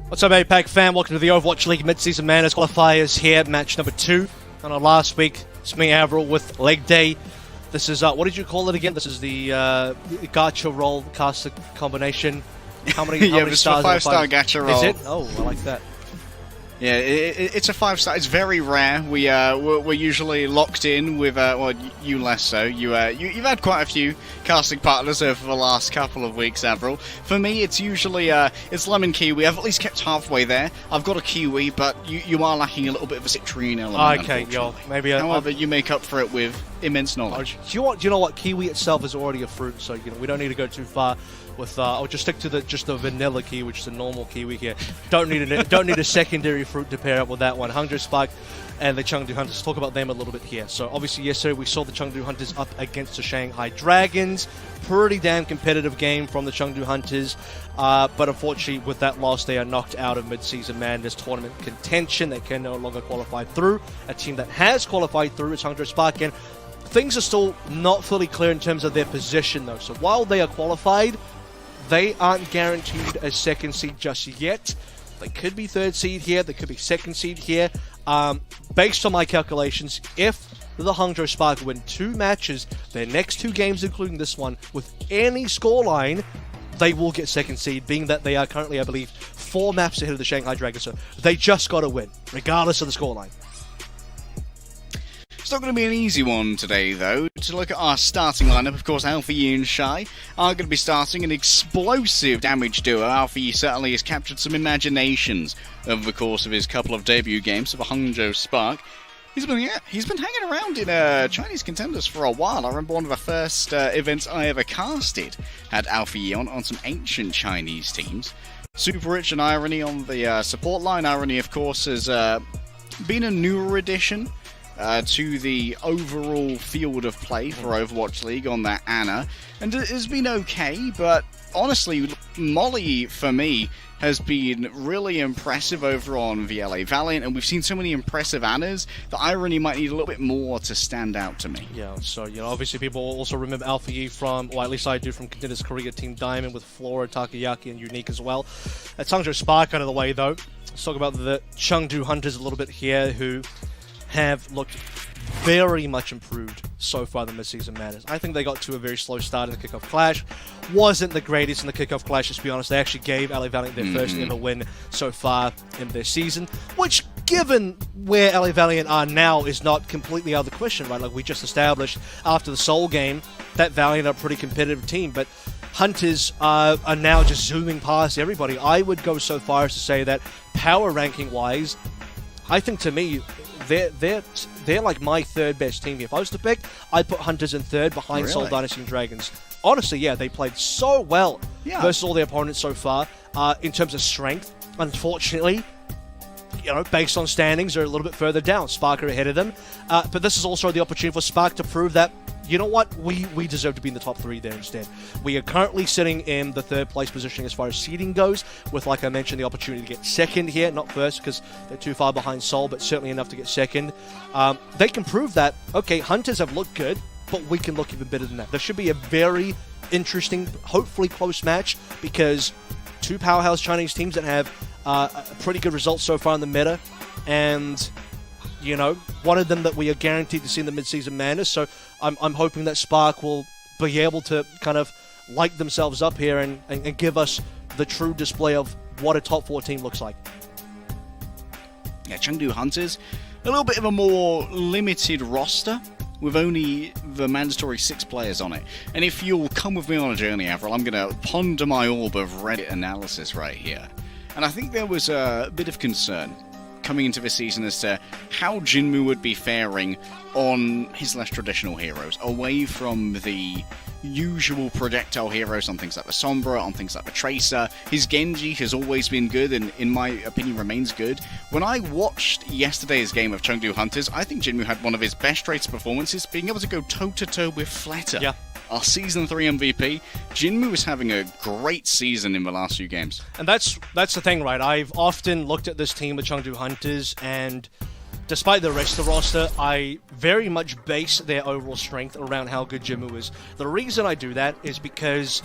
What's up, APAC fam? Welcome to the Overwatch League Midseason Madness Qualifiers here, match number 2. On our last week, it's me, Avril, with Leg Day. This is, what did you call it again? This is the gacha roll caster combination. How many, yeah, how many it's stars? a 5-star gacha roll. Is it? Oh, I like that. Yeah, it's a 5-star. It's very rare. We're usually locked in with well, you less so. You've had quite a few casting partners over the last couple of weeks, Avril. For me, it's usually it's lemon kiwi. I've at least kept halfway there. I've got a kiwi, but you are lacking a little bit of a citrine element. Okay, yo, maybe. However, you make up for it with immense knowledge. Do you know what? Kiwi itself is already a fruit, so we don't need to go too far. With I'll just stick to just the vanilla kiwi, which is a normal kiwi here. Don't need a secondary fruit to pair up with that one. Hangzhou Spark and the Chengdu Hunters. Let's talk about them a little bit here. So obviously yesterday we saw the Chengdu Hunters up against the Shanghai Dragons. Pretty damn competitive game from the Chengdu Hunters, but unfortunately with that loss they are knocked out of Midseason Madness tournament contention. They can no longer qualify through. A team that has qualified through is Hangzhou Spark, and things are still not fully clear in terms of their position though. So while they are qualified, they aren't guaranteed a second seed just yet. They could be third seed here. They could be second seed here. Based on my calculations, if the Hangzhou Spark win 2 matches, their next 2 games, including this one, with any scoreline, they will get second seed, being that they are currently, I believe, 4 maps ahead of the Shanghai Dragons. So they just got to win, regardless of the scoreline. It's not going to be an easy one today, though. To look at our starting lineup, of course, Alpha Yi and Shy are going to be starting an explosive damage duo. Alpha Yi certainly has captured some imaginations over the course of his couple of debut games for the Hangzhou Spark. He's been hanging around in Chinese contenders for a while. I remember one of the first events I ever casted had Alpha Yi on some ancient Chinese teams. Super Rich and Irony on the support line. Irony, of course, has been a newer addition to the overall field of play for Overwatch League on that Ana, and it has been okay, but honestly, Molly, for me, has been really impressive over on the LA Valiant, and we've seen so many impressive Anas that Irony might need a little bit more to stand out to me. Yeah, so, obviously people also remember Alpha Yi from, or at least I do, from Contenders Korea Team Diamond with Flora, Takayaki, and Unique as well. That's Hangzhou Spark out of the way, though. Let's talk about the Chengdu Hunters a little bit here, who have looked very much improved so far in the Midseason Madness. I think they got to a very slow start in the kickoff clash. Wasn't the greatest in the kickoff clash, let's be honest. They actually gave LA Valiant their first ever win so far in their season, which, given where LA Valiant are now, is not completely out of the question, right? Like we just established after the Seoul game, that Valiant are a pretty competitive team, but Hunters are now just zooming past everybody. I would go so far as to say that power ranking wise, I think to me, they're like my third best team. If I was to pick, I'd put Hunters in third behind Seoul Dynasty and Dragons. Honestly, yeah, they played so well versus all their opponents so far in terms of strength. Unfortunately, based on standings, they're a little bit further down. Spark are ahead of them. But this is also the opportunity for Spark to prove that, you know what, we deserve to be in the top 3 there instead. We are currently sitting in the 3rd place position as far as seeding goes, with, like I mentioned, the opportunity to get second here, not first because they're too far behind Seoul, but certainly enough to get second. They can prove that, okay, Hunters have looked good, but we can look even better than that. There should be a very interesting, hopefully close match, because 2 powerhouse Chinese teams that have pretty good results so far in the meta, and one of them that we are guaranteed to see in the Midseason Madness. So I'm hoping that Spark will be able to kind of light themselves up here and give us the true display of what a top 4 team looks like. Yeah, Chengdu Hunters, a little bit of a more limited roster, with only the mandatory 6 players on it. And if you'll come with me on a journey, Avril, I'm going to ponder my orb of Reddit analysis right here. And I think there was a bit of concern coming into this season as to how Jinmu would be faring on his less traditional heroes, away from the usual projectile heroes on things like the Sombra, on things like the Tracer. His Genji has always been good and, in my opinion, remains good. When I watched yesterday's game of Chengdu Hunters, I think Jinmu had one of his best rated performances, being able to go toe-to-toe with Fleta. Yeah. Our Season 3 MVP, Jinmu is having a great season in the last few games. And that's the thing, right? I've often looked at this team, the Chengdu Hunters, and despite the rest of the roster, I very much base their overall strength around how good Jinmu is. The reason I do that is because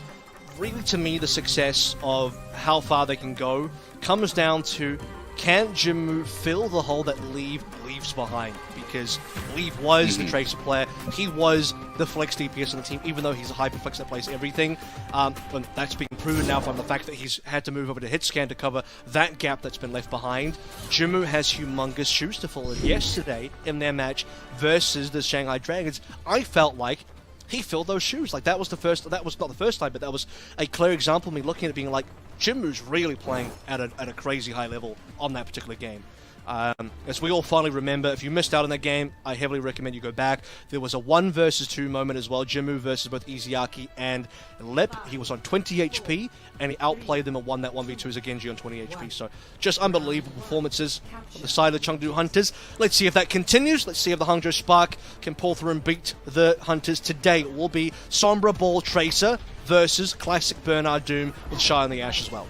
really, to me, the success of how far they can go comes down to, can Jinmu fill the hole that leaves behind? Because Leave was the Tracer player. He was the flex DPS on the team, even though he's a hyper flex that plays everything. But that's been proven now from the fact that he's had to move over to Hitscan to cover that gap that's been left behind. Jinmu has humongous shoes to fill. And yesterday, in their match versus the Shanghai Dragons, I felt like he filled those shoes. Like, that was not the first time, but that was a clear example of me looking at it being like, Jinmu's really playing at a crazy high level on that particular game. As we all finally remember, if you missed out on that game, I heavily recommend you go back. There was a 1 versus 2 moment as well. Jinmu versus both Izayaki and Lep. He was on 20 HP, and he outplayed them and won that 1v2 as a Genji on 20 HP. So, just unbelievable performances on the side of the Chengdu Hunters. Let's see if that continues. Let's see if the Hangzhou Spark can pull through and beat the Hunters. Today it will be Sombra Ball Tracer versus Classic Bernard Doom with Shy on the Ash as well.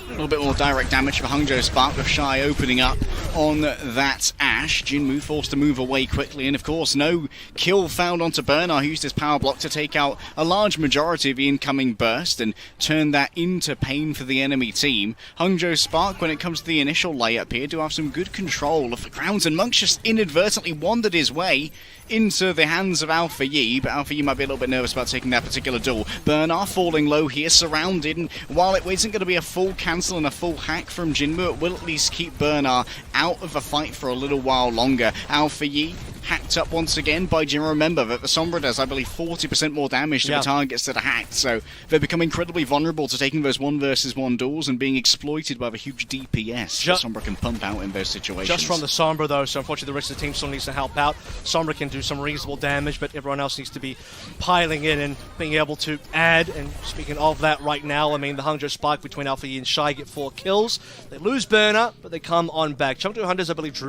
A little bit more direct damage for Hangzhou Spark with Shy opening up on that Ash. Jinmu forced to move away quickly, and of course no kill found onto Bernard, who used his power block to take out a large majority of the incoming burst and turn that into pain for the enemy team. Hangzhou Spark, when it comes to the initial layup here, do have some good control of the grounds, and Monk's just inadvertently wandered his way into the hands of Alpha Yi, but Alpha Yi might be a little bit nervous about taking that particular duel. Bernard falling low here, surrounded, and while it isn't going to be a full cancel and a full hack from Jinmu, it will at least keep Bernard out of the fight for a little while longer. Alpha Yi hacked up once again by Jinmu. Remember that the Sombra does, I believe, 40% more damage to the targets that are hacked, so they become incredibly vulnerable to taking those 1 versus 1 duels and being exploited by the huge DPS that Sombra can pump out in those situations. Just from the Sombra, though, so unfortunately the rest of the team still needs to help out. Sombra can do some reasonable damage, but everyone else needs to be piling in and being able to add. And speaking of that right now, I mean, the Hangzhou Spark between Alpha Yi and Shy get 4 kills. They lose Burner, but they come on back. Chengdu Hunters, I believe,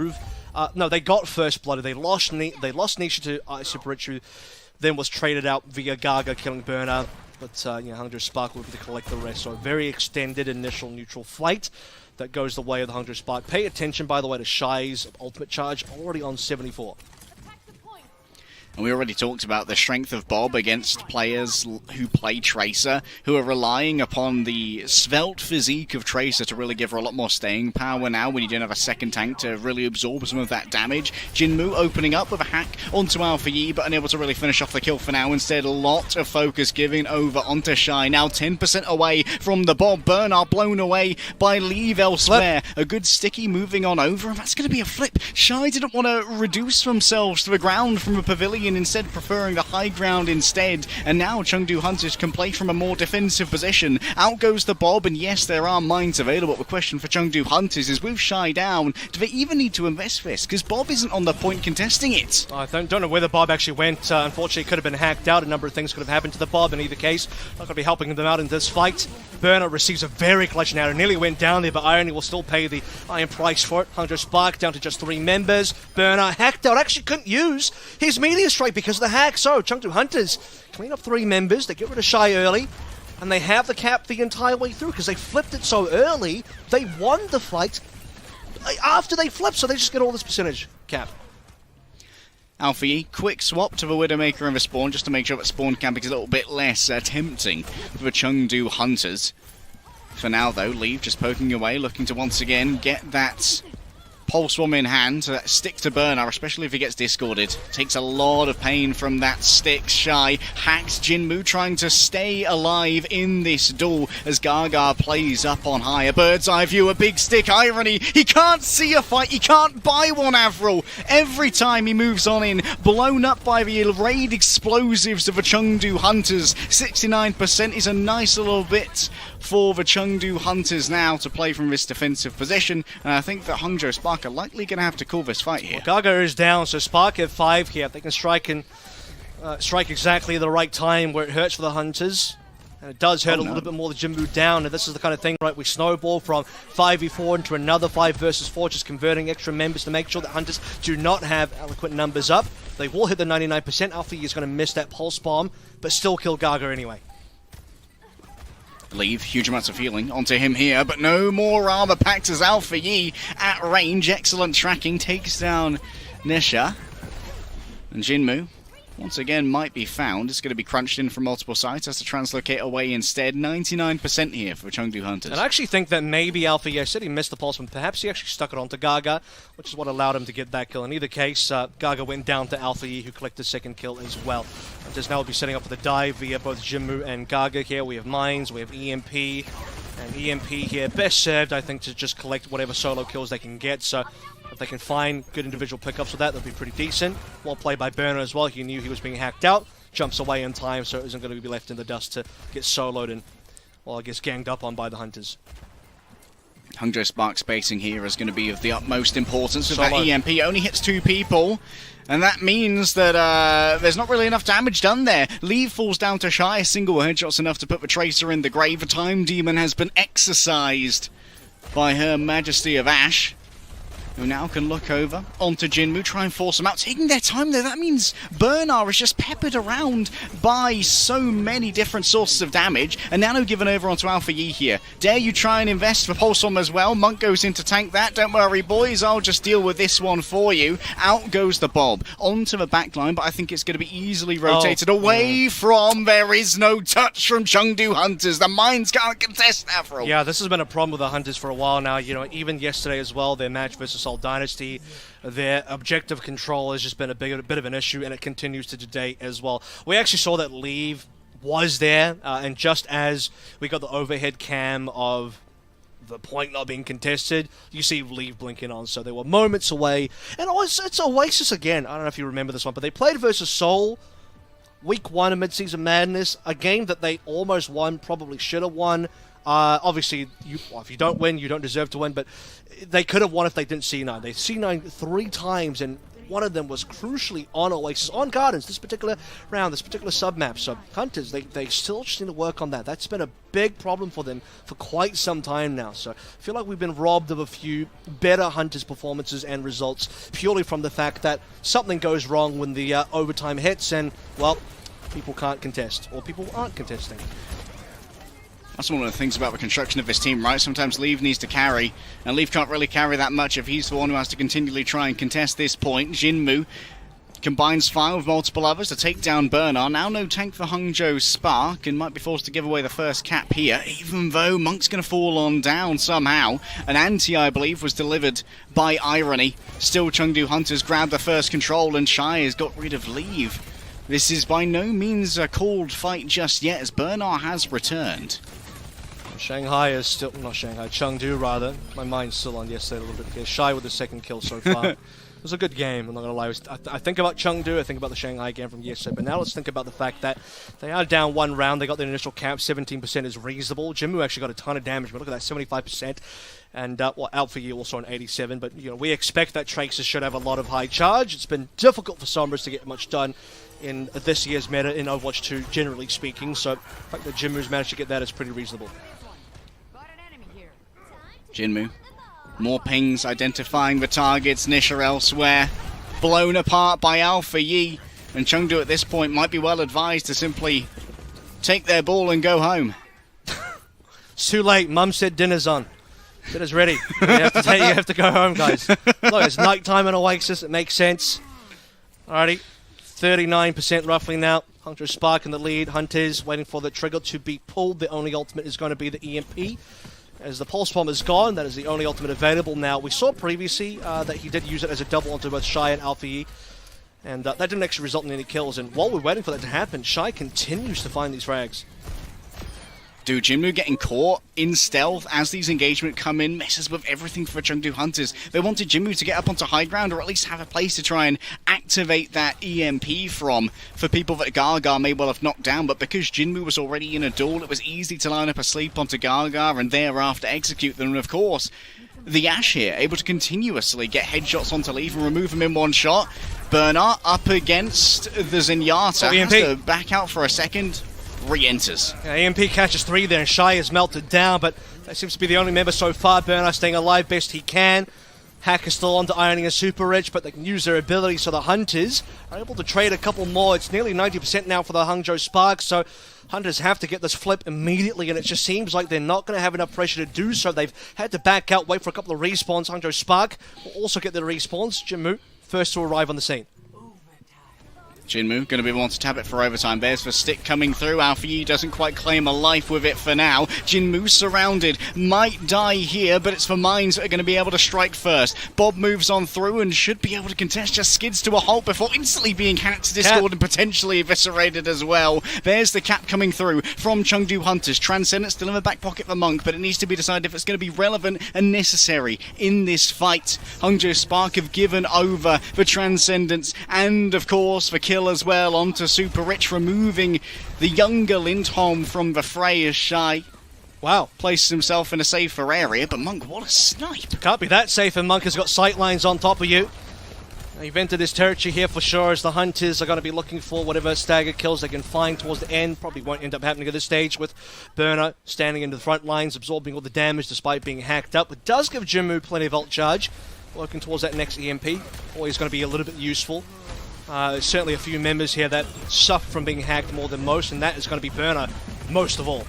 they got First Blooded. They lost Nisha to Super Richu, then was traded out via Gaga killing Burner. But Hangzhou Spark will be to collect the rest. So a very extended initial neutral fight that goes the way of the Hangzhou Spark. Pay attention, by the way, to Shy's ultimate charge, already on 74. And we already talked about the strength of Bob against players who play Tracer, who are relying upon the svelte physique of Tracer to really give her a lot more staying power now when you don't have a second tank to really absorb some of that damage. Jinmu opening up with a hack onto Alpha Yi, but unable to really finish off the kill for now. Instead, a lot of focus giving over onto Shy. Now 10% away from the Bob. Bernard blown away by Leave elsewhere. A good sticky moving on over, and that's going to be a flip. Shy didn't want to reduce themselves to the ground from a pavilion, instead preferring the high ground instead, and now Chengdu Hunters can play from a more defensive position. Out goes the Bob, and yes, there are mines available. The question for Chengdu Hunters is, with Shy down, do they even need to invest this? Because Bob isn't on the point contesting it. I don't know where the Bob actually went. Unfortunately, it could have been hacked out. A number of things could have happened to the Bob in either case. Not going to be helping them out in this fight. Burner receives a very clutch now. Nearly went down there, but Irony will still pay the iron price for it. Hangzhou Spark down to just 3 members. Burner hacked out. Actually couldn't use his meteor strike because of the hack. So Chengdu Hunters clean up 3 members. They get rid of Shy early, and they have the cap the entire way through because they flipped it so early. They won the fight after they flipped, so they just get all this percentage cap. Alpha Yi, quick swap to the Widowmaker and the Spawn, just to make sure that Spawn camping is a little bit less tempting for the Chengdu Hunters. For now, though, Leave just poking away, looking to once again get that Pulse Swarm in hand to stick to Bernard, especially if he gets discorded. Takes a lot of pain from that stick. Shy hacks Jinmu, trying to stay alive in this duel as Gaga plays up on high. A bird's eye view, a big stick. Irony, he can't see a fight, he can't buy one, Avril. Every time he moves on in, blown up by the raid explosives of the Chengdu Hunters. 69% is a nice little bit for the Chengdu Hunters now to play from this defensive position, and I think that Hangzhou Spark are likely going to have to call this fight here. Well, Gaga is down, so Spark have 5 here. They can strike exactly at the right time where it hurts for the Hunters. And it does hurt a little bit more the Jinmu down, and this is the kind of thing, right, we snowball from 5v4 into another 5 versus 4, just converting extra members to make sure that Hunters do not have eloquent numbers up. They will hit the 99%. Alpha is going to miss that pulse bomb, but still kill Gaga anyway. Leave, huge amounts of healing onto him here, but no more armor packed as Alpha Yi at range. Excellent tracking, takes down Nisha. And Jinmu once again might be found. It's going to be crunched in from multiple sides, has to translocate away instead. 99% here for Chengdu Hunters. And I actually think that maybe Alpha Yi said he missed the pulse, but perhaps he actually stuck it onto Gaga, which is what allowed him to get that kill. In either case, Gaga went down to Alpha Yi, who collected the second kill as well. Hunters now will be setting up for the dive via both Jinmu and Gaga here. We have Mines, we have EMP, and EMP here best served, I think, to just collect whatever solo kills they can get. So if they can find good individual pickups with that, that'll be pretty decent. Well played by Burner as well. He knew he was being hacked out. Jumps away in time, so it isn't going to be left in the dust to get soloed and, well, I guess ganged up on by the Hunters. Hangzhou Spark spacing here is going to be of the utmost importance. With that EMP only hits 2 people, and that means that there's not really enough damage done there. Leave falls down to Shy. A single headshot's enough to put the Tracer in the grave. A Time Demon has been exercised by Her Majesty of Ash, who now can look over onto Jinmu, try and force him out. Taking their time there, that means Bernard is just peppered around by so many different sources of damage, and Nano given over onto Alpha Yi here. Dare you try and invest for Pulse Bomb as well? Monk goes in to tank that. Don't worry, boys, I'll just deal with this one for you. Out goes the Bob. Onto the back line, but I think it's going to be easily rotated away from. There is no touch from Chengdu Hunters. The Mines can't contest that for a while. Yeah, this has been a problem with the Hunters for a while now. You know, even yesterday as well, their match versus Seoul Dynasty, their objective control has just been a bit of an issue, and it continues to today as well. We actually saw that Leave was there, and just as we got the overhead cam of the point not being contested, you see Leave blinking on, so they were moments away. And it's Oasis again. I don't know if you remember this one, but they played versus Seoul week 1 of Midseason Madness, a game that they almost won, probably should have won. Obviously, if you don't win, you don't deserve to win, but they could have won if they didn't C9. They C9 3 times, and one of them was crucially on Oasis, on Gardens, this particular round, this particular sub-map. So Hunters, they still just need to work on that. That's been a big problem for them for quite some time now. So I feel like we've been robbed of a few better Hunters performances and results purely from the fact that something goes wrong when the overtime hits, and, well, people can't contest, or people aren't contesting. That's one of the things about the construction of this team, right? Sometimes Leave needs to carry, and Leave can't really carry that much if he's the one who has to continually try and contest this point. Jinmu combines fire with multiple others to take down Bernard. Now no tank for Hangzhou Spark, and might be forced to give away the first cap here, even though Monk's going to fall on down somehow. An anti, I believe, was delivered by Irony. Still Chengdu Hunters grab the first control, and Shy has got rid of Leave. This is by no means a called fight just yet, as Bernard has returned. Shanghai is still, not Shanghai, Chengdu rather. My mind's still on yesterday a little bit here. Shy with the second kill so far. It was a good game, I'm not going to lie. I think about Chengdu, I think about the Shanghai game from yesterday, but now let's think about the fact that they are down 1 round. They got their initial cap, 17% is reasonable. Jinmu actually got a ton of damage, but look at that, 75%. And, well, Alpha Yi also on 87, but, you know, we expect that Tracer should have a lot of high charge. It's been difficult for Sombras to get much done in this year's meta in Overwatch 2, generally speaking, so the fact that Jinmu's managed to get that is pretty reasonable. Jinmu. More pings identifying the targets. Nisha elsewhere. Blown apart by Alpha Yi. And Chengdu at this point might be well advised to simply take their ball and go home. It's too late. Mum said dinner's on. Dinner's ready. You have to go home, guys. Look, it's nighttime in Oasis. It makes sense. Alrighty. 39% roughly now. Hangzhou Spark in the lead. Hunters waiting for the trigger to be pulled. The only ultimate is going to be the EMP. As the Pulse Bomb is gone, that is the only ultimate available now. We saw previously that he did use it as a double onto both Shy and Alpha Yi, and that didn't actually result in any kills. And while we're waiting for that to happen, Shy continues to find these frags. Dude, Jinmu getting caught in stealth as these engagements come in messes with everything for Chengdu Hunters. They wanted Jinmu to get up onto high ground, or at least have a place to try and activate that EMP from for people that Gaga may well have knocked down, but because Jinmu was already in a duel, it was easy to line up a sleep onto Gaga and thereafter execute them. And of course, the Ash here, able to continuously get headshots onto Leave and remove him in one shot. Bernard up against the Zenyatta, has to back out for a second. Re-enters. Yeah, EMP catches 3 there, and Shy is melted down, but that seems to be the only member so far. Bernard staying alive best he can. Hack is still on to Ironing and Super Rich, but they can use their abilities, so the Hunters are able to trade a couple more. It's nearly 90% now for the Hangzhou Spark, so Hunters have to get this flip immediately, and it just seems like they're not going to have enough pressure to do so. They've had to back out, wait for a couple of respawns. Hangzhou Spark will also get their respawns. Jinmu, first to arrive on the scene. Jinmu going to be the one to tap it for overtime. There's the stick coming through. Alpha Yi doesn't quite claim a life with it for now. Jinmu surrounded. Might die here, but it's the mines that are going to be able to strike first. Bob moves on through and should be able to contest. Just skids to a halt before instantly being hacked to Discord and potentially eviscerated as well. There's the cap coming through from Chengdu Hunters. Transcendence still in the back pocket for Monk, but it needs to be decided if it's going to be relevant and necessary in this fight. Hangzhou Spark have given over for Transcendence and, of course, for kill as well onto Super Rich, removing the younger Lindholm from the fray as Shy places himself in a safer area. But Monk, what a snipe! Can't be that safe, and Monk has got sight lines on top of you. You've entered this territory here for sure, as the Hunters are going to be looking for whatever stagger kills they can find towards the end. Probably won't end up happening at this stage, with Burner standing into the front lines, absorbing all the damage despite being hacked up. It does give Jinmu plenty of ult charge, working towards that next EMP. Always going to be a little bit useful. There's certainly a few members here that suffer from being hacked more than most, and that is going to be Burner most of all.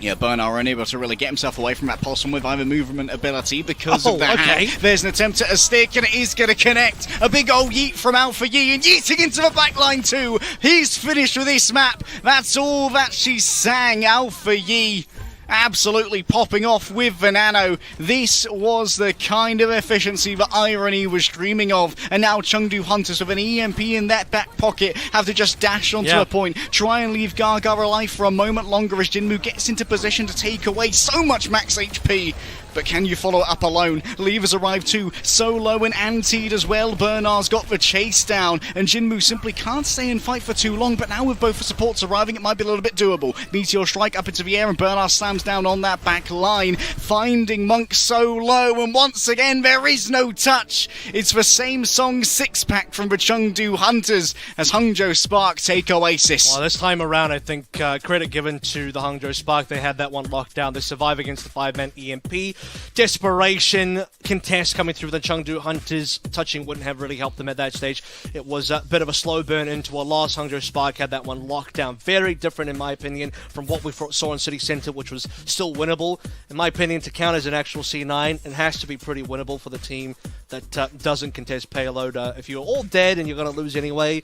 Yeah, Burner unable to really get himself away from that pulse with either movement ability because of that hack. There's an attempt at a stick, and it is going to connect. A big old yeet from Alpha Yi, and yeeting into the backline too. He's finished with this map. That's all that she sang. Alpha Yi absolutely popping off with the nano. This was the kind of efficiency that Irony was dreaming of, and now Chengdu Hunters with an EMP in that back pocket have to just dash onto a point, try and leave Gaga alive for a moment longer as Jinmu gets into position to take away so much max HP. But can you follow it up alone? Levers arrive too, Solo and Antied as well. Bernard's got the chase down, and Jinmu simply can't stay and fight for too long, but now with both the supports arriving, it might be a little bit doable. Meteor strike up into the air, and Bernard slams down on that back line, finding Monk so low, and once again, there is no touch. It's the same song 6-pack from the Chengdu Hunters as Hangzhou Spark take Oasis. Well, this time around, I think credit given to the Hangzhou Spark. They had that one locked down. They survive against the 5-man EMP. Desperation contest coming through the Chengdu Hunters. Touching wouldn't have really helped them at that stage. It was a bit of a slow burn into a loss. Hangzhou Spark had that one locked down. Very different, in my opinion, from what we saw in City Center, which was still winnable. In my opinion, to count as an actual C9, it has to be pretty winnable for the team that doesn't contest payload. If you're all dead and you're going to lose anyway,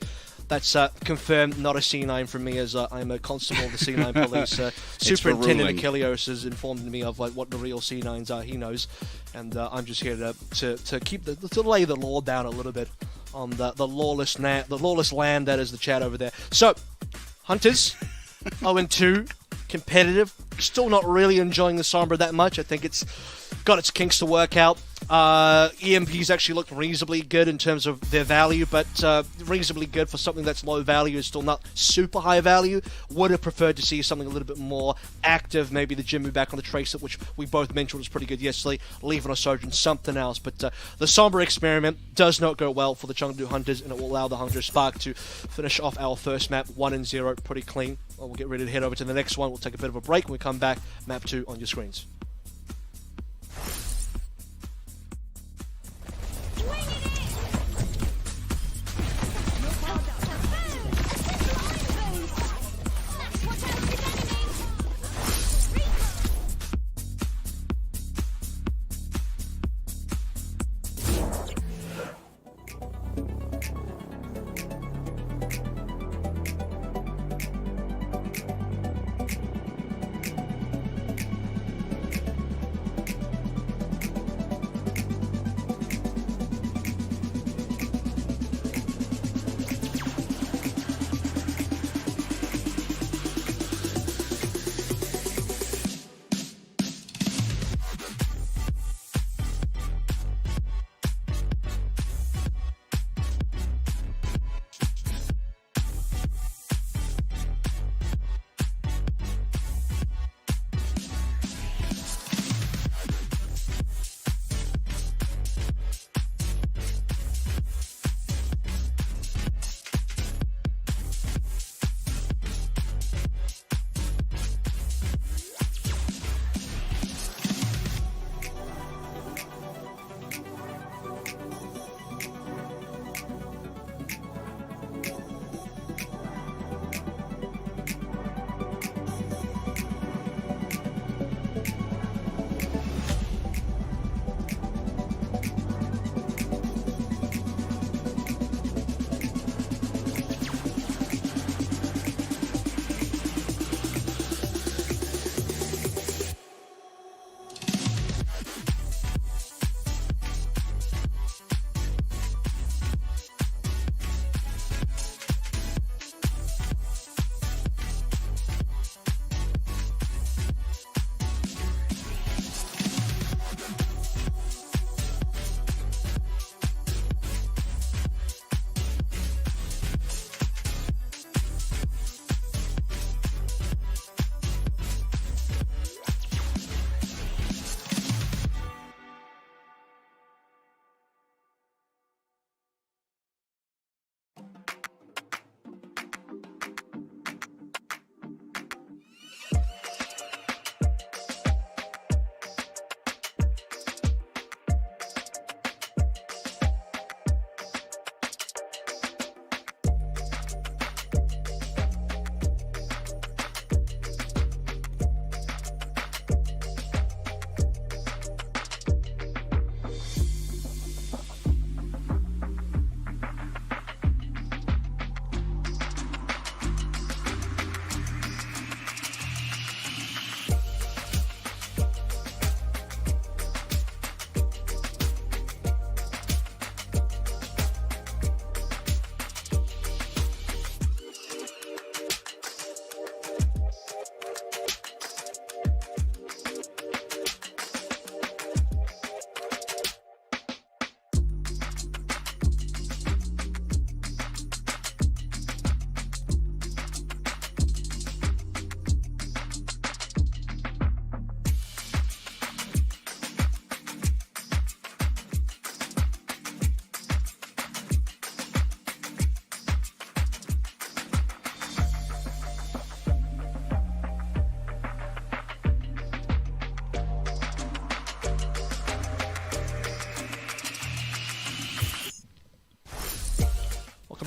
that's confirmed not a C9 from me, as I'm a constable of the C9 police. Superintendent Achilleos has informed me of what the real C9s are. He knows, and I'm just here to keep to lay the law down a little bit on the lawless land that is the chat over there. So, Hunters 0-2, competitive. Still not really enjoying the Sombra that much. I think it's got its kinks to work out. EMPs actually look reasonably good in terms of their value, but reasonably good for something that's low value is still not super high value. Would have preferred to see something a little bit more active, maybe the Jinmu back on the Tracer, which we both mentioned was pretty good yesterday, leaving a Sojourn something else. But the Sombra experiment does not go well for the Chengdu Hunters, and it will allow the Hangzhou Spark to finish off our first map 1-0 pretty clean. We'll get ready to head over to the next one. We'll take a bit of a break. When we come back, map 2 on your screens.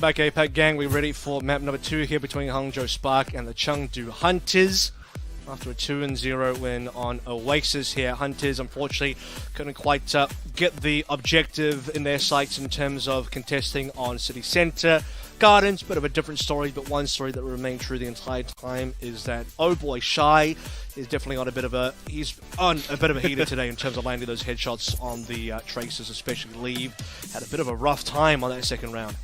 Welcome back, APAC gang. We're ready for map number 2 here between Hangzhou Spark and the Chengdu Hunters. After a 2-0 win on Oasis here, Hunters unfortunately couldn't quite get the objective in their sights in terms of contesting on City Centre. Gardens, bit of a different story, but one story that remained true the entire time is that oh boy, Shy is definitely on a bit of a heater today in terms of landing those headshots on the Tracers, especially Leave. Had a bit of a rough time on that second round.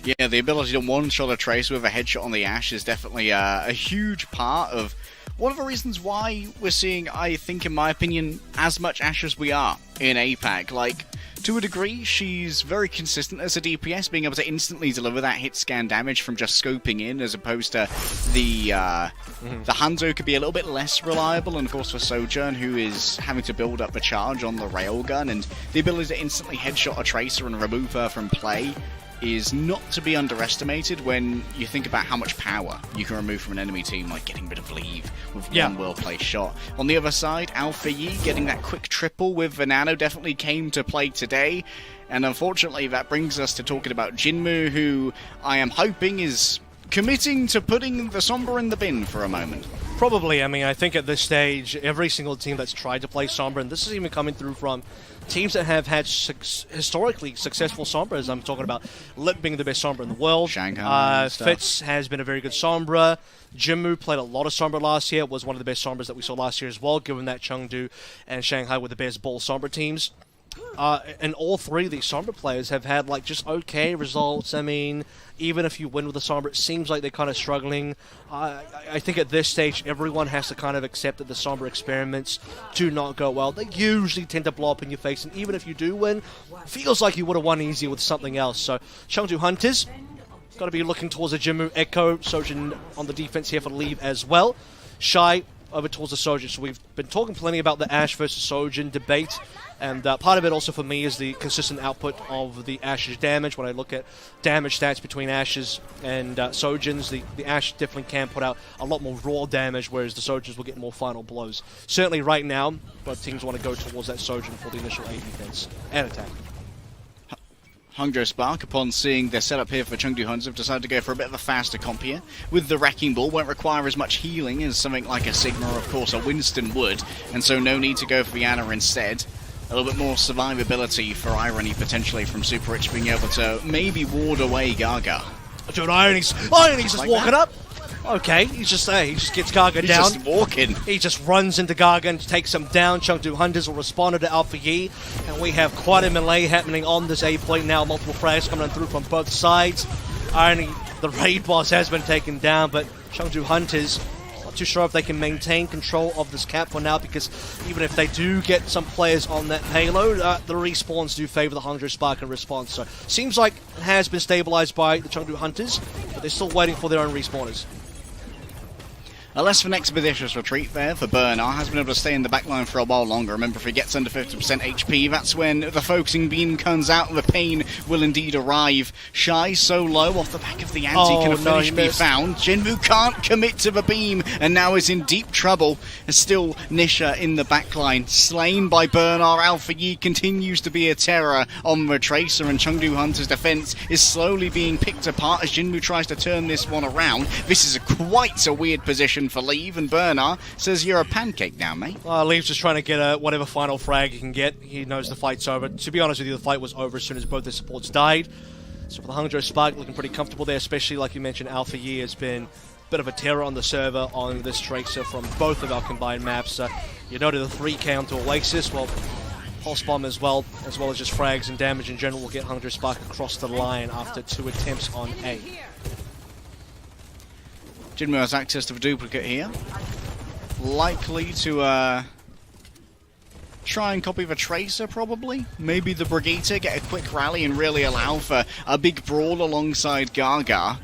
Yeah, the ability to one-shot a Tracer with a headshot on the Ashe is definitely a huge part of one of the reasons why we're seeing, I think, in my opinion, as much Ashe as we are in APAC. Like, to a degree, she's very consistent as a DPS, being able to instantly deliver that hit scan damage from just scoping in, as opposed to the Hangzhou could be a little bit less reliable, and of course for Sojourn, who is having to build up a charge on the railgun, and the ability to instantly headshot a Tracer and remove her from play is not to be underestimated when you think about how much power you can remove from an enemy team, like getting rid of Leave with one well-placed shot. On the other side, Alpha Yi getting that quick triple with Venano definitely came to play today, and unfortunately that brings us to talking about Jinmu, who I am hoping is committing to putting the Sombra in the bin for a moment. Probably. I mean, I think at this stage, every single team that's tried to play Sombra, and this is even coming through from teams that have had historically successful Sombras. I'm talking about Lip being the best Sombra in the world. Shanghai Fitz has been a very good Sombra. Jinmu played a lot of Sombra last year. Was one of the best Sombras that we saw last year as well, given that Chengdu and Shanghai were the best ball Sombra teams. And all three of these Sombra players have had like just okay results. I mean, even if you win with the Sombra, it seems like they're kind of struggling. I think at this stage, everyone has to kind of accept that the Sombra experiments do not go well. They usually tend to blow up in your face, and even if you do win, it feels like you would have won easier with something else. So, Chengdu Hunters, got to be looking towards a Jinmu Echo. Sojin on the defense here for Leave as well. Shy over towards the Sojin. So we've been talking plenty about the Ashe versus Sojin debate, and part of it also for me is the consistent output of the Ashe's damage. When I look at damage stats between Ashes and Sojins, the Ashe definitely can put out a lot more raw damage, whereas the Sojins will get more final blows. Certainly right now, both teams want to go towards that Sojin for the initial A defense and attack. Hangzhou Spark, upon seeing their setup here for Chengdu Hunters, have decided to go for a bit of a faster comp here. With the Wrecking Ball, won't require as much healing as something like a Sigma or, of course, a Winston would, and so no need to go for the Ana instead. A little bit more survivability for Irony, potentially, from Super Rich being able to maybe ward away Gaga. Dude, Irony's just like walking up. Okay, he's just there. He just gets Gaga down. He's just walking. He just runs into Gaga and takes him down. Chengdu Hunters will respond to Alpha Yi. And we have quite a melee happening on this A point now. Multiple frags coming through from both sides. Irony, the raid boss, has been taken down, but Chengdu Hunters, not too sure if they can maintain control of this cap for now, because even if they do get some players on that payload, the respawns do favor the Hangzhou Spark in response. So seems like it has been stabilized by the Chengdu Hunters, but they're still waiting for their own respawners. A less than expeditious retreat there for Bernard. Has been able to stay in the backline for a while longer. Remember, if he gets under 50% HP, that's when the focusing beam comes out and the pain will indeed arrive. Shy so low off the back of the anti. Can a finish be found? Jinmu can't commit to the beam and now is in deep trouble. And still Nisha in the backline, slain by Bernard. Alpha Yi continues to be a terror on the Tracer, and Chengdu Hunter's defense is slowly being picked apart as Jinmu tries to turn this one around. This is quite a weird position for Leave, and Bernard says you're a pancake now, mate. Leave's just trying to get whatever final frag he can get. He knows the fight's over. To be honest with you, the fight was over as soon as both their supports died. So for the Hangzhou Spark, looking pretty comfortable there, especially like you mentioned, Alpha Yi has been a bit of a terror on the server on this Tracer from both of our combined maps. You noted the 3k onto Oasis, well, Pulse Bomb as well as just frags and damage in general will get Hangzhou Spark across the line after 2 attempts on A. Jinmu has access to the duplicate here. Likely to try and copy the Tracer, probably. Maybe the Brigitte, get a quick rally and really allow for a big brawl alongside Gaga.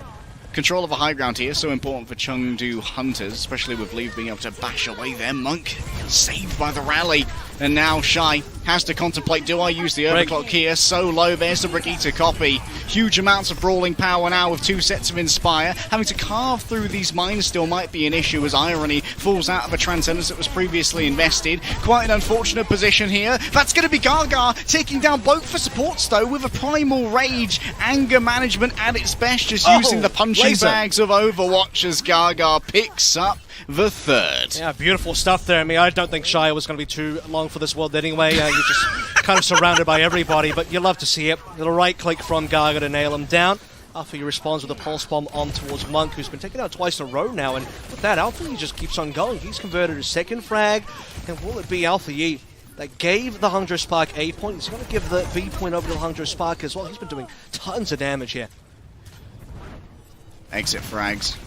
Control of the high ground here, so important for Chengdu Hunters, especially with Leave being able to bash away their Monk. Saved by the rally. And now Shy has to contemplate, do I use the overclock here? So low, there's the Brigitte copy. Huge amounts of brawling power now with 2 sets of Inspire. Having to carve through these mines still might be an issue as Irony falls out of a Transcendence that was previously invested. Quite an unfortunate position here. That's going to be Gaga taking down both for supports though with a Primal Rage. Anger management at its best, just using the punching bags of Overwatch as Gaga picks up the third. Yeah, beautiful stuff there. I mean, I don't think Shia was going to be too long for this world anyway. You're just kind of surrounded by everybody, but you love to see it. The right click from Gaga to nail him down. Alpha, he responds with a pulse bomb on towards Monk, who's been taken out twice in a row now, and with that, Alpha, he just keeps on going. He's converted his second frag, and will it be Alpha Yi that gave the Hangzhou Spark A point? He's going to give the B point over to the Hangzhou Spark as well. He's been doing tons of damage here. Exit frags.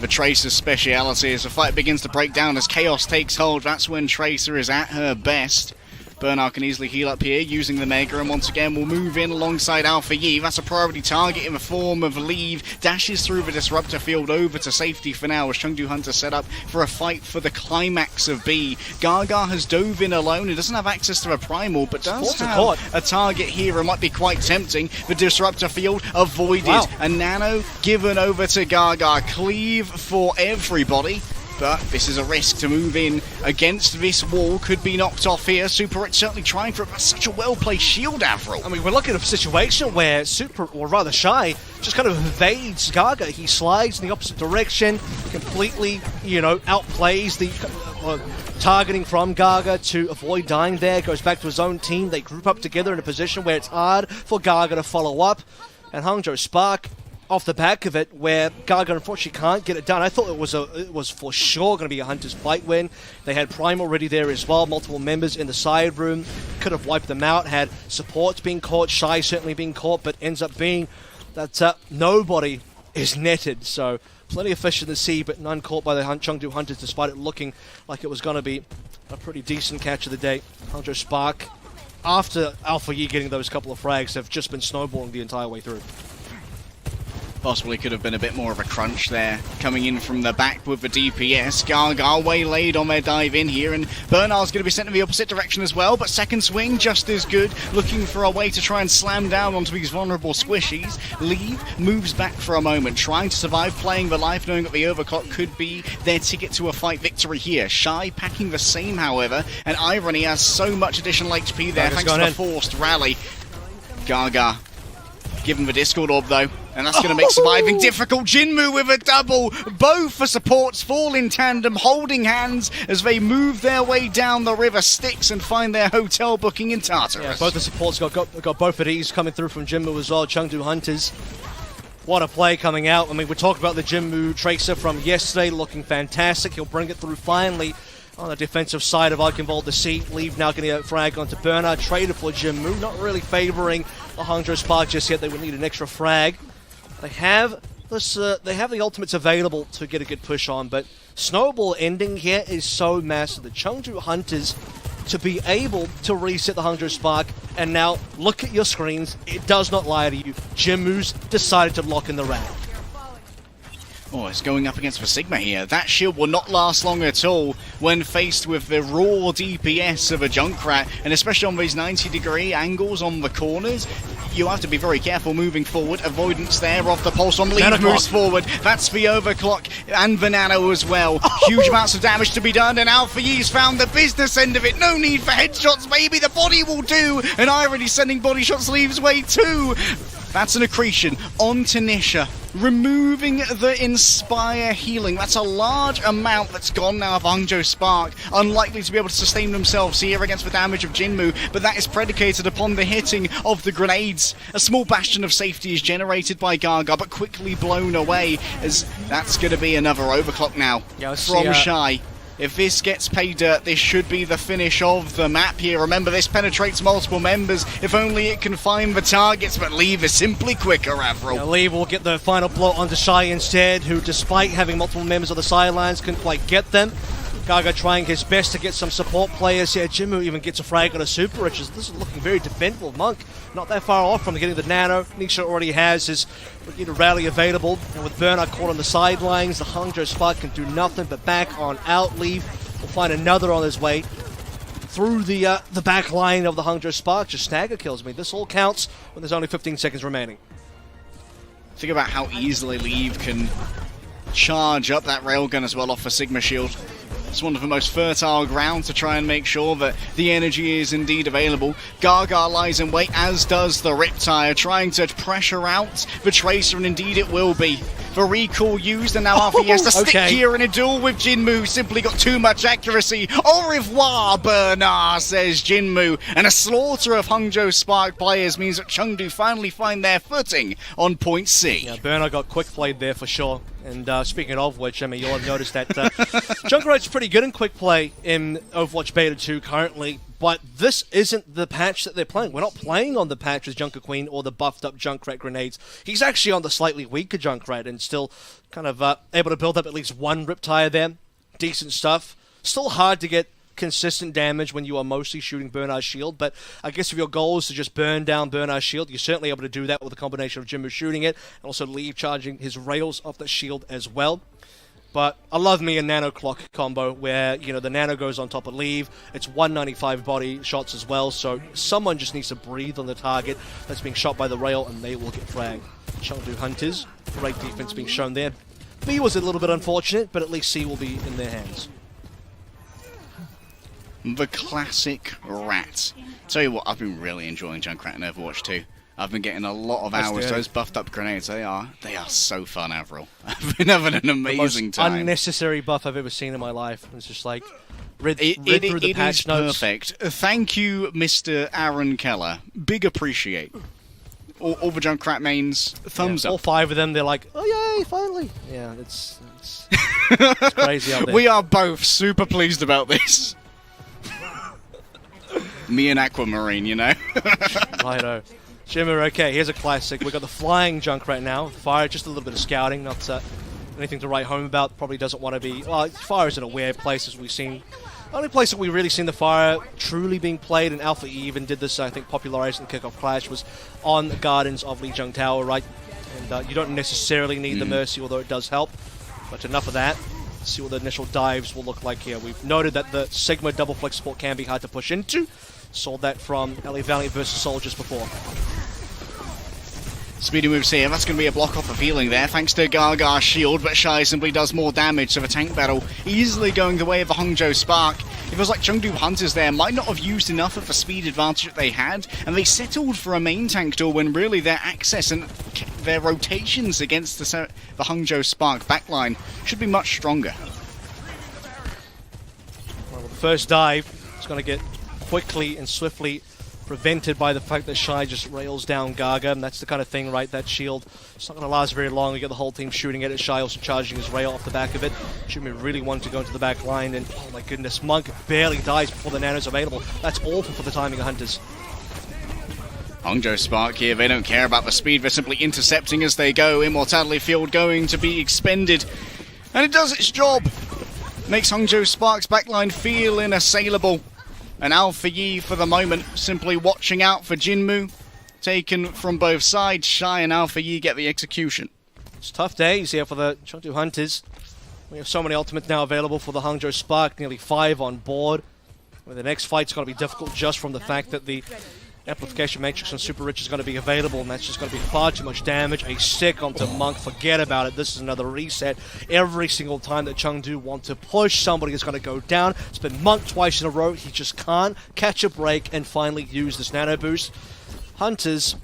The Tracer's speciality as the fight begins to break down as Chaos takes hold. That's when Tracer is at her best. Bernard can easily heal up here using the Mega, and once again will move in alongside Alpha Yi. That's a priority target in the form of Leave. Dashes through the Disruptor field over to safety for now as Chengdu Hunters set up for a fight for the climax of B. Gaga has dove in alone. He doesn't have access to a Primal, but does have a target here and might be quite tempting. The Disruptor field avoided. A Nano given over to Gaga. Cleave for everybody. But this is a risk to move in against this wall. Could be knocked off here. Super Rich certainly trying for it, but such a well-placed shield, Avril. I mean, we're looking at a situation where Super, or rather Shy, just kind of evades Gaga. He slides in the opposite direction, completely, outplays the targeting from Gaga to avoid dying there. Goes back to his own team. They group up together in a position where it's hard for Gaga to follow up. And Hangzhou Spark, off the back of it, where Gaga unfortunately can't get it done. I thought it was for sure going to be a Hunter's fight win. They had Prime already there as well, multiple members in the side room, could have wiped them out, had supports being caught, Shy certainly being caught, but ends up being that nobody is netted. So plenty of fish in the sea, but none caught by the Chengdu Hunters, despite it looking like it was going to be a pretty decent catch of the day. Hangzhou Spark, after Alpha Yi getting those couple of frags, have just been snowballing the entire way through. Possibly could have been a bit more of a crunch there. Coming in from the back with the DPS. Gaga waylaid on their dive in here, and Bernard's going to be sent in the opposite direction as well, but second swing just as good. Looking for a way to try and slam down onto these vulnerable squishies. Leave moves back for a moment, trying to survive, playing the life, knowing that the overclock could be their ticket to a fight victory here. Shy packing the same, however, and Irony has so much additional HP there thanks to the forced rally. Gaga give him the Discord Orb though, and that's going to make surviving difficult. Jinmu with a double. Both for supports fall in tandem, holding hands as they move their way down the river Styx and find their hotel booking in Tartarus. Yeah, both the supports got both of these coming through from Jinmu as well. Chengdu Hunters, what a play coming out. I mean, we talked about the Jinmu Tracer from yesterday, looking fantastic. He'll bring it through finally on the defensive side of Archinvolt. The seat. Leave now getting a frag onto Bernard. Traded for Jinmu. Not really favouring the Hangzhou Spark just yet. They would need an extra frag. They have this. They have the ultimates available to get a good push on, but Snowball ending here is so massive. The Chengdu Hunters to be able to reset the Hangzhou Spark, and now look at your screens. It does not lie to you. Jinmu's decided to lock in the rag. Oh, it's going up against the Sigma here. That shield will not last long at all when faced with the raw DPS of a Junkrat, and especially on these 90-degree angles on the corners. You have to be very careful moving forward. Avoidance there of the pulse on Leave moves forward. That's the overclock and the nano as well. Huge amounts of damage to be done, and Alpha Yi's found the business end of it. No need for headshots, maybe the body will do. And Irony sending body shots Leave's way too. That's an accretion onto Nisha, removing the Inspire healing. That's a large amount that's gone now of Hangzhou Spark. Unlikely to be able to sustain themselves here against the damage of Jinmu, but that is predicated upon the hitting of the grenades. A small bastion of safety is generated by Gaga, but quickly blown away, as that's going to be another overclock now from Shy. If this gets pay dirt, this should be the finish of the map here. Remember, this penetrates multiple members. If only it can find the targets, but Leave is simply quicker, Avril. Yeah, Leave will get the final blow onto Shy instead, who, despite having multiple members on the sidelines, couldn't quite get them. Gaga trying his best to get some support players here. Jinmu even gets a frag on a Super Rich. This is looking very defendable. Monk not that far off from getting the nano. Nisha already has his rally available. And with Bernard caught on the sidelines, the Hangzhou Spark can do nothing but back on out. Leave will find another on his way. through the back line of the Hangzhou Spark, just stagger kills. I mean, this all counts when there's only 15 seconds remaining. Think about how easily Leave can charge up that railgun as well off a Sigma shield. It's one of the most fertile ground to try and make sure that the energy is indeed available. Gaga lies in wait, as does the Riptire, trying to pressure out the Tracer, and indeed it will be. The recall used, and now Alfie has to stick here in a duel with Jinmu. Simply got too much accuracy. Au revoir, Bernard, says Jinmu. And a slaughter of Hangzhou Spark players means that Chengdu finally find their footing on point C. Yeah, Bernard got quick played there for sure. And speaking of which, I mean, you'll have noticed that Junkrat's pretty good in quick play in Overwatch Beta 2 currently, but this isn't the patch that they're playing. We're not playing on the patch with Junker Queen or the buffed up Junkrat grenades. He's actually on the slightly weaker Junkrat and still kind of able to build up at least one Riptire there. Decent stuff. Still hard to get consistent damage when you are mostly shooting Bernard's shield, but I guess if your goal is to just burn down Bernard's shield, you're certainly able to do that with a combination of Jinmu shooting it and also Leave charging his rails off the shield as well. But I love me a Nano Clock combo where, you know, the Nano goes on top of Leave. It's 195 body shots as well, so someone just needs to breathe on the target that's being shot by the rail and they will get fragged. Chengdu Hunters, great defense being shown there. B was a little bit unfortunate, but at least C will be in their hands. The classic rat. Tell you what, I've been really enjoying Junkrat in Overwatch 2. I've been getting a lot of hours. Those buffed up grenades, they are so fun, Avril. I've been having an amazing time. Unnecessary buff I've ever seen in my life. It's just like read through the patch notes. Perfect. Thank you, Mr. Aaron Keller. Big appreciate. All the Junkrat mains, thumbs up. All 5 of them, they're like, oh yay, finally. Yeah, it's crazy out there. We are both super pleased about this. Me and Aquamarine, you know. Righto. Shimmer, okay, here's a classic. We've got the flying Junkrat now. Fire, just a little bit of scouting, not anything to write home about. Probably doesn't want to be... Well, Fire is in a weird place, as we've seen. The only place that we've really seen the Fire truly being played, and Alpha even did this, I think, popularized in the kickoff clash, was on the Gardens of Lijiang Tower, right? And you don't necessarily need the Mercy, although it does help. But enough of that. Let's see what the initial dives will look like here. We've noted that the Sigma double flex support can be hard to push into. Saw that from LA Valiant versus Soldiers before. Speedy moves here, that's going to be a block off of healing there, thanks to Gaga's shield, but Shy simply does more damage, so the tank battle easily going the way of the Hangzhou Spark. It feels like Chengdu Hunters there might not have used enough of the speed advantage that they had, and they settled for a main tank duel when really their access and their rotations against the Hangzhou Spark backline should be much stronger. Well, the first dive is going to get quickly and swiftly prevented by the fact that Shy just rails down Gaga, and that's the kind of thing, right? That shield, it's not going to last very long. You get the whole team shooting at it. Shy also charging his rail off the back of it. Shumi really wanted to go into the back line, and oh my goodness, Monk barely dies before the Nano's available. That's awful for the timing of Hunters. Hangzhou Spark here, they don't care about the speed, they're simply intercepting as they go. Immortality Field going to be expended, and it does its job. Makes Hangzhou Spark's backline feel inassailable. And Alpha Yi, for the moment, simply watching out for Jinmu. Taken from both sides, Shy and Alpha Yi get the execution. It's tough days here for the Chengdu Hunters. We have so many ultimates now available for the Hangzhou Spark, nearly 5 on board. Well, the next fight's going to be difficult just from the fact that the Amplification Matrix on Super Rich is going to be available, and that's just going to be far too much damage. A stick onto Monk, forget about it. This is another reset. Every single time that Chengdu want to push, somebody is going to go down. It's been Monk twice in a row. He just can't catch a break and finally use this nano boost. Hunters,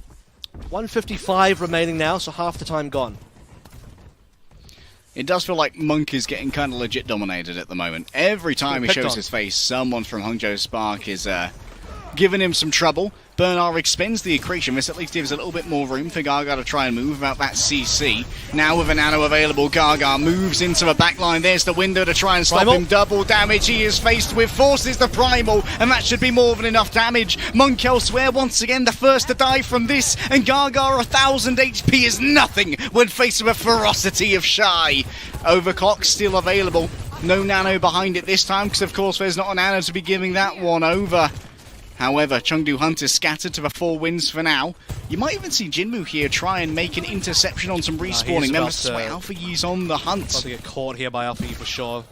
155 remaining now, so half the time gone. It does feel like Monk is getting kind of legit dominated at the moment. Every time he shows his face, someone from Hangzhou Spark is giving him some trouble. Bernard expends the accretion. This at least gives a little bit more room for Gaga to try and move about that CC. Now with a nano available, Gaga moves into the backline. There's the window to try and stop him. Double damage. He is faced with forces the Primal, and that should be more than enough damage. Monk elsewhere, once again, the first to die from this, and Gaga 1000 HP is nothing when faced with the ferocity of Shy. Overclock still available. No nano behind it this time, because of course there's not a nano to be giving that one over. However, Chengdu Hunters scattered to the 4 wins for now. You might even see Jinmu here try and make an interception on some respawning members. That's why Alpha Yi's on the hunt. About to get caught here by Alpha Yi for sure.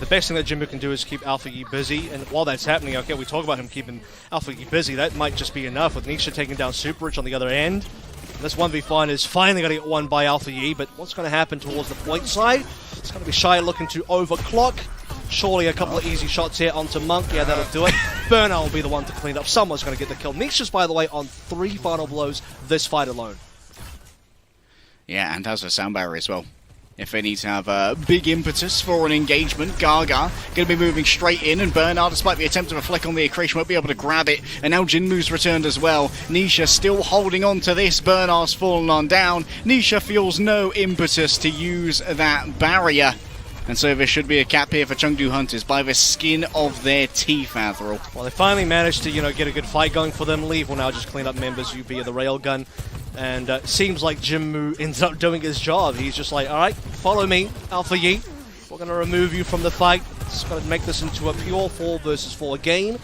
The best thing that Jimbo can do is keep Alpha Yi busy, and while that's happening, okay, we talk about him keeping Alpha Yi busy, that might just be enough, with Nisha taking down Super Rich on the other end. This 1v5 is finally going to get won by Alpha Yi, but what's going to happen towards the point side? It's going to be Shy looking to overclock. Surely a couple of easy shots here onto Monk. Yeah, that'll do it. Burnout will be the one to clean up. Someone's going to get the kill. Nisha's, by the way, on 3 final blows this fight alone. Yeah, and has a sound barrier as well. If they need to have a big impetus for an engagement, Gaga going to be moving straight in, and Bernard, despite the attempt of a flick on the accretion, won't be able to grab it. And now Jinmu's returned as well. Nisha still holding on to this. Bernard's fallen on down. Nisha feels no impetus to use that barrier. And so there should be a cap here for Chengdu Hunters by the skin of their teeth, Athril. Well, they finally managed to, get a good fight going for them. Leave will now just clean up members via the railgun. And it seems like Jinmu ends up doing his job. He's just like, alright, follow me, Alpha Yi. We're going to remove you from the fight. It's going to make this into a pure 4 versus 4 game.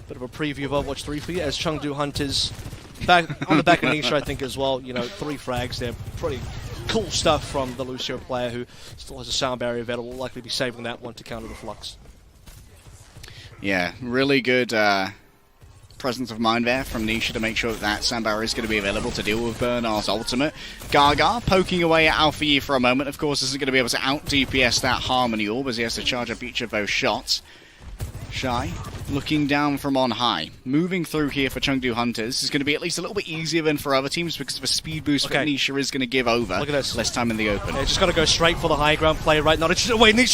Bit of a preview of Overwatch 3 for you, as Chengdu Hunters back on the back of Nisha, I think, as well. 3 frags there. Pretty cool stuff from the Lucio player, who still has a sound barrier that will likely be saving that one to counter the flux. Yeah, really good presence of mind there from Nisha to make sure that sound barrier is going to be available to deal with Bernard's ultimate. Gaga poking away at Alpha Yi for a moment. Of course, isn't going to be able to out-DPS that Harmony Orb as he has to charge up each of those shots. Shy looking down from on high. Moving through here for Chengdu Hunters is going to be at least a little bit easier than for other teams because of a speed boost that Nisha is going to give over. Look at this. Less time in the open. Yeah, just got to go straight for the high ground play right now. Wait, he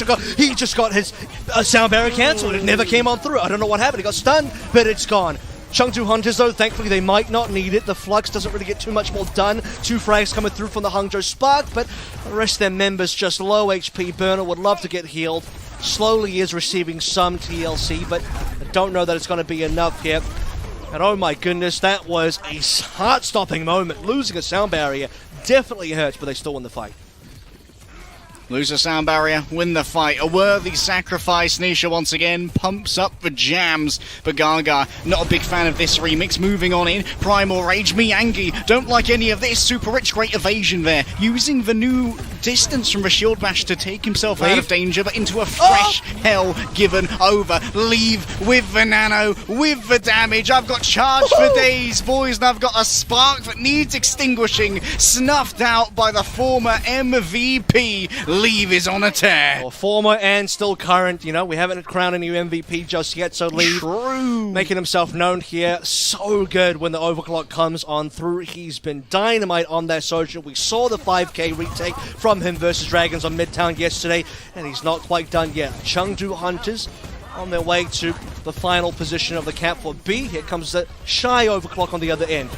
just got his sound barrier cancelled. It never came on through. I don't know what happened. He got stunned, but it's gone. Chengdu Hunters, though, thankfully they might not need it. The Flux doesn't really get too much more done. 2 frags coming through from the Hangzhou Spark, but the rest of their members just low HP. Burner would love to get healed. Slowly is receiving some TLC, but I don't know that it's going to be enough here. And oh my goodness, that was a heart-stopping moment. Losing a sound barrier definitely hurts, but they still win the fight. Lose a sound barrier, win the fight. A worthy sacrifice. Nisha once again pumps up the jams. But Gaga, not a big fan of this remix. Moving on in. Primal Rage. Miyangi, don't like any of this. Super Rich, great evasion there. Using the new distance from the shield bash to take himself out of danger, but into a fresh hell given over. Leave with the nano, with the damage. I've got charge for days, boys, and I've got a spark that needs extinguishing. Snuffed out by the former MVP. Leave is on a tear. Well, former and still current, we haven't crowned a new MVP just yet, so Leave making himself known here. So good when the overclock comes on through. He's been dynamite on that social. We saw the 5k retake from him versus Dragons on Midtown yesterday, and he's not quite done yet. Chengdu Hunters on their way to the final position of the cap for B. Here comes the Shy overclock on the other end.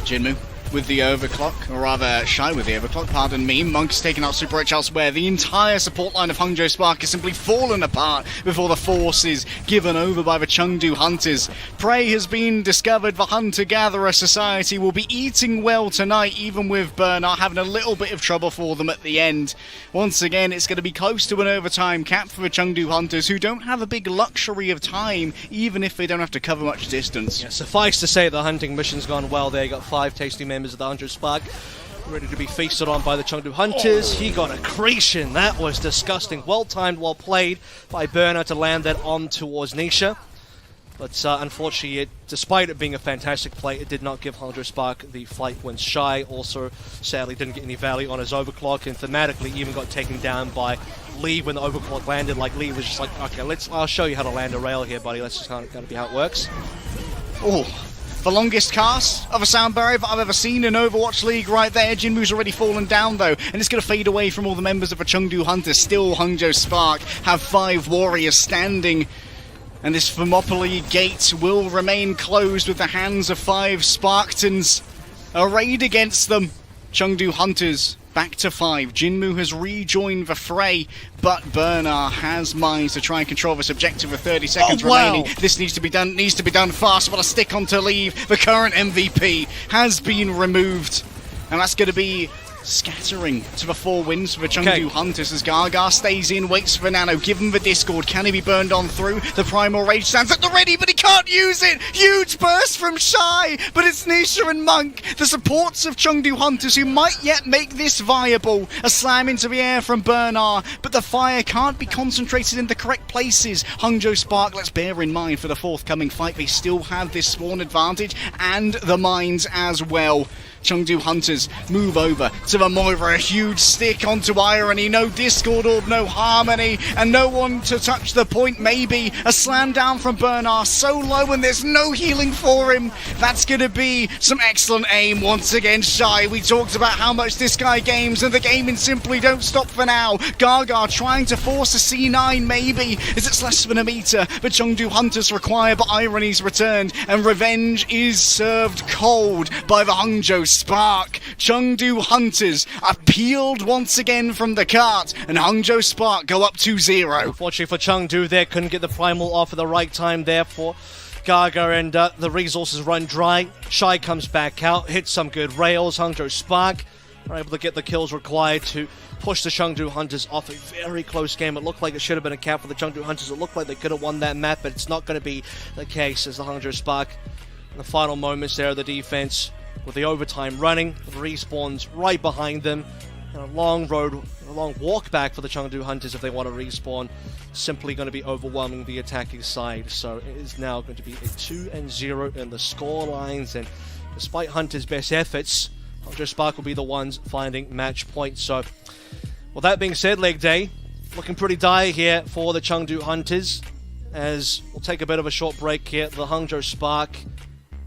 Jinmu with the overclock, or rather Shy with the overclock, pardon me. Monk's taking out Super Rich elsewhere. The entire support line of Hangzhou Spark has simply fallen apart before the force is given over by the Chengdu Hunters. Prey has been discovered. The Hunter-Gatherer Society will be eating well tonight, even with Bernard having a little bit of trouble for them at the end. Once again, it's going to be close to an overtime cap for the Chengdu Hunters, who don't have a big luxury of time, even if they don't have to cover much distance. Yeah, suffice to say the hunting mission's gone well there. You got 5 tasty members of the Hangzhou Spark ready to be feasted on by the Chengdu Hunters. He got accretion. That was disgusting. Well timed, well played by Burner to land that on towards Nisha. But unfortunately, despite it being a fantastic play, it did not give Hangzhou Spark the fight win. Shy also sadly didn't get any value on his overclock, and thematically even got taken down by Lee when the overclock landed. Like, Lee was just like, okay, I'll show you how to land a rail here, buddy. That's just kind of be how it works. Oh, the longest cast of a sound barrier that I've ever seen in Overwatch League right there. Jinmu's already fallen down though, and it's going to fade away from all the members of the Chengdu Hunters. Still Hangzhou Spark have 5 warriors standing, and this Thermopylae gate will remain closed with the hands of 5 Spartans arrayed against them. Chengdu Hunters back to 5. Jinmu has rejoined the fray, but Bernard has minds to try and control this objective with 30 seconds remaining. This needs to be done fast. What a stick on to Leave. The current MVP has been removed, and that's going to be Scattering to the 4 wins for the Chengdu Hunters as Gaga stays in, waits for Nano, give him the Discord. Can he be burned on through? The Primal Rage stands at the ready, but he can't use it! Huge burst from Shy, but it's Nisha and Monk, the supports of Chengdu Hunters, who might yet make this viable. A slam into the air from Bernard, but the fire can't be concentrated in the correct places. Hangzhou Spark, let's bear in mind for the forthcoming fight, they still have this spawn advantage and the mines as well. Chengdu Hunters move over to the Moira, a huge stick onto Irony, no Discord Orb, no Harmony, and no one to touch the point. Maybe a slam down from Bernard, so low and there's no healing for him. That's going to be some excellent aim once again. Shy, we talked about how much this guy games, and the gaming simply don't stop for now. Gaga trying to force a C9 maybe, as it's less than a meter, but Chengdu Hunters require, but Irony's returned, and revenge is served cold by the Hangzhou Spark. Chengdu Hunters are peeled once again from the cart, and Hangzhou Spark go up 2-0. Unfortunately for Chengdu, they couldn't get the Primal off at the right time there for Gaga, and the resources run dry. Shy comes back out, hits some good rails. Hangzhou Spark are able to get the kills required to push the Chengdu Hunters off. A very close game. It looked like it should have been a cap for the Chengdu Hunters. It looked like they could have won that map, but it's not going to be the case as the Hangzhou Spark in the final moments there of the defense, with the overtime running, the respawns right behind them, and a long walk back for the Chengdu Hunters if they want to respawn. Simply going to be overwhelming the attacking side. So it is now going to be a 2-0 in the score lines, and despite Hunters' best efforts, Hangzhou Spark will be the ones finding match points. So, with that being said, leg day looking pretty dire here for the Chengdu Hunters, as we'll take a bit of a short break here. The Hangzhou Spark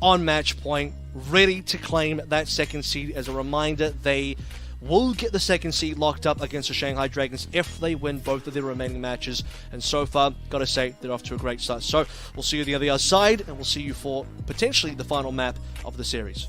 on match point, ready to claim that second seed. As a reminder, they will get the second seed locked up against the Shanghai Dragons if they win both of their remaining matches. And so far, gotta say, they're off to a great start. So we'll see you on the other side, and we'll see you for potentially the final map of the series.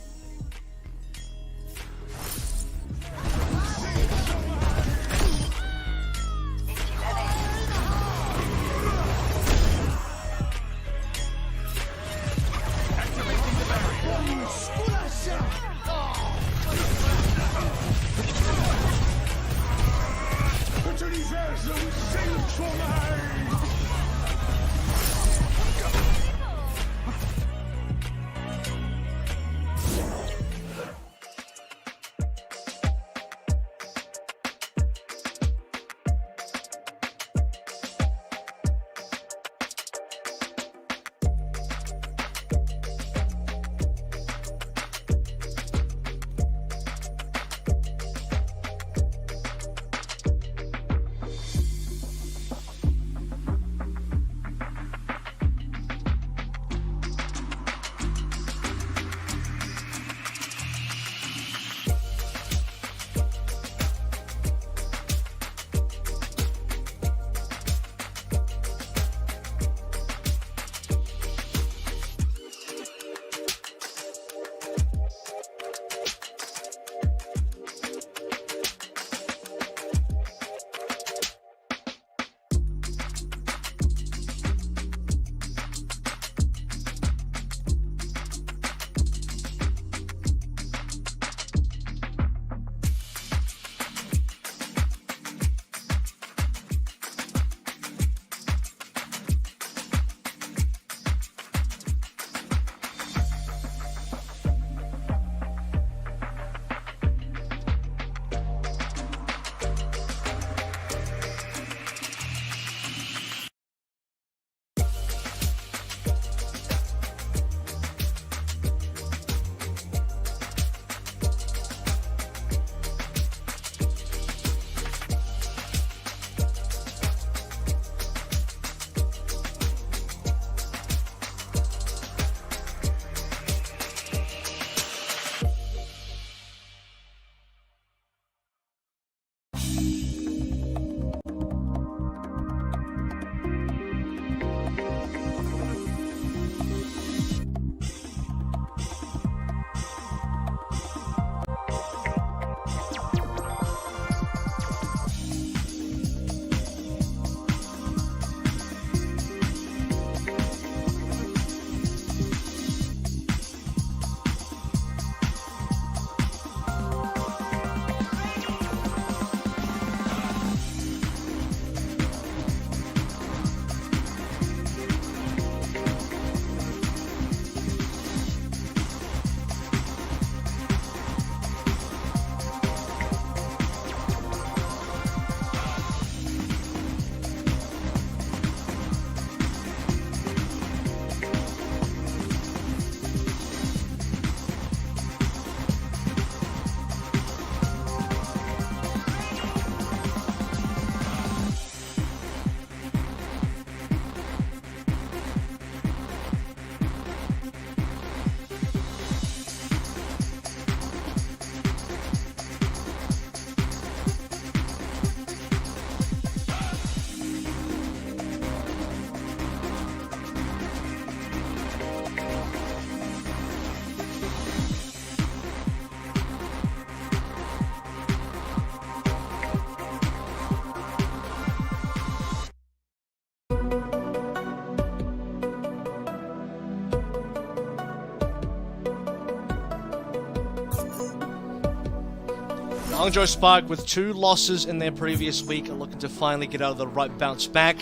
Hangzhou Spark, with 2 losses in their previous week, are looking to finally get out of the right bounce back.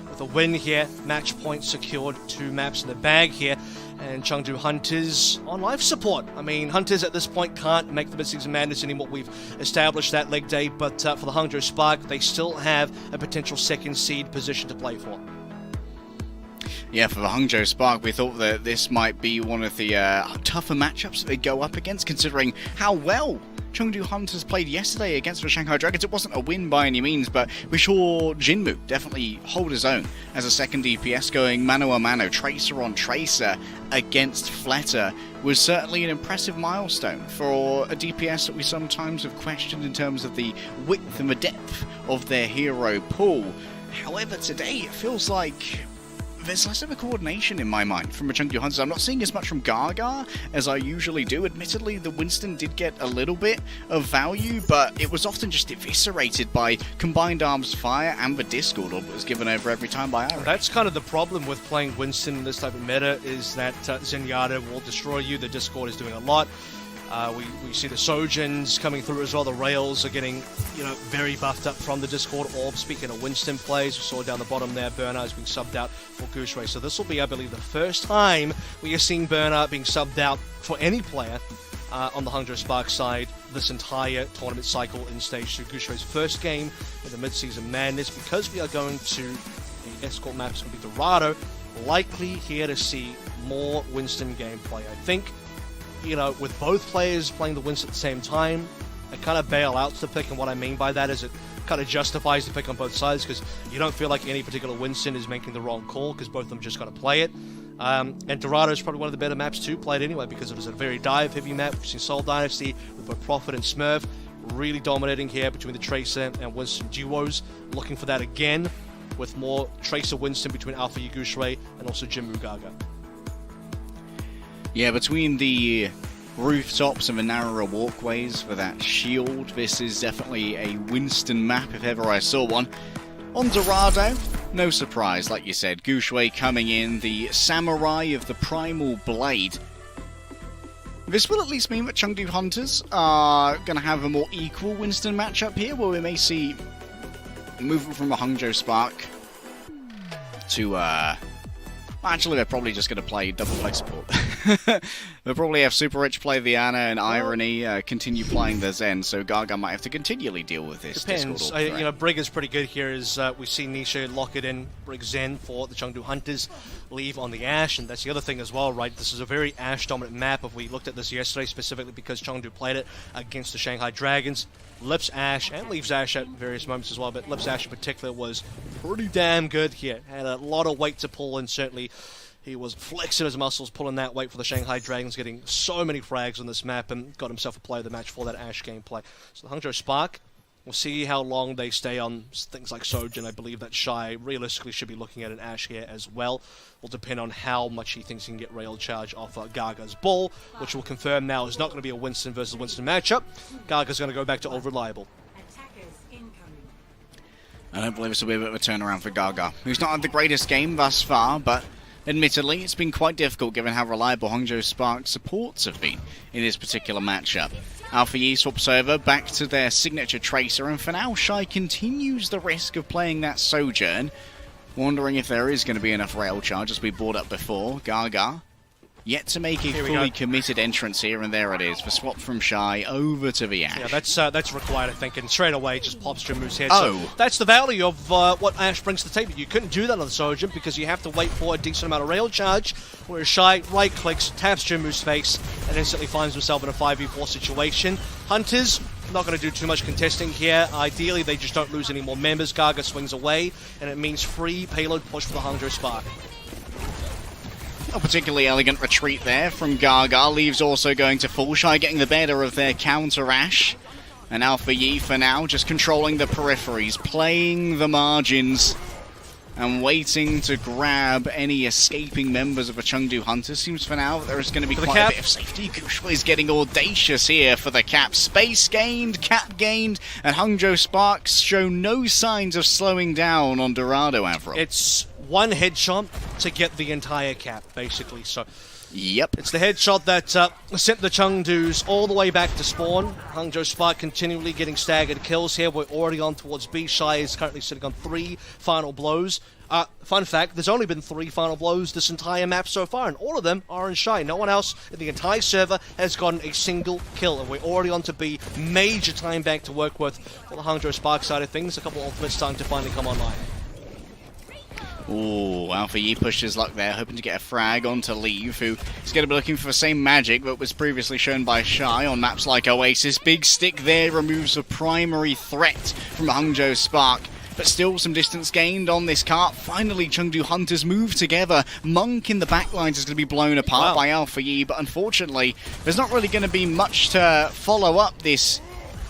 With a win here, match point secured, 2 maps in the bag here, and Chengdu Hunters on life support. I mean, Hunters at this point can't make the Midseason Madness anymore. We've established that leg day, but for the Hangzhou Spark, they still have a potential 2nd seed position to play for. Yeah, for the Hangzhou Spark, we thought that this might be one of the tougher matchups that they go up against, considering how well Chengdu Hunters played yesterday against the Shanghai Dragons. It wasn't a win by any means, but we saw Jinmu definitely hold his own as a 2nd DPS, going mano a mano, tracer on tracer against Fletter was certainly an impressive milestone for a DPS that we sometimes have questioned in terms of the width and the depth of their hero pool. However, today it feels like there's less of a coordination in my mind from the Chengdu Hunters. I'm not seeing as much from Gaga as I usually do. Admittedly, the Winston did get a little bit of value, but it was often just eviscerated by Combined Arms Fire and the Discord Orb that was given over every time by Ira. That's kind of the problem with playing Winston in this type of meta, is that Zenyatta will destroy you. The Discord is doing a lot. We see the Sojins coming through as well. The Rails are getting, very buffed up from the Discord Orb. Speaking of Winston plays, we saw down the bottom there, Bernard is being subbed out for Goose Ray. So this will be, I believe, the first time we are seeing Bernard being subbed out for any player on the Hangzhou Spark side this entire tournament cycle in Stage 2. Goose Ray's first game in the Midseason Madness. Because we are going to the escort maps will be Dorado, likely here to see more Winston gameplay. I think, with both players playing the Winston at the same time, it kind of bail out the pick, and what I mean by that is it kind of justifies the pick on both sides, because you don't feel like any particular Winston is making the wrong call, because both of them just got to play it. And Dorado is probably one of the better maps to play it anyway, because it is a very dive-heavy map. We've seen Soul Dynasty with both Prophet and Smurf really dominating here between the Tracer and Winston duos. Looking for that again, with more Tracer Winston between Alpha Goose Ray and also Jinmu Gaga. Yeah, between the rooftops and the narrower walkways for that shield, this is definitely a Winston map if ever I saw one. On Dorado, no surprise, like you said, Goose Ray coming in, the Samurai of the Primal Blade. This will at least mean that Chengdu Hunters are going to have a more equal Winston matchup here, where we may see movement from a Hangzhou Spark to actually, they're probably just going to play double play support. They'll probably have Super Rich play the Ana and Irony, continue playing the Zen, so Gaga might have to continually deal with this. Depends. Brig is pretty good here, as we see Nisha lock it in, Brig Zen for the Chengdu Hunters, leave on the Ashe, and that's the other thing as well, right? This is a very Ashe-dominant map. If we looked at this yesterday, specifically because Chengdu played it against the Shanghai Dragons, Lips Ashe and Leaves Ashe at various moments as well, but Lips Ashe in particular was pretty damn good here. Had a lot of weight to pull, and certainly he was flexing his muscles, pulling that weight for the Shanghai Dragons, getting so many frags on this map, and got himself a player of the match for that Ashe gameplay. So the Hangzhou Spark, we'll see how long they stay on things like Sojin. I believe that Shy realistically should be looking at an Ashe here as well. Will depend on how much he thinks he can get rail charge off Gaga's ball, which will confirm now is not going to be a Winston versus Winston matchup. Gaga's going to go back to Old Reliable. I don't believe this will be a bit of a turnaround for Gaga, who's not had the greatest game thus far, but admittedly, it's been quite difficult given how reliable Hangzhou Spark supports have been in this particular matchup. Alpha Yi swaps over back to their signature Tracer, and for now, Shy continues the risk of playing that Sojourn, wondering if there is going to be enough rail charge, as we brought up before. Gaga yet to make a fully committed entrance here, and there it is, the swap from Shy over to the Ashe. Yeah, that's required, I think, and straight away just pops Jinmu's head. Oh. So that's the value of what Ashe brings to the table. You couldn't do that on the Sojin because you have to wait for a decent amount of rail charge, whereas Shy right-clicks, taps Jinmu's face, and instantly finds himself in a 5v4 situation. Hunters, not going to do too much contesting here. Ideally, they just don't lose any more members. Gaga swings away, and it means free payload push for the Hangzhou Spark. A particularly elegant retreat there from Gaga. Leaves also going to fall. Shy getting the better of their counter Ashe. And Alpha Yi for now just controlling the peripheries, playing the margins, and waiting to grab any escaping members of the Chengdu Hunters. Seems for now that there is going to be quite a bit of safety. Gushwa is getting audacious here for the cap. Space gained, cap gained, and Hangzhou Sparks show no signs of slowing down on Dorado Avril. It's one headshot to get the entire cap, basically. So Yep. It's the headshot that sent the Chengdus all the way back to spawn. Hangzhou Spark continually getting staggered kills here. We're already on towards B. Shy is currently sitting on 3 final blows. Fun fact, there's only been 3 final blows this entire map so far, and all of them are in Shy. No one else in the entire server has gotten a single kill, and we're already on to B. Major time bank to work with for the Hangzhou Spark side of things. A couple ultimates starting to finally come online. Ooh, Alpha Yi pushed his luck there, hoping to get a frag onto Leave, who is going to be looking for the same magic that was previously shown by Shy on maps like Oasis. Big stick there removes a primary threat from Hangzhou Spark, but still some distance gained on this cart. Finally, Chengdu Hunters move together. Monk in the backlines is going to be blown apart by Alpha Yi, but unfortunately, there's not really going to be much to follow up this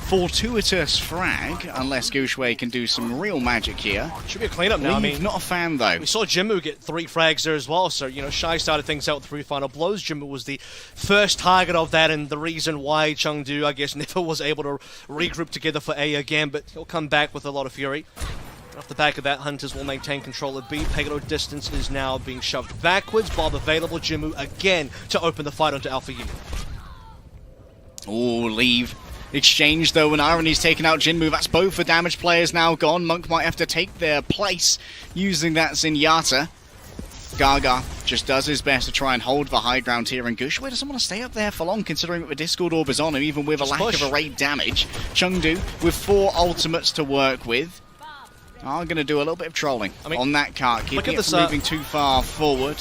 fortuitous frag, unless Gushui can do some real magic here. Should be a cleanup now. I mean, not a fan though. We saw Jinmu get 3 frags there as well, so, you know, Shy started things out with 3 final blows. Jinmu was the first target of that, and the reason why Chengdu, I guess, never was able to regroup together for A again, but he'll come back with a lot of fury. Off the back of that, Hunters will maintain control of B. Payload distance is now being shoved backwards. Bob available. Jinmu again to open the fight onto Alpha Yi. Oh, Leave. Exchange though, and Irony's taken out Jinmu. That's both the damage players now gone. Monk might have to take their place using that Zenyatta. Gaga just does his best to try and hold the high ground here, and Gushui doesn't want to stay up there for long, considering that the Discord Orb is on him, even with a lack of array damage. Chengdu, with 4 ultimates to work with, are going to do a little bit of trolling on that cart, keeping it from moving too far forward.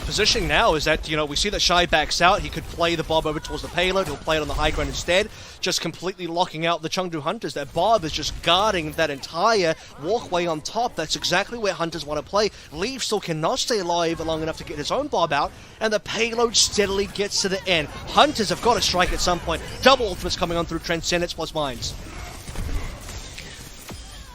Positioning now is that, you know, we see that Shy backs out. He could play the Bob over towards the payload. He'll play it on the high ground instead, just completely locking out the Chengdu Hunters. That Bob is just guarding that entire walkway on top. That's exactly where Hunters want to play. Leaf still cannot stay alive long enough to get his own Bob out, and the payload steadily gets to the end. Hunters have got to strike at some point. Double ultimates coming on through Transcendence plus Mines.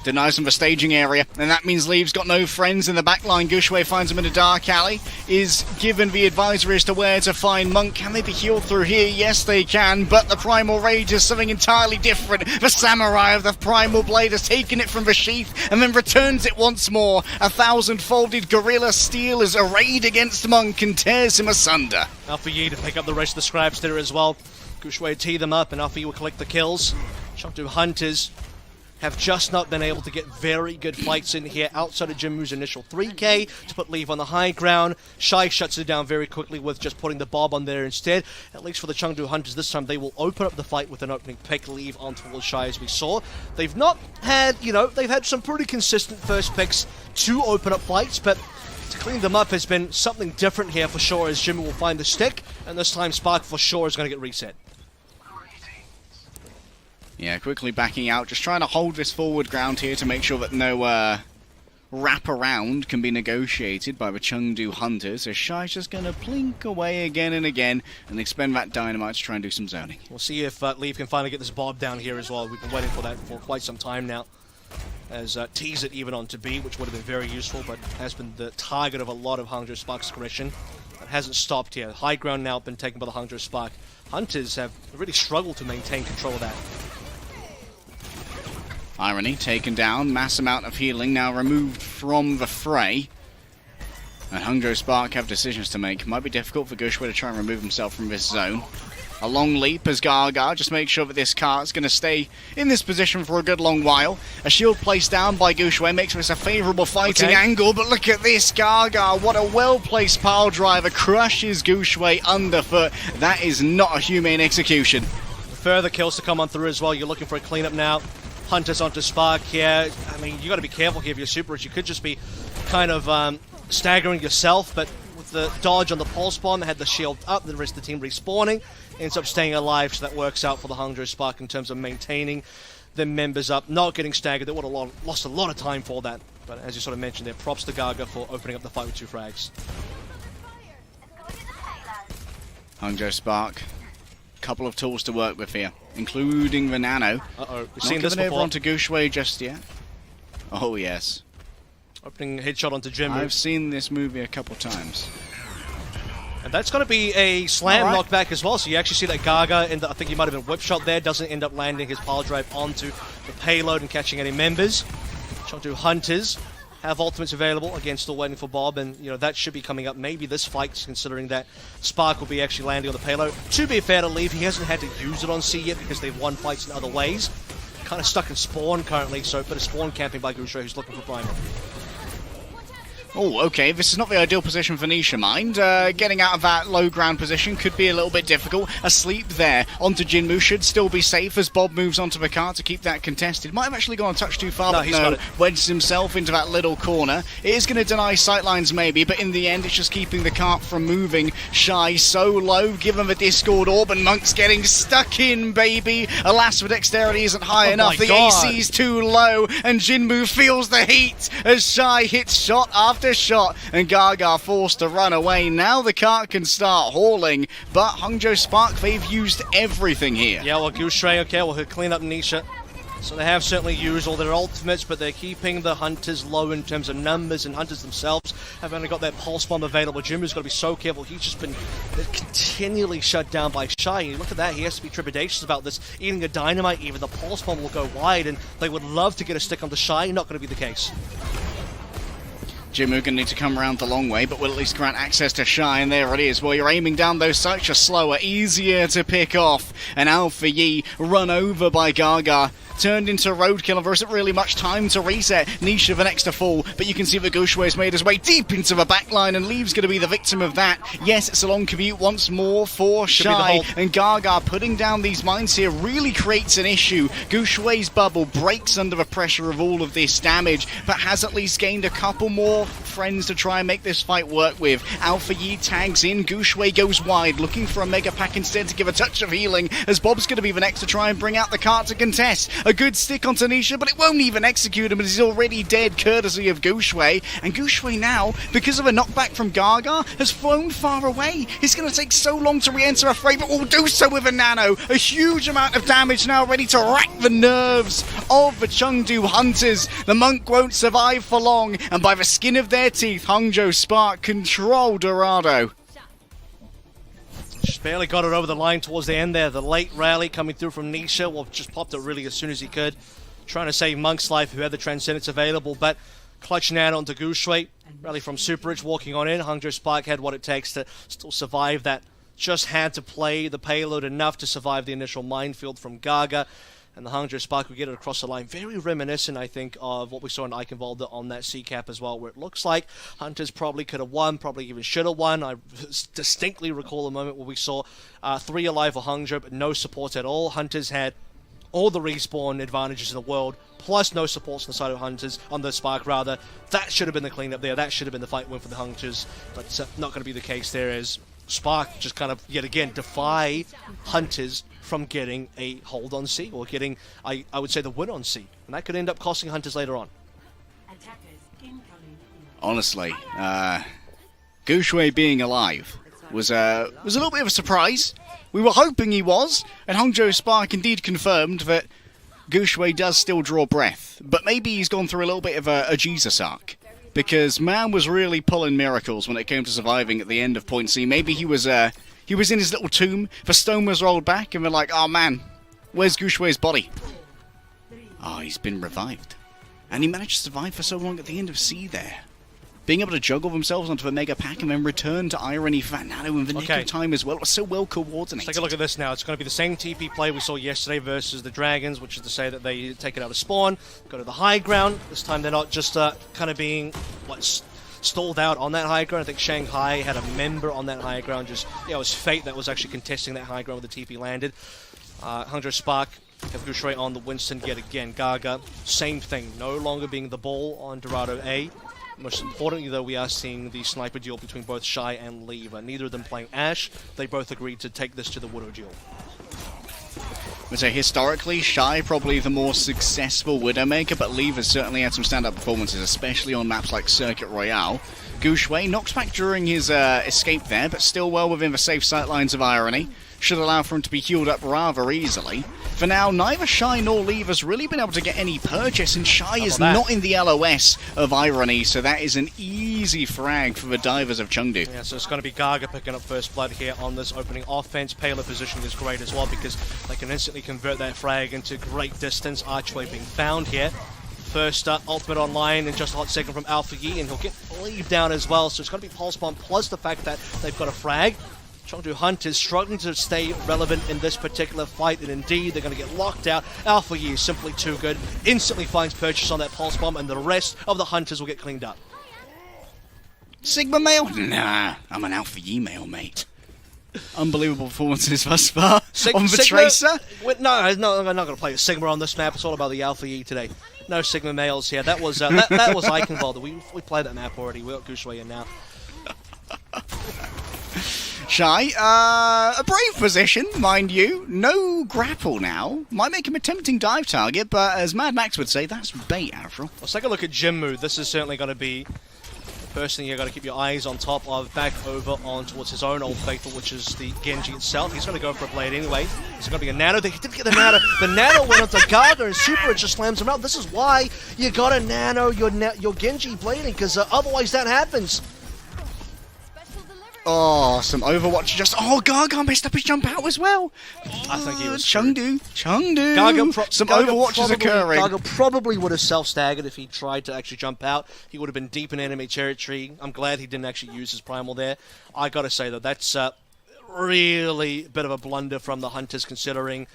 Denies him the staging area, and that means Leave's got no friends in the backline. Gushui finds him in a dark alley, is given the advisory as to where to find Monk. Can they be healed through here? Yes, they can, but the Primal Rage is something entirely different. The Samurai of the Primal Blade has taken it from the sheath and then returns it once more. 1,000-folded Gorilla Steel is arrayed against Monk and tears him asunder. Alpha Yi to pick up the rest of the scraps there as well. Gushui tee them up, and Alpha Yi will collect the kills. Chengdu Hunters have just not been able to get very good fights in here outside of Jinmu's initial 3k to put Leave on the high ground. Shy shuts it down very quickly with just putting the Bob on there instead. At least for the Chengdu Hunters this time, they will open up the fight with an opening pick. Leave on towards Shy, as we saw. They've not had, you know, they've had some pretty consistent first picks to open up fights, but to clean them up has been something different here for sure, as Jinmu will find the stick, and this time Spark for sure is going to get reset. Yeah, quickly backing out, just trying to hold this forward ground here to make sure that no wrap around can be negotiated by the Chengdu Hunters. So Shy's just going to plink away again and again and expend that dynamite to try and do some zoning. We'll see if Leave can finally get this Bob down here as well. We've been waiting for that for quite some time now, as tease it even onto B, which would have been very useful, but has been the target of a lot of Hangzhou Spark's aggression. It hasn't stopped here. High ground now been taken by the Hangzhou Spark. Hunters have really struggled to maintain control of that. Irony taken down, mass amount of healing now removed from the fray. And Hangzhou Spark have decisions to make. Might be difficult for Gushui to try and remove himself from this zone. A long leap as Gaga, just make sure that this cart's going to stay in this position for a good long while. A shield placed down by Gushui makes this a favourable fighting angle, but look at this, Gaga, what a well-placed pile driver, crushes Gushui underfoot. That is not a humane execution. Further kills to come on through as well. You're looking for a cleanup now. Hunters onto Spark here. I mean, you got to be careful here if you're supers. You could just be kind of staggering yourself, but with the dodge on the pulse bomb, they had the shield up, the rest of the team respawning, ends up staying alive, so that works out for the Hangzhou Spark in terms of maintaining the members up, not getting staggered. They would have lost a lot of time for that, but as you sort of mentioned there, props to Gaga for opening up the fight with 2 frags. Hangzhou Spark, couple of tools to work with here, including the nano. We've seen this before. Over onto Gushui just yet. Oh yes. Opening headshot onto Jinmu. I've seen this movie a couple times. And that's going to be a slam knockback as well, so you actually see that Gaga, I think he might have been whip shot there, doesn't end up landing his pile drive onto the payload and catching any members. Chengdu Hunters have ultimates available. Again, still waiting for Bob, and that should be coming up maybe this fight, considering that Spark will be actually landing on the payload. To be fair to Leave, he hasn't had to use it on C yet because they've won fights in other ways. Kind of stuck in spawn currently, so a bit of spawn camping by Gushui, who's looking for Primal. Oh, okay, this is not the ideal position for Nisha, mind. Getting out of that low ground position could be a little bit difficult. Asleep there. Onto Jinmu, should still be safe as Bob moves onto the cart to keep that contested. Might have actually gone a touch too far, but no, wedges himself into that little corner. It is going to deny sightlines maybe, but in the end it's just keeping the cart from moving. Shy so low, given the Discord orb, and Monk's getting stuck in, baby. Alas, the dexterity isn't high enough. The AC's too low, and Jinmu feels the heat as Shy hits shot after shot, and Gaga forced to run away. Now the cart can start hauling, but Hangzhou Spark, they've used everything here. Yeah, well, Gushui, okay, well, he'll clean up Nisha. So they have certainly used all their ultimates, but they're keeping the Hunters low in terms of numbers, and Hunters themselves have only got that pulse bomb available. Jimu's got to be so careful. He's just been continually shut down by Shy. Look at that. He has to be trepidatious about this. Eating a dynamite, even the pulse bomb will go wide, and they would love to get a stick on the Shy. Not going to be the case. Jinmu going to need to come around the long way, but will at least grant access to Shy, and there it is. Well, you're aiming down those sights, you're slower, easier to pick off. And Alpha Yi run over by Gaga. Turned into roadkill, and there isn't really much time to reset. Nisha the next to fall, but you can see that Gushui has made his way deep into the backline, and Leave's going to be the victim of that. Yes, it's a long commute once more for Shy, and Gaga putting down these mines here really creates an issue. Gushui's bubble breaks under the pressure of all of this damage, but has at least gained a couple more friends to try and make this fight work with. Alpha Yi tags in, Gushui goes wide, looking for a mega pack instead to give a touch of healing, as Bob's going to be the next to try and bring out the cart to contest. A good stick on Tanisha, but it won't even execute him, as he's already dead, courtesy of Gushui. And Gushui now, because of a knockback from Gaga, has flown far away. It's going to take so long to re-enter a fray, but will do so with a nano. A huge amount of damage now, ready to rack the nerves of the Chengdu Hunters. The Monk won't survive for long, and by the skin of their teeth, Hangzhou Spark control Dorado. Just barely got it over the line towards the end there. The late rally coming through from Nisha. Well, just popped it really as soon as he could. Trying to save Monk's life, who had the Transcendence available, but clutching out onto Gushui. Rally from Super Rich walking on in. Hangzhou Spark had what it takes to still survive that. Just had to play the payload enough to survive the initial minefield from Gaga. And the Hangzhou Spark will get it across the line. Very reminiscent, I think, of what we saw in Eichenwalde on that C-cap as well, where it looks like Hunters probably could have won, probably even should have won. I distinctly recall a moment where we saw 3 alive for Hangzhou, but no support at all. Hunters had all the respawn advantages in the world, plus no supports on the side of Hunters, on the Spark rather. That should have been the cleanup there. That should have been the fight win for the Hunters, but it's not going to be the case there, as Spark just kind of, yet again, defy Hunters from getting a hold on C, or getting, I would say, the win on C. And that could end up costing Hunters later on. Honestly, Gushui being alive was a little bit of a surprise. We were hoping he was, and Hangzhou Spark indeed confirmed that Gushui does still draw breath, but maybe he's gone through a little bit of a Jesus arc. Because man was really pulling miracles when it came to surviving at the end of Point C. Maybe he was in his little tomb, the stone was rolled back, and we're like, oh man, where's Gushui's body? Oh, he's been revived. And he managed to survive for so long at the end of C there. Being able to juggle themselves onto a mega pack and then return to Irony for that nano in the nick of time as well. It was so well coordinated. Let's take a look at this now. It's going to be the same TP play we saw yesterday versus the Dragons, which is to say that they take it out of spawn, go to the high ground. This time they're not just kind of being stalled out on that high ground. I think Shanghai had a member on that high ground. Just, it was Fate that was actually contesting that high ground where the TP landed. Hangzhou Spark have Gushui on the Winston yet again. Gaga, same thing. No longer being the ball on Dorado A. Most importantly, though, we are seeing the sniper duel between both Shy and Lever. Neither of them playing Ashe. They both agreed to take this to the Widow duel. I would say historically, Shy probably the more successful Widowmaker, but Lever's certainly had some stand-up performances, especially on maps like Circuit Royale. Gushui knocks back during his escape there, but still well within the safe sightlines of Irony. Should allow for him to be healed up rather easily. For now, neither Shy nor Lever's really been able to get any purchase, and Shy is not in the LOS of Irony, so that is an easy frag for the divers of Chengdu. Yeah, so it's going to be Gaga picking up first blood here on this opening offense. Payload positioning is great as well, because they can instantly convert that frag into great distance. Archway being found here. First ultimate online in just a hot second from Alpha Yi, and he'll get leave down as well, so it's going to be Pulse Bomb plus the fact that they've got a frag. Chengdu Hunters struggling to stay relevant in this particular fight, and indeed they're going to get locked out. Alpha Yi is simply too good, instantly finds purchase on that Pulse Bomb, and the rest of the Hunters will get cleaned up. Sigma male? Nah, I'm an Alpha Yi male, mate. Unbelievable performances thus far on the Tracer. No, I'm not going to play Sigma on this map. It's all about the Alpha Yi today. No Sigma males here. That was that was Eichenwalde. We played that map already. We got Gushwei in now. Shy, a brave position, mind you. No grapple now. Might make him a tempting dive target, but as Mad Max would say, that's bait, Avril. Let's take a look at Jinmu. This is certainly going to be the first thing you've got to keep your eyes on top of. Back over on towards his own old faithful, which is the Genji itself. He's going to go for a blade anyway. It's going to be a nano. They didn't get the nano. The nano went onto Gaga, and Super just slams him out. This is why you got to nano your Genji blading, because otherwise that happens. Oh, some Overwatch just... Oh, Gaga messed up his jump out as well. I think he was... Chengdu. Some Gaga Overwatch is occurring. Gaga probably would have self-staggered if he tried to actually jump out. He would have been deep in enemy territory. I'm glad he didn't actually use his primal there. I got to say, though, that's really a bit of a blunder from the Hunters, considering...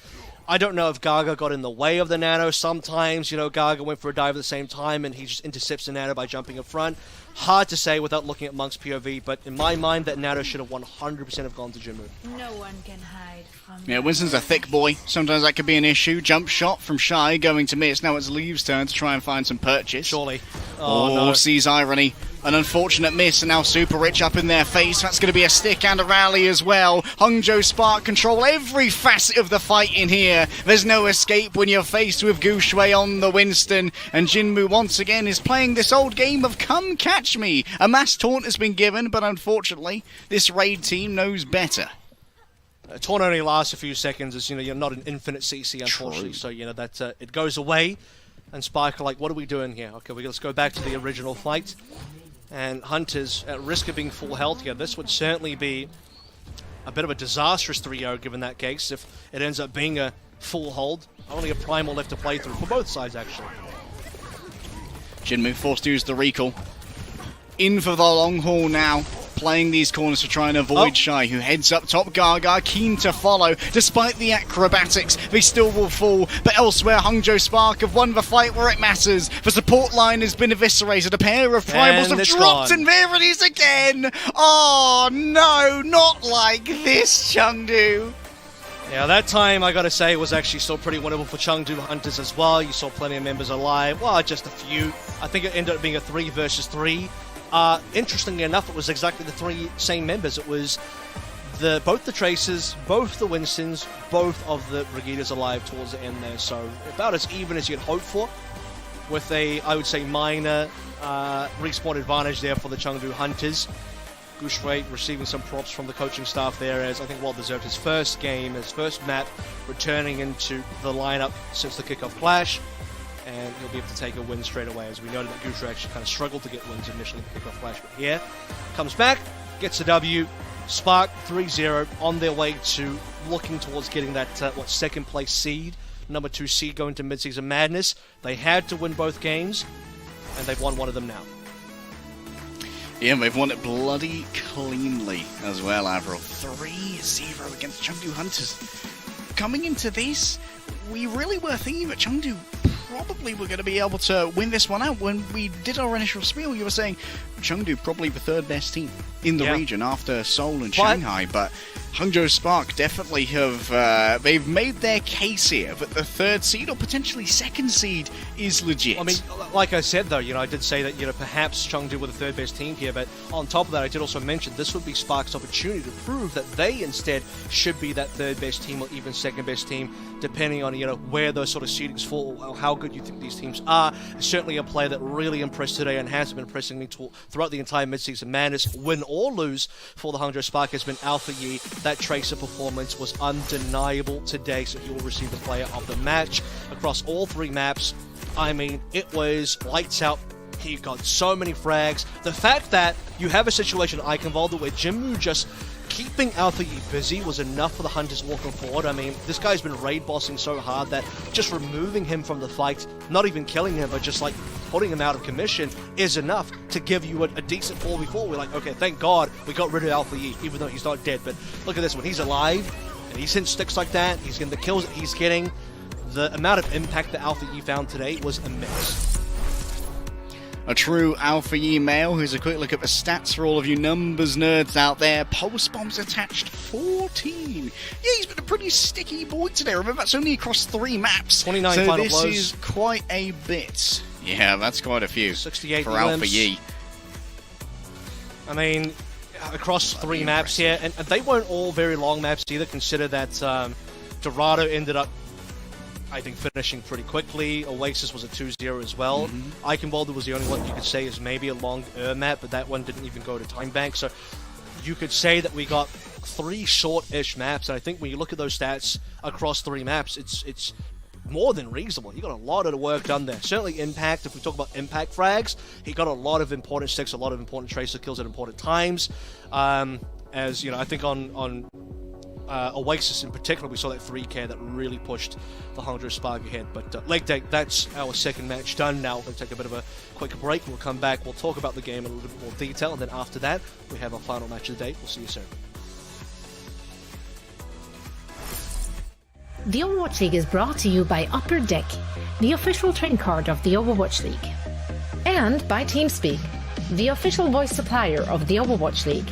I don't know if Gaga got in the way of the nano. Sometimes, you know, Gaga went for a dive at the same time and he just intercepts the nano by jumping in front. Hard to say without looking at Monk's POV, but in my mind, that nano should have 100% have gone to Jinmu. No one can hide from Yeah, Winston's a thick boy. Sometimes that could be an issue. Jump shot from Shy going to miss. Now it's Leave's turn to try and find some purchase. Surely. Oh, no. sees irony. An unfortunate miss, and now Super Rich up in their face. That's going to be a stick and a rally as well. Hangzhou Spark control every facet of the fight in here. There's no escape when you're faced with Gushwei on the Winston. And Jinmu once again is playing this old game of come catch me. A mass taunt has been given, but unfortunately, this raid team knows better. A taunt only lasts a few seconds, as you know, you're not an infinite CC, unfortunately. True. So, you know, that it goes away. And Spark are like, what are we doing here? Okay, let's go back to the original fight. And Hunters, at risk of being full health here, this would certainly be a bit of a disastrous 3-0 given that case if it ends up being a full hold. Only a primal left to play through, for both sides actually. Jinmu forced to use the recall. In for the long haul now. Playing these corners to try and avoid Shy, who heads up top. Gaga keen to follow. Despite the acrobatics, they still will fall. But elsewhere, Hangzhou Spark have won the fight where it matters. The support line has been eviscerated. A pair of primals have dropped, and there it is again. Oh no, not like this, Chengdu. Yeah, that time, I gotta say, was actually still pretty winnable for Chengdu Hunters as well. You saw plenty of members alive. Well, just a few. I think it ended up being a 3 versus 3. Interestingly enough, it was exactly the 3 same members. It was both the Tracers, both the Winstons, both of the Brigaders alive towards the end there. So about as even as you'd hope for, with a, I would say, minor respawn advantage there for the Chengdu Hunters. Gushwei receiving some props from the coaching staff there, as I think well deserved his first game, his first map, returning into the lineup since the kickoff clash. And he'll be able to take a win straight away, as we noted that Gushwei actually kind of struggled to get wins initially in the kickoff flash. But here, comes back, gets a W. Spark 3-0 on their way to looking towards getting that, second place seed. Number 2 seed going to Midseason Madness. They had to win both games, and they've won one of them now. Yeah, they've won it bloody cleanly as well, Avril. 3-0 against Chengdu Hunters. Coming into this, we really were thinking that Chengdu probably were going to be able to win this one out. When we did our initial spiel, you were saying Chengdu probably the 3rd best team in the region after Seoul and Shanghai, but Hangzhou Spark definitely have, they've made their case here that the 3rd seed or potentially 2nd seed is legit. I mean, like I said though, I did say that, perhaps Chengdu were the 3rd best team here, but on top of that, I did also mention this would be Spark's opportunity to prove that they instead should be that 3rd best team or even 2nd best team, depending on, where those sort of seedings fall, or how good you think these teams are. Certainly a player that really impressed today and has been impressing me throughout the entire Midseason Madness, win or lose for the Hangzhou Spark, has been Alpha Yi. That Tracer performance was undeniable today, so he will receive the player of the match across all 3 maps. I mean, it was lights out. He got so many frags. The fact that you have a situation, Eichenwalde, where Jinmu just keeping Alpha Yi busy was enough for the Hunters walking forward. I mean, this guy's been raid bossing so hard that just removing him from the fight, not even killing him, but just like putting him out of commission is enough to give you a decent 4v4. We're like, okay, thank God we got rid of Alpha Yi, even though he's not dead. But look at this, when he's alive and he's hitting sticks like that, he's getting the kills that he's getting. The amount of impact that Alpha Yi found today was immense. A true Alpha Yi male. Here's a quick look at the stats for all of you numbers nerds out there. Pulse bombs attached 14. Yeah, he's been a pretty sticky boy today. Remember, that's only across 3 maps. 29 so final this blows. is quite a bit. Yeah, that's quite a few 68 for Alpha Yi. I mean, across 3 maps here, and they weren't all very long maps either. Consider that Dorado ended up, I think, finishing pretty quickly. Oasis was a 2-0 as well. Eichenwalde was the only one you could say is maybe a long map, but that one didn't even go to Time Bank. So you could say that we got 3 short-ish maps, and I think when you look at those stats across 3 maps, it's more than reasonable. You got a lot of the work done there. Certainly Impact, if we talk about Impact frags, he got a lot of important sticks, a lot of important tracer kills at important times. As you know, I think on Oasis in particular, we saw that 3K that really pushed the Hangzhou Spark ahead. But Leg Day, that's our second match done now. We'll take a bit of a quick break. We'll come back, we'll talk about the game in a little bit more detail, and then after that, we have our final match of the day. We'll see you soon. The Overwatch League is brought to you by Upper Deck, the official trading card of the Overwatch League. And by TeamSpeak, the official voice supplier of the Overwatch League.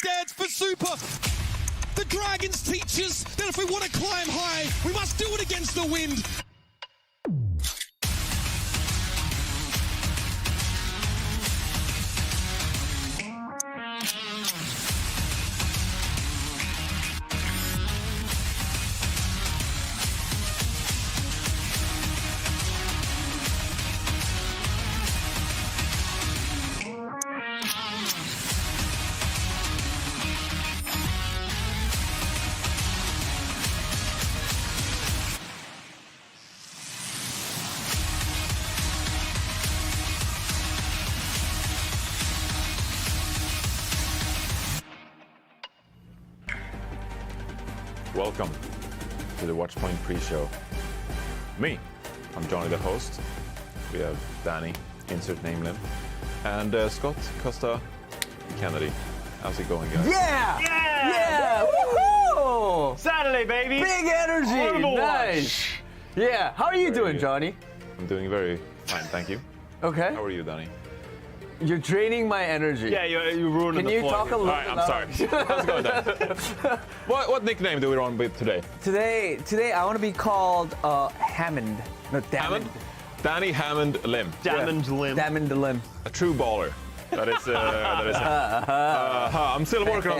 dance for Super. The Dragons teach us that if we want to climb high, we must do it against the wind. Welcome to the Watchpoint pre-show. Me, I'm Johnny the host. We have Danny, insert name limb, and Scott, Costa, Kennedy. How's it going, guys? Yeah! Woohoo! Saturday, baby! Big energy! Overwatch. Nice! Yeah, how are you doing, Johnny? I'm doing very fine, thank you. Okay. How are you, Danny? You're draining my energy. Yeah, you're ruining the Can you flow. talk a little Alright, I'm sorry. How's it going, Dan? What nickname do we run with today? Today I want to be called Hammond. No, Dammond. Hammond? Danny Hammond Lim. Damage limb. Dammond the Limb. A true baller. That is I'm still working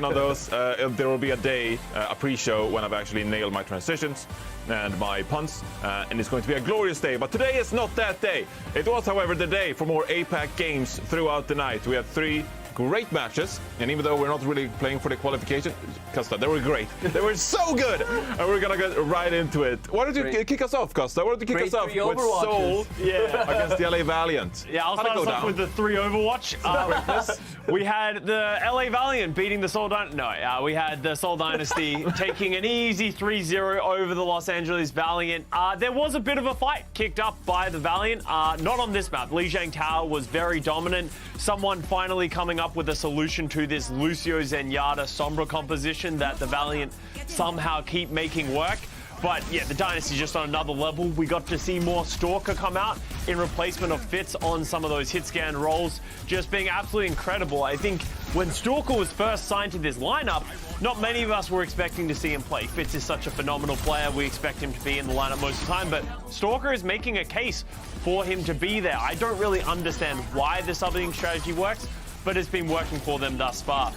on those. There will be a day, a pre-show, when I've actually nailed my transitions and my punts, and it's going to be a glorious day. But today is not that day. It was, however, the day for more APAC games throughout the night. We had 3 great matches, and even though we're not really playing for the qualification, Costa, they were great. They were so good, and we're gonna get right into it. Why don't you kick us off, Costa? Why don't you kick us off with Seoul against the LA Valiant? Yeah, I'll start us off with the 3 Overwatch. We had the LA Valiant beating the Seoul Dynasty. No, we had the Seoul Dynasty taking an easy 3-0 over the Los Angeles Valiant. There was a bit of a fight kicked up by the Valiant. Not on this map. Lijiang Tower was very dominant. Someone finally coming up with a solution to this Lucio Zenyatta Sombra composition that the Valiant somehow keep making work. But yeah, the Dynasty just on another level. We got to see more Stalker come out in replacement of Fitz on some of those hit scan roles, just being absolutely incredible. I think when Stalker was first signed to this lineup, not many of us were expecting to see him play. Fitz is such a phenomenal player. We expect him to be in the lineup most of the time, but Stalker is making a case for him to be there. I don't really understand why the subbing strategy works, but it's been working for them thus far.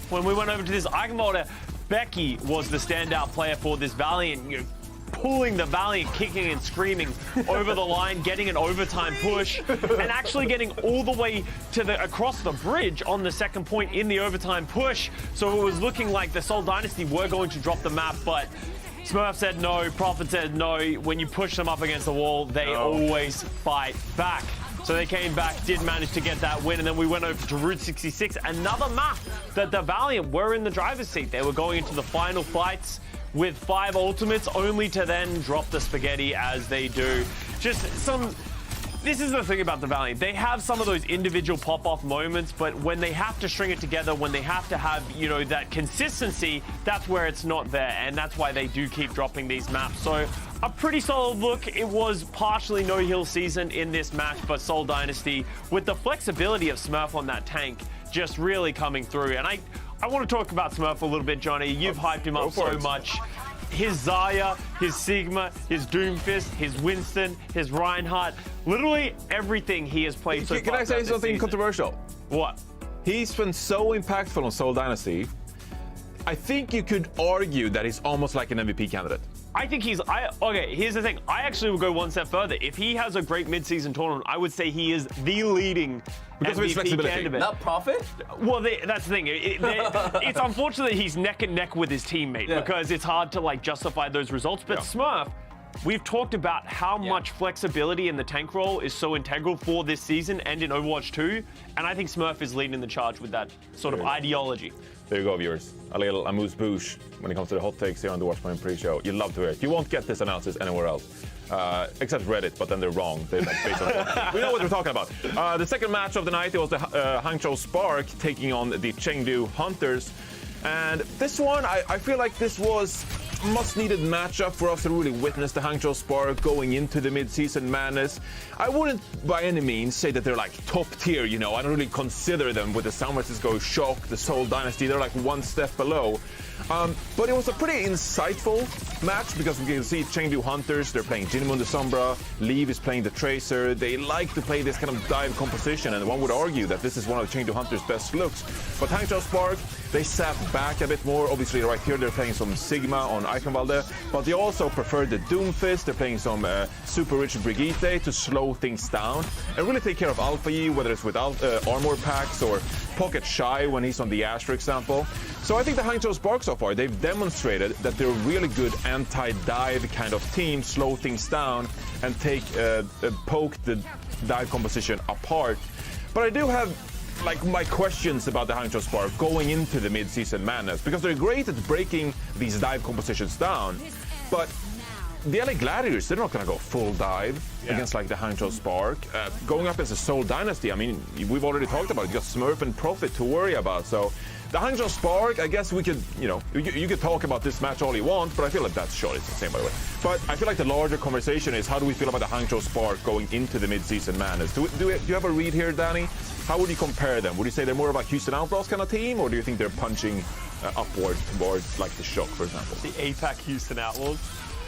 When we went over to this Eigenwalder, Becky was the standout player for this Valiant, pulling the Valiant, kicking and screaming over the line, getting an overtime push, and actually getting all the way to across the bridge on the second point in the overtime push. So it was looking like the Seoul Dynasty were going to drop the map, but Smurf said no, Prophet said no. When you push them up against the wall, they always fight back. So they came back, did manage to get that win, and then we went over to Route 66, another map that the Valiant were in the driver's seat. They were going into the final fights with 5 ultimates, only to then drop the spaghetti as they do. This is the thing about the Valiant. They have some of those individual pop-off moments, but when they have to string it together, when they have to have, that consistency, that's where it's not there, and that's why they do keep dropping these maps. So a pretty solid look. It was partially no-heal season in this match, but Seoul Dynasty, with the flexibility of Smurf on that tank, just really coming through. And I want to talk about Smurf a little bit, Johnny. You've hyped him up so much. His Zarya, his Sigma, his Doomfist, his Winston, his Reinhardt, literally everything he has played so far. Can I say something controversial? What? He's been so impactful on Seoul Dynasty. I think you could argue that he's almost like an MVP candidate. I think okay, here's the thing. I actually would go one step further. If he has a great mid-season tournament, I would say he is the leading because of his flexibility. Candidate. Not Prophet? Well, that's the thing. It's unfortunate that he's neck and neck with his teammate because it's hard to justify those results. But Smurf, we've talked about how much flexibility in the tank role is so integral for this season and in Overwatch 2, and I think Smurf is leading the charge with that sort of ideology. There you go, viewers. A little amuse-bouche when it comes to the hot takes here on the Watchpoint pre-show. You love to hear it. You won't get this analysis anywhere else, except Reddit, but then they're wrong. We know what we're talking about. The second match of the night, it was the Hangzhou Spark taking on the Chengdu Hunters. And this one, I feel like this was must-needed matchup for us to really witness the Hangzhou Spark going into the mid-season madness. I wouldn't by any means say that they're like top tier, you know. I don't really consider them with the San Francisco Shock, the Seoul Dynasty. They're like one step below. But it was a pretty insightful match because we can see Chengdu Hunters, they're playing Jinmun the Sombra, Leave is playing the Tracer. They like to play this kind of dive composition, and one would argue that this is one of Chengdu Hunters' best looks. But Hangzhou Spark, they sat back a bit more. Obviously, right here, they're playing some Sigma on Eichenwalde, but they also prefer the Doomfist. They're playing some super rich Brigitte to slow things down and really take care of Alpha E, whether it's with armor packs or Pocket Shy when he's on the Ash, for example. So I think the Hangzhou Spark so far, they've demonstrated that they're a really good anti-dive kind of team, slow things down and poke the dive composition apart. But I do have like my questions about the Hangzhou Spark going into the mid-season madness, because they're great at breaking these dive compositions down, but the LA Gladiators, they're not going to go full dive against like the Hangzhou Spark. Going up as a Seoul Dynasty, I mean, we've already talked about it. You got Smurf and Profit to worry about. So the Hangzhou Spark, I guess we could, you know, you could talk about this match all you want, but I feel like that's short. It's the same, by the way. But I feel like the larger conversation is, how do we feel about the Hangzhou Spark going into the mid-season madness? Do you have a read here, Danny? How would you compare them? Would you say they're more of a Houston Outlaws kind of team, or do you think they're punching upward towards like the Shock, for example? The APAC Houston Outlaws.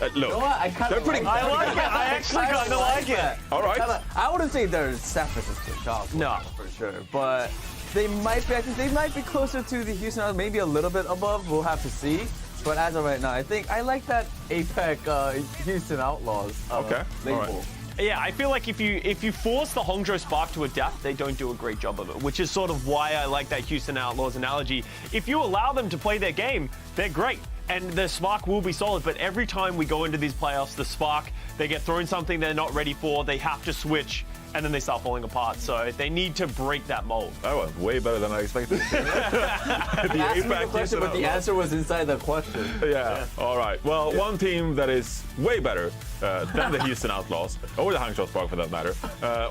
Look, You know what? I kind of pretty. I like it. I actually kind of like it. All right. I wouldn't say they're San Francisco Shock. No. For sure. But they might be, I think they might be closer to the Houston Outlaws, maybe a little bit above. We'll have to see. But as of right now, I like that APEC Houston Outlaws Okay. label. All right. Yeah, I feel like if you force the Hangzhou Spark to adapt, they don't do a great job of it, which is sort of why I like that Houston Outlaws analogy. If you allow them to play their game, they're great. And the Spark will be solid, but every time we go into these playoffs, the Spark, they get thrown something they're not ready for, they have to switch, and then they start falling apart. So they need to break that mold. Oh, well, way better than I expected. You asked me the question, but the answer was inside the question. Yeah. All right. Well, one team that is way better than the Houston Outlaws, or the Hangzhou Spark for that matter,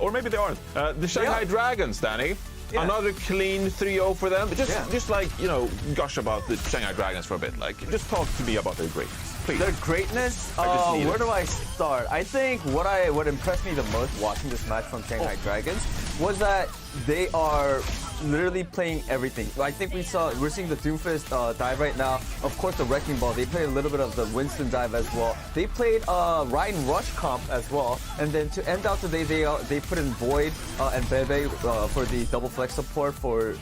or maybe they aren't. The Shanghai Dragons, Danny. Yeah. Another clean 3-0 for them. Just like, you know, gush about the Shanghai Dragons for a bit. Like, just talk to me about their greatness, please. Their greatness? Where do I start? I think what impressed me the most watching this match from Shanghai Dragons was that they are literally playing everything. I think we're seeing the Doomfist dive right now. Of course, the Wrecking Ball. They played a little bit of the Winston dive as well. They played Ryan Rush comp as well. And then to end out today, they put in Void and Bebe for the double flex support for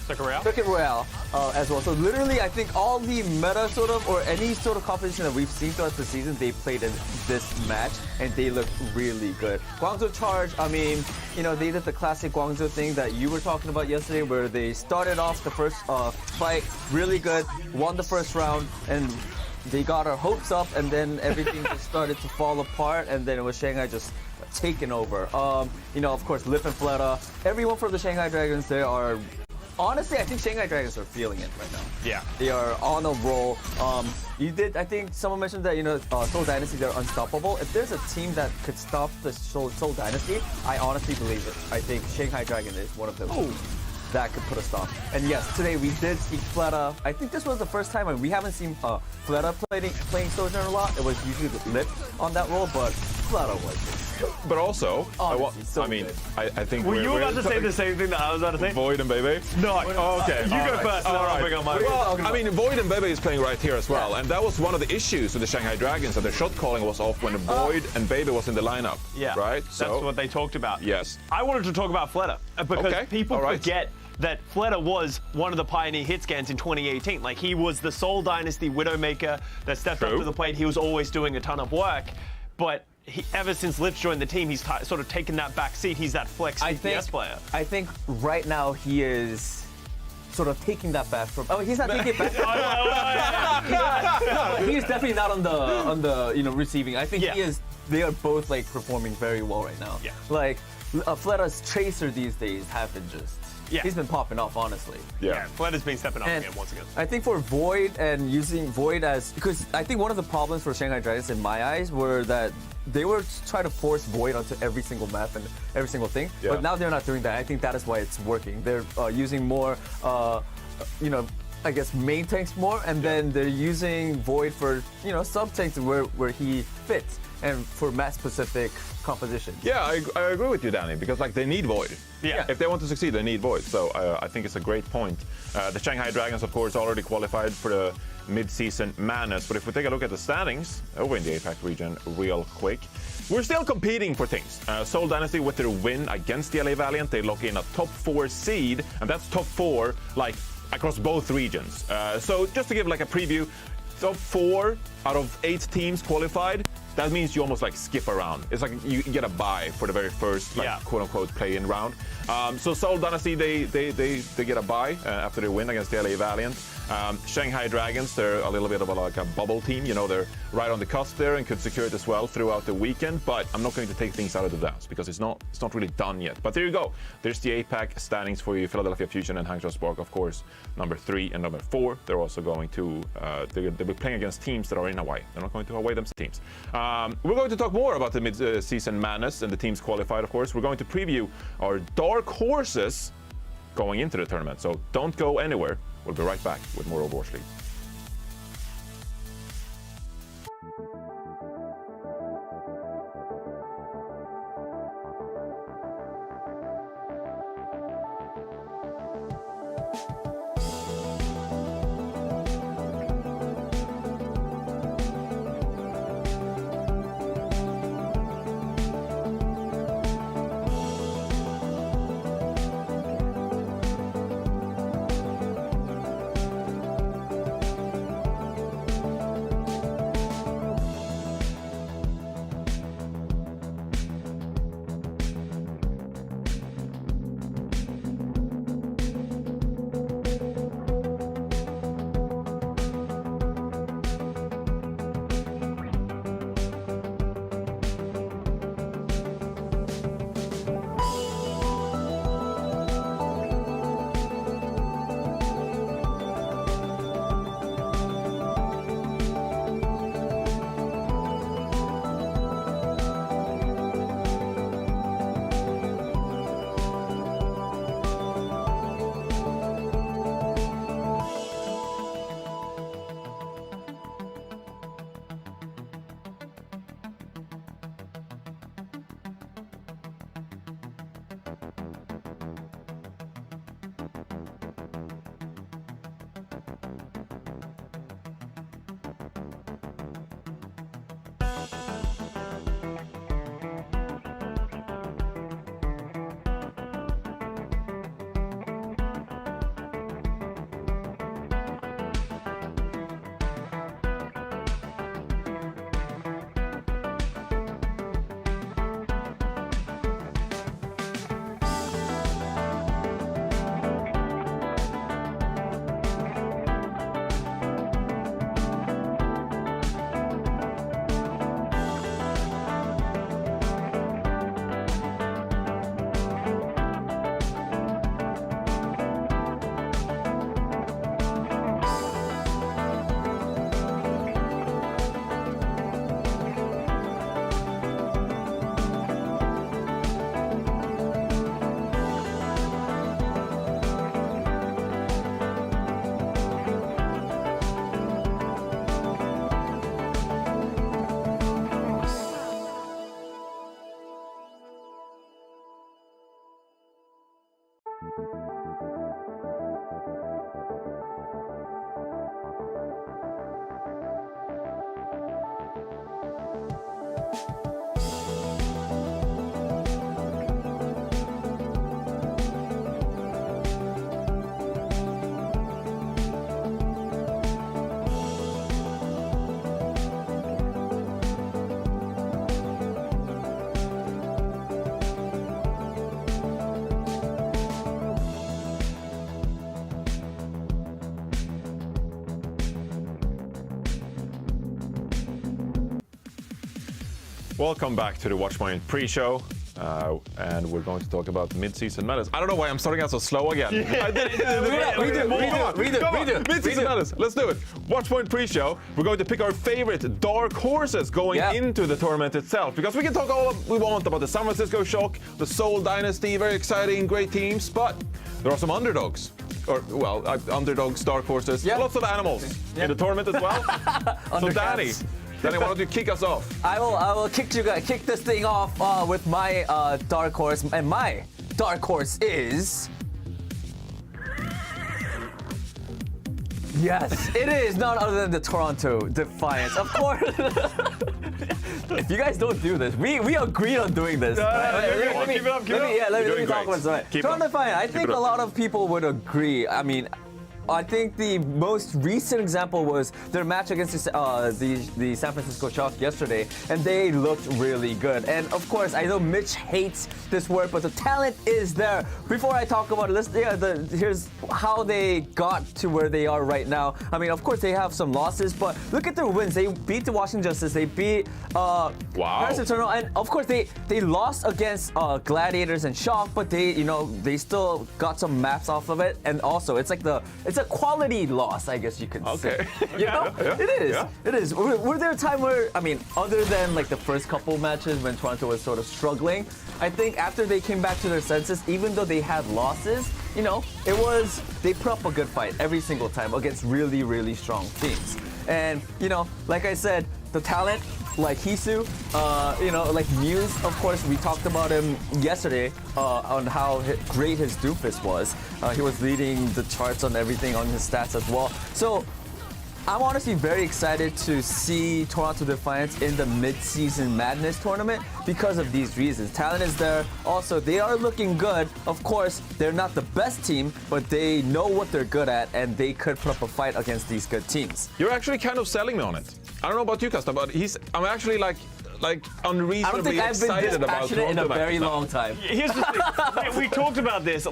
Circuit Royale as well. So literally, I think all the meta sort of, or any sort of competition that we've seen throughout the season, they played in this match, and they look really good. Guangzhou Charge, I mean, you know, they did the classic Guangzhou thing that you were talking about yesterday, where they started off the first fight really good, won the first round, and they got our hopes up, and then everything just started to fall apart, and then it was Shanghai just taken over. You know, of course, Lip and Fleta, everyone from the Shanghai Dragons, they are, honestly, I think Shanghai Dragons are feeling it right now. Yeah. They are on a roll. I think someone mentioned that, you know, Seoul Dynasty, they're unstoppable. If there's a team that could stop the Seoul Dynasty, I honestly believe it. I think Shanghai Dragon is one of those that could put a stop. And yes, today we did see Fleta. I think this was the first time, and we haven't seen Fleta playing Sojourner a lot. It was usually Lip on that role, but Fleta was But also, honestly, I think Were you we're about to say the same thing that I was about to say? Void and Bebe? No. Oh, okay. You go first, and then I'll bring on my Well, I mean, Void and Bebe is playing right here as well, and that was one of the issues with the Shanghai Dragons, that their shot calling was off when Void and Bebe was in the lineup. Yeah. Right? That's what they talked about. Yes. I wanted to talk about Fleta because people All right. forget that Fleta was one of the pioneer hit scans in 2018. Like, he was the Seoul Dynasty Widowmaker that stepped up to the plate. He was always doing a ton of work, but ever since Lips joined the team, he's sort of taken that back seat. He's that flex DPS player. I think right now he is sort of taking that back from. Oh, he's not taking it back. He's definitely not on the receiving. I think he is. They are both like performing very well right now. Yeah. Like Fleta's Tracer these days have been just. Yeah. He's been popping off, honestly. Yeah, Fleta's been stepping up again once again. I think for Void and using Void as, because I think one of the problems for Shanghai Dragons in my eyes were that they were trying to force Void onto every single map and every single thing. Yeah. But now they're not doing that. I think that is why it's working. They're using more, I guess, main tanks more, and then they're using Void for, sub tanks where he fits, and for match-specific compositions. Yeah, I agree with you, Danny, because they need Void. Yeah. If they want to succeed, they need Void. So I think it's a great point. The Shanghai Dragons, of course, already qualified for the mid-season madness. But if we take a look at the standings over in the APAC region real quick, we're still competing for things. Seoul Dynasty, with their win against the LA Valiant, they lock in a top 4 seed, and that's top 4 across both regions. So just to give a preview, top 4 out of 8 teams qualified. That means you almost skip around. It's like you get a bye for the very first quote-unquote play-in round. So Seoul Dynasty, they get a bye after they win against the LA Valiant. Shanghai Dragons, they're a little bit of a bubble team. They're right on the cusp there and could secure it as well throughout the weekend. But I'm not going to take things out of the dance because it's not really done yet. But there you go. There's the APAC standings for you. Philadelphia Fusion and Hangzhou Spark, of course, number 3 and number 4. They're also going to they'll be playing against teams that are in Hawaii. They're not going to Hawaii themselves teams. We're going to talk more about the mid-season madness and the teams qualified, of course. We're going to preview our dark horses going into the tournament. So don't go anywhere. We'll be right back with more Overwatch League. Welcome back to the Watchpoint pre-show, and we're going to talk about mid-season madness. I don't know why I'm starting out so slow again. Redo. Mid-season madness. Let's do it. Watchpoint pre-show. We're going to pick our favorite dark horses going into the tournament itself, because we can talk all we want about the San Francisco Shock, the Seoul Dynasty, very exciting, great teams, but there are some underdogs or well, underdogs, dark horses, lots of animals in the tournament as well. So Danny, why don't you kick us off? I will kick this thing off with my dark horse, and my dark horse is. Yes, it is none other than the Toronto Defiance. Of course. If you guys don't do this, we agreed on doing this. Let me talk about it. Toronto Defiance, I think a lot of people would agree. I mean, I think the most recent example was their match against the San Francisco Shock yesterday, and they looked really good. And of course, I know Mitch hates this word, but the talent is there. Before I talk about it, here's how they got to where they are right now. I mean, of course, they have some losses, but look at their wins. They beat the Washington Justice. They beat Paris Eternal, and of course, they lost against Gladiators and Shock, but they still got some maps off of it. And also, it's a quality loss, I guess you could say. It is. Yeah. It is. Were there a time where, I mean, other than like the first couple matches when Toronto was sort of struggling, I think after they came back to their senses, even though they had losses, they put up a good fight every single time against really, really strong teams. And, like I said, the talent, like Hisu, like Muse, of course, we talked about him yesterday on how great his doofus was. He was leading the charts on everything on his stats as well. So I'm honestly very excited to see Toronto Defiance in the Midseason Madness tournament because of these reasons. Talent is there. Also, they are looking good. Of course, they're not the best team, but they know what they're good at, and they could put up a fight against these good teams. You're actually kind of selling me on it. I don't know about you, Costa, but I'm actually like unreasonably excited about Toronto in a very long time. Here's the thing. We talked about this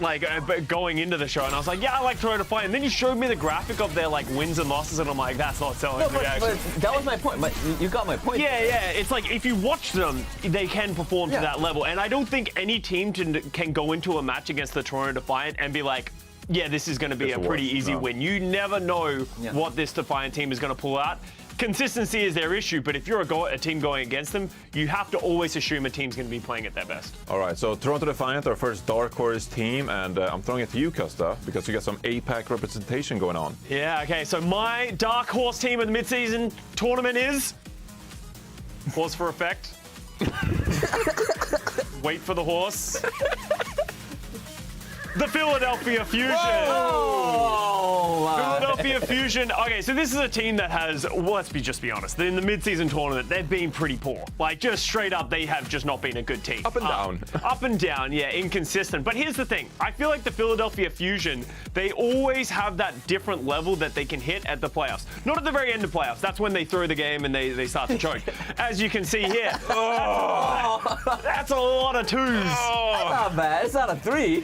going into the show, and I was like, yeah, I like Toronto Defiance. And then you showed me the graphic of their wins and losses, and I'm like, that's not selling me. But that was my point. You got my point. Yeah. It's like if you watch them, they can perform to that level. And I don't think any team can go into a match against the Toronto Defiant and be like, yeah, this is going to be a pretty easy win. You never know what this Defiant team is going to pull out. Consistency is their issue, but if you're a team going against them, you have to always assume a team's going to be playing at their best. All right, so Toronto Defiant, our first dark horse team, and I'm throwing it to you, Costa, because you got some APAC representation going on. Yeah, okay, so my dark horse team in the mid-season tournament is... Pause for effect. Wait for the horse. The Philadelphia Fusion. Philadelphia Fusion. Okay, so this is a team that has, let's just be honest, in the mid-season tournament, they've been pretty poor. Like, just straight up, they have just not been a good team. Up and down. Up and down, yeah, inconsistent. But here's the thing. I feel like the Philadelphia Fusion, they always have that different level that they can hit at the playoffs. Not at the very end of playoffs. That's when they throw the game and they start to choke. As you can see here. That's a lot of twos. That's not bad. It's not a 3.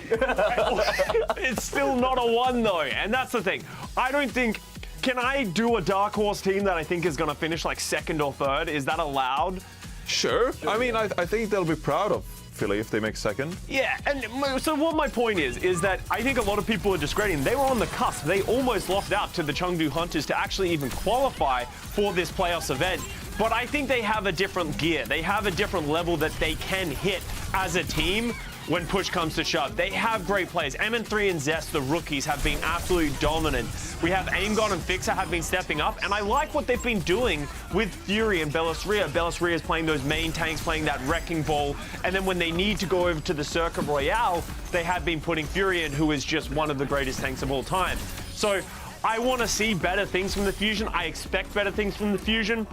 It's still not a 1 though, and that's the thing. I don't think, can I do a dark horse team that I think is going to finish like 2nd or 3rd? Is that allowed? Sure. I mean, I think they'll be proud of Philly if they make 2nd. Yeah, and so what my point is that I think a lot of people are discrediting. They were on the cusp. They almost lost out to the Chengdu Hunters to actually even qualify for this playoffs event. But I think they have a different gear. They have a different level that they can hit as a team when push comes to shove. They have great players. MN3 and Zest, the rookies, have been absolutely dominant. We have AimGod and Fixer have been stepping up, and I like what they've been doing with Fury and Bellisria. Bellisria is playing those main tanks, playing that Wrecking Ball, and then when they need to go over to the Circuit Royale, they have been putting Fury in, who is just one of the greatest tanks of all time. So I want to see better things from the Fusion. I expect better things from the Fusion.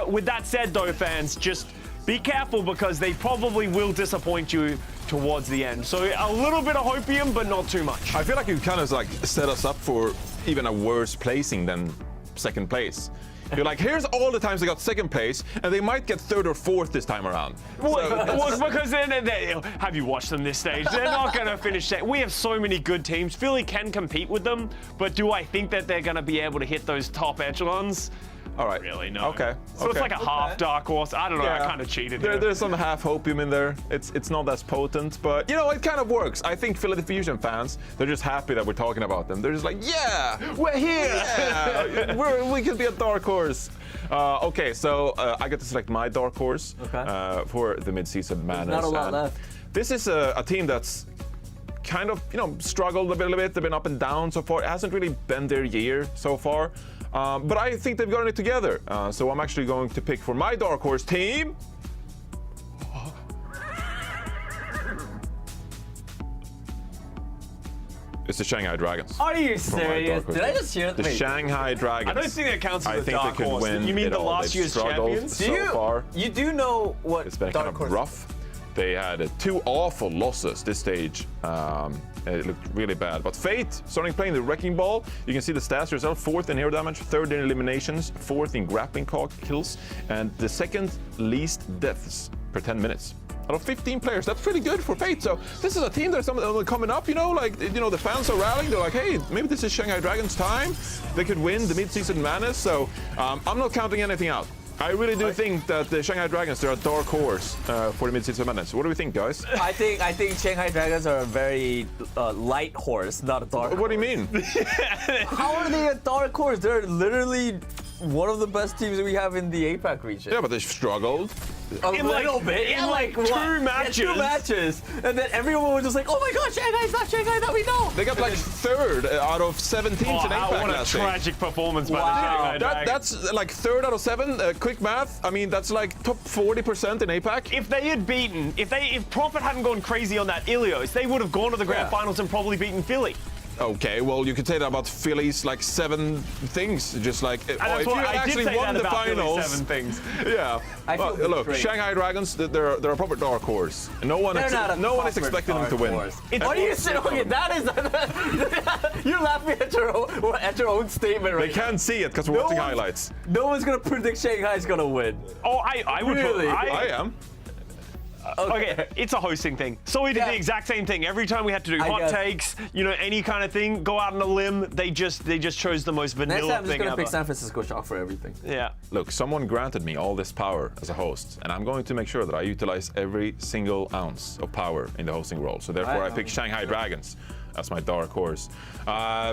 With that said, though, fans, just be careful because they probably will disappoint you towards the end. So a little bit of hopium, but not too much. I feel like you kind of like set us up for even a worse placing than 2nd place. You're like, here's all the times they got 2nd place, and they might get 3rd or 4th this time around. Well, because have you watched them this stage? They're not going to finish second. We have so many good teams. Philly can compete with them, but do I think that they're going to be able to hit those top echelons? All right. Really, no. Okay. So it's like a half dark horse. I don't know. I kind of cheated here. There's some half hopium in there. It's not as potent, but it kind of works. I think Philadelphia Fusion fans, they're just happy that we're talking about them. They're just like, yeah, we're here. Yeah, we can be a dark horse. Okay, so I get to select my dark horse for the mid-season madness. Not a lot left. This is a team that's kind of, struggled a little bit. They've been up and down so far. It hasn't really been their year so far. But I think they've gotten it together. So I'm actually going to pick for my dark horse team. It's the Shanghai Dragons. Are you serious? Did I just hear the Shanghai Dragons? I don't think that counts as I a think dark they could horse. win. You mean the last year's champions? So far. You do know what It's been dark kind of horse rough. They had 2 awful losses this stage. It looked really bad. But Fate starting playing the Wrecking Ball. You can see the stats yourself. 4th in hero damage, 3rd in eliminations, 4th in grappling kills, and the 2nd least deaths per 10 minutes. Out of 15 players, that's pretty good for Fate. So this is a team that's coming up, the fans are rallying. They're like, hey, maybe this is Shanghai Dragons' time. They could win the Midseason Madness. So I'm not counting anything out. I really do think that the Shanghai Dragons, they're a dark horse for the Midseason Madness. What do we think, guys? I think Shanghai Dragons are a very light horse, not a dark horse. What do you mean? How are they a dark horse? They're literally one of the best teams that we have in the APAC region. Yeah, but they struggled. A little bit. In like 2 matches. Yeah, 2 matches. And then everyone was just like, oh my god, Shanghai's not Shanghai that we know. They got like 3rd out of 7 teams in APAC What a last week. tragic performance by the Shanghai Dragons. That's like 3rd out of 7. Quick math. I mean, that's like top 40% in APAC. If they had beaten, if Profit hadn't gone crazy on that Ilios, they would have gone to the grand finals and probably beaten Philly. Okay, well, you could say that about Philly's like 7 things. Just like, if you had actually won the finals. 7 things. Yeah. Look, Shanghai Dragons, they're a proper dark horse. No one is expecting them to win. What are you saying? Okay, that is. You're laughing at your own statement right They can't see it because we're watching highlights. No one's going to predict Shanghai's going to win. Oh, I would. Really? I am. Okay, it's a hosting thing. So we did the exact same thing. Every time we had to do hot takes, any kind of thing, go out on a limb, they just chose the most vanilla thing ever. Next time I'm just going to pick ever. San Francisco Shock for everything. Yeah. Look, someone granted me all this power as a host, and I'm going to make sure that I utilize every single ounce of power in the hosting role. So therefore, I pick Shanghai Dragons as my dark horse.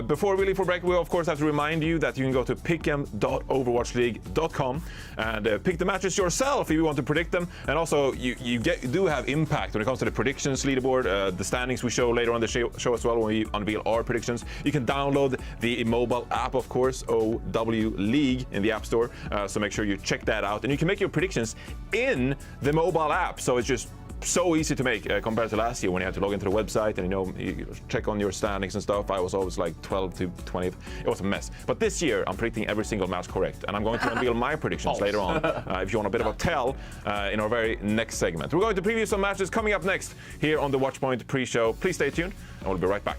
Before we leave for break, we of course have to remind you that you can go to pick'em.overwatchleague.com and pick the matches yourself if you want to predict them. And also, you do have impact when it comes to the predictions leaderboard, the standings we show later on the show as well when we unveil our predictions. You can download the mobile app, of course, OW League in the App Store. So make sure you check that out. And you can make your predictions in the mobile app. So it's just so easy to make compared to last year when you had to log into the website and you check on your standings and stuff. I was always like 12th to 20th. It was a mess. But this year I'm predicting every single match correct, and I'm going to unveil my predictions later on if you want a bit of a tell in our very next segment. We're going to preview some matches coming up next here on the Watchpoint pre-show. Please stay tuned and we'll be right back.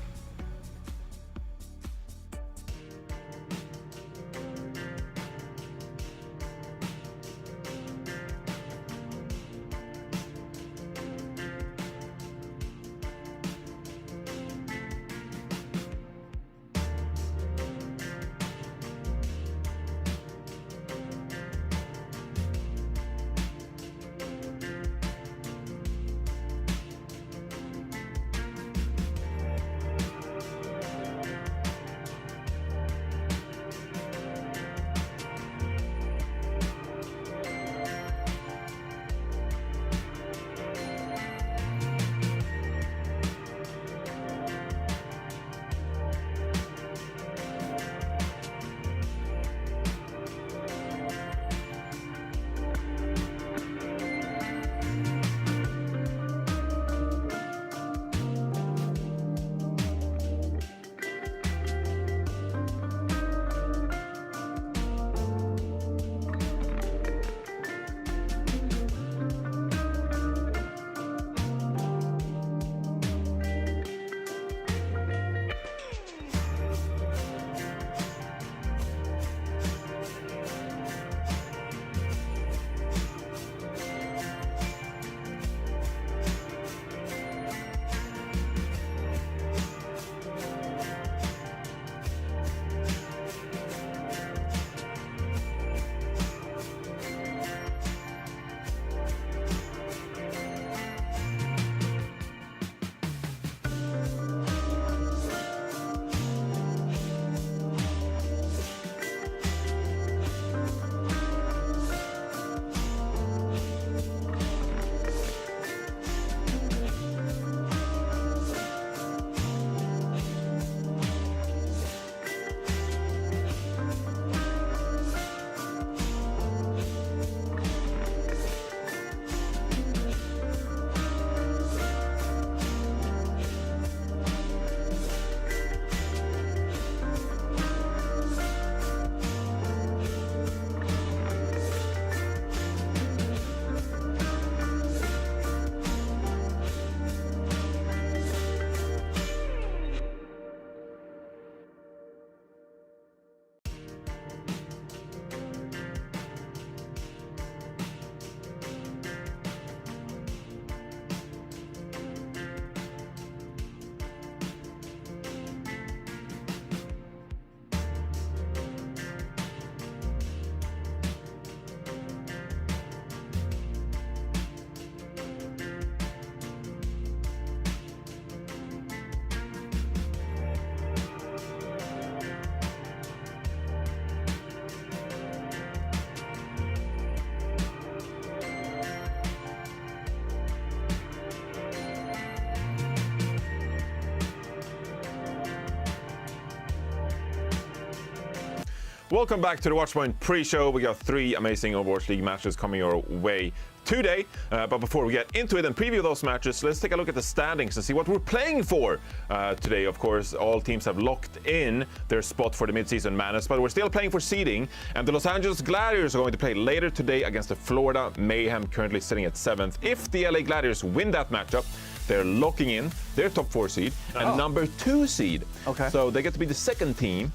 Welcome back to the Watchpoint pre-show. We got 3 amazing Overwatch League matches coming your way today. But before we get into it and preview those matches, let's take a look at the standings and see what we're playing for today. Of course, all teams have locked in their spot for the mid-season madness, but we're still playing for seeding. And the Los Angeles Gladiators are going to play later today against the Florida Mayhem, currently sitting at 7th. If the LA Gladiators win that matchup, they're locking in their top 4 seed and number 2 seed. Okay. So they get to be the second team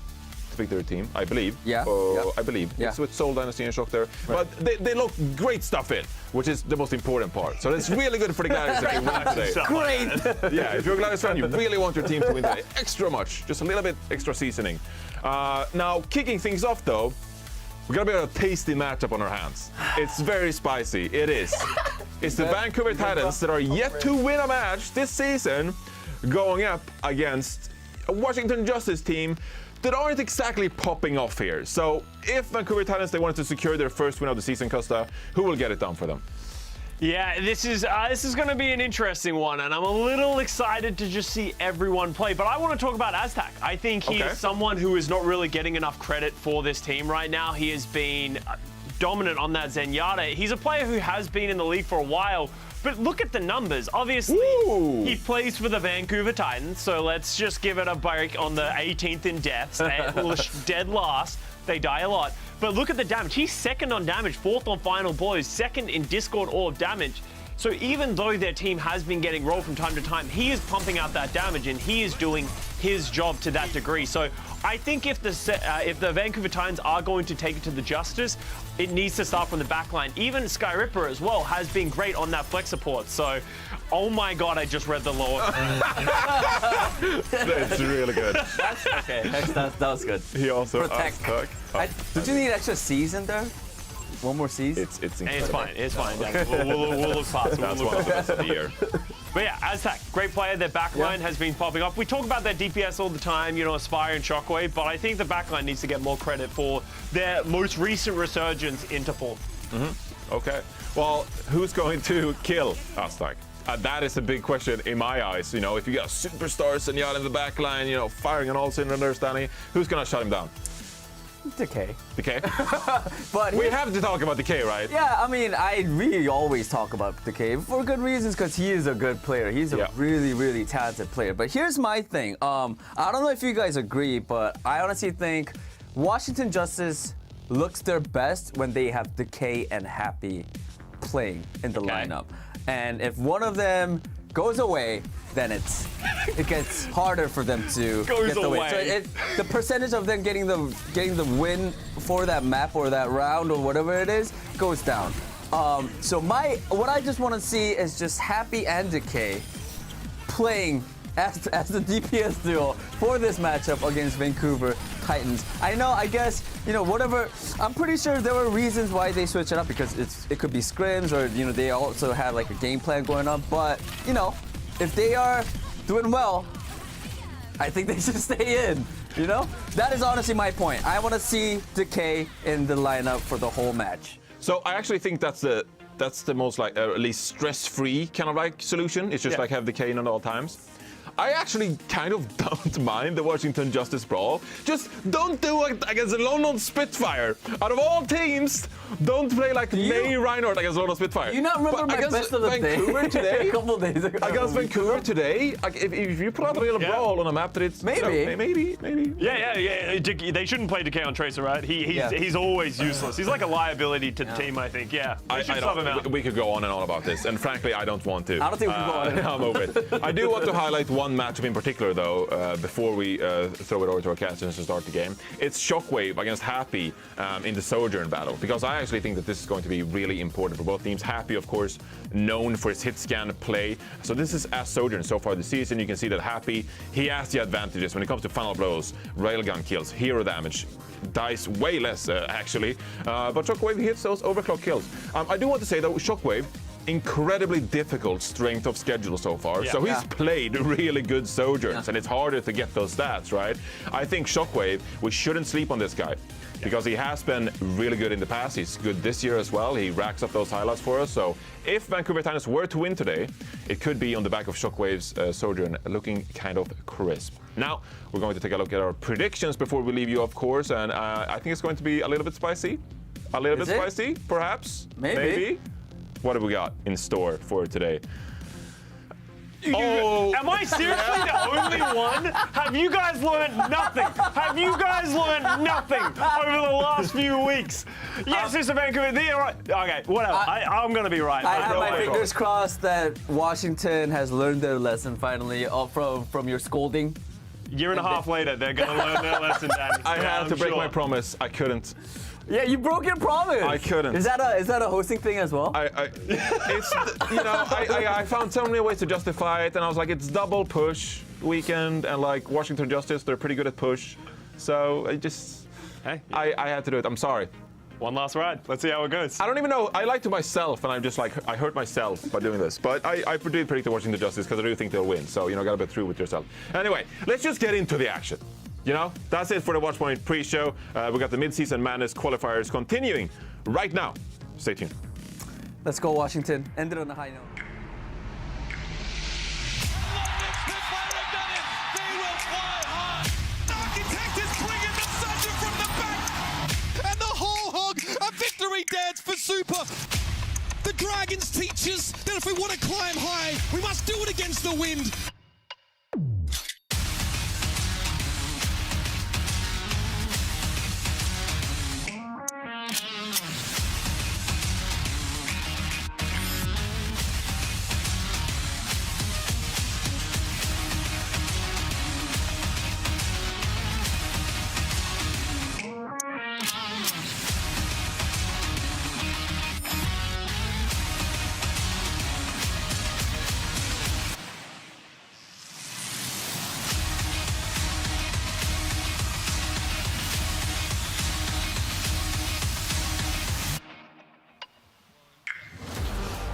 to pick their team, I believe. Yeah. I believe. Yeah. It's with Soul Dynasty and Shock there. Right. But they look great stuff in, which is the most important part. So it's really good for the Gladiators if they win today. Great! Yeah, if you're a Gladiators fan, you really want your team to win today. Extra much, just a little bit extra seasoning. Now, kicking things off though, we're gonna be able to taste the matchup on our hands. It's very spicy, it is. It's the Vancouver Titans that are yet to win a match this season, going up against a Washington Justice team that aren't exactly popping off here. So if Vancouver Titans, they wanted to secure their first win of the season, Costa, who will get it done for them? Yeah, this is going to be an interesting one, and I'm a little excited to just see everyone play. But I want to talk about Aztec. I think he is someone who is not really getting enough credit for this team right now. He has been dominant on that Zenyatta. He's a player who has been in the league for a while, but look at the numbers. Obviously, he plays for the Vancouver Titans, so let's just give it a break on the 18th in deaths. Dead last. They die a lot. But look at the damage. He's 2nd on damage, 4th on final blows, 2nd in Discord orb damage. So even though their team has been getting rolled from time to time, he is pumping out that damage and he is doing his job to that degree. So I think if the Vancouver Titans are going to take it to the Justice, it needs to start from the back line. Even Sky Ripper as well has been great on that flex support. So, oh my God, I just read the lore. That's really good. Okay, that was good. He also Protect. Did you need extra season there? One more season? It's incredible. It's fine. We'll look past it. That's one of the best of the year. But yeah, Aztec, great player. Their backline has been popping up. We talk about their DPS all the time, Aspire and Shockwave, but I think the backline needs to get more credit for their most recent resurgence into form. Okay. Well, who's going to kill Aztec? That is a big question in my eyes. If you got superstars and you're in the backline, firing on all cylinders, Danny, who's going to shut him down? Decay. Decay? But we have to talk about Decay, right? Yeah, I mean, I really always talk about Decay for good reasons, because he is a good player. He's a really, really talented player. But here's my thing. I don't know if you guys agree, but I honestly think Washington Justice looks their best when they have Decay and Happy playing in the lineup. And if one of them goes away, then it gets harder for them to get the win. So the percentage of them getting the win for that map or that round or whatever it is goes down. So what I just want to see is just Happy and Decay playing as the DPS duo for this matchup against Vancouver Titans. I guess, whatever. I'm pretty sure there were reasons why they switched it up, because it could be scrims, or, they also had like a game plan going on. But, if they are doing well, I think they should stay in, That is honestly my point. I want to see Decay in the lineup for the whole match. So I actually think that's the most at least stress-free kind of solution. It's just have Decay in at all times. I actually kind of don't mind the Washington Justice Brawl. Just don't do it against the London Spitfire. Out of all teams, don't play May Reinhardt against London Spitfire. You not remember my best of the Vancouver day? today? A couple days ago. Against Vancouver today? If you put out a real brawl on a map that it's... Maybe. Maybe. Yeah. They shouldn't play Decay on Tracer, right? He's always useless. He's like a liability to the team, I think. Yeah. We could go on and on about this, and frankly, I don't want to. I don't think we can go on and on. I'm over it. I do want to highlight one matchup in particular, though, before we throw it over to our casters to start the game. It's Shockwave against Happy in the Sojourn battle, because I actually think that this is going to be really important for both teams. Happy, of course, known for his hit scan play. So this is as Sojourn so far this season. You can see that Happy, he has the advantages when it comes to final blows, railgun kills, hero damage, dies way less, actually. But Shockwave hits those overclock kills. I do want to say, though, Shockwave, incredibly difficult strength of schedule so far. So he's played really good Sojourns, and it's harder to get those stats, right? I think Shockwave, we shouldn't sleep on this guy, because he has been really good in the past. He's good this year as well. He racks up those highlights for us. So if Vancouver Titans were to win today, it could be on the back of Shockwave's Sojourn, looking kind of crisp. Now, we're going to take a look at our predictions before we leave you, of course, and I think it's going to be a little bit spicy. A little bit spicy, perhaps? Maybe. What have we got in store for today? Am I seriously the only one? Have you guys learned nothing? Have you guys learned nothing over the last few weeks? Yes, it's a Vancouver. They're right. Okay, whatever. I'm going to be right. I have my fingers crossed that Washington has learned their lesson finally from your scolding. Year and a half later, they're going to learn their lesson, Danny. I had to break my promise. I couldn't. Yeah, you broke your promise. I couldn't. Is that a hosting thing as well? I found so many ways to justify it, and I was like, it's double push weekend, and like Washington Justice, they're pretty good at push. So I had to do it. I'm sorry. One last ride. Let's see how it goes. I don't even know. I lied to myself, and I'm just like, I hurt myself by doing this. But I did predict the Washington Justice because I do think they'll win. So, gotta be through with yourself. Anyway, let's just get into the action. That's it for the Watchpoint pre-show. We got the Midseason Madness qualifiers continuing right now. Stay tuned. Let's go, Washington. End it on a high note. A victory dance for Super. The Dragons teach us that if we want to climb high, we must do it against the wind.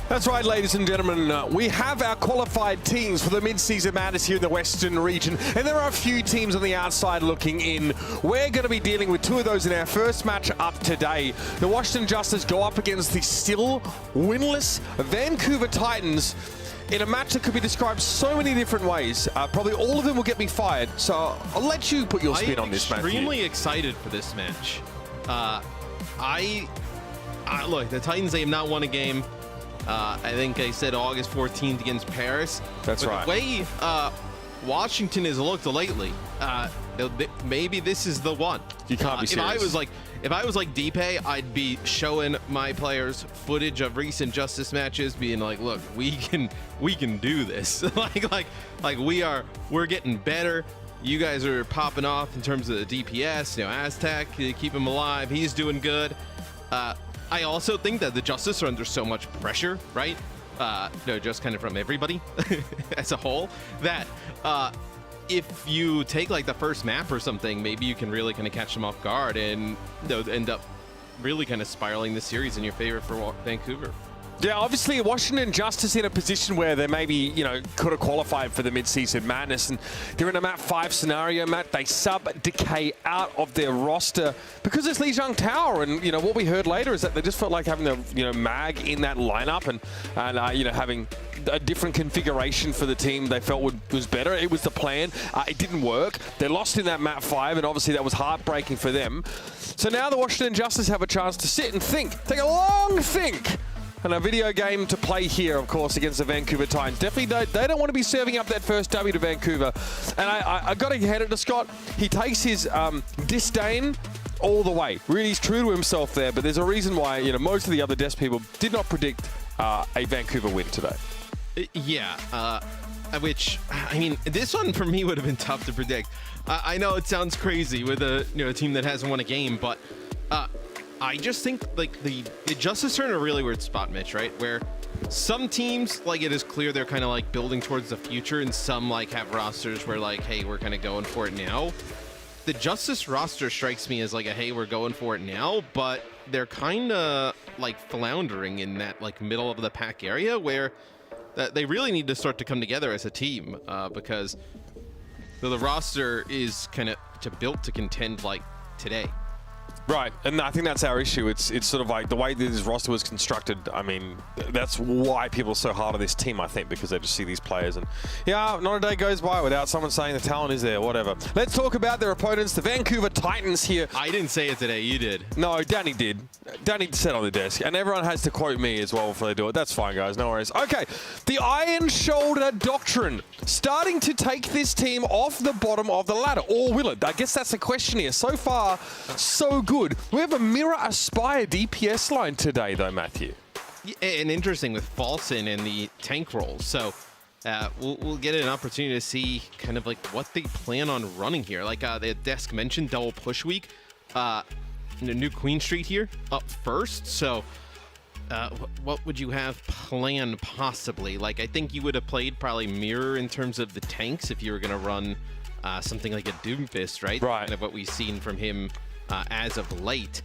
That's right, ladies and gentlemen. We have our qualified teams for the Mid-Season Madness here in the Western region, and there are a few teams on the outside looking in. We're going to be dealing with two of those in our first match up today. The Washington Justice go up against the still winless Vancouver Titans in a match that could be described so many different ways. Probably all of them will get me fired, so I'll let you put your spin on this match. I'm extremely excited for this match. Look, the Titans, they have not won a game. I think I said August 14th against Paris. That's right. The way Washington has looked lately, maybe this is the one. You can't be serious. If I was like DPay, I'd be showing my players footage of recent Justice matches, being like, look, we can do this. we're getting better. You guys are popping off in terms of the DPS. Aztec, keep him alive. He's doing good. I also think that the Justice are under so much pressure, right? Just kind of from everybody as a whole, that if you take like the first map or something, maybe you can really kind of catch them off guard and end up really kind of spiraling the series in your favor for Vancouver. Yeah, obviously Washington Justice in a position where they maybe, could have qualified for the Mid-Season Madness, and they're in a map 5 scenario, Matt. They sub-decay out of their roster because it's Lijiang Tower, and, what we heard later is that they just felt like having the, Mag in that lineup and having a different configuration for the team they felt was better. It was the plan. It didn't work. They lost in that map 5, and obviously that was heartbreaking for them. So now the Washington Justice have a chance to sit and think, take a long think, and a video game to play here, of course, against the Vancouver Titans. Definitely, they don't want to be serving up that first W to Vancouver. And I got to hand it to Scott. He takes his disdain all the way. Really, he's true to himself there, but there's a reason why, most of the other desk people did not predict a Vancouver win today. Yeah, which, this one for me would have been tough to predict. I know it sounds crazy with a team that hasn't won a game, but I just think the Justice are in a really weird spot, Mitch, right? Where some teams, it is clear they're kind of building towards the future, and some have rosters where hey, we're kind of going for it now. The Justice roster strikes me as hey, we're going for it now, but they're kind of like floundering in that like middle of the pack area where they really need to start to come together as a team because the roster is kind of built to contend like today. Right, and I think that's our issue. It's sort of like the way that this roster was constructed. I mean, that's why people are so hard on this team, I think, because they just see these players and, yeah, not a day goes by without someone saying the talent is there, whatever. Let's talk about their opponents, the Vancouver Titans here. I didn't say it today, you did. No, Danny did. Danny said on the desk, and everyone has to quote me as well before they do it. That's fine, guys, no worries. Okay, the Iron Shoulder Doctrine starting to take this team off the bottom of the ladder, or will it? I guess that's the question here. So far, so good. We have a Mirror Aspire DPS line today, though, Matthew. Yeah, and interesting with Falson and the tank rolls. So we'll get an opportunity to see kind of like what they plan on running here. Like the desk mentioned, double push week. New Queen Street here up first. So what would you have planned possibly? Like I think you would have played probably Mirror in terms of the tanks if you were going to run something like a Doomfist, right? Right. Kind of what we've seen from him as of late.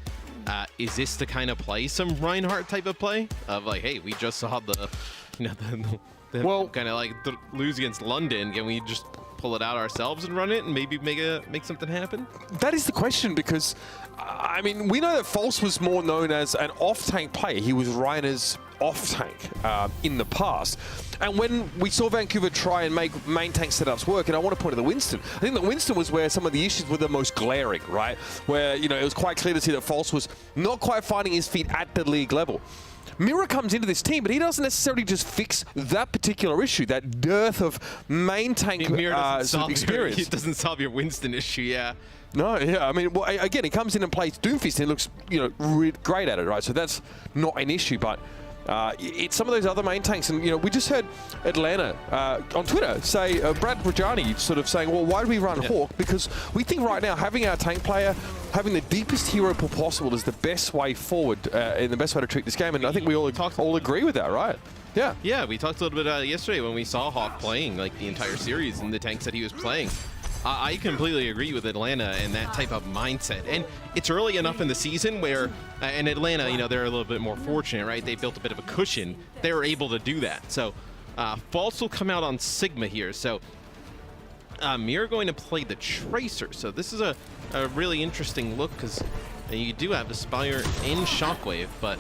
Is this the kind of play, some Reinhardt type of play of like, hey, we just saw the well, kind of like lose against London. Can we just pull it out ourselves and run it and maybe make something happen? That is the question because, I mean, we know that False was more known as an off-tank player. He was Reiner's off-tank in the past. And when we saw Vancouver try and make main tank setups work, and I want to point to the Winston, I think that Winston was where some of the issues were the most glaring, right? Where, you know, it was quite clear to see that False was not quite finding his feet at the league level. Mirror comes into this team, but he doesn't necessarily just fix that particular issue, that dearth of main tank experience. It doesn't solve your Winston issue, yeah. No, yeah, I mean, well, again, he comes in and plays Doomfist and he looks, you know, great at it, right? So that's not an issue, but it's some of those other main tanks. And, you know, we just heard Atlanta on Twitter say, Brad Rajani sort of saying, well, why do we run Hawk? Because we think right now having our tank player, having the deepest hero pool possible is the best way forward and the best way to treat this game. And I think we all agree with that, right? Yeah. Yeah, we talked a little bit yesterday when we saw Hawk playing like the entire series and the tanks that he was playing. I completely agree with Atlanta and that type of mindset. And it's early enough in the season where, in Atlanta, you know, they're a little bit more fortunate, right? They built a bit of a cushion. They were able to do that. So False will come out on Sigma here. So Mirror going to play the Tracer. So this is a really interesting look because you do have Aspire and Shockwave, but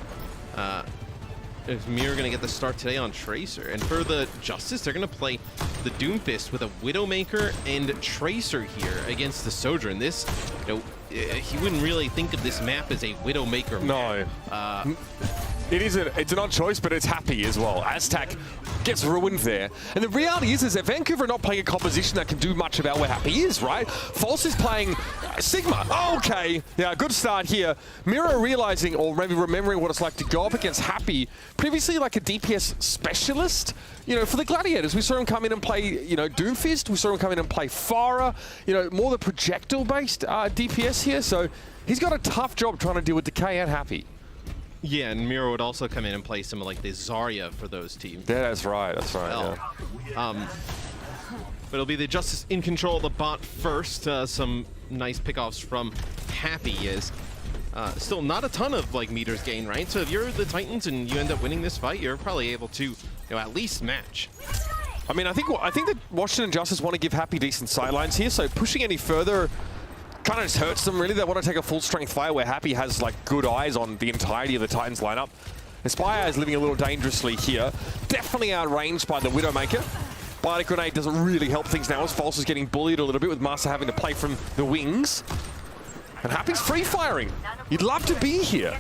is Mirror going to get the start today on Tracer? And for the Justice, they're going to play the Doomfist with a Widowmaker and Tracer here against the Sojourn. This, you know, he wouldn't really think of this map as a Widowmaker map. No. It's an odd choice, but it's happy as well. Aztac gets ruined there. And the reality is that Vancouver are not playing a composition that can do much about where Happy is, right? False is playing Sigma. Okay. Yeah, good start here. Mirror realizing, or maybe remembering what it's like to go up against Happy, previously like a DPS specialist. You know, for the Gladiators, we saw him come in and play, you know, Doomfist. We saw him come in and play Farah. You know, more the projectile-based DPS here. So he's got a tough job trying to deal with Decay and Happy. Yeah, and Miro would also come in and play some of like the Zarya for those teams. Yeah, that's right. That's right. Well. Yeah. But it'll be the Justice in control of the bot first. Some nice pickoffs from Happy is still not a ton of like meters gained, right? So if you're the Titans and you end up winning this fight, you're probably able to, you know, at least match. I mean, I think that Washington Justice want to give Happy decent sidelines here, so pushing any further kind of just hurts them, really. They want to take a full-strength fight where Happy has, like, good eyes on the entirety of the Titans lineup. Aspire is living a little dangerously here. Definitely outranged by the Widowmaker. Bionic Grenade doesn't really help things now as False is getting bullied a little bit with Master having to play from the wings. And Happy's free-firing. You'd love to be here.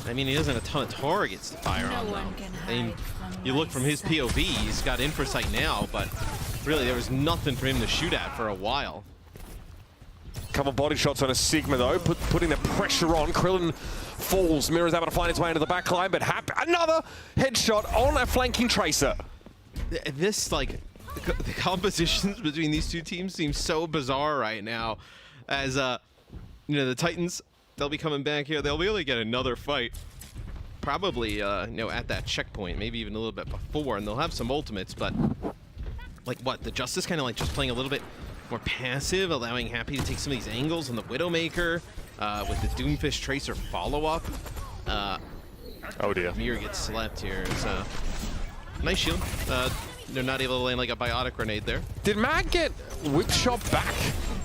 I mean, he doesn't have a ton of targets to fire on, though. I mean, you look from his POV, he's got Infrasight now, but really there was nothing for him to shoot at for a while. Couple body shots on a Sigma, though, putting the pressure on. Krillin falls. Mirror's able to find his way into the back line, but another headshot on a flanking Tracer. This, like, the compositions between these two teams seem so bizarre right now. As, you know, the Titans, they'll be coming back here. They'll be able to get another fight. Probably, you know, at that checkpoint, maybe even a little bit before, and they'll have some ultimates, but, like, what? The Justice kind of, like, just playing a little bit more passive, allowing Happy to take some of these angles on the Widowmaker. with the Doomfist Tracer follow-up. Oh dear. Mir gets slept here. It's nice shield. They're not able to land like a biotic grenade there. Did Mag get whip shot back?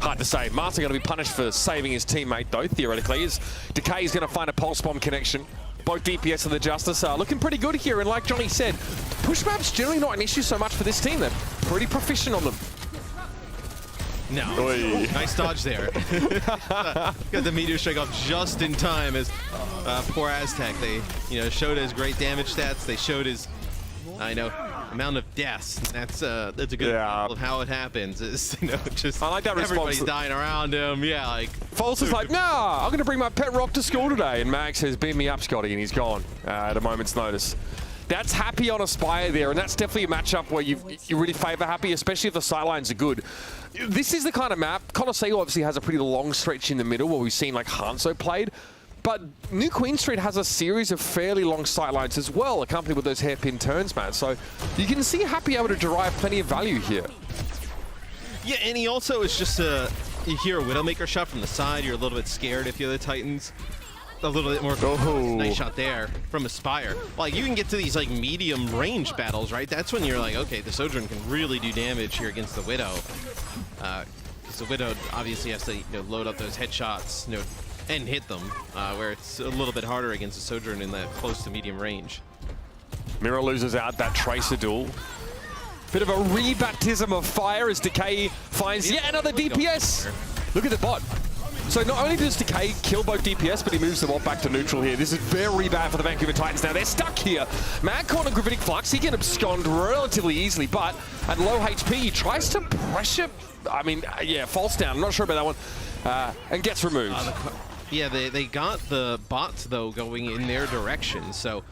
Hard to say. Martin going to be punished for saving his teammate, though, theoretically. As Decay is going to find a pulse bomb connection. Both DPS and the Justice are looking pretty good here. And like Johnny said, push maps generally not an issue so much for this team. They're pretty proficient on them. No. Nice dodge there. Got the meteor strike off just in time as poor Aztec. They, showed his great damage stats. They showed his, amount of deaths. That's a good example of how it happens. Is just I like that everybody's response. dying around him. Yeah, like False is like, nah, I'm going to bring my pet rock to school today. And Mag says, beam me up, Scotty, and he's gone at a moment's notice. That's Happy on Aspire there, and that's definitely a matchup where you really favor Happy, especially if the sidelines are good. This is the kind of map. Colosseum obviously has a pretty long stretch in the middle where we've seen like Hangzhou played. But New Queen Street has a series of fairly long sightlines as well, accompanied with those hairpin turns, man. So you can see Happy able to derive plenty of value here. Yeah, and he also is just you hear a Widowmaker shot from the side, you're a little bit scared if you're the Titans. A little bit more. Nice shot there from Aspire. Like, you can get to these like medium range battles, right? That's when you're like, okay, the Sojourn can really do damage here against the Widow. Because the Widow obviously has to load up those headshots, and hit them, where it's a little bit harder against the Sojourn in that close to medium range. Mira loses out that Tracer duel. Bit of a rebaptism of fire as Decay finds yet another DPS. Look at the bot. So not only does Decay kill both DPS, but he moves them all back to neutral here. This is very bad for the Vancouver Titans now. They're stuck here. Magcorn and Gravitic Flux, he can abscond relatively easily, but at low HP, he tries to pressure. I mean, yeah, false down. I'm not sure about that one. And gets removed. Yeah, they got the bots, though, going in their direction. So,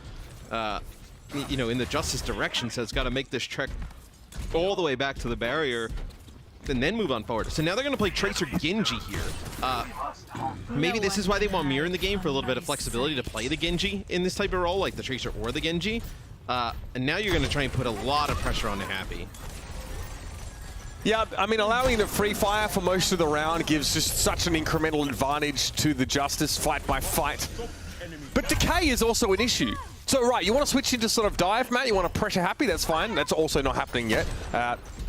in the Justice direction, so it's got to make this trek all the way back to the barrier and then move on forward. So now they're going to play Tracer Genji here. Maybe this is why they want Mir in the game, for a little bit of flexibility to play the Genji in this type of role, like the Tracer or the Genji. And now you're going to try and put a lot of pressure on Happy. Yeah, I mean, allowing the free fire for most of the round gives just such an incremental advantage to the Justice fight by fight. But Decay is also an issue. So, right, you want to switch into sort of dive, Matt? You want to pressure Happy? That's fine. That's also not happening yet.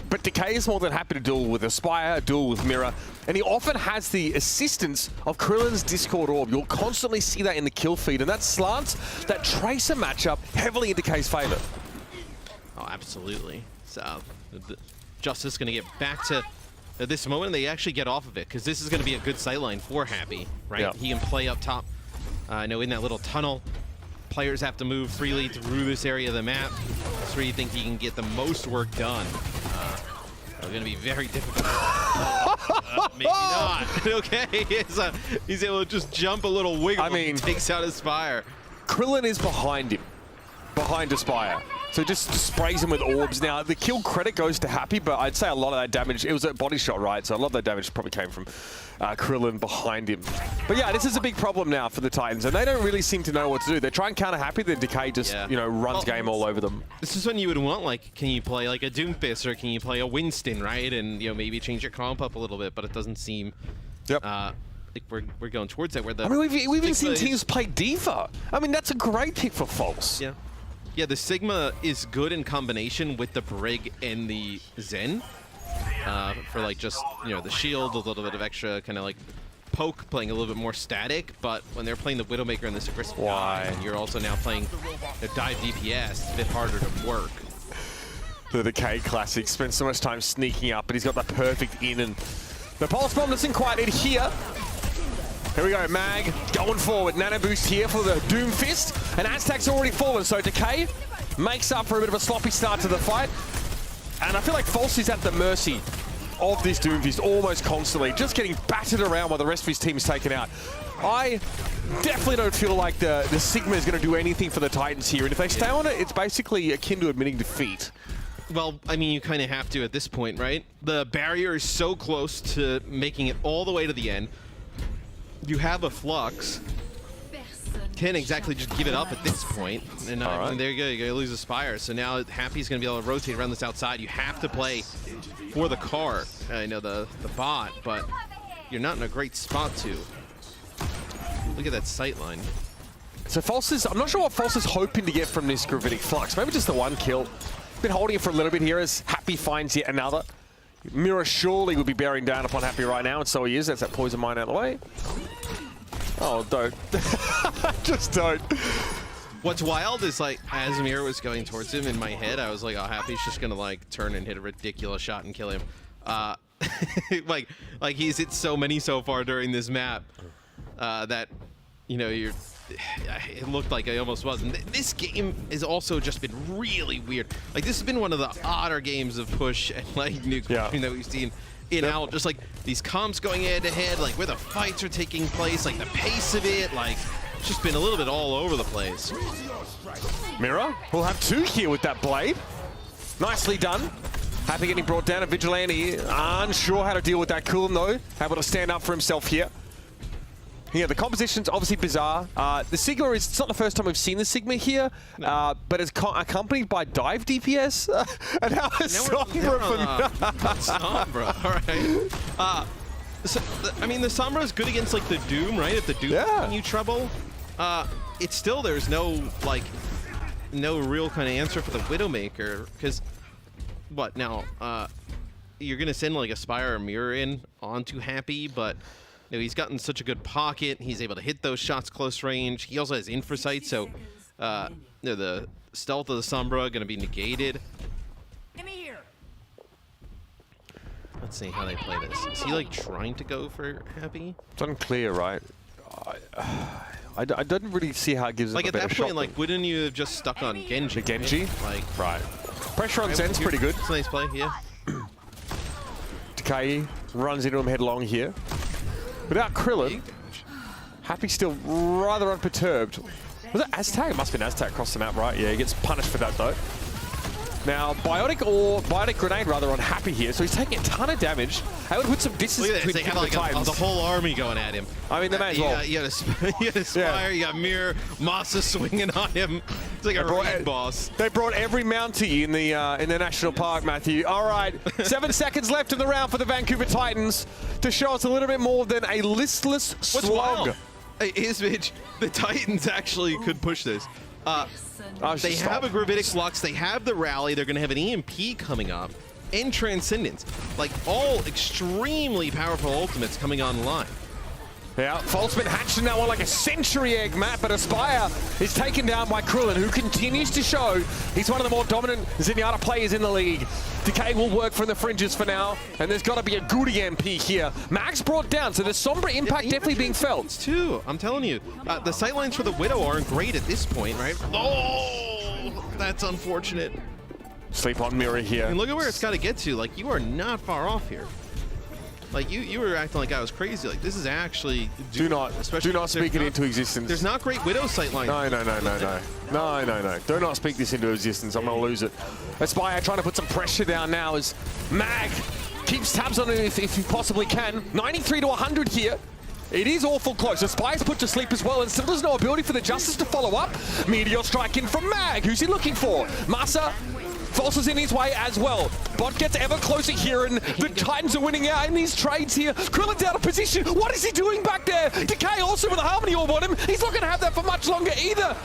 But Decay is more than happy to duel with Aspire, duel with Mira, and he often has the assistance of Krillin's Discord Orb. You'll constantly see that in the kill feed, and that slants that Tracer matchup heavily in Decay's favor. Oh, absolutely. So, Justice going to get back to this moment. They actually get off of it, because this is going to be a good sightline for Happy, right? Yep. He can play up top, in that little tunnel. Players have to move freely through this area of the map. That's where you think he can get the most work done. It's going to be very difficult. Maybe not. Okay, he's able to just jump a little wiggle. I mean, takes out Aspire. Krillin is behind him, behind Aspire. So just sprays him with orbs. Now, the kill credit goes to Happy, but I'd say a lot of that damage, it was a body shot, right? So a lot of that damage probably came from Krillin behind him. But yeah, this is a big problem now for the Titans, and they don't really seem to know what to do. They try and counter Happy, then Decay just, runs game all over them. This is when you would want, like, can you play like a Doomfist, or can you play a Winston, right? And, maybe change your comp up a little bit, but it doesn't seem... Yep. Like we're going towards that, where the... I mean, we've even seen teams play D.Va. I mean, that's a great pick for False. Yeah. Yeah, the Sigma is good in combination with the Brig and the Zen. For like just, the shield, a little bit of extra kind of like poke, playing a little bit more static, but when they're playing the Widowmaker and this aggressive dive, and you're also now playing the dive DPS, it's a bit harder to work. The Decay Classic spends so much time sneaking up, but he's got the perfect in, and the Pulse Bomb doesn't quite adhere. Here we go, Mag going forward. Nano boost here for the Doomfist. And Aztec's already fallen, so Decay makes up for a bit of a sloppy start to the fight. And I feel like False is at the mercy of this Doomfist almost constantly, just getting battered around while the rest of his team is taken out. I definitely don't feel like the Sigma is going to do anything for the Titans here. And if they stay on it, it's basically akin to admitting defeat. Well, I mean, you kind of have to at this point, right? The barrier is so close to making it all the way to the end. You have a Flux. Can't exactly just give it up at this point. And, and there you go, you lose Aspire. So now Happy's going to be able to rotate around this outside. You have to play for the car, the bot, but you're not in a great spot to. Look at that sight line. So False is, I'm not sure what False is hoping to get from this Gravitic Flux. Maybe just the one kill. Been holding it for a little bit here as Happy finds yet another. Mirror surely would be bearing down upon Happy right now, and so he is. That's that poison mine out of the way. Oh, don't. Just don't. What's wild is, like, as Mirror was going towards him, in my head, I was like, oh, Happy's just gonna, like, turn and hit a ridiculous shot and kill him. Like he's hit so many so far during this map that, you know, it looked like I almost wasn't. This game has also just been really weird. Like, this has been one of the odder games of Push and, like, Nuke that we've seen in out. Just, like, these comps going head-to-head, like, where the fights are taking place, like, the pace of it, like, it's just been a little bit all over the place. Mirror will have 2 here with that blade. Nicely done. Happy getting brought down. A Vigilante unsure how to deal with that Coolin, though. Able to stand up for himself here. Yeah, the composition's obviously bizarre. The Sigma is, it's not the first time we've seen the Sigma here, but it's accompanied by dive DPS. And now a Sombra from Sombra, all right. So, I mean, the Sombra is good against, like, the Doom, right? If the Doom is giving you trouble, it's still, there's no, like, no real kind of answer for the Widowmaker, because, what, now, you're going to send, like, a Spire or Mirror in onto Happy, but... You know, he's gotten such a good pocket. He's able to hit those shots close range. He also has Infrasight, so you know, the stealth of the Sombra going to be negated. Let's see how they play this. Is he, like, trying to go for Happy? It's unclear, right? I don't really see how it gives him a better shot. Like, at that point, like, wouldn't you have just stuck on Genji? The Genji? Like, right. Pressure on Zen's pretty good. It's a nice play, yeah. Decay runs into him headlong here. Without Krillin, Happy still rather unperturbed. Was it Aztec? It must have been Aztec across the map, right? Yeah, he gets punished for that, though. Now, Biotic Grenade, rather, on Happy here, so he's taking a ton of damage. Able to put some distance between they have, like, the whole army going at him. I mean, they may as well. You got a Spire, you got Mirror, Masa swinging on him. It's like a raid boss. They brought every Mountie in the national park, Matthew. All right, 7 seconds left in the round for the Vancouver Titans to show us a little bit more than a listless slog. Hey, Ismage, the Titans actually could push this. They have a Gravitic Flux, they have the Rally, they're going to have an EMP coming up, and Transcendence. Like, all extremely powerful ultimates coming online. Yeah, False been hatching that one like a century egg, Matt, but Aspire is taken down by Krillin, who continues to show he's one of the more dominant Zenyatta players in the league. Decay will work from the fringes for now, and there's got to be a good EMP here. Max brought down, so the Sombra impact definitely being felt. Too, I'm telling you. The sightlines for the Widow aren't great at this point, right? Oh, that's unfortunate. Sleep on Mirror here. And look at where it's got to get to. Like, you are not far off here. Like, you were acting like I was crazy. Like, this is actually... Do not speak it into existence. There's not great Widow sightlines. No. Do not speak this into existence. I'm going to lose it. Aspire trying to put some pressure down now as Mag keeps tabs on it if he possibly can. 93 to 100 here. It is awful close. Aspire's put to sleep as well, and still there's no ability for the Justice to follow up. Meteor strike in from Mag. Who's he looking for? Masa. False is in his way as well. Bot gets ever closer here, and the Titans are winning out in these trades here. Krillin's out of position. What is he doing back there? Decay also with a Harmony Orb on him. He's not going to have that for much longer either.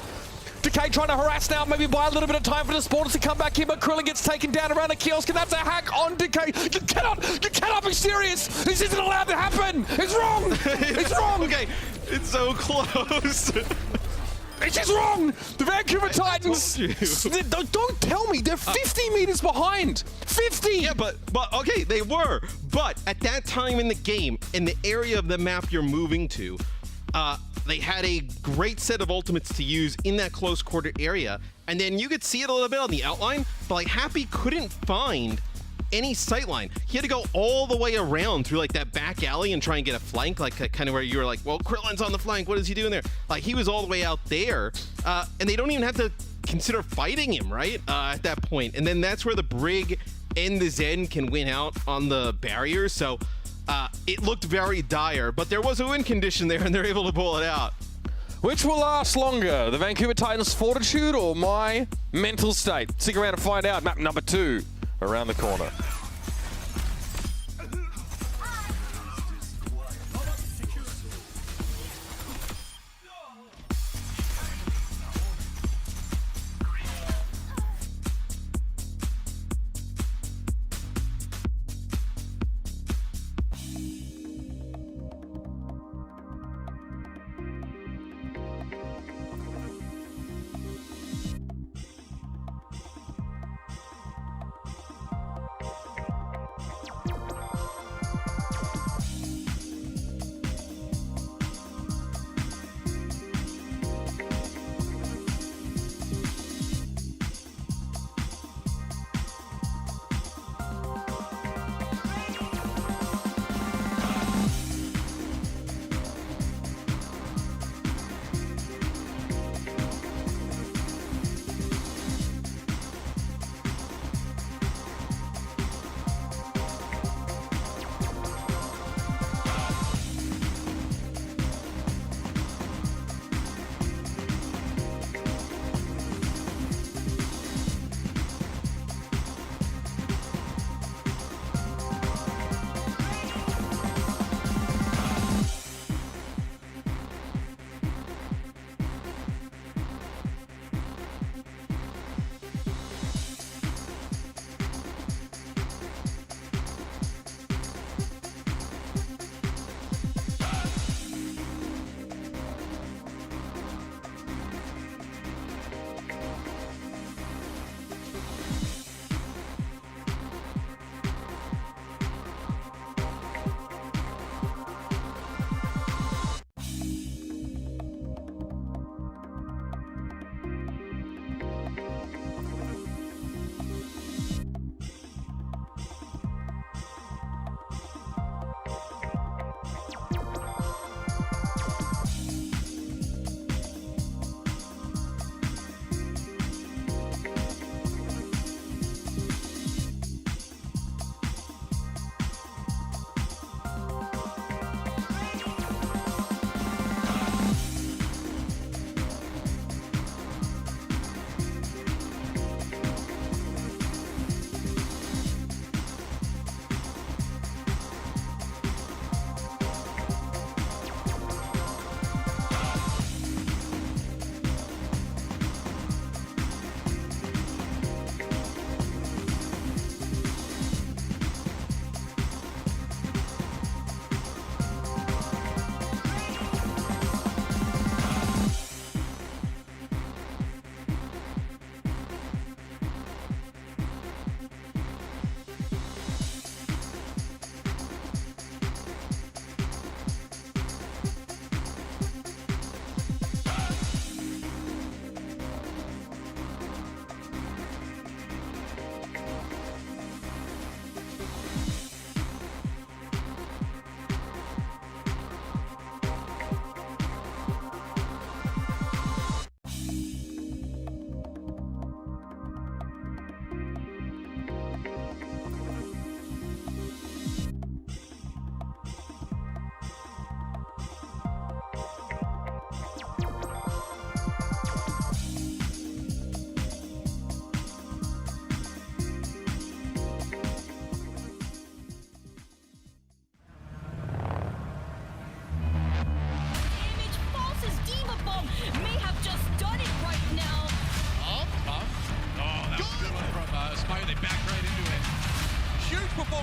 Decay trying to harass now, maybe buy a little bit of time for the Spawners to come back here, but Krillin gets taken down around the kiosk, and that's a hack on Decay. You cannot be serious. This isn't allowed to happen. It's wrong. It's wrong. Okay, it's so close. It's just wrong! The Vancouver Titans! Don't tell me, they're 50 meters behind! 50! Yeah, but okay, they were. But at that time in the game, in the area of the map you're moving to, they had a great set of ultimates to use in that close quarter area. And then you could see it a little bit on the outline, but like Happy couldn't find any sightline. He had to go all the way around through like that back alley and try and get a flank, like kind of where you were like, well, Krillin's on the flank, what is he doing there? Like, he was all the way out there, and they don't even have to consider fighting him, right? At that point. And then that's where the Brig and the Zen can win out on the barriers. So it looked very dire, but there was a win condition there and they're able to pull it out. Which will last longer, the Vancouver Titans' fortitude or my mental state? Stick around to find out. Map number 2. Around the corner.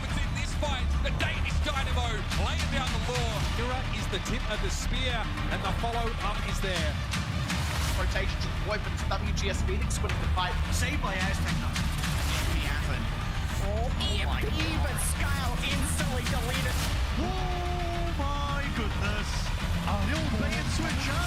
moments in this fight. The Danish Dynamo laying down the law. Kira is the tip of the spear, and the follow-up is there. Rotation deployed from WGS Phoenix winning the fight. Saved by Aztec. It happened. Oh my. Even Scale instantly deleted. Oh my goodness. The old bait switcher.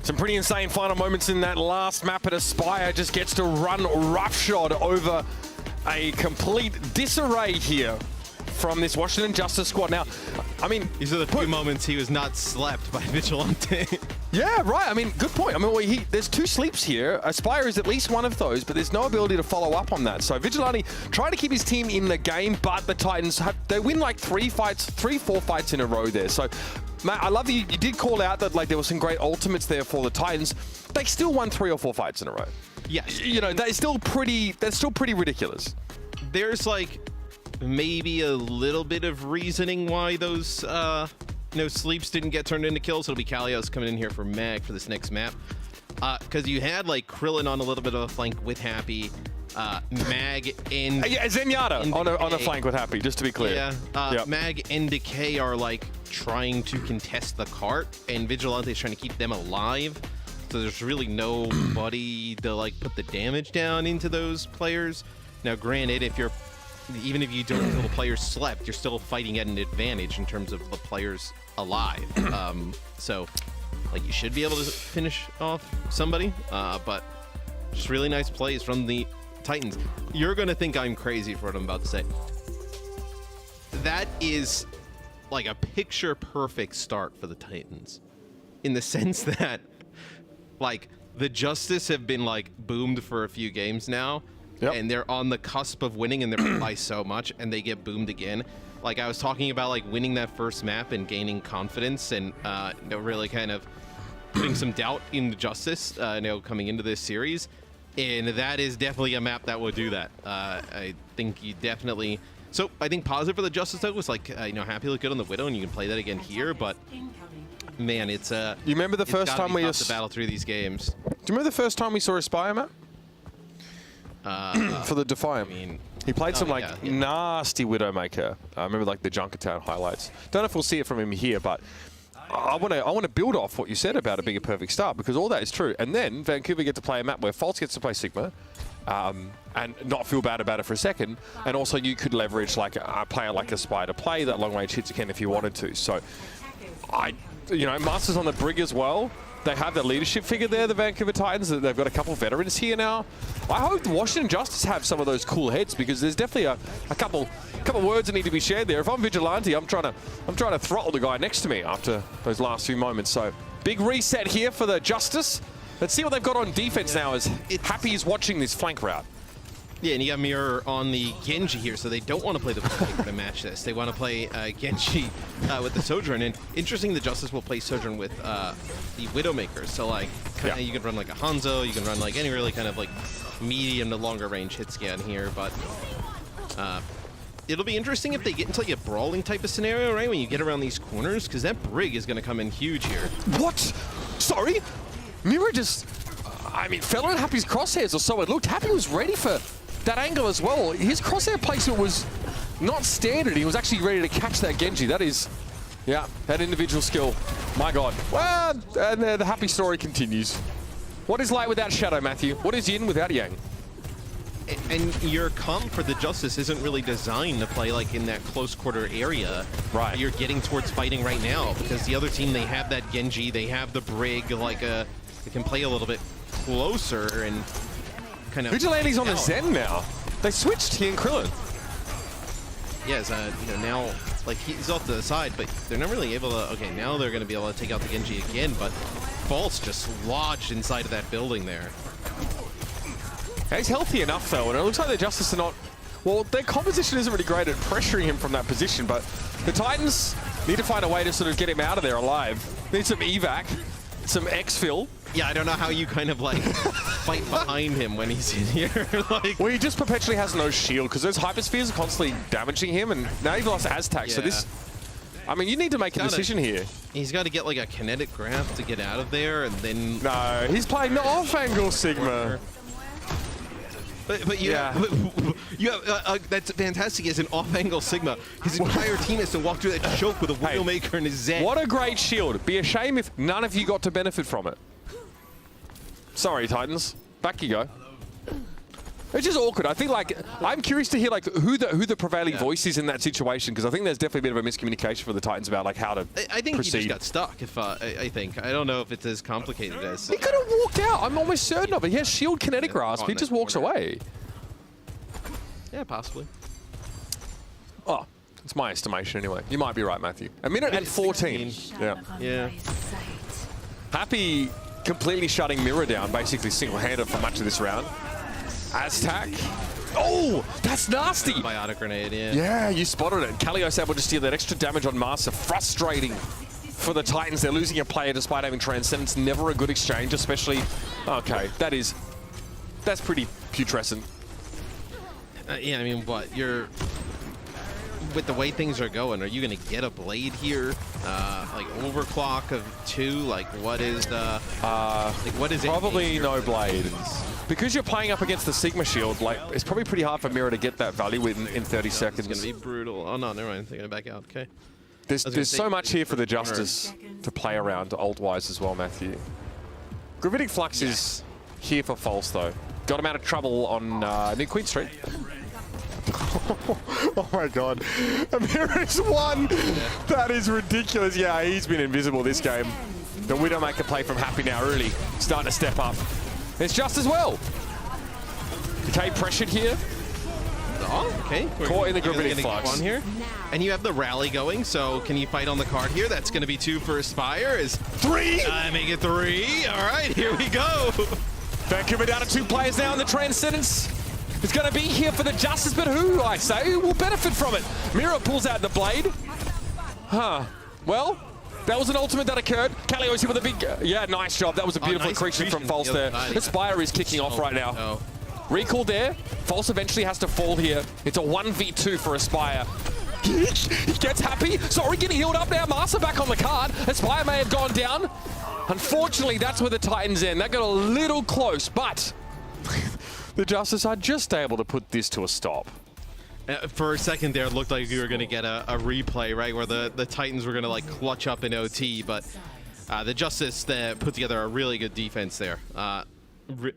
Some pretty insane final moments in that last map at Aspire. Just gets to run roughshod over a complete disarray here from this Washington Justice squad. Now, I mean... These are the few moments he was not slept by Vigilante. Yeah, right. I mean, good point. I mean, there's 2 sleeps here. Aspire is at least one of those, but there's no ability to follow up on that. So Vigilante trying to keep his team in the game, but the Titans, they win like 4 fights in a row there. So, Matt, I love that you did call out that like there were some great ultimates there for the Titans. They still won 3 or 4 fights in a row. Yes. You know, they're still pretty ridiculous. There's like maybe a little bit of reasoning why those sleeps didn't get turned into kills. It'll be Kalios coming in here for Mag for this next map. Because you had like Krillin on a little bit of a flank with Happy. Mag and Zenyatta on a flank with Happy, just to be clear. Yeah, Yep. Mag and Decay are like trying to contest the cart, and Vigilante is trying to keep them alive. So there's really nobody to like put the damage down into those players. Now, granted, even if you don't feel the players slept, you're still fighting at an advantage in terms of the players alive. So, like, you should be able to finish off somebody, but just really nice plays from the Titans. You're going to think I'm crazy for what I'm about to say. That is like a picture-perfect start for the Titans, in the sense that, like, the Justice have been, like, boomed for a few games now, and they're on the cusp of winning, and they're by so much, and they get boomed again. Like, I was talking about, like, winning that first map and gaining confidence and, really kind of putting some doubt in the Justice, coming into this series. And that is definitely a map that will do that. I think you definitely... So, I think positive for the Justice, though, was, like, Happy looked good on the Widow, and you can play that again here, but... Man, it's you remember the first time we to battle through these games. Do you remember the first time we saw Aspire, Matt? For the Defiant. I mean, he played some nasty Widowmaker. I remember like the Junkertown highlights. Don't know if we'll see it from him here, but I want to build off what you said about it being a perfect start, because all that is true. And then Vancouver get to play a map where False gets to play Sigma. And not feel bad about it for a second. And also you could leverage like a player like Aspire to play that long range hits again if you wanted to. So Masters on the Brig as well. They have their leadership figure there, the Vancouver Titans. They've got a couple of veterans here now. I hope the Washington Justice have some of those cool heads, because there's definitely a couple words that need to be shared there. If I'm Vigilante, I'm trying to throttle the guy next to me after those last few moments. So big reset here for the Justice. Let's see what they've got on defense now as Happy is watching this flank route. Yeah, and you got Mirror on the Genji here, so they don't want to play the Widowmaker to match this. They want to play Genji with the Sojourn. And interesting, the Justice will play Sojourn with the Widowmaker. So, like, you can run like a Hangzhou, you can run like any really kind of like medium to longer range hit scan here. But it'll be interesting if they get into like a brawling type of scenario, right? When you get around these corners, because that Brig is going to come in huge here. What? Sorry? Mirror just, fell on Happy's crosshairs, or so it looked. Happy was ready for that angle as well. His crosshair placement was not standard. He was actually ready to catch that Genji. That is, that individual skill. My God. Well, and the Happy story continues. What is light without shadow, Matthew? What is yin without yang? And your comp for the Justice isn't really designed to play like in that close quarter area. Right. You're getting towards fighting right now, because the other team, they have that Genji, they have the Brig, like they can play a little bit closer and kind of... Vigilante's on the Zen now. They switched he and Krillin. Yes, now, like, he's off to the side, but they're not really able to... Okay, now they're going to be able to take out the Genji again, but False just lodged inside of that building there. He's healthy enough, though, and it looks like the Justice are not... Well, their composition isn't really great at pressuring him from that position, but the Titans need to find a way to sort of get him out of there alive. Need some evac, some exfil. Yeah, I don't know how you kind of, like, fight behind him when he's in here. Well, he just perpetually has no shield, because those hyperspheres are constantly damaging him, and now he's lost Aztec, so this I mean, you need to make a decision here. He's got to get like a kinetic grab to get out of there, and then... No, he's playing the off-angle Sigma. But you have, that's fantastic as an off-angle Sigma. His entire team has to walk through that choke with a Widowmaker in his Zen. What a great shield. Be a shame if none of you got to benefit from it. Sorry, Titans. Back you go. It's just awkward. I think, like, I'm curious to hear, like, who the prevailing voice is in that situation, because I think there's definitely a bit of a miscommunication for the Titans about, like, how to I think proceed. he just got stuck, if I think. I don't know if it's as complicated as... He could have walked out. I'm almost certain of it. He has shield kinetic grasp. He just walks away. Yeah, possibly. Oh, it's my estimation anyway. You might be right, Matthew. A minute and 14. Yeah. Happy completely shutting Mirror down, basically single-handed for much of this round. Aztac. Oh, that's nasty. Biotic grenade, yeah. Yeah, you spotted it. Kalios able to steal that extra damage on Master. Frustrating for the Titans. They're losing a player despite having Transcendence. Never a good exchange, especially... Okay, that's pretty putrescent. Yeah, I mean, what? With the way things are going, are you going to get a blade here? Like overclock of 2? Like, what is the... what is it? Probably no blade. Because you're playing up against the Sigma shield, like, it's probably pretty hard for Mirror to get that value in 30 seconds. It's going to be brutal. Oh, no, never mind. They're going to back out. Okay. There's so much here for the Justice to play around ult-wise as well, Matthew. Gravitic Flux is here for false, though. Got him out of trouble on New Queen Street. Oh my god. Mirror is 1! That is ridiculous. Yeah, he's been invisible this game. The Widowmaker play from Happy now really starting to step up. It's just as well. Decay pressured here. Oh, okay. Caught in the Gravitic Flux. On here. And you have the rally going, so can you fight on the card here? That's going to be 2 for Aspire. Is 3! I make it 3. All right, here we go. Vancouver down to 2 players now in the Transcendence. It's going to be here for the Justice, but who, I say, will benefit from it? Mirror pulls out the blade. Huh. Well, that was an ultimate that occurred. Kalios here with a big... yeah, nice job. That was a beautiful creation from False there. Aspire is kicking off right now. No. Recall there. False eventually has to fall here. It's a 1v2 for Aspire. He gets Happy. Sorry, getting healed up now. Master back on the card. Aspire may have gone down. Unfortunately, that's where the Titans end. That got a little close, but the Justice are just able to put this to a stop. For a second there, it looked like we were going to get a replay, right, where the Titans were going to like clutch up in OT, but the Justice put together a really good defense there.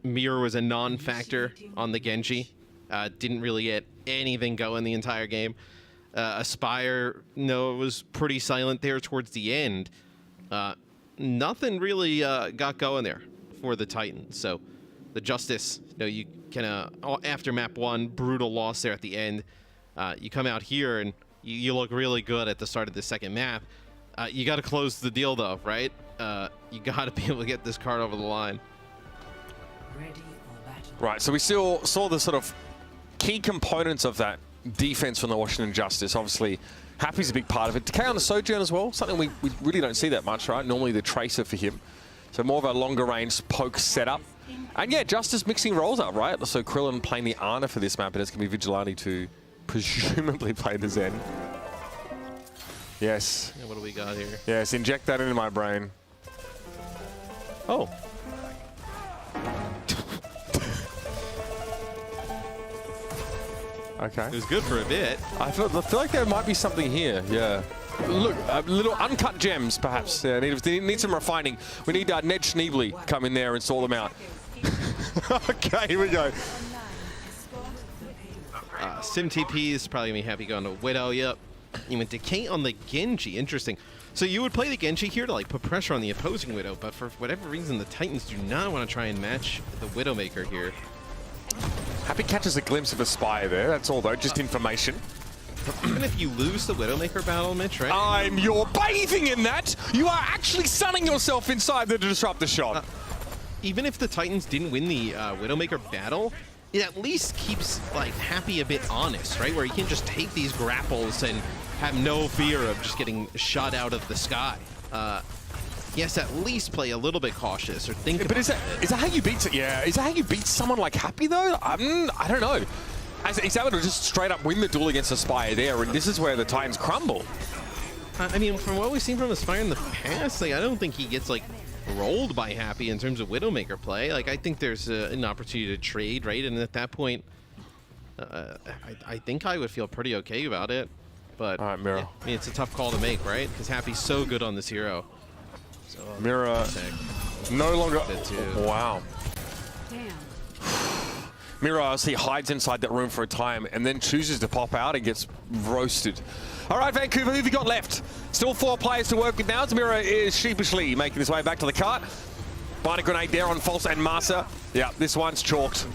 Mirror was a non-factor on the Genji. Didn't really get anything going the entire game. Aspire, no, it was pretty silent there towards the end. Nothing really got going there for the Titans. So the Justice, you kind of, after map 1, brutal loss there at the end. You come out here and you look really good at the start of the second map. You got to close the deal though, right? You got to be able to get this card over the line. Right, so we still saw the sort of key components of that defense from the Washington Justice. Obviously, Happy's a big part of it. Decay on the Sojourn as well, something we really don't see that much, right? Normally the Tracer for him. So more of a longer range poke setup. And yeah, Justice mixing roles up, right? So Krillin playing the Ana for this map, and it's going to be Vigilante to presumably play the Zen. Yes. Yeah, what do we got here? Yes, inject that into my brain. Oh. Okay. It was good for a bit. I feel like there might be something here, yeah. Look, little uncut gems, perhaps. Yeah, need some refining. We need Ned Schneebly come in there and sort them out. Okay, here we go. Sim TP is probably going to be happy going to Widow, yep. You went Decay on the Genji, interesting. So you would play the Genji here to like put pressure on the opposing Widow, but for whatever reason the Titans do not want to try and match the Widowmaker here. Happy catches a glimpse of Aspire there, that's all though, just information. Even if you lose the Widowmaker battle, Mitch, right? You're bathing in that! You are actually sunning yourself inside the Disruptor shot. Even if the Titans didn't win the Widowmaker battle, it at least keeps like Happy a bit honest, right? Where he can just take these grapples and have no fear of just getting shot out of the sky. He has to at least play a little bit cautious or think. But is that how you beat? Yeah, is that how you beat someone like Happy though? I don't know. He's able to just straight up win the duel against Aspire there, and this is where the Titans crumble. I mean, from what we've seen from Aspire in the past, like I don't think he gets like rolled by Happy in terms of Widowmaker play. Like I think there's an opportunity to trade, right? And at that point, I think I would feel pretty okay about it. But all right, Mira. Yeah, I mean, it's a tough call to make, right? Because Happy's so good on this hero. So, Mira no longer. Wow. Damn. Mira, he hides inside that room for a time and then chooses to pop out and gets roasted. All right, Vancouver, who have you got left? Still 4 players to work with now. Mira is sheepishly making his way back to the cart. Find a grenade there on False and Masa. Yeah, this one's chalked.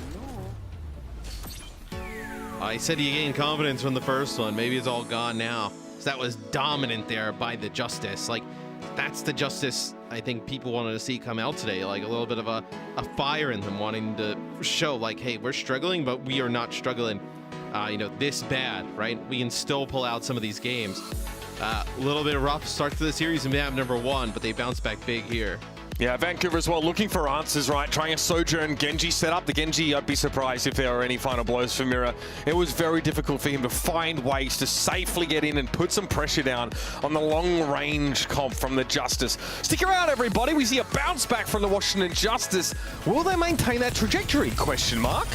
I said he gained confidence from the first one. Maybe it's all gone now. So that was dominant there by the Justice. Like, that's the Justice I think people wanted to see come out today. Like, a little bit of a fire in them, wanting to show, like, hey, we're struggling, but we are not struggling, you know, this bad, right? We can still pull out some of these games. A little bit of rough start to the series in map number 1, but they bounce back big here. Yeah, Vancouver as well, looking for answers, right? Trying a Sojourn Genji setup. The Genji, I'd be surprised if there are any final blows for Mira. It was very difficult for him to find ways to safely get in and put some pressure down on the long-range comp from the Justice. Stick around, everybody. We see a bounce back from the Washington Justice. Will they maintain that trajectory? Question mark.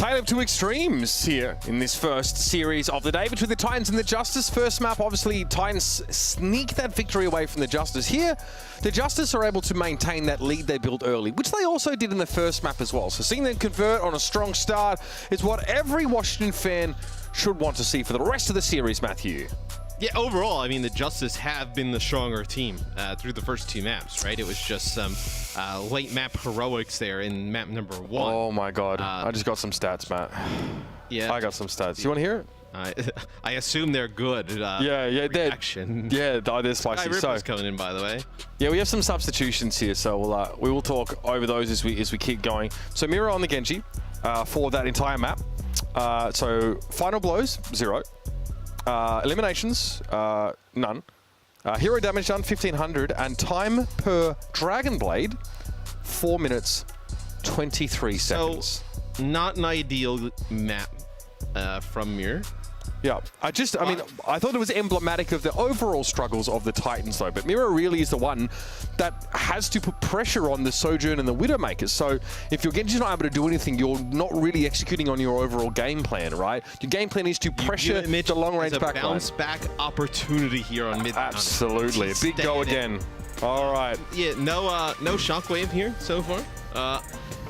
tale of two extremes here in this first series of the day between the Titans and the Justice. First map, obviously, Titans sneak that victory away from the Justice. Here, the Justice are able to maintain that lead they built early, which they also did in the first map as well. So seeing them convert on a strong start is what every Washington fan should want to see for the rest of the series, Matthew. Yeah, overall, I mean, the Justice have been the stronger team through the first two maps, right? It was just some late map heroics there in map number 1. Oh my god, I just got some stats, Matt. Yeah. I got some stats. You want to hear it? I assume they're good. Yeah, reaction. they're spicy. Ripper's coming in, by the way. Yeah, we have some substitutions here, so we will talk over those as we keep going. So Mira on the Genji for that entire map. So final blows 0. Eliminations, none. Hero damage done, 1500. And time per Dragon Blade, 4 minutes, 23 seconds. So, not an ideal map from Mir. Yeah, I mean, I thought it was emblematic of the overall struggles of the Titans, though. But Mira really is the one that has to put pressure on the Sojourn and the Widowmakers. So if your Genji's not able to do anything, you're not really executing on your overall game plan, right? Your game plan is to pressure the long-range backline. Bounce back opportunity here on mid. Absolutely, big go again. All right. Yeah, no shockwave here so far.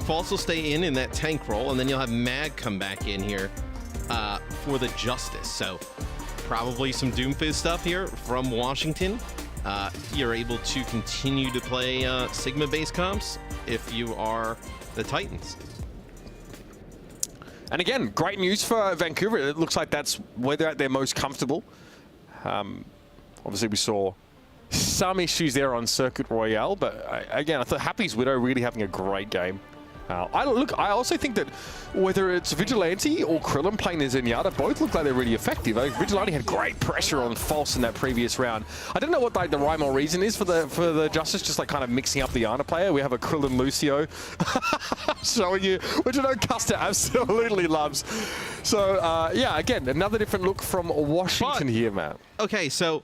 False will stay in that tank roll, and then you'll have Mag come back in here. For the Justice. So probably some Doomfizz stuff here from Washington. You're able to continue to play Sigma-based comps if you are the Titans. And again, great news for Vancouver. It looks like that's where they're at their most comfortable. Obviously, we saw some issues there on Circuit Royale, but again, I thought Happy's Widow really having a great game. I also think that whether it's Vigilante or Krillin playing as Zenyatta, both look like they're really effective. Vigilante had great pressure on False in that previous round. I don't know what the rhyme or reason is for the Justice, just like kind of mixing up the Ana player. We have a Krillin Lucio showing you, which I know Custer absolutely loves. So yeah, again, another different look from Washington here, Matt. Okay, so,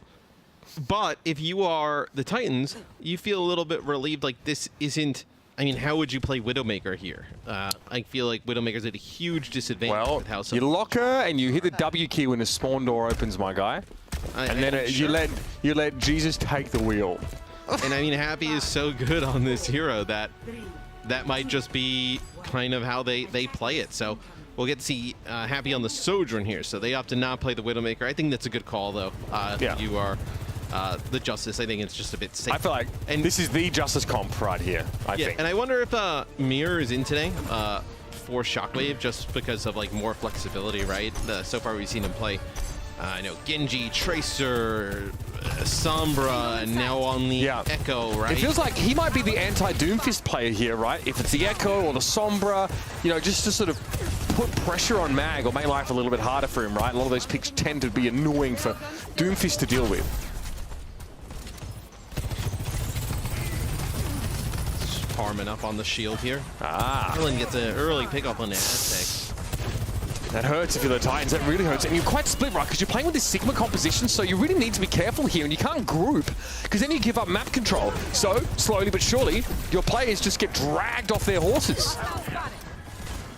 but if you are the Titans, you feel a little bit relieved, like this isn't. I mean, how would you play Widowmaker here? I feel like Widowmaker's at a huge disadvantage with how you lock her and you hit the W key when the spawn door opens, my guy. And then you let Jesus take the wheel. And I mean, Happy is so good on this hero that might just be kind of how they play it. So we'll get to see Happy on the Sojourn here. So they opt to not play the Widowmaker. I think that's a good call, though. Yeah. If you are the Justice, I think it's just a bit safe. I feel like this is the Justice comp right here, I think. And I wonder if Mir is in today for Shockwave, just because of like more flexibility, right? So far we've seen him play, I know, Genji, Tracer, Sombra, and now on the Echo, right? It feels like he might be the anti-Doomfist player here, right? If it's the Echo or the Sombra, you know, just to sort of put pressure on Mag or make life a little bit harder for him, right? A lot of those picks tend to be annoying for Doomfist to deal with. Farming up on the shield here. Krillin gets an early pickup on the Aztec. That hurts if you're the Titans. That really hurts. And you're quite split, right? Because you're playing with this Sigma composition, so you really need to be careful here. And you can't group, because then you give up map control. So, slowly but surely, your players just get dragged off their horses.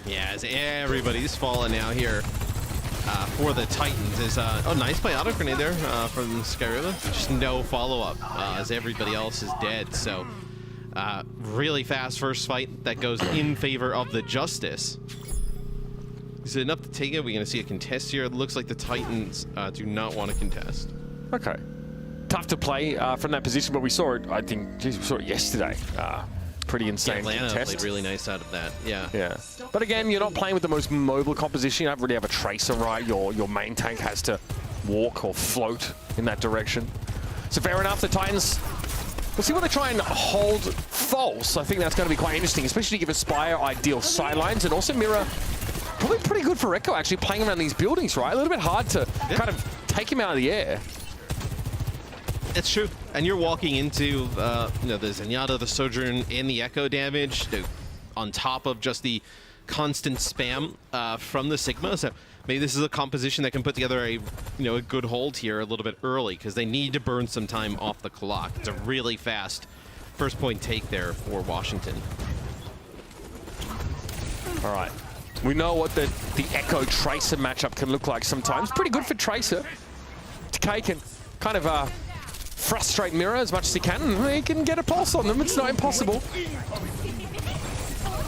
Yeah, as everybody's falling now here for the Titans. Is oh, nice play auto grenade there from Skyriva. Just no follow-up as everybody else is dead. So, really fast first fight that goes in favor of the Justice. Is it enough to take it? We're going to see a contest here. It looks like the Titans do not want to contest. Okay. Tough to play from that position, but we saw it, I think, geez, we saw it yesterday. Pretty insane Atlanta contest. played really nice out of that, yeah. But again, you're not playing with the most mobile composition. You don't really have a Tracer, right? Your main tank has to walk or float in that direction. So fair enough, the Titans, we'll see what they try and hold False. I think that's going to be quite interesting, especially to give Aspire ideal sidelines, and also Mira, probably pretty good for Echo, actually, playing around these buildings, right? A little bit hard to kind of take him out of the air. It's true. And you're walking into you know, the Zenyatta, the Sojourn, and the Echo damage on top of just the constant spam from the Sigma. So maybe this is a composition that can put together a a good hold here a little bit early, because they need to burn some time off the clock. It's a really fast first point take there for Washington. All right. We know what the Echo Tracer matchup can look like sometimes. Pretty good for Tracer. Decay can kind of frustrate Mirror as much as he can, and he can get a pulse on them. It's not impossible.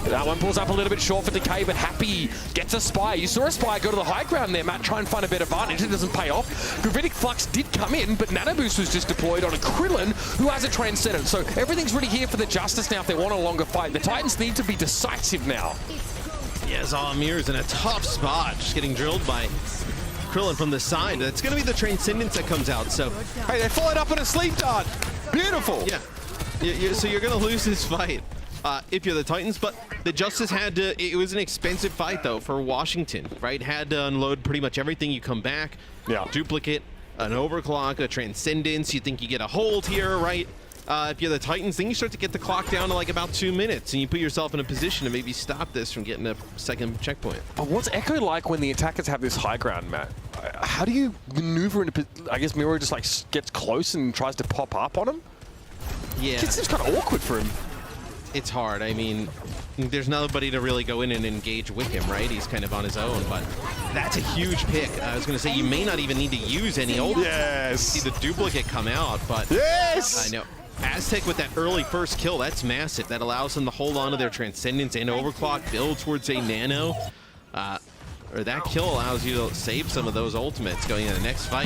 That one pulls up a little bit short for Decay, but Happy gets a Spy. You saw a Spy go to the high ground there, Matt, try and find a better advantage. It doesn't pay off. Gravitic Flux did come in, but Nano Boost was just deployed on a Krillin who has a Transcendent. So everything's really here for the Justice now if they want a longer fight. The Titans need to be decisive now. Yeah, Zamir's in a tough spot, just getting drilled by Krillin from the side. It's going to be the Transcendence that comes out, so... Hey, they followed up in a sleep dart. Beautiful. Yeah, so you're going to lose this fight if you're the Titans, but the Justice had to... It was an expensive fight, though, for Washington, right? Had to unload pretty much everything. You come back, duplicate, an overclock, a Transcendence. You think you get a hold here, right? If you're the Titans, then you start to get the clock down to like about 2 minutes, and you put yourself in a position to maybe stop this from getting a second checkpoint. But what's Echo like when the attackers have this high ground, Matt? How do you maneuver into... I guess Miro just like gets close and tries to pop up on him? Yeah. It seems kind of awkward for him. It's hard. I mean, there's nobody to really go in and engage with him, right? He's kind of on his own, but that's a huge pick. I was going to say, you may not even need to use any ult. Yes! See the duplicate come out, but... Yes! I know. Aztec with that early first kill, that's massive. That allows them to hold on to their Transcendence and Overclock, build towards a Nano. Or that kill allows you to save some of those ultimates going into the next fight.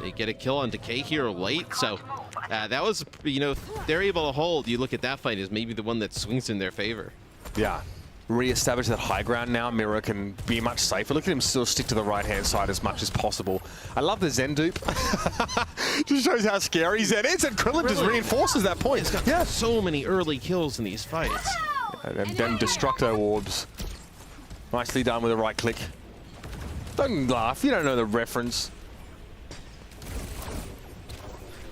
They get a kill on Decay here late, so that was, you know, they're able to hold. You look at that fight as maybe the one that swings in their favor. Yeah. Re-establish that high ground now. Mirror can be much safer. Look at him still stick to the right-hand side as much as possible. I love the Zen dupe. Just shows how scary Zen is, and Krillin just reinforces that point. He's got so many early kills in these fights. And then Destructo Orbs. Nicely done with a right click. Don't laugh, you don't know the reference.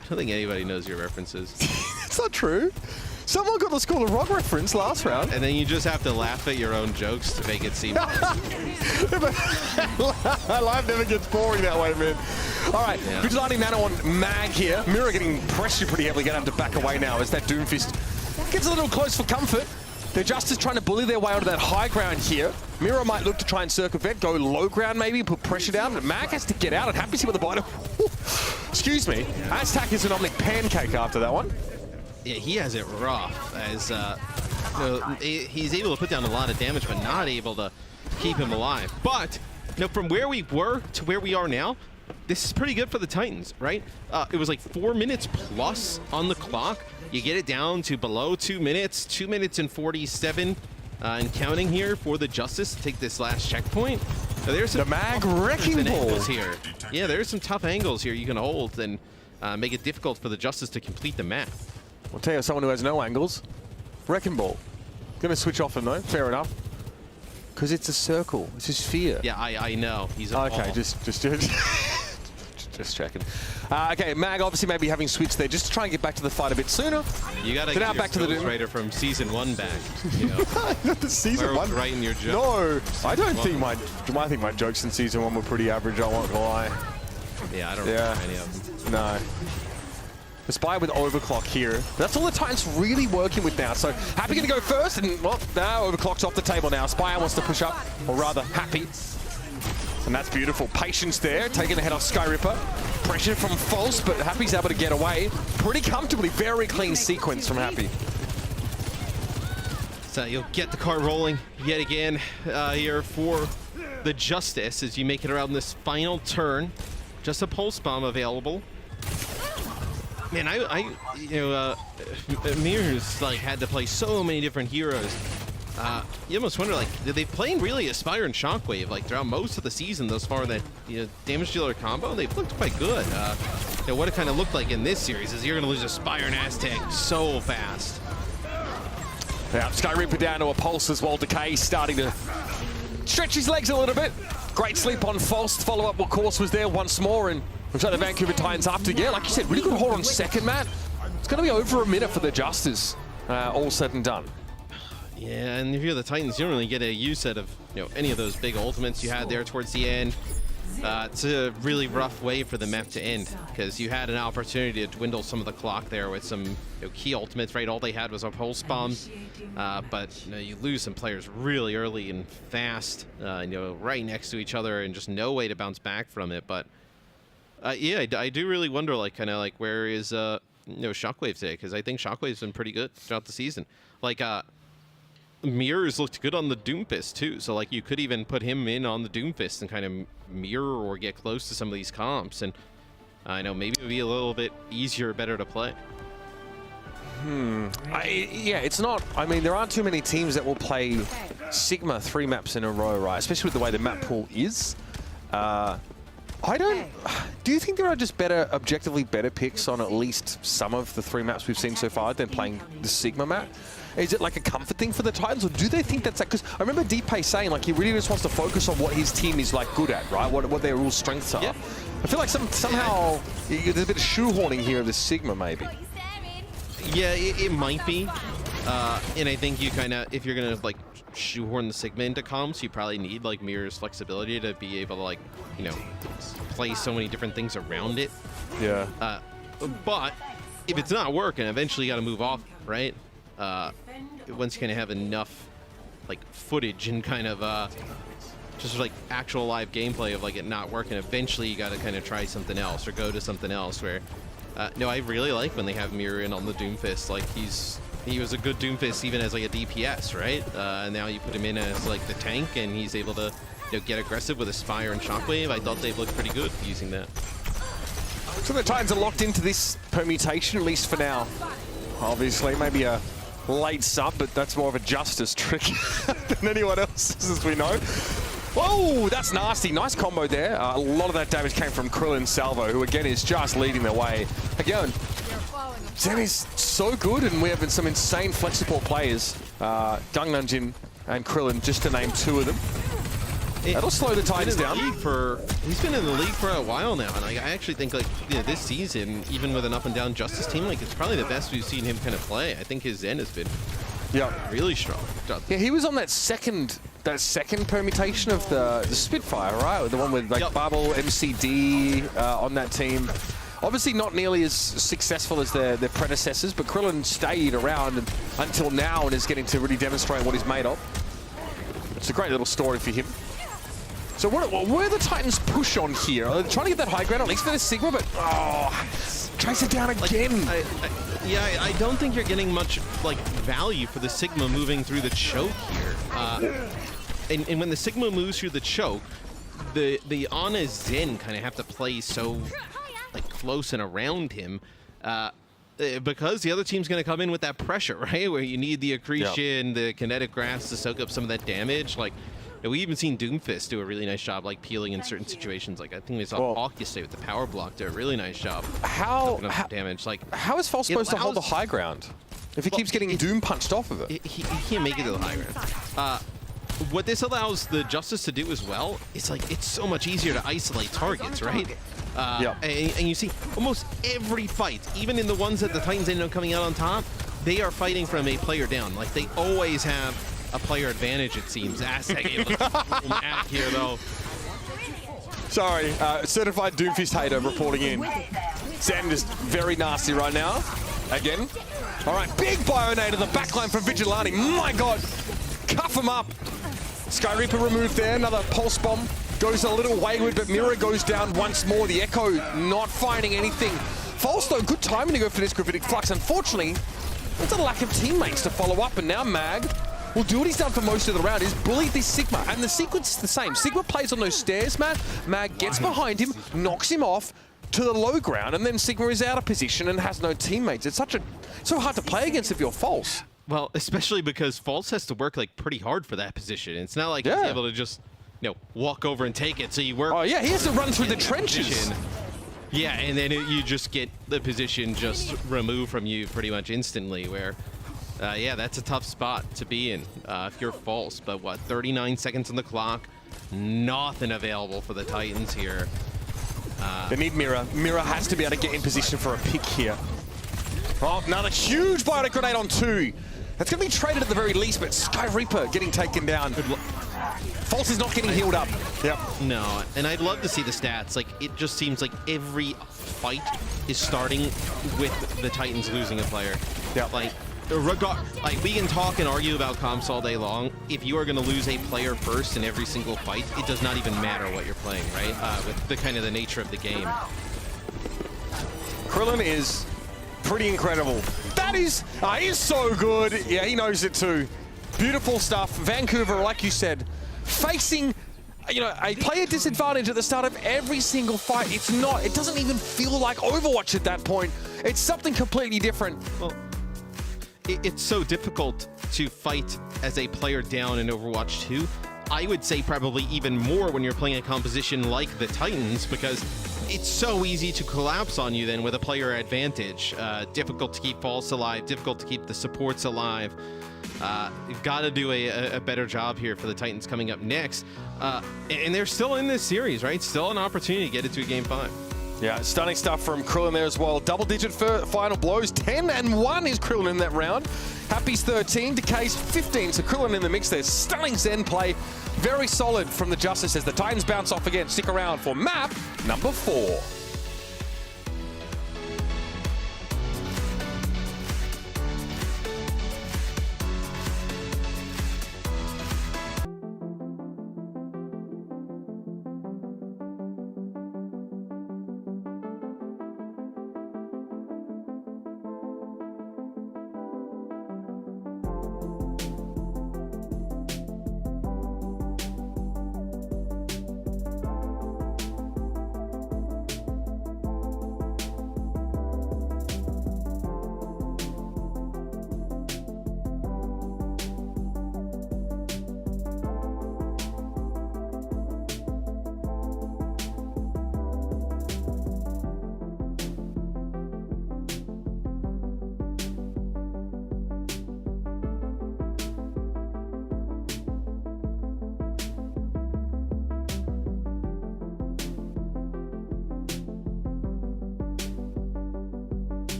I don't think anybody knows your references. It's not true. Someone got the School of Rock reference last round. And then you just have to laugh at your own jokes to make it seem Life never gets boring that way, man. All right, Vigilante Nano on Mag here. Mirror getting pressured pretty heavily, going to have to back away now as that Doomfist gets a little close for comfort. They're just trying to bully their way onto that high ground here. Mirror might look to try and circumvent, go low ground maybe, put pressure down, but Mag has to get out and Happy with the bite. Excuse me. Aztec is an Omnic pancake after that one. Yeah, he has it rough as you know, he's able to put down a lot of damage, but not able to keep him alive. But you know, from where we were to where we are now, this is pretty good for the Titans, right? It was like 4 minutes plus on the clock. You get it down to below 2 minutes, 2 minutes and 47 and counting here for the Justice to take this last checkpoint. So there's some the Mag wrecking ball here. Yeah, there's some tough angles here you can hold and make it difficult for the Justice to complete the map. I'll tell you, someone who has no angles. Wrecking ball. Gonna switch off him though, fair enough. Because it's a circle, it's a sphere. Yeah, I know. He's a okay, ball. just checking. Okay, Mag obviously maybe having switched there just to try and get back to the fight a bit sooner. You gotta so get now your back to the Raider from season 1 back. You know? The season 1? Right in your joke. No, I don't think I think my jokes in season 1 were pretty average, I won't lie. Yeah, I don't remember any of them. No. The Spy with Overclock here. That's all the Titans really working with now. So Happy gonna go first, and well, now Overclock's off the table now. Spy wants to push up, or rather Happy. And that's beautiful. Patience there, taking the head off Skyripper. Pressure from False, but Happy's able to get away pretty comfortably. Very clean sequence from Happy. So you'll get the car rolling yet again here for the Justice as you make it around this final turn. Just a pulse bomb available. Man, Mirror's like had to play so many different heroes. You almost wonder, like, did they play really Aspire and Shockwave like throughout most of the season thus far? That damage dealer combo, they've looked quite good. What it kind of looked like in this series is you're gonna lose Aspire and Aztec so fast. Yeah, Skyripper down to a pulse as well. Decay starting to stretch his legs a little bit. Great sleep on False. Follow up what course was there once more, and looks like the Vancouver Titans after. Yeah, like you said, really good hold on second, Matt. It's going to be over a minute for the Justice, all said and done. Yeah, and if you're the Titans, you don't really get a use out of any of those big ultimates you had there towards the end. it's a really rough way for the map to end, because you had an opportunity to dwindle some of the clock there with some key ultimates, right? All they had was a pulse bomb, but you lose some players really early and fast, right next to each other, and just no way to bounce back from it. But yeah, I do really wonder, like, kind of like, where is Shockwave today? Because I think Shockwave's been pretty good throughout the season. Like, Mirrors looked good on the Doomfist too, so like you could even put him in on the Doomfist and kind of mirror or get close to some of these comps, and I know maybe it would be a little bit easier, better to play. Yeah, it's not. I mean, there aren't too many teams that will play Sigma 3 maps in a row, right? Especially with the way the map pool is. Do you think there are just objectively better picks on at least some of the 3 maps we've seen so far than playing the Sigma map? Is it like a comfort thing for the Titans, or do they think that's like, because I remember Deepay saying like he really just wants to focus on what his team is like good at, right? What their real strengths are. Yeah. I feel like somehow there's a bit of shoehorning here of the Sigma maybe. Yeah, it might be. And I think you kind of, if you're going to like shoehorn the Sigma into comps, you probably need like Mirror's flexibility to be able to like, play so many different things around it. Yeah. But if it's not working, eventually you got to move off, right? Once you kind of have enough like footage and kind of just like actual live gameplay of like it not working, eventually you got to kind of try something else or go to something else. Where no, I really like when they have Mirror in on the Doomfist. Like he was a good Doomfist even as like a DPS, right? And now you put him in as like the tank, and he's able to get aggressive with a Spire and Shockwave. I thought they've looked pretty good using that. So the Titans are locked into this permutation, at least for now. Obviously, maybe a late sub, but that's more of a Justice trick than anyone else's, as we know. Whoa, that's nasty. Nice combo there. A lot of that damage came from Krillin Salvo, who again is just leading the way. Again, Zen is so good, and we have some insane flex support players. Gangnam and Krillin, just to name 2 of them. That'll slow the Titans down. He's been in the league for a while now, and I actually think like this season, even with an up and down Justice team, like it's probably the best we've seen him kind of play. I think his Zen has been really strong. Yeah, he was on that second permutation of the Spitfire, right? The one with like Bubble, MCD on that team. Obviously not nearly as successful as their predecessors, but Krillin stayed around until now and is getting to really demonstrate what he's made of. It's a great little story for him. So where the Titans push on here? Are they trying to get that high ground at least for the Sigma, but trace it down again. I don't think you're getting much like value for the Sigma moving through the choke here. And when the Sigma moves through the choke, the Ana Zen kind of have to play so like close and around him. Because the other team's going to come in with that pressure, right? Where you need the accretion, the kinetic grasp to soak up some of that damage. Like, we even seen Doomfist do a really nice job, like peeling in certain situations. Like I think we saw Hawk yesterday with the power block do a really nice job. How damage? Like, how is False supposed to hold the high ground if he keeps getting Doom punched off of it? He can't make it to the high ground. What this allows the Justice to do as well is like it's so much easier to isolate targets, right? And you see almost every fight, even in the ones that the Titans ended up coming out on top, they are fighting from a player down. Like they always have a player advantage, it seems. Aztec able to out here though. Sorry, certified Doomfist hater reporting in. Zen is very nasty right now. Again. All right, big Bionade in the backline from Vigilante. My God, cuff him up. Sky Reaper removed there. Another pulse bomb goes a little wayward, but Mirror goes down once more. The Echo not finding anything. False though, good timing to go for this Gravitic Flux. Unfortunately, it's a lack of teammates to follow up, and now Mag will do what he's done for most of the round, is bully this Sigma, and the sequence is the same. Sigma plays on those stairs, man. Mag gets behind him, knocks him off to the low ground, and then Sigma is out of position and has no teammates. It's so hard to play against if you're False. Well, especially because False has to work like pretty hard for that position. It's not like he's able to just walk over and take it. So you work. Oh yeah, he has to run through the trenches. Position. Yeah, and then you just get the position just removed from you pretty much instantly. Where, yeah, that's a tough spot to be in if you're False. But what, 39 seconds on the clock, nothing available for the Titans here. They need Mirror. Mirror has to be able to get in position for a pick here. Oh, another huge bionic grenade on 2. That's going to be traded at the very least, but Sky Reaper getting taken down. False is not getting healed up. Yep. No, and I'd love to see the stats. Like, it just seems like every fight is starting with the Titans losing a player. Yep. Like, we can talk and argue about comps all day long. If you are going to lose a player first in every single fight, it does not even matter what you're playing, right? With the kind of the nature of the game. Krillin is pretty incredible. That is, he's so good. Yeah, he knows it too. Beautiful stuff. Vancouver, like you said, facing, you know, a player disadvantage at the start of every single fight. It's not, it doesn't even feel like Overwatch at that point. It's something completely different. Well, it's so difficult to fight as a player down in Overwatch 2. I would say probably even more when you're playing a composition like the Titans, because it's so easy to collapse on you then with a player advantage. Difficult to keep False alive, difficult to keep the supports alive. You've got to do a better job here for the Titans coming up next. And they're still in this series, right? Still an opportunity to get it to a Game 5. Yeah, stunning stuff from Krillin there as well. Double-digit final blows. 10-1 is Krillin in that round. Happy's 13, Decay's 15. So Krillin in the mix there. Stunning Zen play. Very solid from the Justice as the Titans bounce off again. Stick around for map number 4.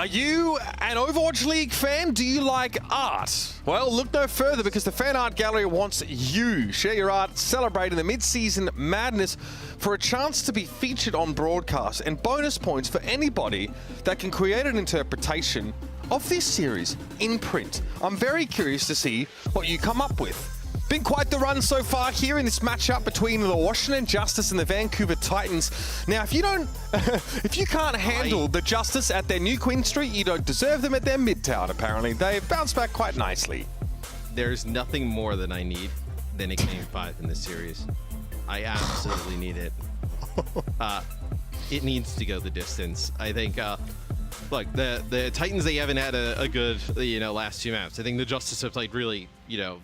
Are you an Overwatch League fan? Do you like art? Well, look no further because the Fan Art Gallery wants you. Share your art celebrating the mid-season madness for a chance to be featured on broadcast and bonus points for anybody that can create an interpretation of this series in print. I'm very curious to see what you come up with. Been quite the run so far here in this matchup between the Washington Justice and the Vancouver Titans. Now, if you can't handle the Justice at their New Queen Street, you don't deserve them at their Midtown, apparently. They've bounced back quite nicely. There's nothing more that I need than a Game 5 in this series. I absolutely need it. It needs to go the distance. I think, look, the Titans, they haven't had a good, last two maps. I think the Justice have played really,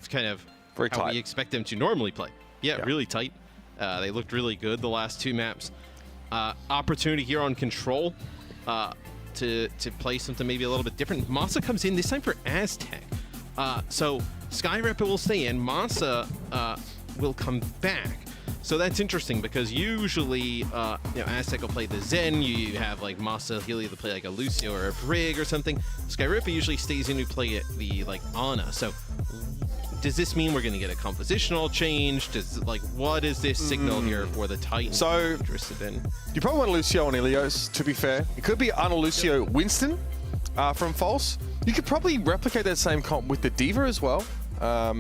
kind of very how tight. we expect them to normally play. Yeah, really tight. They looked really good the last two maps. Opportunity here on Control to play something maybe a little bit different. Masa comes in this time for Aztec. So Skyrapid will stay in. Masa will come back. So that's interesting because usually, Aztec will play the Zen. You have like Masa, he'll either play like a Lucio or a Brig or something. Skyrapid usually stays in to play the Ana. So does this mean we're going to get a compositional change? What is this signal here for the Titans? So interested in? You probably want Lucio and Ilios, to be fair. It could be Ana Lucio Winston from False. You could probably replicate that same comp with the Diva as well. That's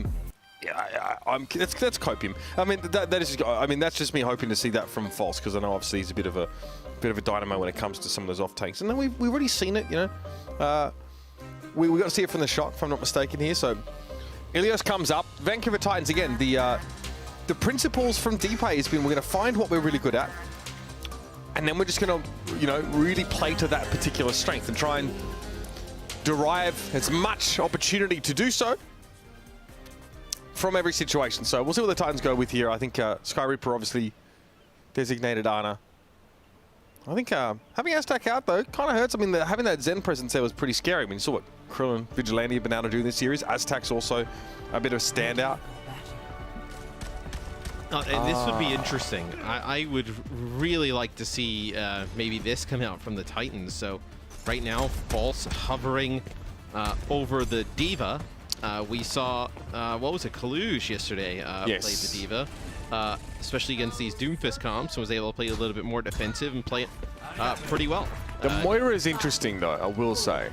copium. I mean, that's just me hoping to see that from False because I know obviously he's a bit of a dynamo when it comes to some of those off tanks. And then we've already seen it, we got to see it from the Shock, if I'm not mistaken here. So Ilios comes up. Vancouver Titans again. The principles from Deepay has been we're going to find what we're really good at, and then we're just going to really play to that particular strength and try and derive as much opportunity to do so from every situation. So we'll see what the Titans go with here. I think Sky Reaper obviously designated Ana. I think having Aztec out though kind of hurts. I mean, having that Zen presence there was pretty scary. I mean, you saw what Krillin, Vigilante have been able to do in this series. Aztec's also a bit of a standout. And this would be interesting. I would really like to see maybe this come out from the Titans. So right now, False hovering over the Diva. We saw, what was it, Kaluge yesterday played the Diva, especially against these Doomfist comps, and was able to play a little bit more defensive and play it pretty well. The Moira is interesting though, I will say.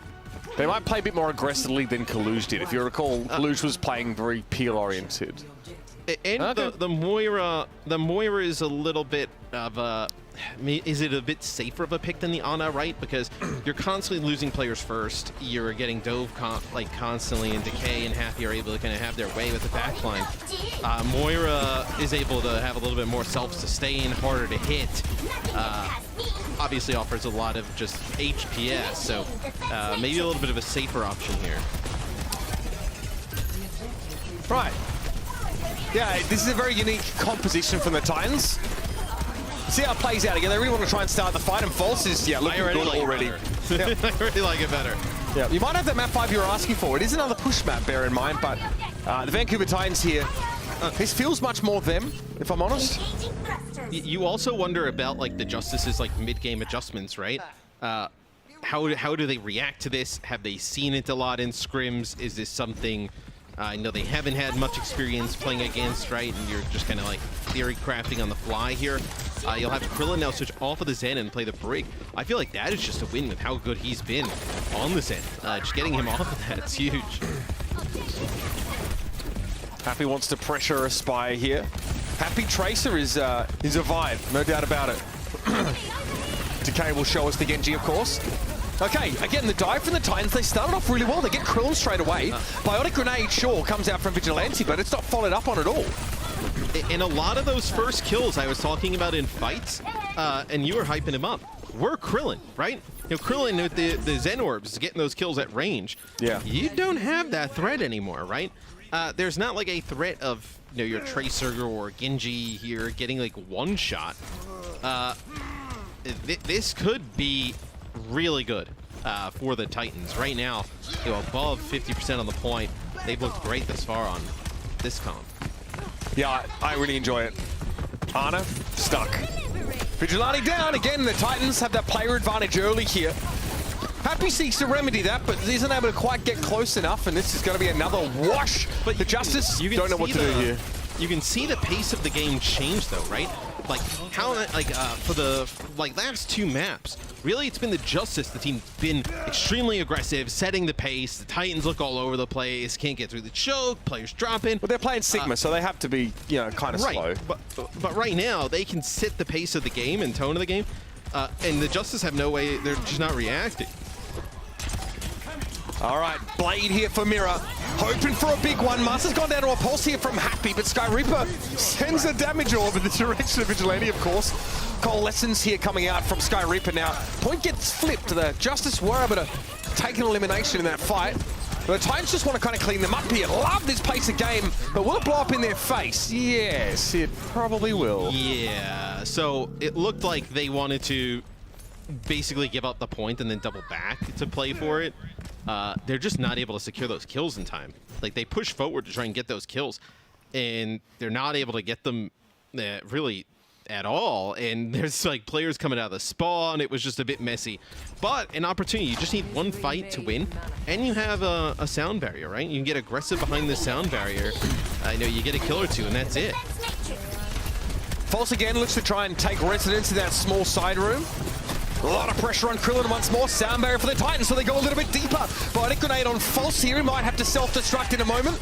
They might play a bit more aggressively than Kaluge did. If you recall, Kaluge was playing very peel-oriented. And the Moira is a little bit of a... Is it a bit safer of a pick than the Ana, right? Because you're constantly losing players first. You're getting dove constantly, and Decay and Happy are able to kind of have their way with the backline. Moira is able to have a little bit more self-sustain, harder to hit. Obviously offers a lot of just HPS, so maybe a little bit of a safer option here. Right. Yeah, this is a very unique composition from the Titans. See how it plays out again. They really want to try and start the fight, and False is looking good already. Yep. I already like it better. Yeah, you might have that map 5 you were asking for. It is another push map, bear in mind, but the Vancouver Titans here, this feels much more them, if I'm honest. You also wonder about the Justice's mid-game adjustments, right? How do they react to this? Have they seen it a lot in scrims? Is this something I know they haven't had much experience playing against, right? And you're just kind of theory crafting on the fly here. You'll have Krillin now switch off of the Zen and play the Brig. I feel like that is just a win with how good he's been on the Zen. Just getting him off of that, it's huge. Happy wants to pressure a Spy here. Happy Tracer is a vibe, no doubt about it. Decay will show us the Genji, of course. Okay, again, the dive from the Titans, they started off really well. They get Krillin straight away. Biotic Grenade, sure, comes out from Vigilante, but it's not followed up on at all. In a lot of those first kills I was talking about in fights, and you were hyping him up, were Krillin, right? Krillin with the Zen Orbs, getting those kills at range. Yeah. You don't have that threat anymore, right? There's not a threat of your Tracer or Genji here getting one shot. This could be really good for the Titans. Right now, above 50% on the point. They've looked great thus far on this comp. Yeah, I really enjoy it. Ana, stuck. Vigilante down. Again, the Titans have that player advantage early here. Happy seeks to remedy that, but isn't able to quite get close enough, and this is going to be another wash. But the Justice don't know what to do here. You can see the pace of the game change, though, right? Like how, for the last 2 maps, really it's been the Justice. The team's been extremely aggressive, setting the pace. The Titans look all over the place, can't get through the choke, players dropping. Well, they're playing Sigma, so they have to be, you know, kind of slow. But right now they can set the pace of the game and tone of the game, and the Justice have no way. They're just not reacting. All right, Blade here for Mirror. Hoping for a big one. Master's gone down to a pulse here from Happy, but Sky Reaper sends a damage orb in the direction of Vigilante, of course. Coalescence here coming out from Sky Reaper now. Point gets flipped. The Justice were able to take an elimination in that fight. But the Titans just want to kind of clean them up here. Love this pace of game, but will it blow up in their face? Yes, it probably will. Yeah, so it looked like they wanted to basically give up the point and then double back to play for it. They're just not able to secure those kills in time. Like, they push forward to try and get those kills, and they're not able to get them really at all. And there's like players coming out of the spawn. It was just a bit messy, but an opportunity. You just need one fight to win, and you have a sound barrier, right? You can get aggressive behind this sound barrier. I know you get a kill or 2, and that's it. False again looks to try and take residence in that small side room. A lot of pressure on Krillin once more. Sound barrier for the Titans, so they go a little bit deeper. Bionic Grenade on False here. He might have to self-destruct in a moment.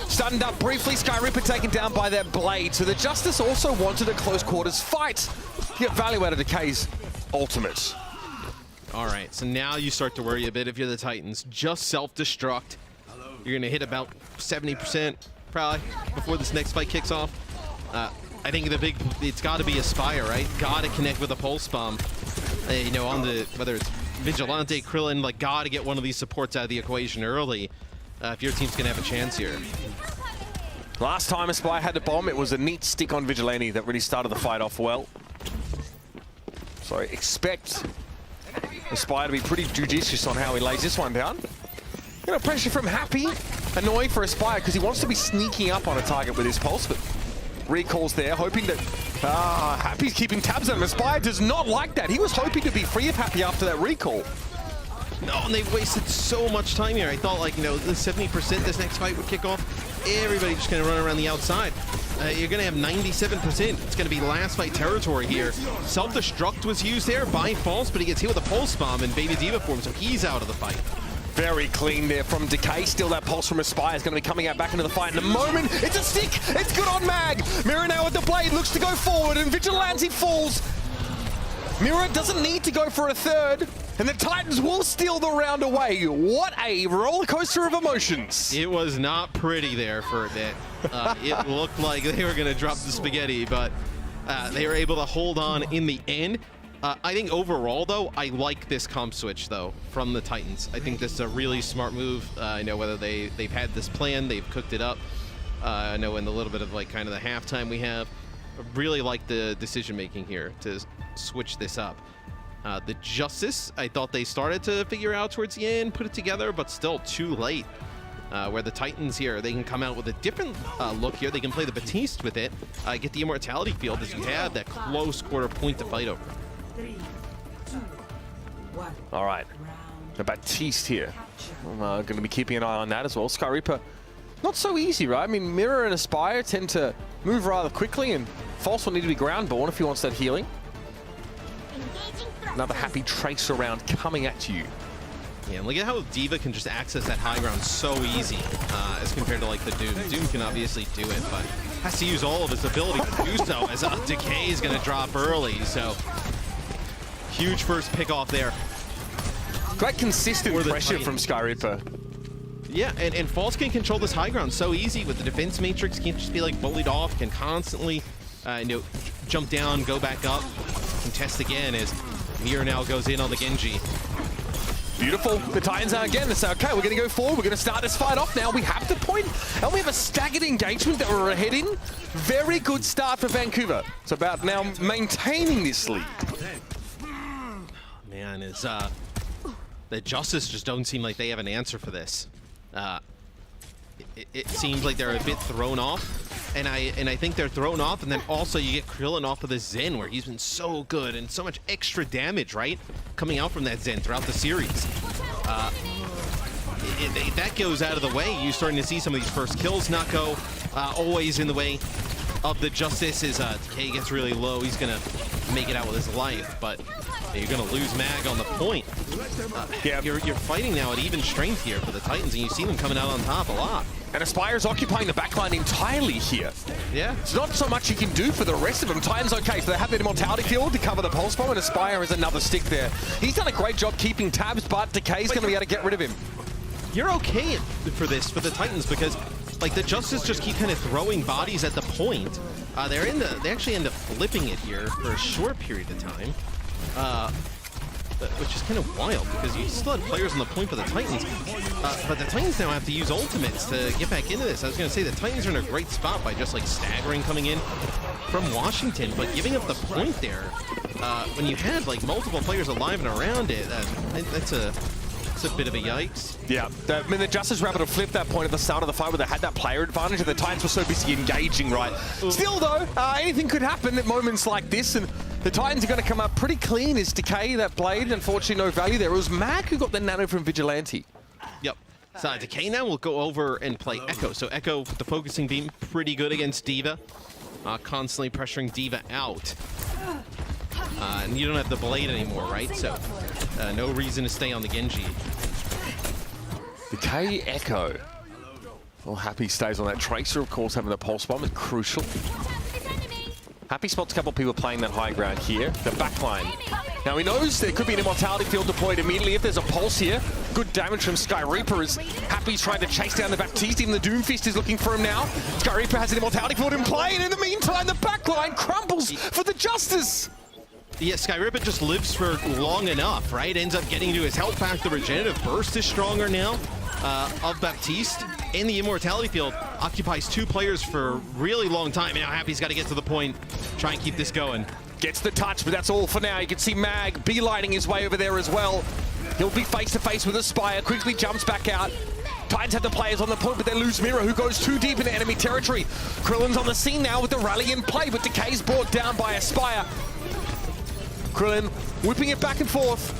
Stunned up briefly. Sky Reaper taken down by their Blade. So the Justice also wanted a close quarters fight to get value out of Decay's ultimate. All right, so now you start to worry a bit if you're the Titans. Just self-destruct. You're going to hit about 70% probably before this next fight kicks off. I think it's got to be Aspire, right? Got to connect with a pulse bomb. You know, on the, whether it's Vigilante, Krillin, like, got to get one of these supports out of the equation early if your team's going to have a chance here. Last time Aspire had the bomb, it was a neat stick on Vigilante that really started the fight off well. So expect Aspire to be pretty judicious on how he lays this one down. You know, pressure from Happy. Annoying for Aspire because he wants to be sneaking up on a target with his pulse, but recalls there, hoping that Happy's keeping tabs on him. Aspire does not like that. He was hoping to be free of Happy after that recall. No, and they've wasted so much time here. I thought, like, you know, the 70% this next fight would kick off. Everybody just going to run around the outside. You're going to have 97%. It's going to be last fight territory here. Self-destruct was used there by False, but he gets hit with a pulse bomb and Baby Diva form, so he's out of the fight. Very clean there from Decay. Still that pulse from Aspire is going to be coming out back into the fight in a moment. It's a stick. It's good on Mag. Mirror now with the Blade looks to go forward and Vigilante falls. Mirror doesn't need to go for a third, and the Titans will steal the round away. What a roller coaster of emotions. It was not pretty there for a bit. It looked like they were going to drop the spaghetti, but they were able to hold on in the end. I think overall, though, I like this comp switch, though, from the Titans. I think this is a really smart move. I know whether they've had this plan, they've cooked it up. I know in the little bit of, like, kind of the halftime we have. I really like the decision-making here to switch this up. The Justice, I thought they started to figure out towards the end, put it together, but still too late. Where the Titans here, they can come out with a different look here. They can play the Batiste with it, get the Immortality field as you have that close quarter point to fight over. 3, 2, 1. All right, the Batiste here. I'm going to be keeping an eye on that as well. Sky Reaper, not so easy, right? I mean, Mirror and Aspire tend to move rather quickly, and False will need to be ground-born if he wants that healing. Another Happy Trace around coming at you. Yeah, and look at how Diva can just access that high ground so easy as compared to, like, the Doom. Doom can obviously do it, but has to use all of his ability to do so, as Decay is going to drop early, so huge first pick off there. Great consistent pressure from Sky Reaper. Yeah, and False can control this high ground so easy with the defense matrix. Can't just be, like, bullied off, can constantly you know, jump down, go back up, contest again as Mir now goes in on the Genji. Beautiful. The Titans are again. They say, okay, we're going to go forward. We're going to start this fight off now. We have the point, and we have a staggered engagement that we're ahead in. Very good start for Vancouver. It's about now maintaining this lead. Man, it's the Justice just don't seem like they have an answer for this. it seems like they're a bit thrown off. And I think they're thrown off, and then also you get Krillin off of the Zen, where he's been so good and so much extra damage, right? Coming out from that Zen throughout the series. That goes out of the way. You're starting to see some of these first kills not go always in the way of the Justice. As Decay gets really low, he's gonna make it out with his life, but you're gonna lose Mag on the point. You're fighting now at even strength here for the Titans, and you see them coming out on top a lot. And Aspire's occupying the backline entirely here. Yeah. It's not so much you can do for the rest of them. Titans okay, so they have their Immortality Field to cover the Pulse Bomb, and Aspire has another stick there. He's done a great job keeping tabs, but Decay's going to be able to get rid of him. You're okay for this, for the Titans, because like the Justice just keep kind of throwing bodies at the point. They actually end up flipping it here for a short period of time. Which is kind of wild, because you still have players on the point for the Titans. But the Titans now have to use ultimates to get back into this. I was going to say the Titans are in a great spot by just like staggering coming in from Washington, but giving up the point there, when you had like multiple players alive and around it, that's a bit of a yikes. Yeah, I mean, the Justice were able to flip that point at the start of the fight where they had that player advantage, and the Titans were so busy engaging, right? Still, though, anything could happen at moments like this, and the Titans are going to come up pretty clean. As Decay, that blade, unfortunately, no value there. It was Mag who got the nano from Vigilante. Yep. So Decay now will go over and play Echo. So Echo with the focusing beam, pretty good against D.Va. Constantly pressuring D.Va out. And you don't have the blade anymore, right? So no reason to stay on the Genji. Decay Echo. Well, Happy stays on that Tracer, of course, having the Pulse Bomb is crucial. Happy spots a couple of people playing that high ground here. The backline. Now he knows there could be an Immortality Field deployed immediately if there's a Pulse here. Good damage from Sky Reaper as Happy's trying to chase down the Baptiste. Even the Doomfist is looking for him now. Sky Reaper has an Immortality Field in play, and in the meantime, the backline crumbles for the Justice. Yeah, Sky Reaper just lives for long enough, right? Ends up getting to his health pack. The regenerative burst is stronger now of Baptiste. And the Immortality Field occupies two players for a really long time. And now Happy's got to get to the point, try and keep this going. Gets the touch, but that's all for now. You can see Mag beelining his way over there as well. He'll be face-to-face with Aspire, quickly jumps back out. Titans have the players on the point, but they lose Mira, who goes too deep into enemy territory. Krillin's on the scene now with the rally in play, but Decay's brought down by Aspire. Krillin whipping it back and forth.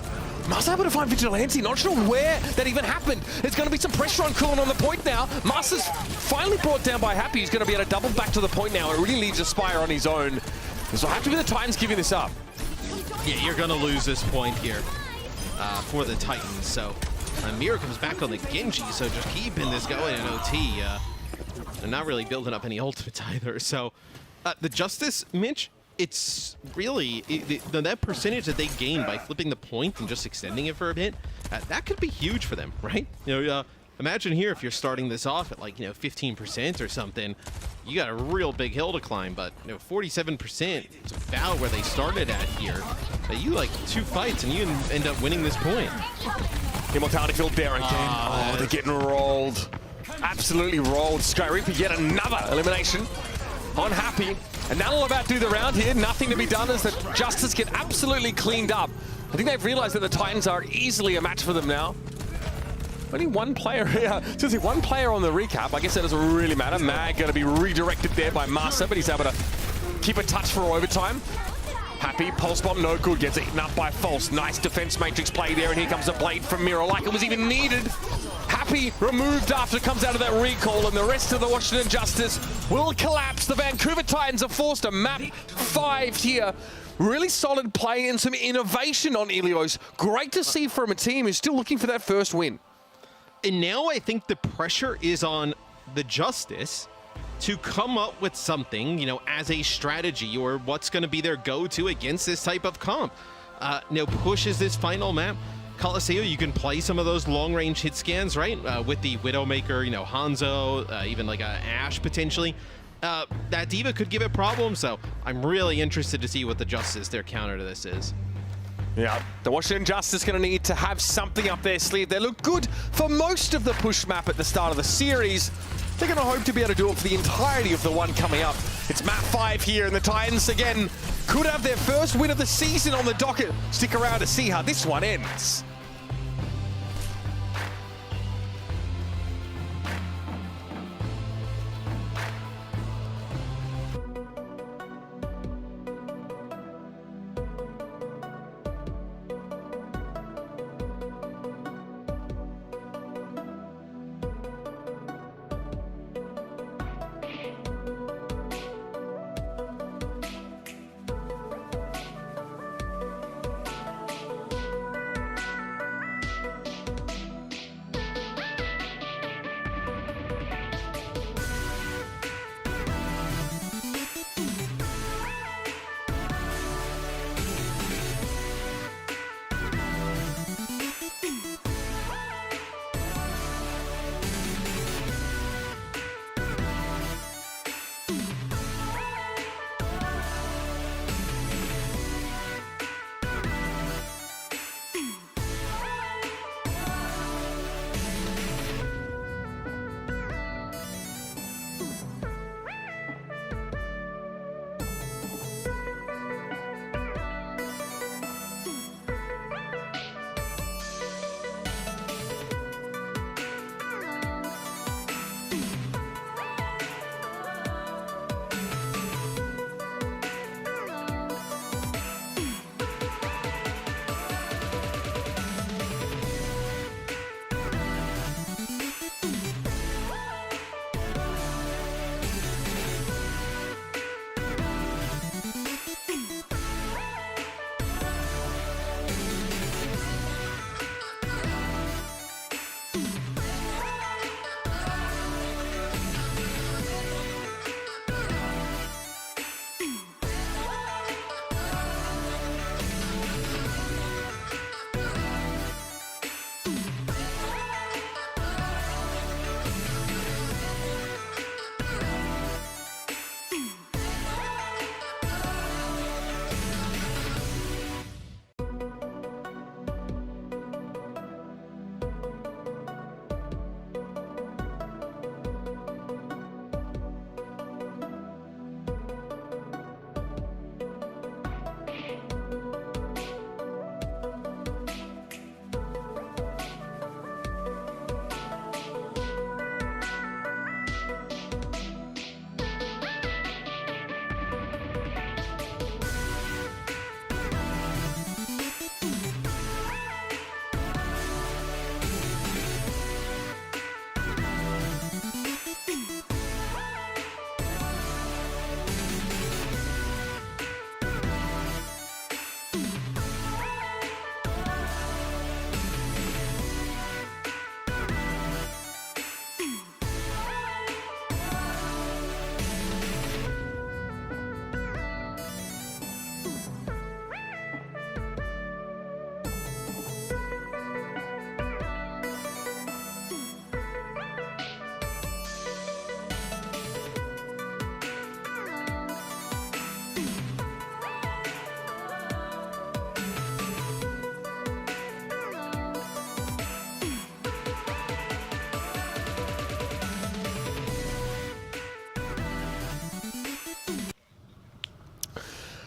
Mars able to find Vigilante, not sure where that even happened. There's going to be some pressure on Krillin on the point now. Mars finally brought down by Happy. He's going to be able to double back to the point now. It really leaves Aspire on his own. So have to be the Titans giving this up. Yeah, you're going to lose this point here for the Titans. So Mira comes back on the Genji, so just keeping this going in OT. They're not really building up any ultimates either. So the Justice, Mitch, it's really that percentage that they gain by flipping the point and just extending it for a bit, that could be huge for them, right? You know, imagine here if you're starting this off at like 15% or something, you got a real big hill to climb. But 47% is about where they started at here. You like 2 fights and you end up winning this point. Immortality Field there again. Oh, they're getting rolled. Absolutely rolled. Sky Reaper yet another elimination on Happy. And that'll about do the round here. Nothing to be done as the Justice get absolutely cleaned up. I think they've realized that the Titans are easily a match for them now. Only one player here. Seriously, one player on the recap. I guess that doesn't really matter. Mag going to be redirected there by Masa, but he's able to keep a touch for overtime. Happy, Pulse Bomb, no good. Gets eaten up by False. Nice defense matrix play there, and here comes a blade from Mira like it was even needed. Happy removed after it comes out of that recall, and the rest of the Washington Justice will collapse. The Vancouver Titans are forced to map 5 here. Really solid play and some innovation on Ilios. Great to see from a team who's still looking for that first win. And now I think the pressure is on the Justice to come up with something, as a strategy or what's going to be their go-to against this type of comp. Pushes this final map. Coliseo, you can play some of those long-range hit scans, right? With the Widowmaker, Hangzhou, even like a Ashe potentially. That D.Va could give it problems, so I'm really interested to see what the Justice, their counter to this is. Yeah, the Washington Justice going to need to have something up their sleeve. They look good for most of the push map at the start of the series. They're going to hope to be able to do it for the entirety of the one coming up. It's map 5 here, and the Titans, again, could have their first win of the season on the docket. Stick around to see how this one ends.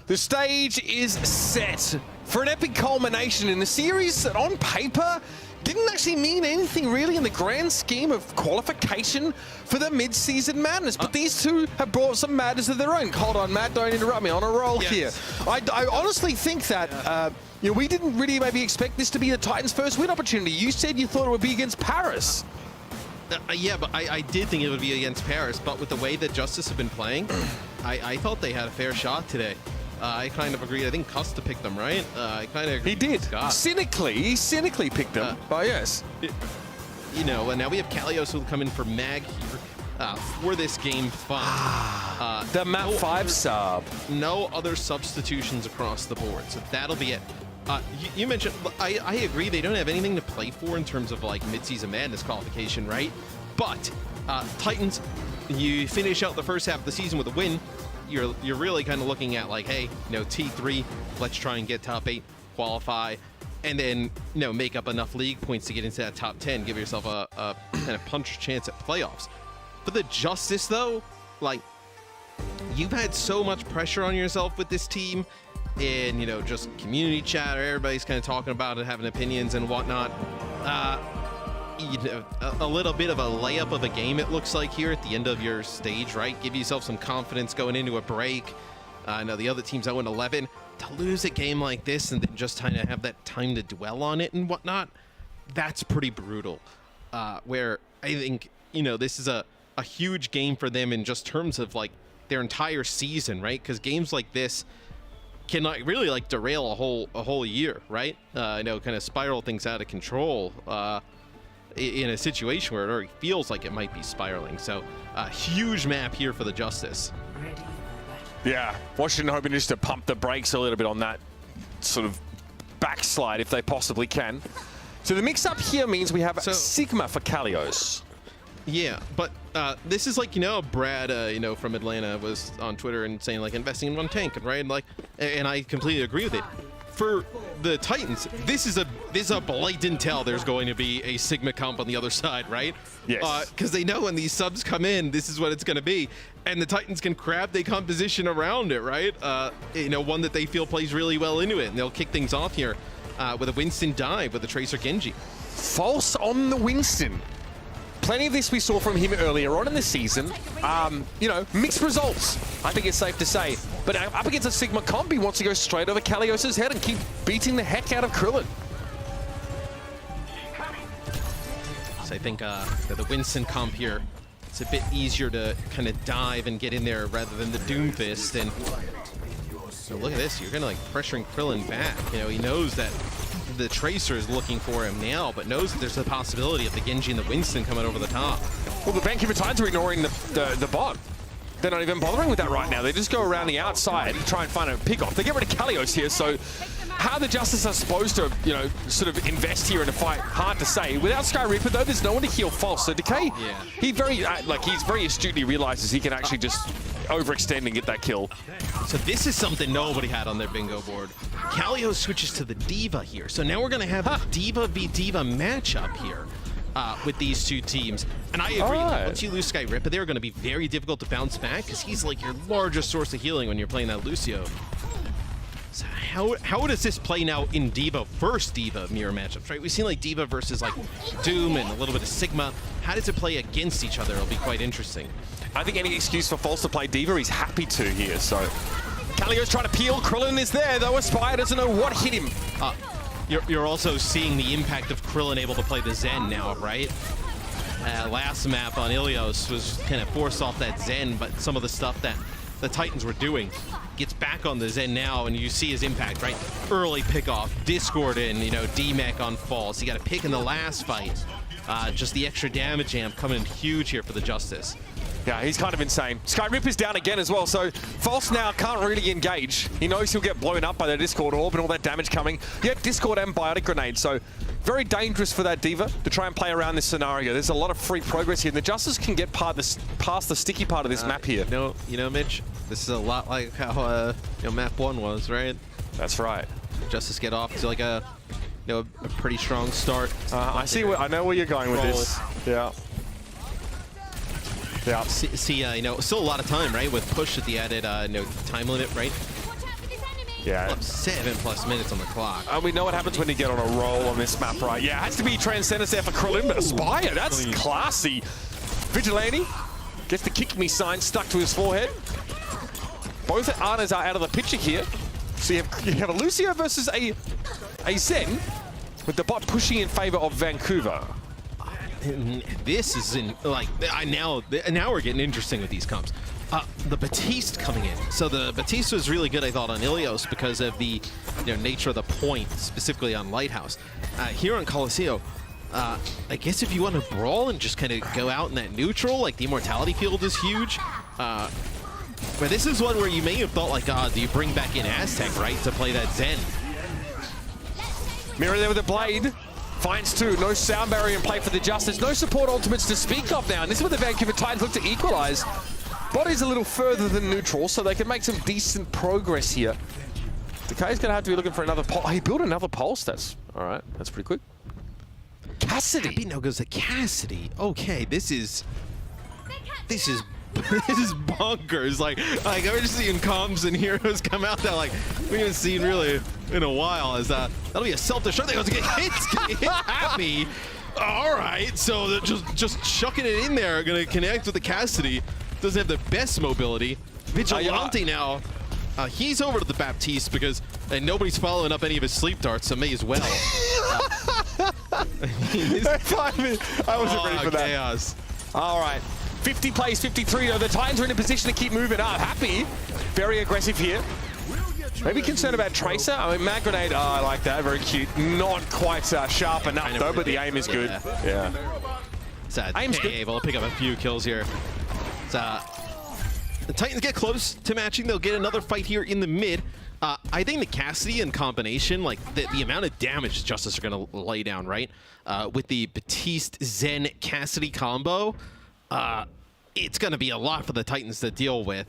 The stage is set for an epic culmination in a series that on paper didn't actually mean anything really in the grand scheme of qualification for the mid-season madness. But these two have brought some madness of their own. Hold on, Matt, don't interrupt me. On a roll here. I honestly think that you know, we didn't really maybe expect this to be the Titans' first win opportunity. You said you thought it would be against Paris. Yeah, but I did think it would be against Paris, but with the way that Justice have been playing, I thought they had a fair shot today. I kind of agreed. I think Costa picked them, right? I kind of agreed. He did. He cynically picked them. But yes. You know, and now we have Kalios who will come in for Mag here for this game 5. The map 5 sub. No other substitutions across the board, so that'll be it. You mentioned, I agree, they don't have anything to play for in terms of like mid-season madness qualification, right? But Titans, you finish out the first half of the season with a win. You're really kind of looking at like, hey, you know, T3, let's try and get top 8, qualify, and then, you know, make up enough league points to get into that top 10, give yourself a kind of punch chance at playoffs. For the Justice though, like, you've had so much pressure on yourself with this team, and, you know, just community chatter, everybody's kind of talking about it, having opinions and whatnot. You know, a little bit of a layup of a game, it looks like here at the end of your stage, right? Give yourself some confidence going into a break. I know the other team's 0-11. To lose a game like this and then just kind of have that time to dwell on it and whatnot, that's pretty brutal. Where I think, you know, this is a huge game for them in just terms of like their entire season, right? Because games like this can like really like derail a whole year, right? I know, kind of spiral things out of control. In a situation where it already feels like it might be spiraling. So a huge map here for the Justice. Yeah, Washington hoping just to pump the brakes a little bit on that sort of backslide if they possibly can. So the mix-up here means we have Sigma for Kalios. Yeah, but this is like, you know, Brad, you know, from Atlanta was on Twitter and saying like investing in one tank, right? Like, and I completely agree with it. For the Titans, this is a blatant tell there's going to be a Sigma comp on the other side, right? Yes. Because they know when these subs come in, this is what it's going to be. And the Titans can crab the composition around it, right? You know, one that they feel plays really well into it. And they'll kick things off here with a Winston dive with a Tracer Genji. False on the Winston. Plenty of this we saw from him earlier on in the season. You know, mixed results, I think it's safe to say. But up against a Sigma comp, he wants to go straight over Kalios' head and keep beating the heck out of Krillin. So I think the Winston comp here, it's a bit easier to kind of dive and get in there rather than the Doomfist. And so look at this, you're kind of like pressuring Krillin back. You know, he knows that the Tracer is looking for him now, but knows that there's a possibility of the Genji and the Winston coming over the top. Well, the Vancouver Titans are ignoring the bot. They're not even bothering with that right now. They just go around the outside and try and find a pick-off. They get rid of Kalios here, so how the Justice are supposed to, you know, sort of invest here in a fight, hard to say. Without Sky Reaper, though, there's no one to heal False. So Decay, he's very astutely realizes he can actually just overextend and get that kill. So this is something nobody had on their bingo board. Kalios switches to the D.Va here. So now we're going to have a D.Va v D.Va matchup here with these two teams. And I agree, once you lose Sky Rippa, they're going to be very difficult to bounce back because he's like your largest source of healing when you're playing that Lucio. So how does this play now in D.Va versus D.Va mirror matchups, right? We've seen like D.Va versus like Doom and a little bit of Sigma. How does it play against each other? It'll be quite interesting. I think any excuse for False to play D.Va, he's happy to here, so. Kalios trying to peel, Krillin is there, though Aspire doesn't know what hit him. You're also seeing the impact of Krillin able to play the Zen now, right? Last map on Ilios was kind of forced off that Zen, but some of the stuff that the Titans were doing gets back on the Zen now, and you see his impact, right? Early pickoff, Discord in, you know, D-Mac on False. He got a pick in the last fight. Just the extra damage amp coming in huge here for the Justice. Yeah, he's kind of insane. Sky Ripper's down again as well, so False now can't really engage. He knows he'll get blown up by the Discord orb and all that damage coming. Yet Discord and Biotic Grenade, so very dangerous for that D.Va to try and play around this scenario. There's a lot of free progress here, and the Justice can get past the sticky part of this map here. You know, Mitch, this is a lot like how you know, map 1 was, right? That's right. Justice get off to like a a pretty strong start. I know where you're going with this. Yeah. Yeah. See, you know, still a lot of time, right? With push at the added, time limit, right? Yeah. 7+ minutes on the clock. We know what happens when you get on a roll on this map, right? Yeah, it has to be Transcendence there for Krillin, but Aspire, that's classy. Vigilante gets the kick me sign stuck to his forehead. Both Arnas are out of the picture here. So you have a Lucio versus a Zen, with the bot pushing in favor of Vancouver. This is now we're getting interesting with these comps. The Batiste coming in. So the Batiste was really good, I thought, on Ilios because of the nature of the point, specifically on Lighthouse. Here on Colosseo, I guess if you want to brawl and just kind of go out in that neutral, like the Immortality field is huge. But this is one where you may have thought like, do you bring back in Aztec, right, to play that Zen? Mirror there with a blade. Finds two. No sound barrier in play for the Justice. No support ultimates to speak of now. And this is where the Vancouver Titans look to equalize. Body's a little further than neutral, so they can make some decent progress here. Decay's going to have to be looking for another pulse. Oh, he built another pulse. That's all right. That's pretty quick. Cassidy. Happy now goes to Cassidy. Okay, this is bonkers. Like I'm just seeing comms and heroes come out that like we haven't seen really in a while. As that'll be a self-destruct. They go to get hit Happy. All right, so just chucking it in there. Gonna connect with the Cassidy. Doesn't have the best mobility. Vigilante now. He's over to the Baptiste because nobody's following up any of his sleep darts, so may as well. I wasn't ready for that. Chaos. All right. 50 plays 53, though. The Titans are in a position to keep moving up. Happy. Very aggressive here. Maybe concerned about Tracer. I mean, Mag Grenade, I like that. Very cute. Not quite sharp enough, though, but the aim is good. Yeah. Aim's good. Able to pick up a few kills here. The Titans get close to matching. They'll get another fight here in the mid. I think the Cassidy in combination, like the amount of damage Justice are going to lay down, right? With the Batiste Zen Cassidy combo, it's going to be a lot for the Titans to deal with.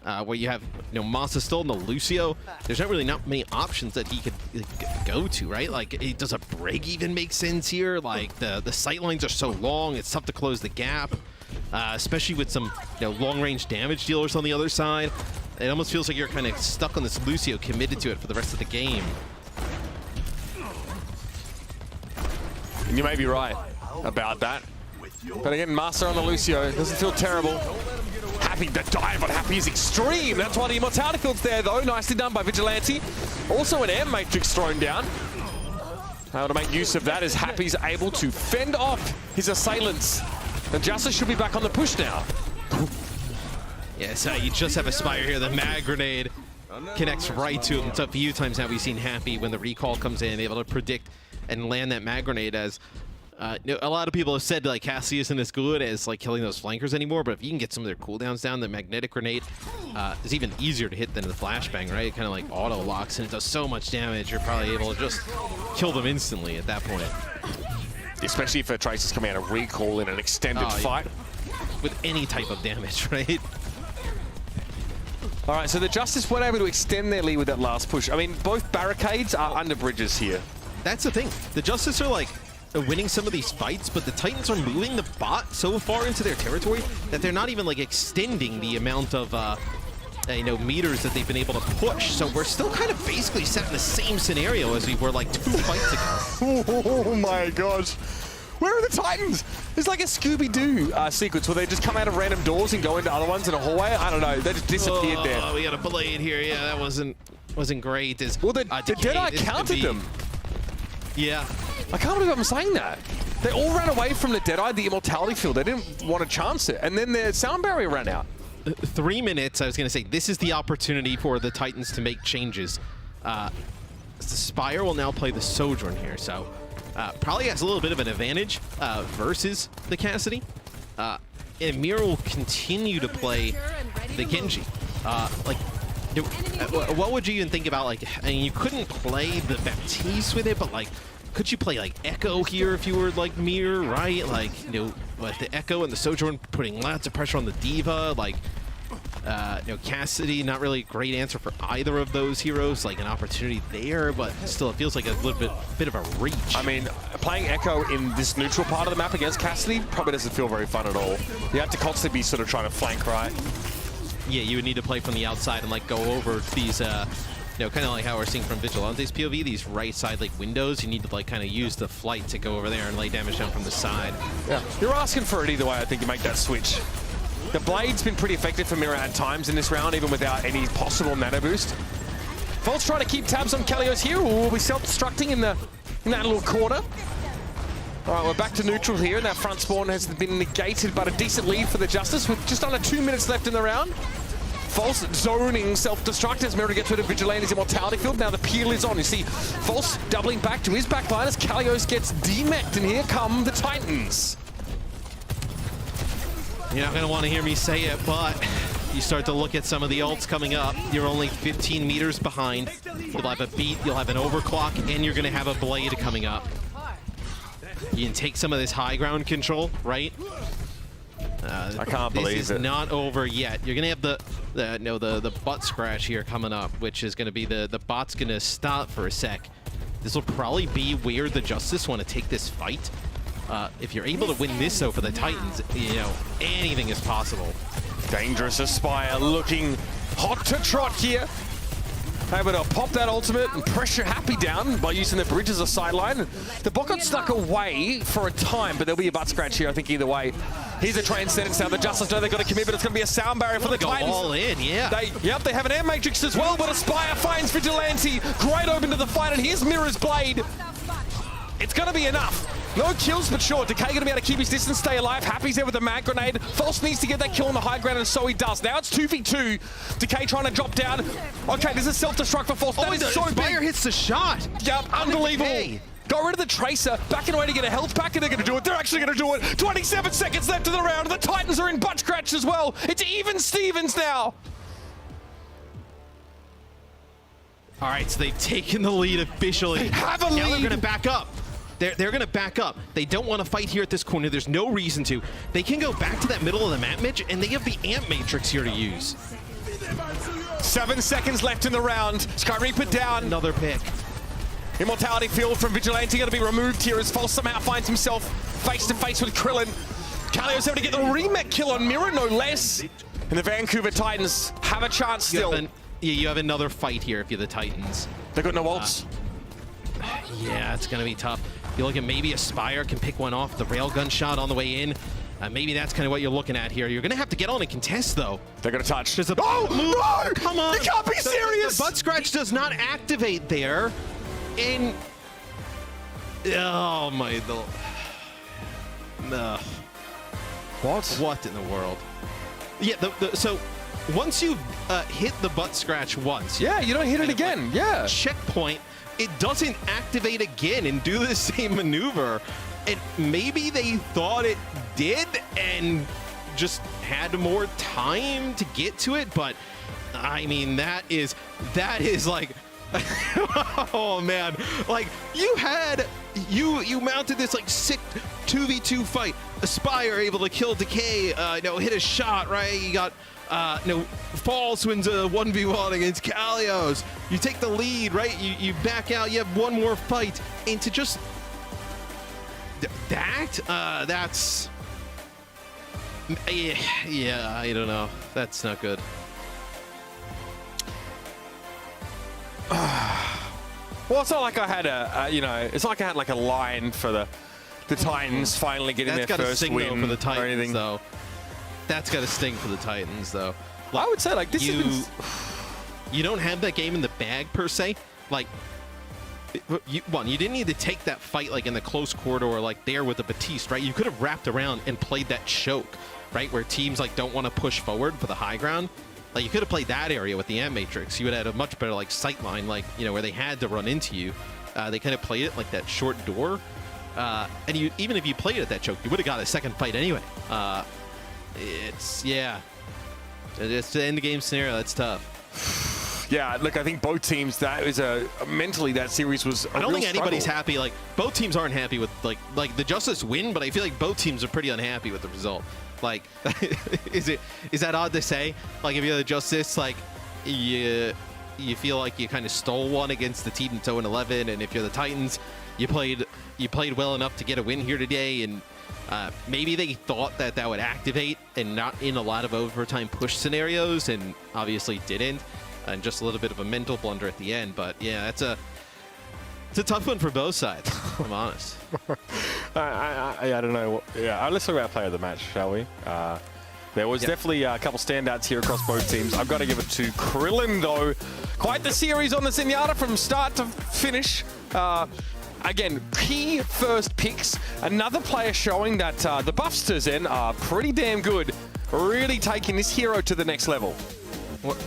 Where you have Masa still in the Lucio. There's not many options that he could go to, right? Like, does a break even make sense here? Like the sight lines are so long, it's tough to close the gap. Especially with some long-range damage dealers on the other side. It almost feels like you're kind of stuck on this Lucio, committed to it for the rest of the game. And you may be right about that. But again, Master on the Lucio doesn't feel terrible. Happy, the dive on Happy is extreme. That's why the Immortality field's there, though. Nicely done by Vigilante. Also an air matrix thrown down. How to make use of that as Happy's able to fend off his assailants. And Justice should be back on the push now. Yes, you just have Aspire here. The Mag Grenade connects right to him. It's a few times now we've seen Happy when the recall comes in, able to predict and land that Mag Grenade. As a lot of people have said like Cassie isn't as good as like killing those flankers anymore, but if you can get some of their cooldowns down, the Magnetic Grenade is even easier to hit than the Flashbang, right? It kind of like auto locks and it does so much damage, you're probably able to just kill them instantly at that point. Especially if a Tracer's coming out of recall in an extended fight. With any type of damage, right? All right, so the Justice weren't able to extend their lead with that last push. I mean, both barricades are under bridges here. That's the thing. The Justice are like winning some of these fights, but the Titans are moving the bot so far into their territory that they're not even like extending the amount of meters that they've been able to push. So we're still kind of basically set in the same scenario as we were like 2 fights ago. Oh my gosh. Where are the Titans? It's like a Scooby-Doo sequence where they just come out of random doors and go into other ones in a hallway. I don't know. They just disappeared there. Oh, we got a blade here. Yeah, that wasn't great. Well, the Deadeye counted them. Yeah. I can't believe I'm saying that. They all ran away from the Deadeye, the Immortality field. They didn't want to chance it. And then their sound barrier ran out. 3 minutes, I was going to say, this is the opportunity for the Titans to make changes. The Spire will now play the Sojourn here, so probably has a little bit of an advantage versus the Cassidy. And Mira will continue to play the Genji. What would you even think about, like, I mean, you couldn't play the Baptiste with it, but, like, could you play, like, Echo here if you were, like, Mir, right? Like, with the Echo and the Sojourn putting lots of pressure on the Diva, like, Cassidy, not really a great answer for either of those heroes, like an opportunity there, but still it feels like a little bit of a reach. I mean, playing Echo in this neutral part of the map against Cassidy probably doesn't feel very fun at all. You have to constantly be sort of trying to flank, right? Yeah, you would need to play from the outside and like go over these you know, kind of like how we're seeing from Vigilante's POV, these right side like windows, you need to like kind of use the flight to go over there and lay damage down from the side. Yeah, you're asking for it either way. I think you make that switch. The Blade's been pretty effective for Mirror at times in this round, even without any possible nano boost. Volt's trying to keep tabs on Kalios here, who will be self-destructing in that little corner. All right, we're back to neutral here, and that front spawn has been negated, but a decent lead for the Justice with just under 2 minutes left in the round. False zoning self-destruct as Mirror gets rid of Vigilante's immortality field. Now the peel is on. You see False doubling back to his back line as Kalios gets demeched, and here come the Titans. You're not going to want to hear me say it, but you start to look at some of the ults coming up. You're only 15 meters behind. You'll have a beat, you'll have an overclock, and you're going to have a blade coming up. You can take some of this high ground control, right? I can't believe it. This is not over yet. You're gonna have the butt scratch here coming up, which is gonna be the bot's gonna stop for a sec. This will probably be where the Justice want to take this fight. If you're able to win this though for the Titans, you know, anything is possible. Dangerous Aspire looking hot to trot here. Able to pop that ultimate and pressure Happy down by using the bridge as a sideline. The bot got stuck away for a time, but there'll be a butt scratch here, I think, either way. Here's a Transcendence now. The Justice know they've got to commit, but it's going to be a sound barrier for the Titans. All in, yeah. They have an air matrix as well, but Aspire finds Vigilante. Great open to the fight, and here's Mirror's Blade. It's going to be enough. No kills, but sure. Decay going to be able to keep his distance, stay alive. Happy's there with the mag grenade. False needs to get that kill on the high ground, and so he does. Now it's 2v2. Decay trying to drop down. Okay, this is self-destruct for False. That is so big. Fire hits the shot. Yep, unbelievable. Got rid of the Tracer, backing away to get a health pack, and they're going to do it. They're actually going to do it. 27 seconds left in the round. The Titans are in butt scratch as well. It's even Stevens now. All right, so they've taken the lead officially. Have a lead. Now they're going to back up. They're going to back up. They don't want to fight here at this corner. There's no reason to. They can go back to that middle of the map, Mitch, and they have the Amp Matrix here to use. 7 seconds left in the round. Sky Reaper down. Another pick. Immortality field from Vigilante going to be removed here as False somehow finds himself face-to-face with Krillin. Kalios able to get the remake kill on Mirror, no less. And the Vancouver Titans have a chance still. You have another fight here if you're the Titans. They've got no ults. Yeah, it's going to be tough. You look at maybe Aspire can pick one off the railgun shot on the way in. Maybe that's kind of what you're looking at here. You're going to have to get on and contest, though. They're going to touch. There's a no! Come on! You can't be serious! The butt scratch does not activate there. And... Oh, my... No. What in the world? Yeah, so once you hit the butt scratch once... Yeah, you don't hit it again. Yeah. Checkpoint, it doesn't activate again and do the same maneuver. And maybe they thought it did and just had more time to get to it, but I mean that is like oh man, like you mounted this like sick 2v2 fight. Aspire able to kill Decay, hit a shot, right? You got False wins a 1v1 against Kalios. You take the lead, right? You back out, you have one more fight, and to just that's yeah, I don't know. That's not good. Well, it's not like I had it's like I had like a line for the Titans finally getting their first win for the Titans, or anything. though. That's got to sting for the Titans, though. Like, I would say like this is you don't have that game in the bag per se. Like you didn't need to take that fight like in the close corridor, like there with the Batiste, right? You could have wrapped around and played that choke, right? Where teams like don't want to push forward for the high ground. Like you could have played that area with the Amp Matrix. You would have had a much better like sight line, like where they had to run into you. They kind of played it like that short door, and even if you played it that choke, you would have got a second fight anyway. It's the end game scenario. That's tough. Yeah, look, I think both teams, that was mentally that series was I don't think anybody's happy. Like both teams aren't happy with like the Justice win, but I feel like both teams are pretty unhappy with the result. Like, is that odd to say? Like if you're the Justice, like you feel like you kind of stole one against the team that's 0-11, and if you're the Titans, you played well enough to get a win here today, and maybe they thought that would activate and not in a lot of overtime push scenarios, and obviously didn't. and just a little bit of a mental blunder at the end. But yeah, it's a tough one for both sides. I'm honest. I don't know. Yeah, let's talk about player of the match, shall we? There was definitely a couple standouts here across both teams. I've got to give it to Krillin, though. Quite the series on the Zenyatta from start to finish. Again, key first picks. Another player showing that the buffs to Zen are pretty damn good. Really taking this hero to the next level.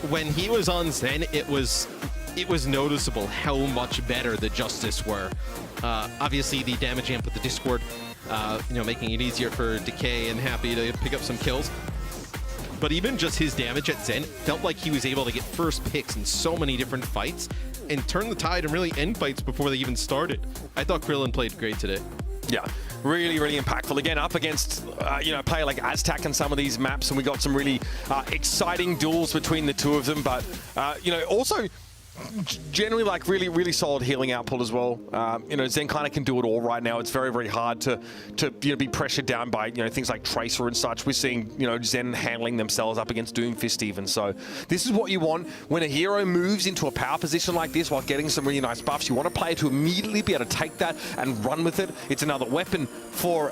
When he was on Zen, it was noticeable how much better the Justice were. Obviously, the damage amp with the Discord, making it easier for Decay and Happy to pick up some kills. But even just his damage at Zen felt like he was able to get first picks in so many different fights and turn the tide and really end fights before they even started. I thought Krillin played great today. Yeah, really, really impactful. Again, up against, a player like Aztac in some of these maps, and we got some really exciting duels between the two of them. But, also generally like really, really solid healing output as well. Zen kind of can do it all right now. It's very, very hard to be pressured down by, things like Tracer and such. We're seeing, Zen handling themselves up against Doomfist even. So this is what you want when a hero moves into a power position like this while getting some really nice buffs. You want a player to immediately be able to take that and run with it. It's another weapon for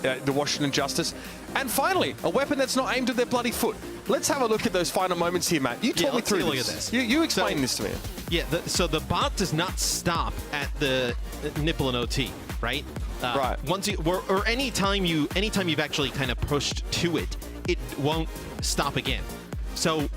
the Washington Justice. And finally, a weapon that's not aimed at their bloody foot. Let's have a look at those final moments here, Matt. You talk me through this. You explain this to me. Yeah, so the bot does not stop at the nipple and OT, right? Right. Once you or anytime you've actually kind of pushed to it, it won't stop again. So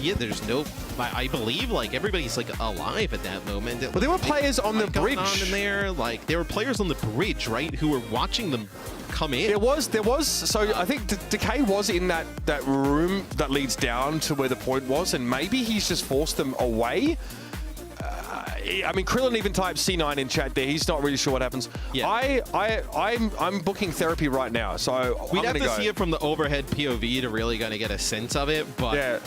yeah, there's no. I believe like everybody's like alive at that moment. But there were players on the bridge. In there, like there were players on the bridge, right, who were watching them come in. There was. So I think Decay was in that room that leads down to where the point was, and maybe he's just forced them away. I mean, Krillin even typed C9 in chat there. He's not really sure what happens. Yeah. I'm booking therapy right now, so we'd have to see it from the overhead POV to really kind of get a sense of it. But yeah.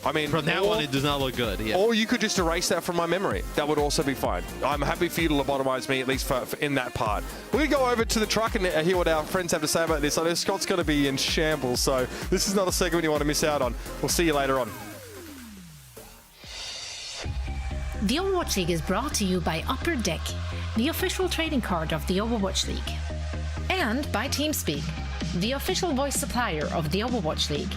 I mean, from that one, it does not look good. Yeah. Or you could just erase that from my memory. That would also be fine. I'm happy for you to lobotomize me, at least for in that part. We're going to go over to the truck and hear what our friends have to say about this. I know Scott's going to be in shambles, so this is not a segment you want to miss out on. We'll see you later on. The Overwatch League is brought to you by Upper Deck, the official trading card of the Overwatch League. And by TeamSpeak, the official voice supplier of the Overwatch League.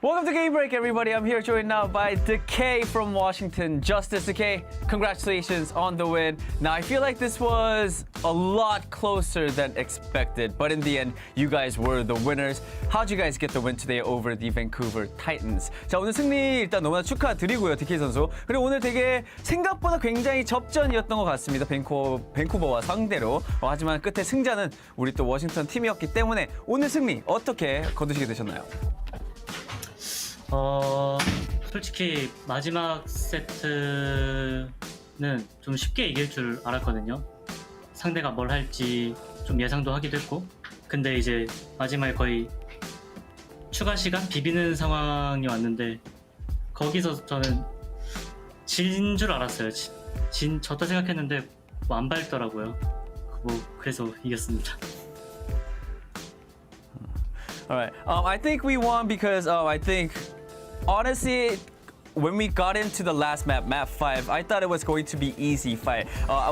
Welcome to Game Break, everybody. I'm here joined now by Decay from Washington Justice. Decay, congratulations on the win. Now, I feel like this was a lot closer than expected, but in the end, you guys were the winners. How'd you guys get the win today over the Vancouver Titans? 자, 오늘 승리 일단 너무나 축하드리고요, DK 선수. 그리고 오늘 되게 생각보다 굉장히 접전이었던 것 같습니다. 밴쿠버와 상대로. 하지만 끝에 승자는 우리 또 워싱턴 팀이었기 때문에 오늘 승리 어떻게 거두시게 되셨나요? 솔직히 마지막 세트는 좀 쉽게 이길 줄 알았거든요. 상대가 뭘 할지 좀 예상도 하기도 했고, 근데 이제 마지막에 거의 추가 시간 비비는 상황이 왔는데 거기서 저는 진 줄 알았어요. 졌다 생각했는데 뭐 안 밟더라고요. 그래서 이겼습니다. Alright, I think we won because I think honestly, when we got into the last map 5, I thought it was going to be easy fight.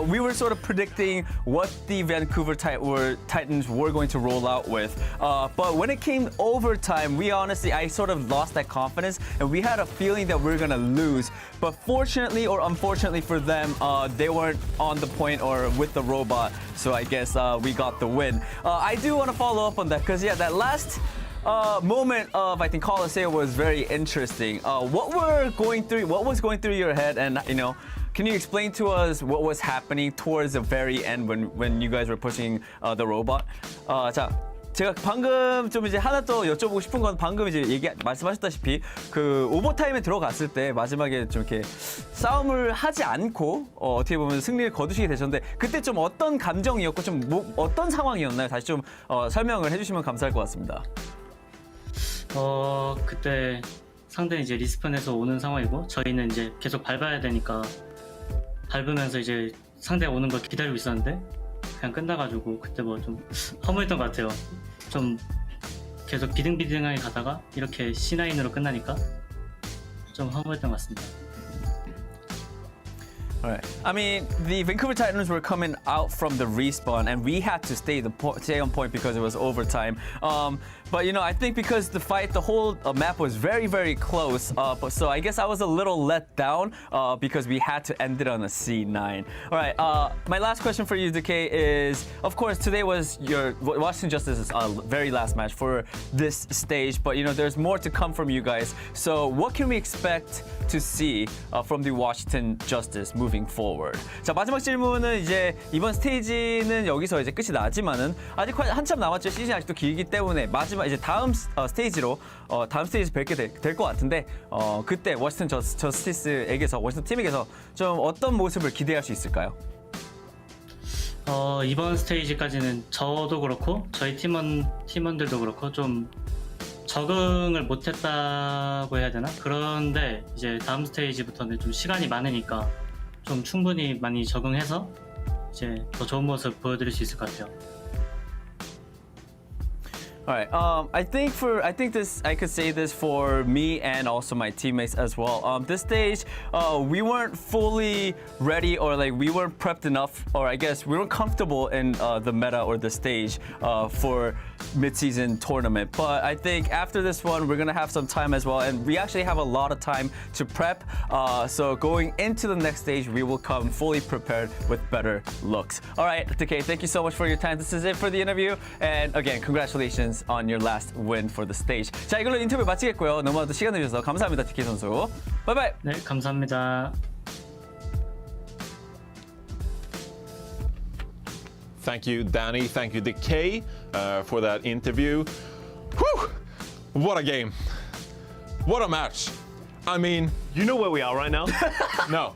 We were sort of predicting what the Vancouver Titans were going to roll out with. But when it came overtime, I sort of lost that confidence and we had a feeling that we were going to lose. But fortunately or unfortunately for them, they weren't on the point or with the robot. So I guess we got the win. I do want to follow up on that because, yeah, that last moment of, I think, Coliseum was very interesting. What was going through your head, and can you explain to us what was happening towards the very end when you guys were pushing the robot? 자, 제가 방금 좀 이제 하나 더 여쭤보고 싶은 건 방금 이제 말씀하셨다시피 그 오버타임에 들어갔을 때 마지막에 좀 이렇게 싸움을 하지 않고 어떻게 보면 승리를 거두시게 되셨는데 그때 좀 어떤 감정이었고 좀 어떤 상황이었나요? 다시 좀 설명을 해주시면 감사할 것 같습니다. 그때 상대는 이제 리스폰에서 오는 상황이고 저희는 이제 계속 밟아야 되니까 밟으면서 이제 상대가 오는 걸 기다리고 있었는데 그냥 끝나가지고 그때 뭐 좀 허무했던 것 같아요. 좀 계속 비등비등하게 가다가 이렇게 C9으로 끝나니까 좀 허무했던 것 같습니다. Alright. I mean, the Vancouver Titans were coming out from the respawn, and we had to stay on point because it was overtime. But I think because the whole map was very, very close. So I guess I was a little let down because we had to end it on a C9. All right. My last question for you, Decay, is of course today was your Washington Justice's very last match for this stage. But there's more to come from you guys. So what can we expect to see from the Washington Justice moving forward? 자, 마지막 질문은 이제 이번 스테이지는 여기서 이제 끝이 나지만은 아직 한참 남았죠. 시즌이 아직도 길기 때문에 마지막 이제 다음 스테이지로 다음 스테이지 뵙게 될 것 같은데 그때 워싱턴 저스티스에게서 워싱턴 팀에게서 좀 어떤 모습을 기대할 수 있을까요? 이번 스테이지까지는 저도 그렇고 저희 팀원들도 그렇고 좀 적응을 못했다고 해야 되나? 그런데 이제 다음 스테이지부터는 좀 시간이 많으니까 좀 충분히 많이 적응해서 이제 더 좋은 모습 보여드릴 수 있을 것 같아요. All right. I could say this for me and also my teammates as well. This stage, we weren't fully ready or we weren't prepped enough, or I guess we weren't comfortable in the meta or the stage for mid-season tournament. But I think after this one, we're gonna have some time as well, and we actually have a lot of time to prep. So going into the next stage, we will come fully prepared with better looks. All right, Decay, thank you so much for your time. This is it for the interview, and again, congratulations on your last win for the stage. 자, 이걸로 인터뷰 마치겠고요. 너무나도 시간 내주셔서 감사합니다, DK 선수. 바이바이. 네, 감사합니다. Thank you, Danny. Thank you, Decay, for that interview. Whew! What a game. What a match. I mean... You know where we are right now? No.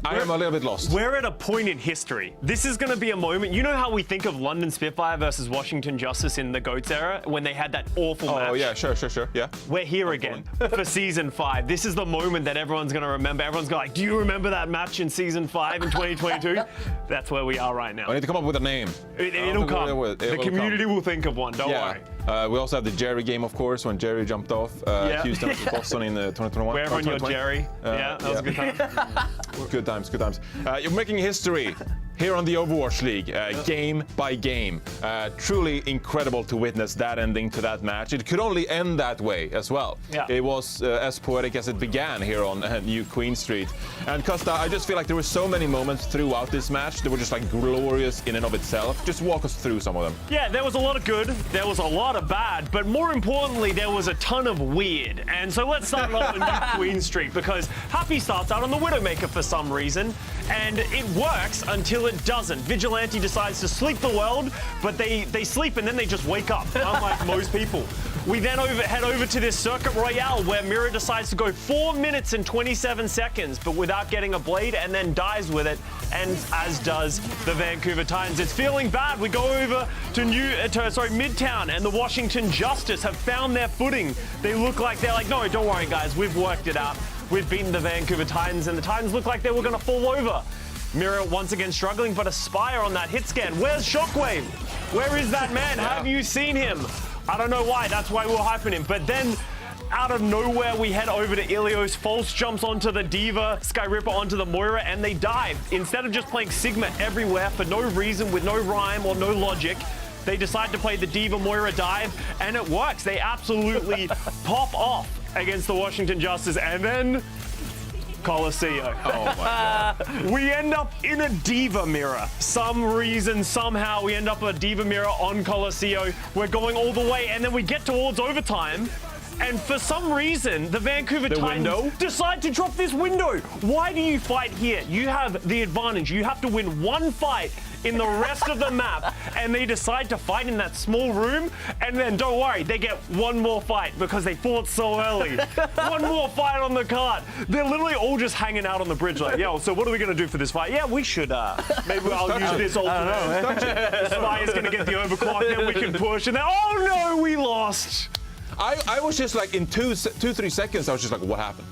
I am a little bit lost. We're at a point in history. This is going to be a moment. You know how we think of London Spitfire versus Washington Justice in the GOATS era when they had that awful match? Oh, yeah, sure. Yeah. We're here again for Season 5. This is the moment that everyone's going to remember. Everyone's going to do you remember that match in Season 5 in 2022? That's where we are right now. I need to come up with a name. It'll come. The community will think of one. Don't worry. We also have the Jerry game, of course, when Jerry jumped off Houston versus Boston in 2021. Wherever on your Jerry. That was a good time. Good times. You're making history here on the Overwatch League, game by game. Truly incredible to witness that ending to that match. It could only end that way as well. Yeah. It was as poetic as it began here on New Queen Street. And Costa, I just feel like there were so many moments throughout this match that were just like glorious in and of itself. Just walk us through some of them. Yeah, there was a lot of good, there was a lot of bad, but more importantly, there was a ton of weird. And so let's start off on New Queen Street, because Happy starts out on the Widowmaker for some reason, and it works until it doesn't. Vigilante decides to sleep the world, but they sleep and then they just wake up, unlike most people. We then head over to this Circuit Royale where Mira decides to go 4 minutes and 27 seconds, but without getting a blade, and then dies with it, and as does the Vancouver Titans. It's feeling bad. We go over to Midtown, and the Washington Justice have found their footing. They look like they're like, no, don't worry, guys, we've worked it out. We've beaten the Vancouver Titans, and the Titans look like they were going to fall over. Mira once again struggling, but Aspire on that hit scan. Where's Shockwave? Where is that man? Have you seen him? I don't know why. That's why we're hyping him. But then, out of nowhere, we head over to Ilios. False jumps onto the Diva, Skyripper onto the Moira, and they dive. Instead of just playing Sigma everywhere for no reason, with no rhyme or no logic, they decide to play the Diva Moira dive, and it works. They absolutely pop off against the Washington Justice, and then Coliseum. Oh my God. We end up in a Diva mirror. Some reason, somehow, we end up a Diva mirror on Coliseum. We're going all the way, and then we get towards overtime. And for some reason, the Vancouver Titans decide to drop this window. Why do you fight here? You have the advantage. You have to win one fight in the rest of the map, and they decide to fight in that small room, and then don't worry, they get one more fight because they fought so early. One more fight on the card. They're literally all just hanging out on the bridge like, yo, so what are we going to do for this fight? Yeah, we should, maybe I'll use this alternate. Spire's going to get the overclock, then we can push, and then, oh no, we lost. I was just like, in 2-3 seconds, I was just like, what happened?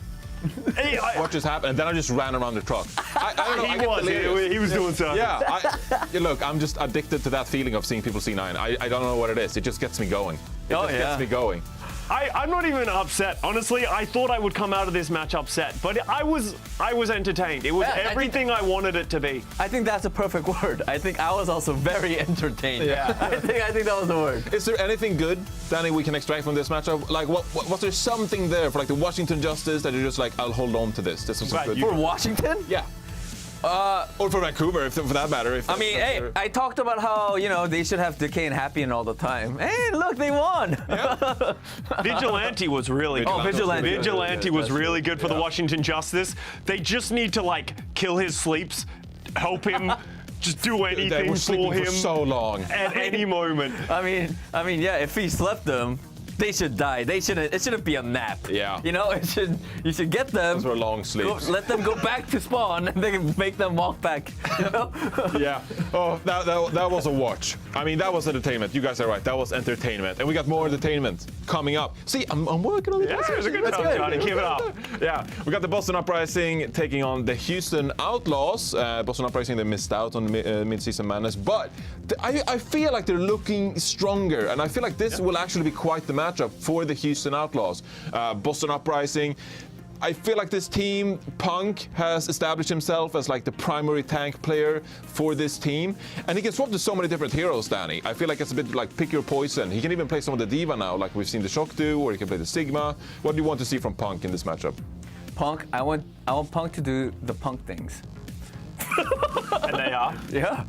What just happened? And then I just ran around the truck. I don't know. He was doing something. Yeah, look, I'm just addicted to that feeling of seeing people C9. I don't know what it is. It just gets me going. It just gets me going. I'm not even upset. Honestly, I thought I would come out of this match upset, but I was entertained. It was everything I wanted it to be. I think that's a perfect word. I think I was also very entertained. Yeah. I think that was the word. Is there anything good, Danny, we can extract from this matchup? Like, was there something there for like the Washington Justice that you're just like, I'll hold on to this? This was good. For Washington? Yeah. Or for Vancouver, for that matter. I mean, hey, I talked about how, they should have Decay and Happy all the time. Hey, look, they won! Yeah. Vigilante was really good. Vigilante was really good for the Washington Justice. They just need to, like, kill his sleeps, help him, just do anything for him. For so long. At any moment. I mean, yeah, if he slept them, they should die. It shouldn't be a nap. Yeah. You should get them. Those were long sleeps. Let them go back to spawn, and they can make them walk back. Yeah. Oh, that was a watch. I mean, that was entertainment. You guys are right. That was entertainment, and we got more entertainment coming up. See, I'm working on it. Yeah, it was a good job, Johnny. Keep it up. Yeah, we got the Boston Uprising taking on the Houston Outlaws. Boston Uprising, they missed out on mid-season madness, but I feel like they're looking stronger, and I feel like this will actually be quite the matchup for the Houston Outlaws. Boston Uprising, I feel like this team, Punk, has established himself as like the primary tank player for this team, and he can swap to so many different heroes, Danny. I feel like it's a bit like pick your poison. He can even play some of the Diva now, like we've seen the Shock do, or he can play the Sigma. What do you want to see from Punk in this matchup? Punk, I want Punk to do the Punk things. And they are? Yeah.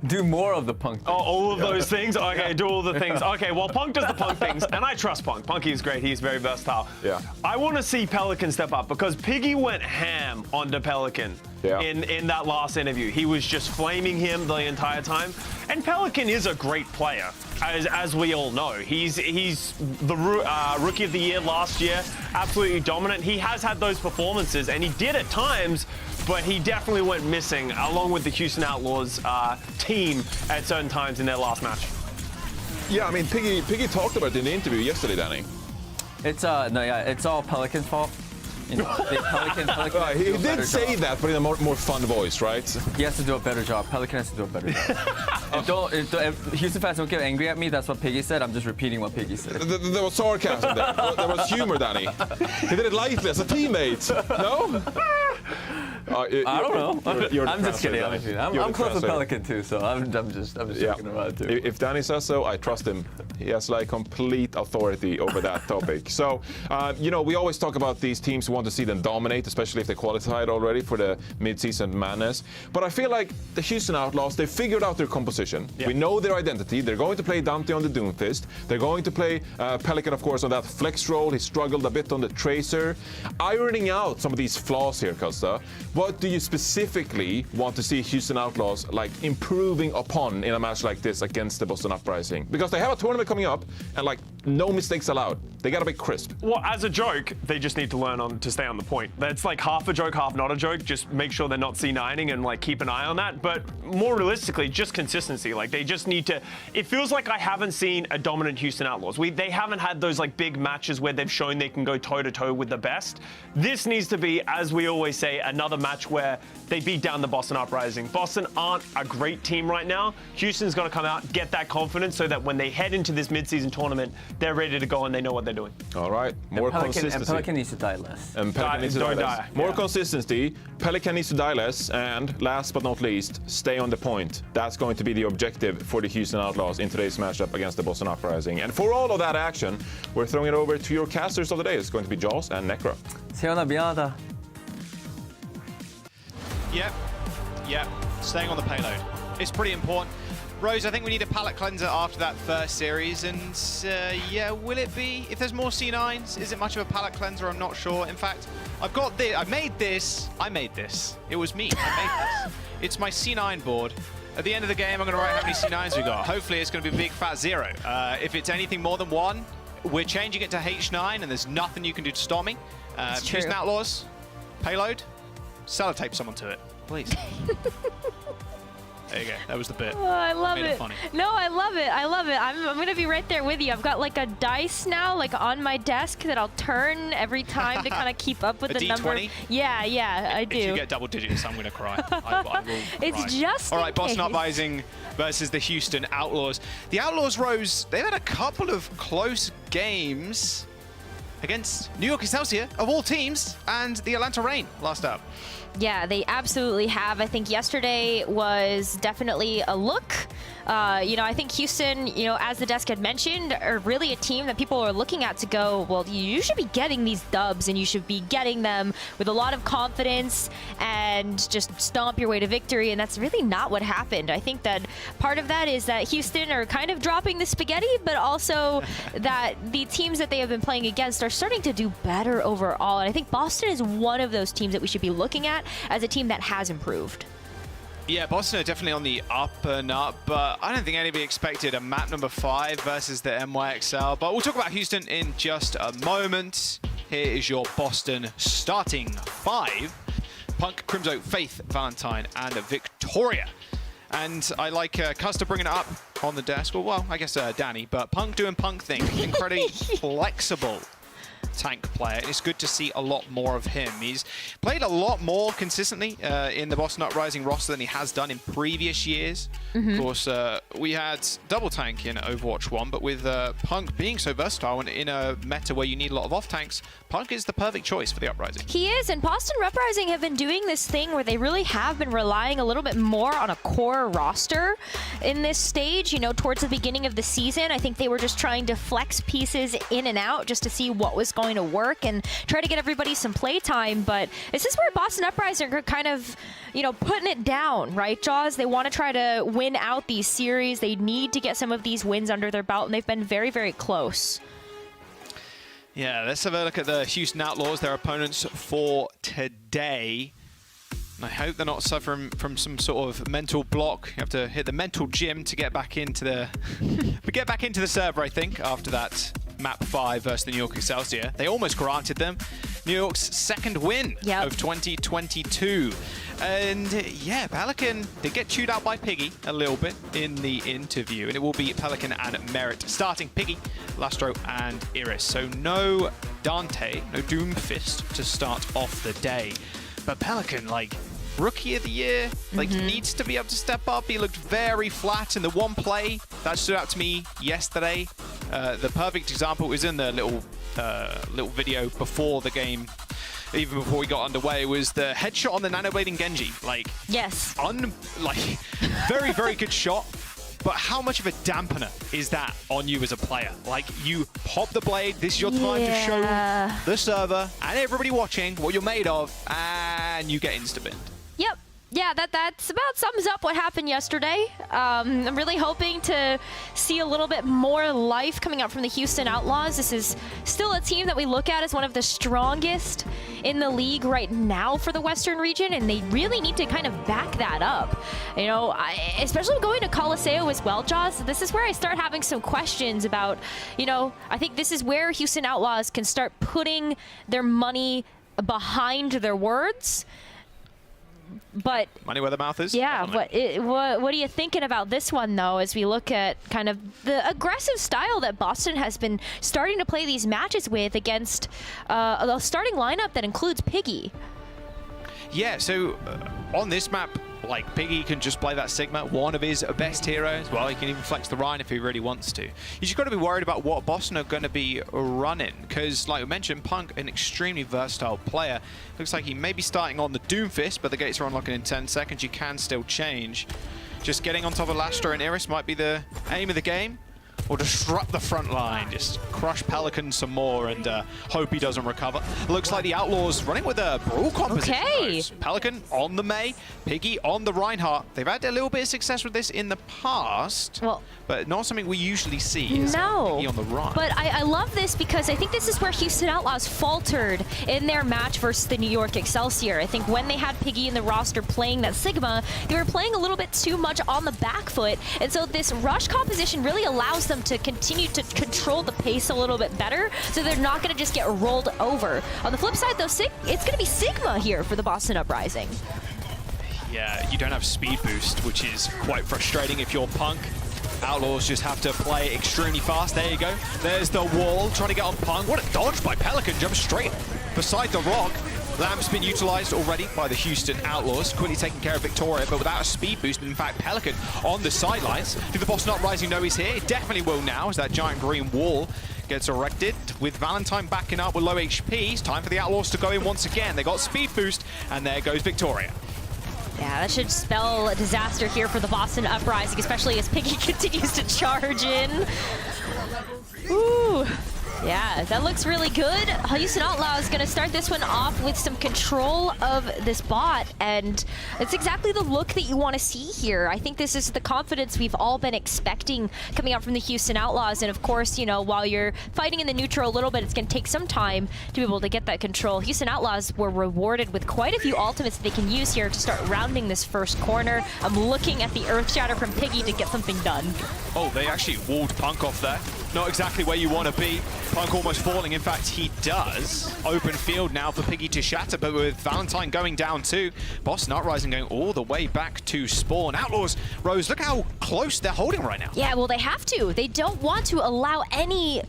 Do more of the Punk things. Oh, all of those things? Okay, do all the things. Okay, well, Punk does the Punk things, and I trust Punk. Punky is great. He's very versatile. Yeah. I want to see Pelican step up, because Piggy went ham onto Pelican in that last interview. He was just flaming him the entire time. And Pelican is a great player, as we all know. He's the Rookie of the Year last year, absolutely dominant. He has had those performances, and he did at times, but he definitely went missing, along with the Houston Outlaws team at certain times in their last match. Yeah, I mean, Piggy talked about it in the interview yesterday, Danny. It's it's all Pelican's fault. Pelican he did say that, but in a more fun voice, right? He has to do a better job. Pelican has to do a better job. If Houston fans don't get angry at me, that's what Piggy said. I'm just repeating what Piggy said. There was sarcasm there. There was humor, Danny. He did it lightly as a teammate. No? I don't know. You're I'm just kidding. I'm close to Pelican too, so I'm just joking around too. If Danny says so, I trust him. He has like complete authority over that topic. So, we always talk about these teams who want to see them dominate, especially if they qualified already for the mid-season madness. But I feel like the Houston Outlaws, they figured out their composition. Yeah. We know their identity. They're going to play Dante on the Doomfist. They're going to play Pelican, of course, on that flex role. He struggled a bit on the Tracer. Ironing out some of these flaws here, Costa, what do you specifically want to see Houston Outlaws like improving upon in a match like this against the Boston Uprising? Because they have a tournament coming up and like no mistakes allowed. They gotta be crisp. Well, as a joke, they just need to learn to stay on the point. That's like half a joke, half not a joke. Just make sure they're not C9ing and like keep an eye on that. But more realistically, just consistency. Like they just need to. It feels like I haven't seen a dominant Houston Outlaws. They haven't had those like big matches where they've shown they can go toe to toe with the best. This needs to be, as we always say, another match where they beat down the Boston Uprising. Boston aren't a great team right now. Houston's got to come out, get that confidence so that when they head into this mid-season tournament, they're ready to go and they know what they're doing. All right, more consistency. And Pelican needs to die less. And Pelican needs to die less. More consistency. Pelican needs to die less. And last but not least, stay on the point. That's going to be the objective for the Houston Outlaws in today's matchup against the Boston Uprising. And for all of that action, we're throwing it over to your casters of the day. It's going to be Jaws and Necro. 세연아 미안하다. Yep. Staying on the payload. It's pretty important. Rose, I think we need a palette cleanser after that first series, and will it be? If there's more C9s, is it much of a palette cleanser? I'm not sure. In fact, I've got this. I made this. It was me. I made this. It's my C9 board. At the end of the game, I'm going to write how many C9s we got. Hopefully, it's going to be a big fat 0. If it's anything more than 1, we're changing it to H9, and there's nothing you can do to stop me. Houston Outlaws, payload, sellotape someone to it, please. There you go. That was the bit. Oh, I love it. Funny. No, I love it. I'm going to be right there with you. I've got like a dice now, like on my desk that I'll turn every time to kind of keep up with the D20? number. Yeah, I do. If you get double digits, I'm going to cry. I will it's cry. just all right, Boston Uprising versus the Houston Outlaws. The Outlaws, Rose, they've had a couple of close games against New York Excelsior, of all teams, and the Atlanta Reign last up. Yeah, they absolutely have. I think yesterday was definitely a look. I think Houston, as the desk had mentioned, are really a team that people are looking at to go, well, you should be getting these dubs and you should be getting them with a lot of confidence and just stomp your way to victory. And that's really not what happened. I think that part of that is that Houston are kind of dropping the spaghetti, but also that the teams that they have been playing against are starting to do better overall. And I think Boston is one of those teams that we should be looking at as a team that has improved. Yeah, Boston are definitely on the up and up, but I don't think anybody expected a map number 5 versus the NYXL. But we'll talk about Houston in just a moment. Here is your Boston starting 5. Punk, Crimzo, Faith, Valentine, and Victoria. And I like Custer bringing it up on the desk. Well, I guess Danny, but Punk doing Punk thing. Incredibly flexible tank player. It's good to see a lot more of him. He's played a lot more consistently in the Boston Uprising roster than he has done in previous years. Of course, we had double tank in Overwatch 1, but with Punk being so versatile and in a meta where you need a lot of off tanks, Punk is the perfect choice for the Uprising. He is, and Boston Uprising have been doing this thing where they really have been relying a little bit more on a core roster in this stage. Towards the beginning of the season, I think they were just trying to flex pieces in and out just to see what was going to work and try to get everybody some play time. But this is where Boston Uprising are kind of, putting it down, right, Jaws? They want to try to win out these series. They need to get some of these wins under their belt, and they've been very, very close. Yeah, let's have a look at the Houston Outlaws, their opponents for today. And I hope they're not suffering from some sort of mental block. You have to hit the mental gym to get back into the server, I think, after that map 5 versus the New York Excelsior. They almost granted them New York's second win of 2022. And yeah, Pelican did get chewed out by Piggy a little bit in the interview, and it will be Pelican and Merit starting Piggy, Lastro, and Iris. So no Dante, no Doomfist to start off the day. But Pelican, Rookie of the Year, needs to be able to step up. He looked very flat in the one play that stood out to me yesterday. The perfect example was in the little video before the game even before we got underway, was the headshot on the nanoblading Genji. Like, yes, very, very good shot. But how much of a dampener is that on you as a player? Like, you pop the blade, this is your time to show the server and everybody watching what you're made of, and you get insta-binned. Yep. Yeah, that's about sums up what happened yesterday. I'm really hoping to see a little bit more life coming out from the Houston Outlaws. This is still a team that we look at as one of the strongest in the league right now for the Western region, and they really need to kind of back that up. You know, especially going to Coliseo as well, Jaws. This is where I start having some questions about, you know, I think this is where Houston Outlaws can start putting their money behind their words. But money where the mouth is. Yeah, but what are you thinking about this one though? As we look at kind of the aggressive style that Boston has been starting to play these matches with against a starting lineup that includes Piggy. Yeah, so on this map, like, Piggy can just play that Sigma, one of his best heroes. Well, he can even flex the Rhine if he really wants to. You just got to be worried about what Boston are going to be running, because, like we mentioned, Punk, an extremely versatile player. Looks like he may be starting on the Doomfist, but the gates are unlocking in 10 seconds. You can still change. Just getting on top of Lastra and Iris might be the aim of the game. Or disrupt the front line, just crush Pelican some more and hope he doesn't recover. Looks like the Outlaws running with a brawl composition. Okay. Pelican on the Mei, Piggy on the Reinhardt. They've had a little bit of success with this in the past, but not something we usually see. Is Piggy on the Rhine. But I love this because I think this is where Houston Outlaws faltered in their match versus the New York Excelsior. I think when they had Piggy in the roster playing that Sigma, they were playing a little bit too much on the back foot, and so this rush composition really allows them to continue to control the pace a little bit better, so they're not going to just get rolled over. On the flip side, though, it's going to be Sigma here for the Boston Uprising. Yeah, you don't have speed boost, which is quite frustrating if you're Punk. Outlaws just have to play extremely fast. There you go. There's the wall, trying to get on Punk. What a dodge by Pelican, jumps straight beside the rock. Lamp's been utilized already by the Houston Outlaws, quickly taking care of Victoria, but without a speed boost. In fact, Pelican on the sidelines. Do the Boston Uprising know he's here? It definitely will now, as that giant green wall gets erected. With Valentine backing up with low HP, it's time for the Outlaws to go in once again. They got speed boost, and there goes Victoria. Yeah, that should spell a disaster here for the Boston Uprising, especially as Piggy continues to charge in. Ooh. Yeah, that looks really good. Houston Outlaws going to start this one off with some control of this bot, and it's exactly the look that you want to see here. I think this is the confidence we've all been expecting coming out from the Houston Outlaws, and of course, you know, while you're fighting in the neutral a little bit, it's going to take some time to be able to get that control. Houston Outlaws were rewarded with quite a few ultimates that they can use here to start rounding this first corner. I'm looking at the Earth Shatter from Piggy to get something done. Oh, they actually walled Punk off there. Not exactly where you want to be. Punk almost falling. In fact, he does. Open field now for Piggy to shatter, but with Valentine going down too, Boston Uprising going all the way back to spawn. Outlaws, Rose, look how close they're holding right now. Yeah, well, they have to. They don't want to allow any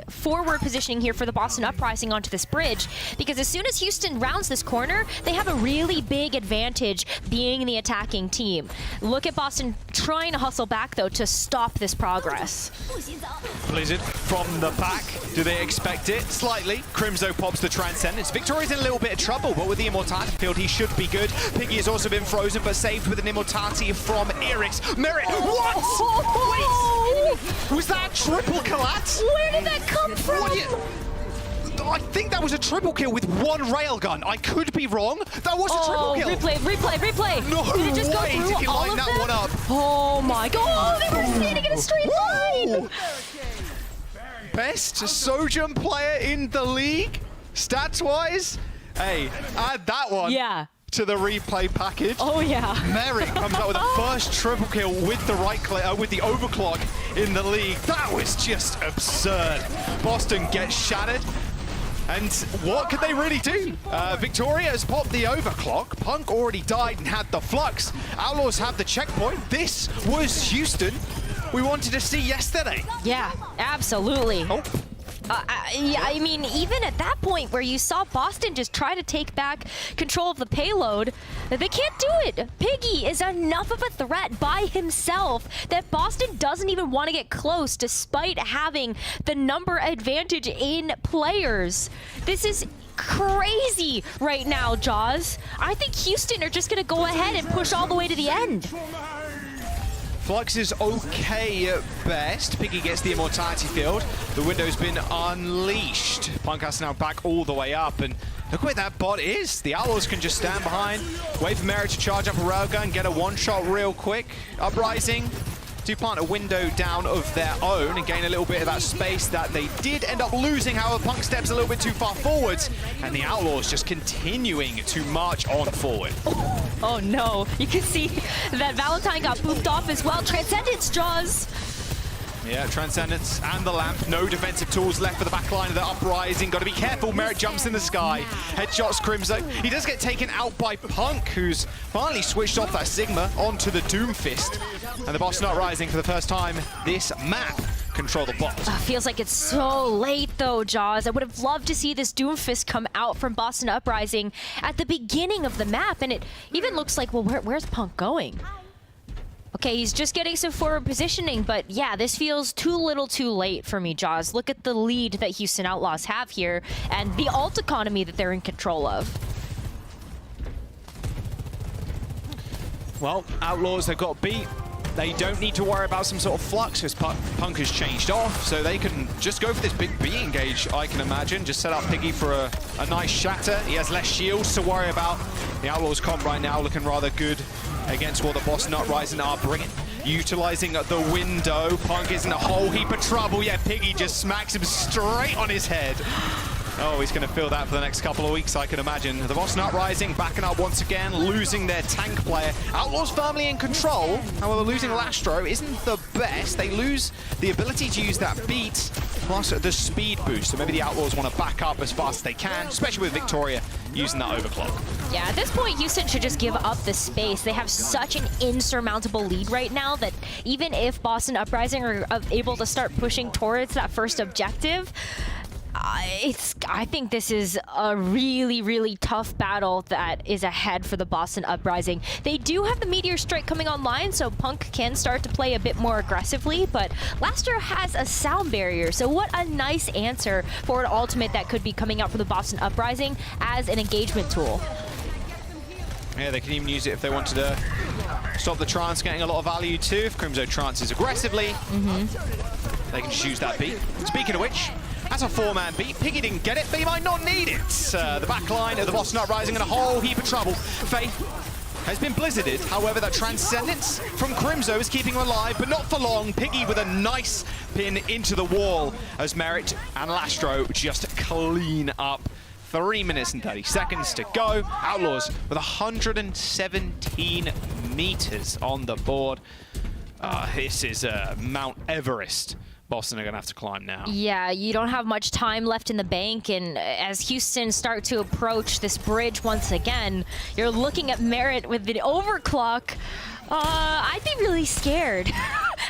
forward positioning here for the Boston Uprising onto this bridge, because as soon as Houston rounds this corner, they have a really big advantage being the attacking team. Look at Boston trying to hustle back, though, to stop this progress. Blizzard from the back. Do they expect it? Slightly. Crimzo pops the Transcendence. Victoria's in a little bit of trouble, but with the Immortality field, he should be good. Piggy has also been frozen, but saved with an Immortality from Iris. Merit, what? Wait! Was that triple collapse? Where did that come from? I think that was a triple kill with one railgun. I could be wrong. That was a triple kill. Replay. No Did it just way go through did he all line of that them? one up. Oh my god. Oh, they were standing in a straight line. Best Sojum player in the league, stats-wise. Hey, add that one to the replay package. Oh yeah. Merrick comes out with the first triple kill with the with the overclock in the league. That was just absurd. Boston gets shattered. And what could they really do? Victoria has popped the overclock. Punk already died and had the flux. Outlaws have the checkpoint. This was Houston we wanted to see yesterday. Yeah, absolutely. Oh, Yeah, I mean, even at that point where you saw Boston just try to take back control of the payload, they can't do it. Piggy is enough of a threat by himself that Boston doesn't even want to get close despite having the number advantage in players. This is crazy right now, Jaws. I think Houston are just going to go ahead and push all the way to the end. Flux is okay at best. Piggy gets the immortality field. The window's been unleashed. Punk has now back all the way up, and look where that bot is. The Outlaws can just stand behind, wait for Merit to charge up a railgun, get a one-shot real quick. Uprising to plant a window down of their own and gain a little bit of that space that they did end up losing. However, Punk steps a little bit too far forwards, and the Outlaws just continuing to march on forward. Oh no, you can see that Valentine got booped off as well. Transcendence, Jaws. Yeah, Transcendence and the Lamp. No defensive tools left for the back line of the Uprising. Got to be careful. Merit jumps in the sky. Headshots Crimzo. He does get taken out by Punk, who's finally switched off that Sigma onto the Doomfist. And the Boston Uprising, for the first time this map, control the bot. Feels like it's so late though, Jaws. I would have loved to see this Doomfist come out from Boston Uprising at the beginning of the map, and it even looks like, well, where's Punk going? Okay, he's just getting some forward positioning, but yeah, this feels too little too late for me, Jaws. Look at the lead that Houston Outlaws have here and the ult economy that they're in control of. Well, Outlaws, they've got beat. They don't need to worry about some sort of flux because Punk has changed off, so they can just go for this big B engage, I can imagine. Just set up Piggy for a nice shatter. He has less shields to worry about. The Outlaws comp right now looking rather good against what the Boston Uprising are bringing. Utilizing the window. Punk is in a whole heap of trouble. Yeah, Piggy just smacks him straight on his head. Oh, he's going to feel that for the next couple of weeks, I can imagine. The Boston Uprising backing up once again, losing their tank player. Outlaws firmly in control. However, losing Lastro isn't the best. They lose the ability to use that beat, plus the speed boost. So maybe the Outlaws want to back up as fast as they can, especially with Victoria using that overclock. Yeah, at this point, Houston should just give up the space. They have such an insurmountable lead right now that even if Boston Uprising are able to start pushing towards that first objective, I think this is a really, really tough battle that is ahead for the Boston Uprising. They do have the Meteor Strike coming online, so Punk can start to play a bit more aggressively, but Lastro has a sound barrier, so what a nice answer for an ultimate that could be coming out for the Boston Uprising as an engagement tool. Yeah, they can even use it if they wanted to stop the Trance getting a lot of value too. If Crimzo trances aggressively, they can just use that beat. Speaking of which, that's a four-man beat. Piggy didn't get it, but he might not need it. The back line of the Boston Uprising in a whole heap of trouble. Faith has been blizzarded. However, that Transcendence from Crimzo is keeping him alive, but not for long. Piggy with a nice pin into the wall as Merit and Lastro just clean up. 3 minutes and 30 seconds to go. Outlaws with 117 meters on the board. This is Mount Everest. Boston are going to have to climb now. Yeah, you don't have much time left in the bank, and as Houston start to approach this bridge once again, you're looking at Merit with the overclock. I'd be really scared.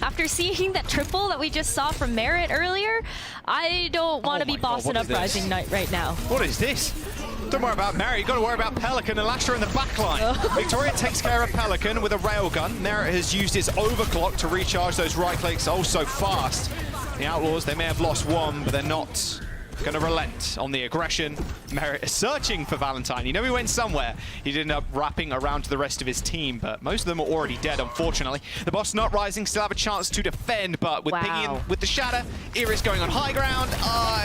After seeing that triple that we just saw from Merit earlier, I don't want to be Boston Uprising Knight right now. What is this? Don't worry about Merit, you've got to worry about Pelican and Lastro in the backline. Victoria takes care of Pelican with a railgun. Merit has used his overclock to recharge those right clicks oh so fast. The Outlaws, they may have lost one, but they're not going to relent on the aggression. Merit is searching for Valentine. You know he went somewhere. He did end up wrapping around to the rest of his team, but most of them are already dead, unfortunately. The Boston Uprising still have a chance to defend, but with Piggy and with the Shatter, Iris going on high ground,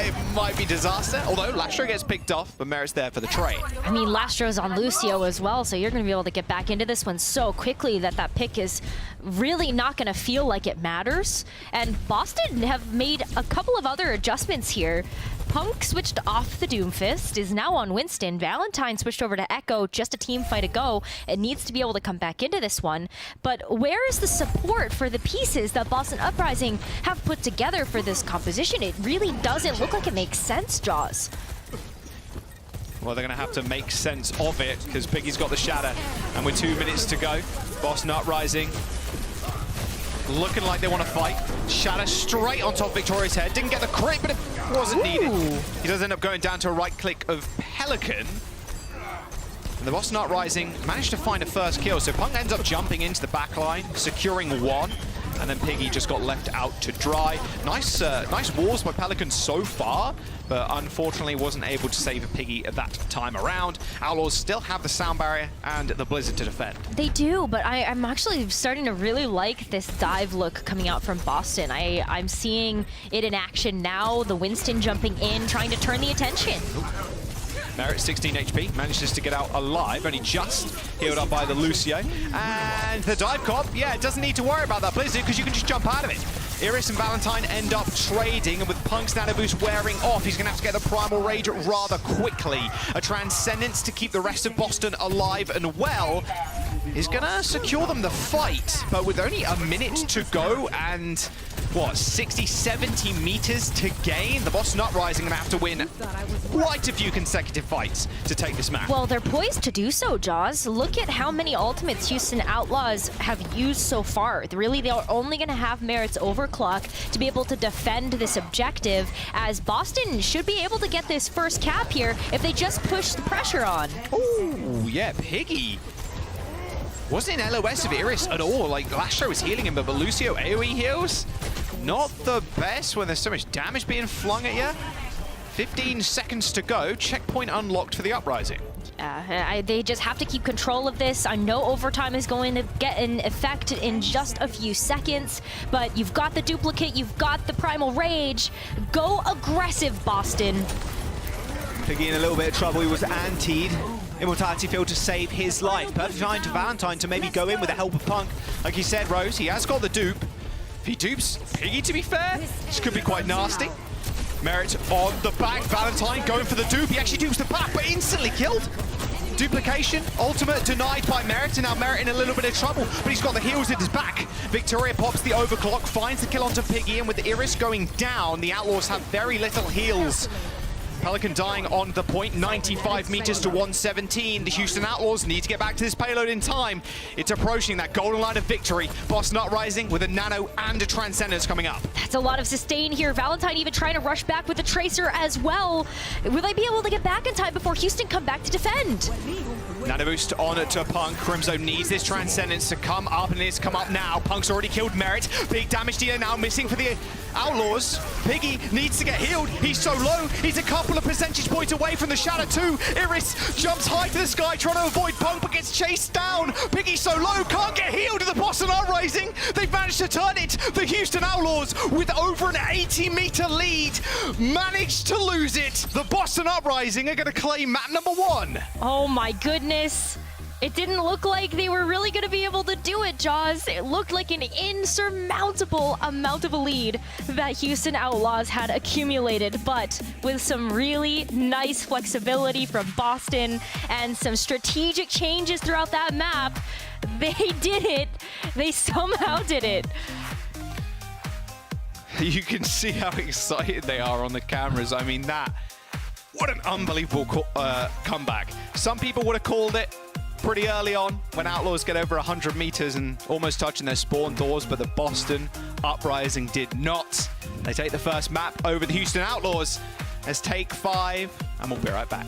it might be disaster. Although Lastro gets picked off, but Merit's there for the trade. I mean, Lastro's on Lucio as well, so you're going to be able to get back into this one so quickly that that pick is really not going to feel like it matters. And Boston have made a couple of other adjustments here. Punk switched off the Doomfist, is now on Winston. Valentine switched over to Echo, just a team fight ago. It needs to be able to come back into this one. But where is the support for the pieces that Boston Uprising have put together for this composition? It really doesn't look like it makes sense, Jaws. Well, they're going to have to make sense of it because Piggy's got the Shatter. And with 2 minutes to go, Boston Uprising looking like they want to fight. Shatter straight on top of Victoria's head. Didn't get the crit, but wasn't needed. He does end up going down to a right click of Pelican. And the Boston Uprising managed to find a first kill, so Punk ends up jumping into the back line, securing one, and then Piggy just got left out to dry. Nice walls by Pelican so far, but unfortunately wasn't able to save a Piggy at that time around. Outlaws still have the sound barrier and the Blizzard to defend. They do, but I'm actually starting to really like this dive look coming out from Boston. I'm seeing it in action now, the Winston jumping in, trying to turn the attention. Merit, 16 HP, manages to get out alive, only just healed up by the Lucio. And the dive cop, yeah, doesn't need to worry about that Blizzard because you can just jump out of it. Iris and Valentine end up trading, and with Punk's Nano Boost wearing off, he's going to have to get the Primal Rage rather quickly. A Transcendence to keep the rest of Boston alive and well is going to secure them the fight, but with only a minute to go and, what, 60, 70 meters to gain, the Boston Uprising are going to have to win quite a few consecutive fights to take this map. Well, they're poised to do so, Jaws. Look at how many ultimates Houston Outlaws have used so far. Really, they're only going to have Merit's overclock to be able to defend this objective, as Boston should be able to get this first cap here if they just push the pressure on. Ooh, yeah, Piggy wasn't in LOS of Iris at all. Like, Lastro was healing him, but Lucio AoE heals, not the best when there's so much damage being flung at you. 15 seconds to go. Checkpoint unlocked for the Uprising. They just have to keep control of this. I know overtime is going to get an effect in just a few seconds, but you've got the duplicate, you've got the Primal Rage. Go aggressive, Boston. Piggy in a little bit of trouble. He was antied. Immortality Field to save his life. Perfect time to Valentine to maybe go in with the help of Punk. Like you said, Rose, he has got the dupe. If he dupes Piggy, to be fair, this could be quite nasty. Merit on the back, Valentine going for the dupe. He actually dupes the back, but instantly killed. Duplication, ultimate denied by Merit, and now Merit in a little bit of trouble, but he's got the heals in his back. Victoria pops the overclock, finds the kill onto Piggy, and with the Iris going down, the Outlaws have very little heals. Pelican dying on the point, 95 meters to 117. The Houston Outlaws need to get back to this payload in time. It's approaching that golden line of victory. Boston Uprising with a Nano and a Transcendence coming up. That's a lot of sustain here. Valentine even trying to rush back with the Tracer as well. Will they be able to get back in time before Houston come back to defend? Nano Boost on it to Punk. Crimzo needs this Transcendence to come up, and it's come up now. Punk's already killed Merit. Big damage dealer now missing for the Outlaws. Piggy needs to get healed. He's so low. He's a couple of percentage points away from the Shadow 2. Iris jumps high to the sky trying to avoid Punk, but gets chased down. Piggy's so low, can't get healed. The Boston Uprising, they've managed to turn it. The Houston Outlaws, with over an 80-meter lead, managed to lose it. The Boston Uprising are going to claim map number 1. Oh my goodness. It didn't look like they were really going to be able to do it, Jaws. It looked like an insurmountable amount of a lead that Houston Outlaws had accumulated, but with some really nice flexibility from Boston and some strategic changes throughout that map, they did it. They somehow did it. You can see how excited they are on the cameras. I mean, what an unbelievable comeback. Some people would have called it pretty early on when Outlaws get over 100 meters and almost touching their spawn doors, but the Boston Uprising did not. They take the first map over the Houston Outlaws as take 5, and we'll be right back.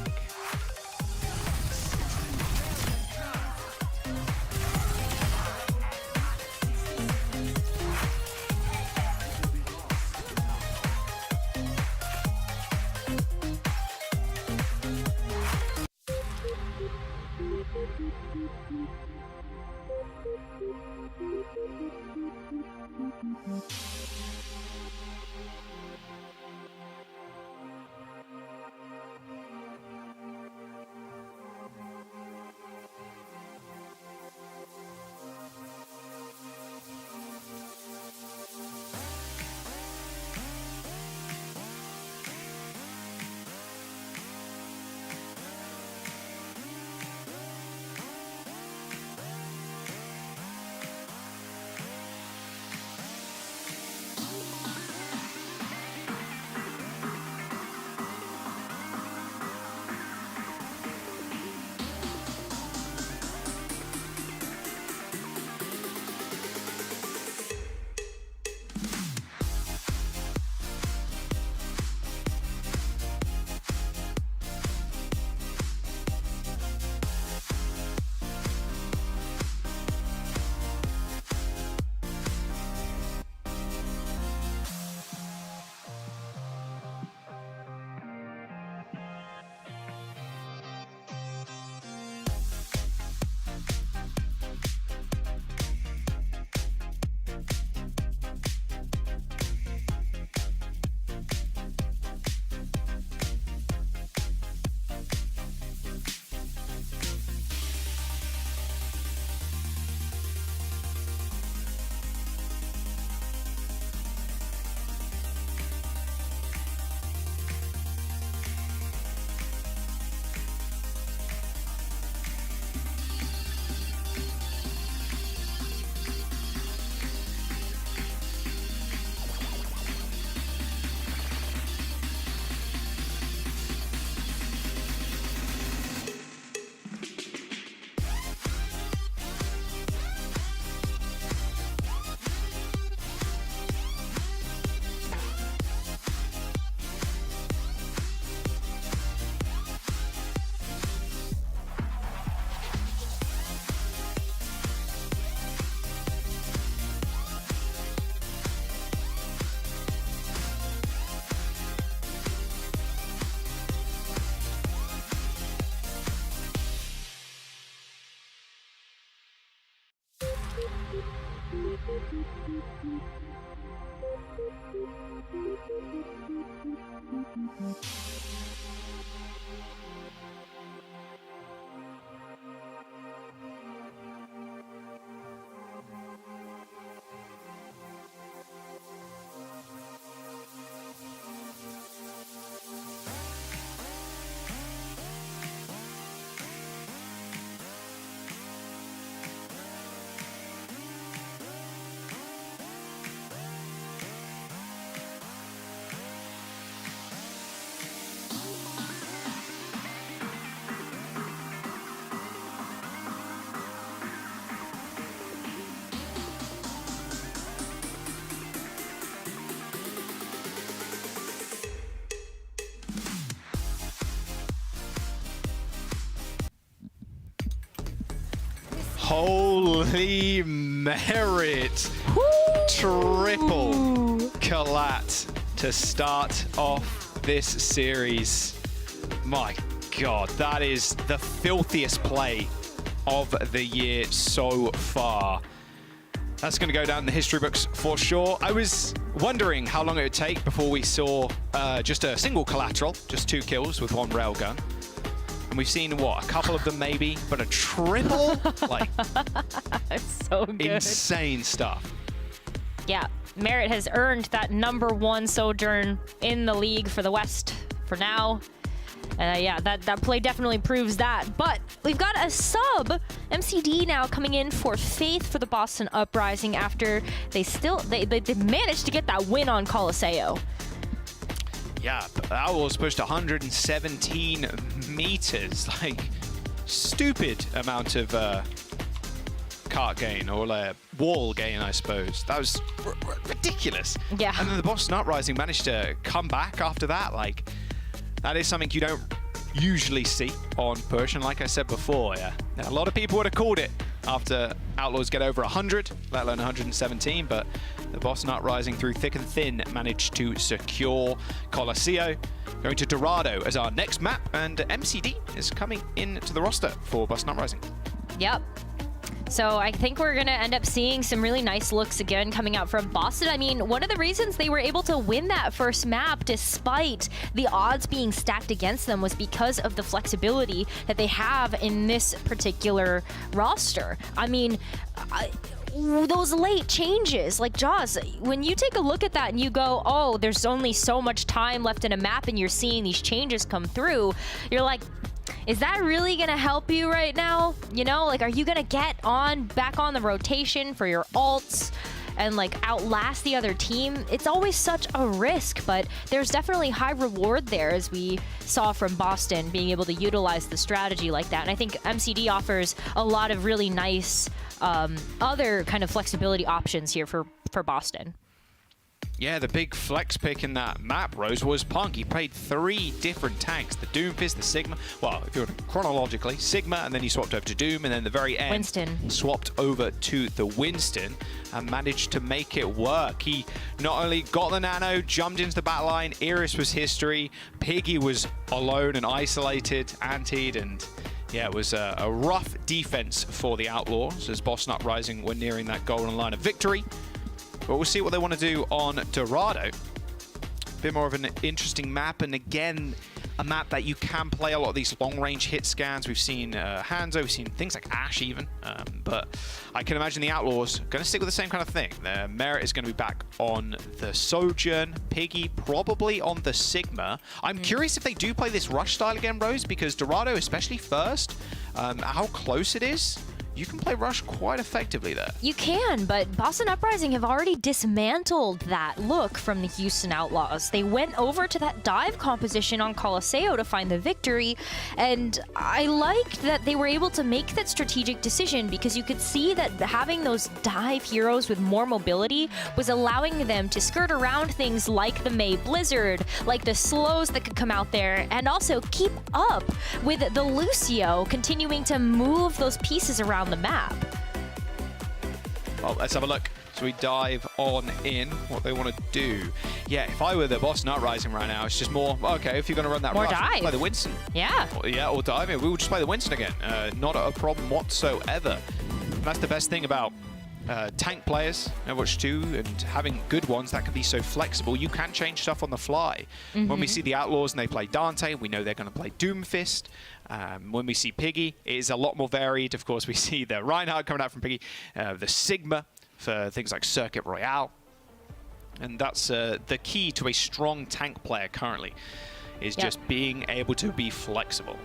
Holy merit. Triple collat to start off this series. My God, that is the filthiest play of the year so far. That's going to go down in the history books for sure. I was wondering how long it would take before we saw just a single collateral, just 2 kills with 1 railgun. And we've seen, what, a couple of them maybe, but a triple? Like, it's so good. Insane stuff. Yeah, Merit has earned that #1 sojourn in the league for the West for now. Yeah, that play definitely proves that. But we've got a sub MCD now coming in for Faith for the Boston Uprising after they managed to get that win on Colosseo. Yeah, but that was pushed 117 meters. Like, stupid amount of cart gain, or wall gain, I suppose. That was ridiculous. Yeah. And then the Boston Uprising managed to come back after that. Like, that is something you don't usually see on push. And like I said before, yeah, a lot of people would have called it after Outlaws get over 100, let alone 117. But the Boston Uprising, through thick and thin, managed to secure Colosseo. Going to Dorado as our next map, and MCD is coming into the roster for Boston Uprising. Yep. So I think we're going to end up seeing some really nice looks again coming out from Boston. I mean, one of the reasons they were able to win that first map despite the odds being stacked against them was because of the flexibility that they have in this particular roster. I mean, those late changes, like Jaws, when you take a look at that and you go, oh, there's only so much time left in a map and you're seeing these changes come through, you're like, is that really going to help you right now? You know, like, are you going to get back on the rotation for your ults and like outlast the other team? It's always such a risk, but there's definitely high reward there, as we saw from Boston being able to utilize the strategy like that. And I think MCD offers a lot of really nice other kind of flexibility options here for Boston. Yeah, the big flex pick in that map, Rose, was Punk. He played 3 different tanks, the Doomfist, the Sigma. Well, if you're chronologically, Sigma, and then he swapped over to Doom, and then the very end, Winston swapped over to the Winston and managed to make it work. He not only got the nano, jumped into the back line, Iris was history, Piggy was alone and isolated, antied, and yeah, it was a rough defense for the Outlaws as Boston Uprising were nearing that golden line of victory. But we'll see what they want to do on Dorado. A bit more of an interesting map, and again, a map that you can play a lot of these long-range hit scans. We've seen Hangzhou, we've seen things like Ash even, but I can imagine the Outlaws going to stick with the same kind of thing. Their Merit is going to be back on the Sojourn, Piggy probably on the Sigma. I'm curious if they do play this rush style again, Rose, because Dorado, especially first, how close it is. You can play Rush quite effectively there. You can, but Boston Uprising have already dismantled that look from the Houston Outlaws. They went over to that dive composition on Colosseo to find the victory, and I liked that they were able to make that strategic decision because you could see that having those dive heroes with more mobility was allowing them to skirt around things like the May Blizzard, like the slows that could come out there, and also keep up with the Lucio continuing to move those pieces around the map. Well, let's have a look. So we dive on in what they want to do. Yeah, if I were the Boston Uprising right now, it's just more, okay, if you're going to run that more rush, dive. play the Winston. Yeah. Or dive. We will just play the Winston again. Not a problem whatsoever. And that's the best thing about tank players, Overwatch 2, and having good ones that can be so flexible. You can change stuff on the fly. When we see the Outlaws and they play Dante, we know they're going to play Doomfist. When we see Piggy, it is a lot more varied. Of course, we see the Reinhardt coming out from Piggy, the Sigma for things like Circuit Royale. And that's the key to a strong tank player currently, is just being able to be flexible.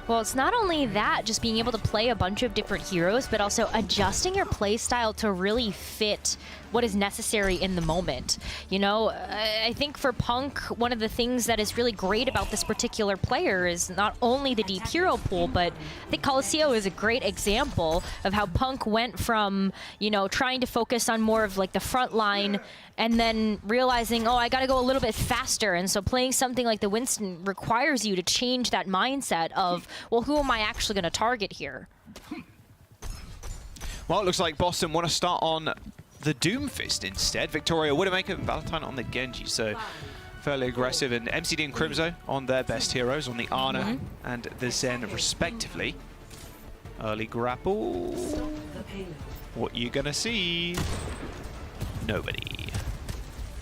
Well, it's not only that, just being able to play a bunch of different heroes, but also adjusting your play style to really fit what is necessary in the moment. You know, I think for Punk, one of the things that is really great about this particular player is not only the deep hero pool, but I think Colosseo is a great example of how Punk went from, you know, trying to focus on more of like the front line and then realizing, oh, I got to go a little bit faster. And so playing something like the Winston requires you to change that mindset of, well, who am I actually going to target here? Well, it looks like Boston want to start on the Doomfist instead. Victoria Widowmaker and Valentine on the Genji, so fairly aggressive. And MCD and Crimzo on their best heroes, on the Ana and the Zen respectively. Early grapple. What you gonna see? Nobody.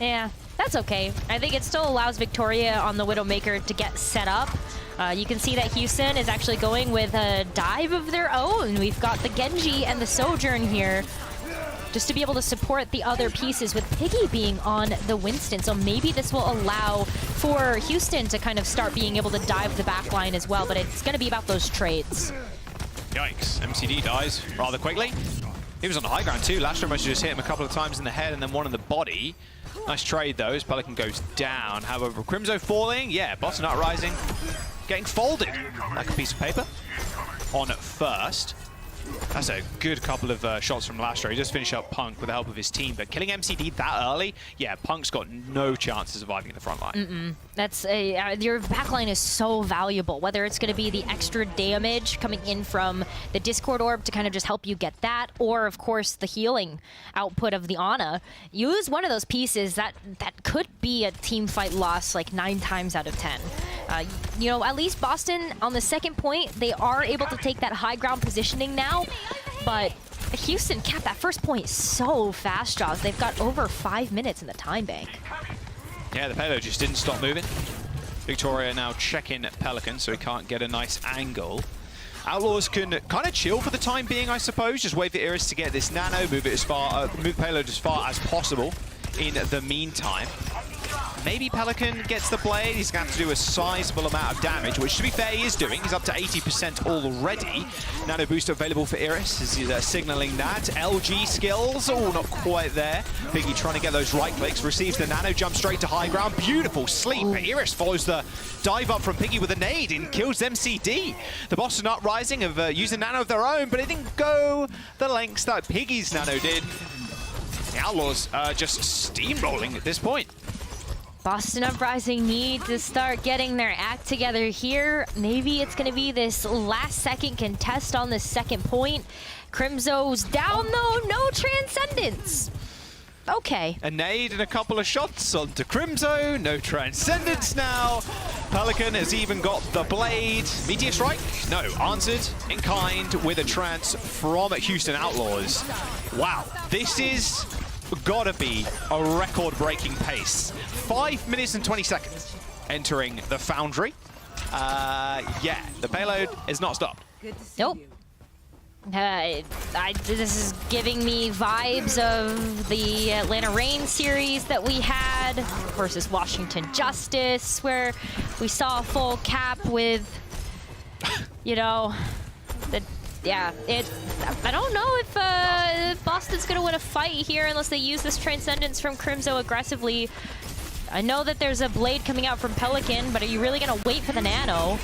Yeah, that's okay. I think it still allows Victoria on the Widowmaker to get set up. You can see that Houston is actually going with a dive of their own. We've got the Genji and the Sojourn here just to be able to support the other pieces, with Piggy being on the Winston. So maybe this will allow for Houston to kind of start being able to dive the back line as well, but it's going to be about those trades. Yikes, MCD dies rather quickly. He was on the high ground too. Lastro must have just hit him a couple of times in the head and then one in the body. Nice trade though, as Pelican goes down. However, Crimzo falling, yeah, Boston Uprising getting folded like a piece of paper on first. That's a good couple of shots from Lastro. He just finished up Punk with the help of his team, but killing MCD that early, yeah, Punk's got no chance of surviving in the front line. That's your backline is so valuable, whether it's going to be the extra damage coming in from the Discord Orb to kind of just help you get that, or of course the healing output of the Ana. Use one of those pieces that could be a team fight loss like 9 times out of 10. You know, at least Boston on the second point, they are able to take that high ground positioning now, but Houston capped that first point so fast, Jaws. They've got over 5 minutes in the time bank. Yeah, the payload just didn't stop moving. Victoria now checking Pelican, so he can't get a nice angle. Outlaws can kind of chill for the time being, I suppose. Just wait for Iris to get this nano, move it as far, move payload as far as possible. In the meantime, maybe Pelican gets the blade. He's going to have to do a sizable amount of damage, which, to be fair, he is doing. He's up to 80% already. Nano boost available for Iris as he's signaling that. LG skills, oh, not quite there. Biggie trying to get those right clicks. Receives the nano, jump straight to high ground. Beautiful sleep. Iris follows the dive up from Piggy with a nade and kills MCD. The Boston Uprising have used a nano of their own, but it didn't go the lengths that Piggy's nano did. The Outlaws are just steamrolling at this point. Boston Uprising need to start getting their act together here. Maybe it's going to be this last-second contest on the second point. Crimzo's down, though. No Transcendence. Okay. A nade and a couple of shots onto Crimzo. No Transcendence now. Pelican has even got the blade. Meteor Strike? No. Answered in kind with a trance from Houston Outlaws. Wow. This is gotta be a record-breaking pace. 5 minutes and 20 seconds entering the Foundry. Yeah, the payload is not stopped. Nope. This is giving me vibes of the Atlanta Reign series that we had versus Washington Justice, where we saw a full cap with, you know, I don't know if Boston's going to win a fight here unless they use this Transcendence from Crimzo aggressively. I know that there's a blade coming out from Pelican, but are you really going to wait for the nano?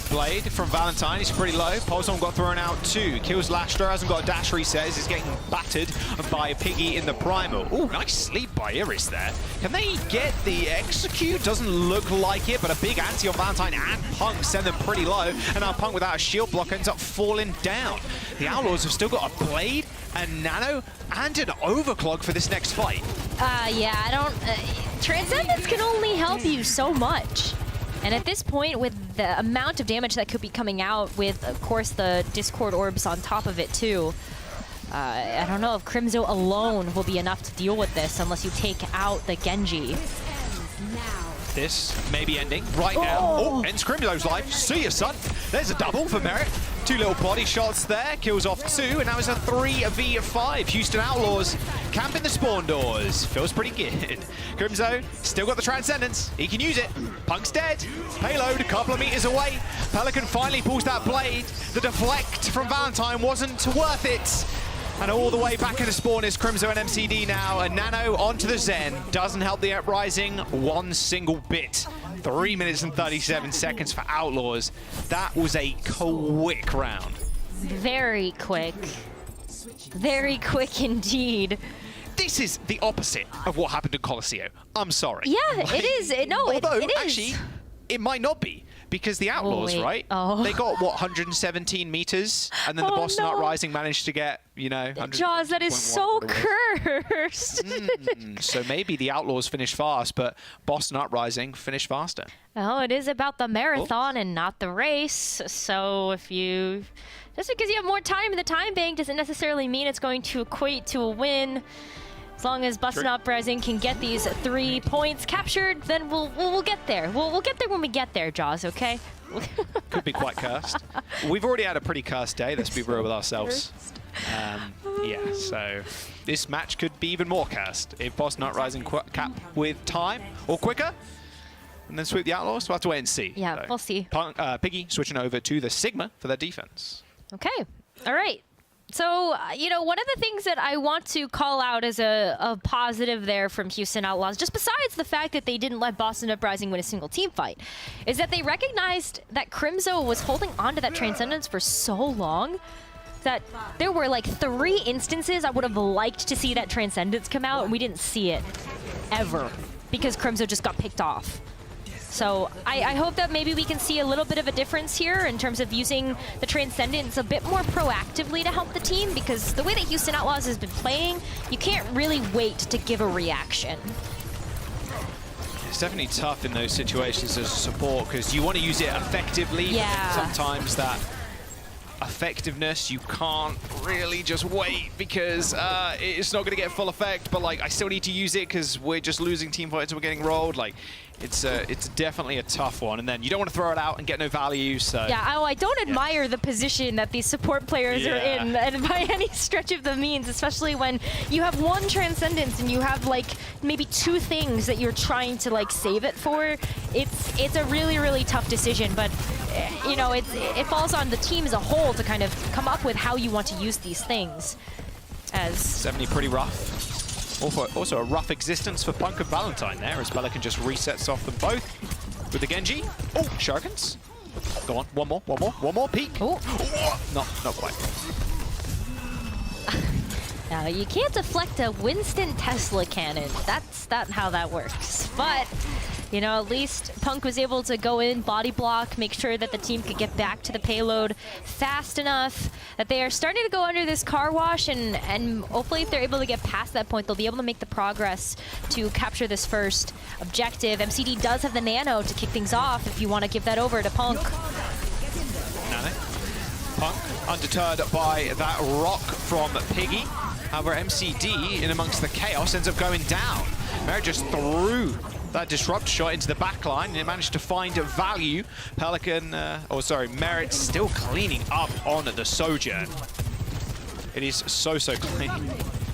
Blade from Valentine, he's pretty low. Polzon got thrown out too. Kills Lastro, hasn't got a dash reset. He's getting battered by Piggy in the primal. Oh, nice sleep by Iris there. Can they get the execute? Doesn't look like it, but a big anti on Valentine and Punk send them pretty low. And now Punk without a shield block ends up falling down. The Outlaws have still got a blade, a nano, and an overclock for this next fight. Yeah, I don't... Transcendence can only help you so much. And at this point, with the amount of damage that could be coming out with, of course, the Discord Orbs on top of it, too, I don't know if Crimzo alone will be enough to deal with this unless you take out the Genji. This may be ending right now. Oh, ends Crimzo's life. See ya, son. There's a double for Merritt. 2 little body shots there. Kills off 2, and now it's a 3v5. Houston Outlaws camping the spawn doors. Feels pretty good. Crimzo still got the Transcendence. He can use it. Punk's dead. Payload a couple of meters away. Pelican finally pulls that blade. The deflect from Valentine wasn't worth it. And all the way back into spawn is Crimzo and MCD now. A nano onto the Zen. Doesn't help the Uprising one single bit. 3 minutes and 37 seconds for Outlaws. That was a quick round. Very quick. Very quick indeed. This is the opposite of what happened in Colosseo. I'm sorry. Yeah, it is. Although, actually, it might not be. Because the Outlaws, right? Oh. They got, what, 117 meters? And then the Boston Uprising managed to get, you know... Jaws, that is so cursed. So maybe the Outlaws finished fast, but Boston Uprising finished faster. Well, it is about the marathon and not the race. So if you... Just because you have more time in the time bank doesn't necessarily mean it's going to equate to a win. As long as Boston Uprising can get these 3 points captured, then we'll get there. We'll get there when we get there, Jaws, okay? Could be quite cursed. We've already had a pretty cursed day, let's be real with ourselves. Yeah, so this match could be even more cursed if Boston Uprising cap with time or quicker and then sweep the Outlaws. We'll have to wait and see. Yeah, so, we'll see. Piggy switching over to the Sigma for their defense. Okay, all right. So, you know, one of the things that I want to call out as a positive there from Houston Outlaws, just besides the fact that they didn't let Boston Uprising win a single team fight, is that they recognized that Crimzo was holding on to that Transcendence for so long that there were like 3 instances I would have liked to see that Transcendence come out, and we didn't see it ever because Crimzo just got picked off. So I hope that maybe we can see a little bit of a difference here in terms of using the Transcendence a bit more proactively to help the team, because the way that Houston Outlaws has been playing, you can't really wait to give a reaction. It's definitely tough in those situations as a support because you want to use it effectively. Yeah. Sometimes that effectiveness, you can't really just wait because it's not going to get full effect, but like I still need to use it because we're just losing team fights and we're getting rolled. Like it's definitely a tough one, and then you don't want to throw it out and get no value. So yeah, I don't admire the position that these support players are in, and by any stretch of the means, especially when you have 1 Transcendence and you have like maybe 2 things that you're trying to like save it for. It's a really tough decision, but you know, it falls on the team as a whole to kind of come up with how you want to use these things. As 70 pretty rough. Also a rough existence for Punk and Valentine there, as Pelican just resets off them both with the Genji. Oh, Shurikens. Go on, one more, peek. Oh. Not quite. Now, you can't deflect a Winston Tesla cannon. That's not how that works. But, you know, at least Punk was able to go in, body block, make sure that the team could get back to the payload fast enough that they are starting to go under this car wash, and hopefully if they're able to get past that point, they'll be able to make the progress to capture this first objective. MCD does have the nano to kick things off if you want to give that over to Punk. Nano. Punk undeterred by that rock from Piggy. However, MCD in amongst the chaos ends up going down. Merritt just threw that disrupt shot into the back line and it managed to find value. Pelican, Merritt still cleaning up on the Sojourn. It is so clean.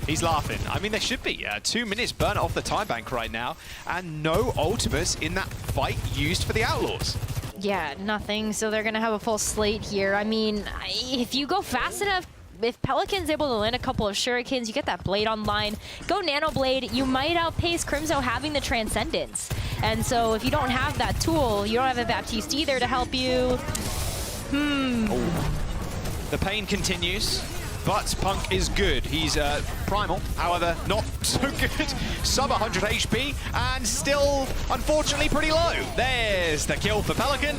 He's laughing. I mean, there should be 2 minutes burnt off the time bank right now, and no ultimates in that fight used for the Outlaws. Yeah, nothing. So they're going to have a full slate here. I mean, if you go fast enough, if Pelican's able to land a couple of Shurikens, you get that Blade online. Go Nano Blade, you might outpace Crimzo having the Transcendence. And so if you don't have that tool, you don't have a Baptiste either to help you. Oh. The pain continues, but Punk is good. He's primal, however, not so good. Sub 100 HP, and still, unfortunately, pretty low. There's the kill for Pelican.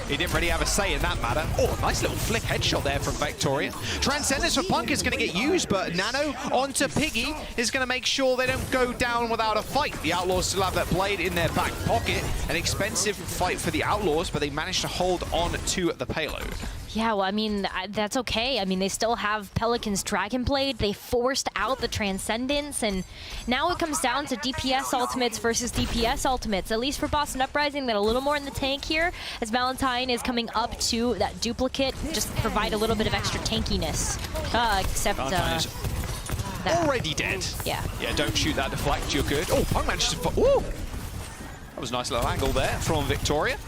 He didn't really have a say in that matter. Oh, nice little flick headshot there from Victoria. Transcendence for Punk is going to get used, but Nano onto Piggy is going to make sure they don't go down without a fight. The Outlaws still have that Blade in their back pocket. An expensive fight for the Outlaws, but they managed to hold on to the payload. Yeah, well, I mean, that's okay. I mean, they still have Pelican's Dragon Blade. They forced out the Transcendence, and now it comes down to DPS ultimates versus DPS ultimates. At least for Boston Uprising, they're a little more in the tank here, as Valentine is coming up to that duplicate, just provide a little bit of extra tankiness. Except Valentine is already dead. Yeah. Yeah, don't shoot that deflect, you're good. Oh, Punk managed to... Ooh! That was a nice little angle there from Victoria.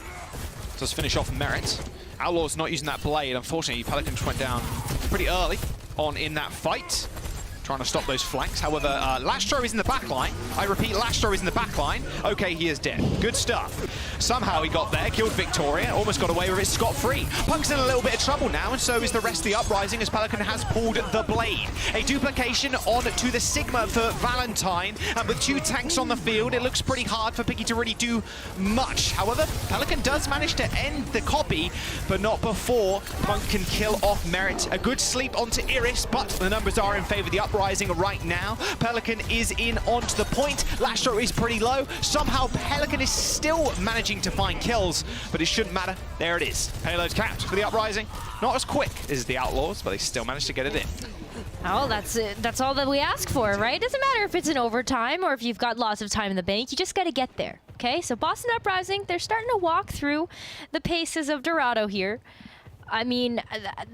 Does finish off Merritt. Outlaws not using that Blade. Unfortunately, Pelican just went down pretty early on in that fight. trying to stop those flanks. However, Lastro is in the back line. I repeat, Lastro is in the back line. Okay, he is dead. Good stuff. Somehow he got there, killed Victoria, almost got away with it scot-free. Punk's in a little bit of trouble now, and so is the rest of the Uprising as Pelican has pulled the blade. A duplication on to the Sigma for Valentine, and with 2 tanks on the field, it looks pretty hard for Piggy to really do much. However, Pelican does manage to end the copy, but not before Punk can kill off Merit. A good sleep onto Iris, but the numbers are in favor of the Uprising right now. Pelican is in onto the point. Lastro is pretty low. Somehow Pelican is still managing to find kills, but it shouldn't matter. There it is. Payload capped for the Uprising. Not as quick as the Outlaws, but they still managed to get it in. Oh, that's it. That's all that we ask for, right? Doesn't matter if it's in overtime or if you've got lots of time in the bank. You just got to get there, okay? So Boston Uprising, they're starting to walk through the paces of Dorado here. I mean,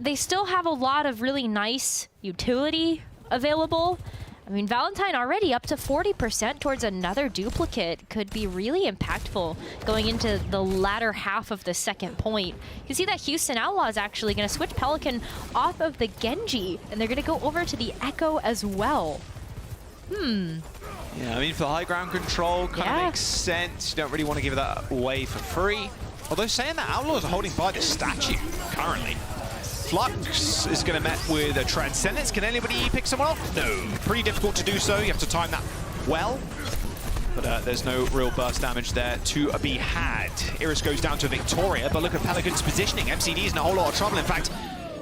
they still have a lot of really nice utility available. I mean, Valentine already up to 40% towards another duplicate could be really impactful going into the latter half of the second point. You see that Houston Outlaw is actually going to switch Pelican off of the Genji, and they're going to go over to the Echo as well. Yeah, I mean, for the high ground control, kind of makes sense. You don't really want to give that away for free. Although saying that, Outlaws are holding by the statue currently. Flux is going to met with a Transcendence. Can anybody pick someone off? No. Pretty difficult to do so. You have to time that well. But there's no real burst damage there to be had. Iris goes down to Victoria, but look at Pelican's positioning. MCD is in a whole lot of trouble. In fact,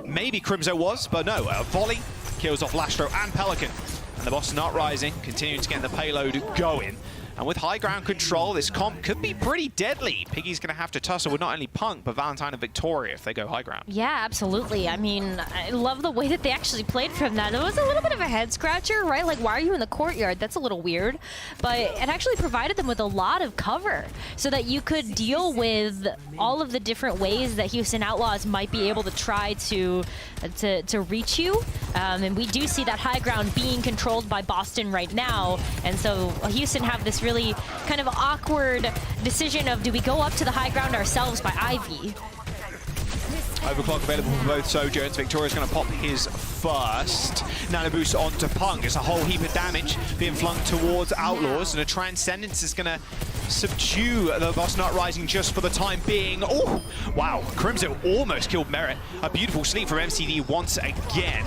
maybe Crimzo was, but no. Volley kills off Lastro and Pelican. And the Boston Uprising continuing to get the payload going. And with high ground control, this comp could be pretty deadly. Piggy's going to have to tussle with not only Punk, but Valentine and Victoria if they go high ground. Yeah, absolutely. I mean, I love the way that they actually played from that. It was a little bit of a head scratcher, right? Like, why are you in the courtyard? That's a little weird. But it actually provided them with a lot of cover so that you could deal with all of the different ways that Houston Outlaws might be able to try to reach you. And we do see that high ground being controlled by Boston right now. And so Houston have this really kind of awkward decision of, do we go up to the high ground ourselves by Ivy? Overclock available for both Sojourns. Victoria's going to pop his first. Nano boost onto Punk. It's a whole heap of damage being flung towards Outlaws, and a Transcendence is going to subdue the Boston Uprising just for the time being. Oh, wow. Crimzo almost killed Merit. A beautiful sleep from MCD once again.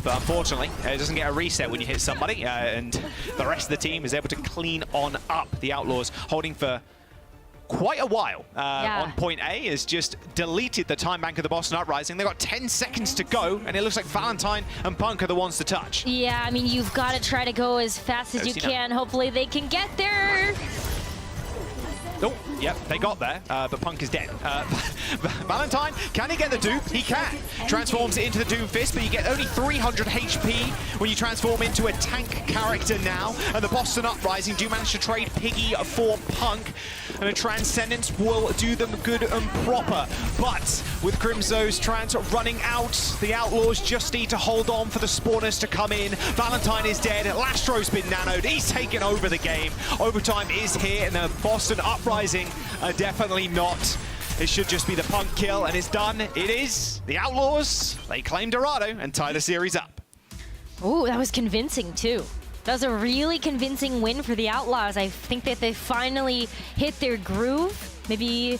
But unfortunately, it doesn't get a reset when you hit somebody, and the rest of the team is able to clean on up. The Outlaws holding for quite a while on point A has just deleted the time bank of the Boston Uprising. They've got 10 seconds to go, and it looks like Valentine and Punk are the ones to touch. Yeah, I mean, you've got to try to go as fast as you can. Hopefully they can get there. Oh, yep, they got there, but Punk is dead. Valentine, can he get the dupe? He can. Transforms it into the Doom Fist, but you get only 300 HP when you transform into a tank character now. And the Boston Uprising do manage to trade Piggy for Punk, and a Transcendence will do them good and proper. But with Crimzo's Trans running out, the Outlaws just need to hold on for the spawners to come in. Valentine is dead. Lastro's been nanoed. He's taken over the game. Overtime is here, and the Boston Uprising are definitely not. It should just be the Punk kill, and it's done. It is. The Outlaws, they claim Dorado and tie the series up. Ooh, that was convincing too. That was a really convincing win for the Outlaws. I think that they finally hit their groove. Maybe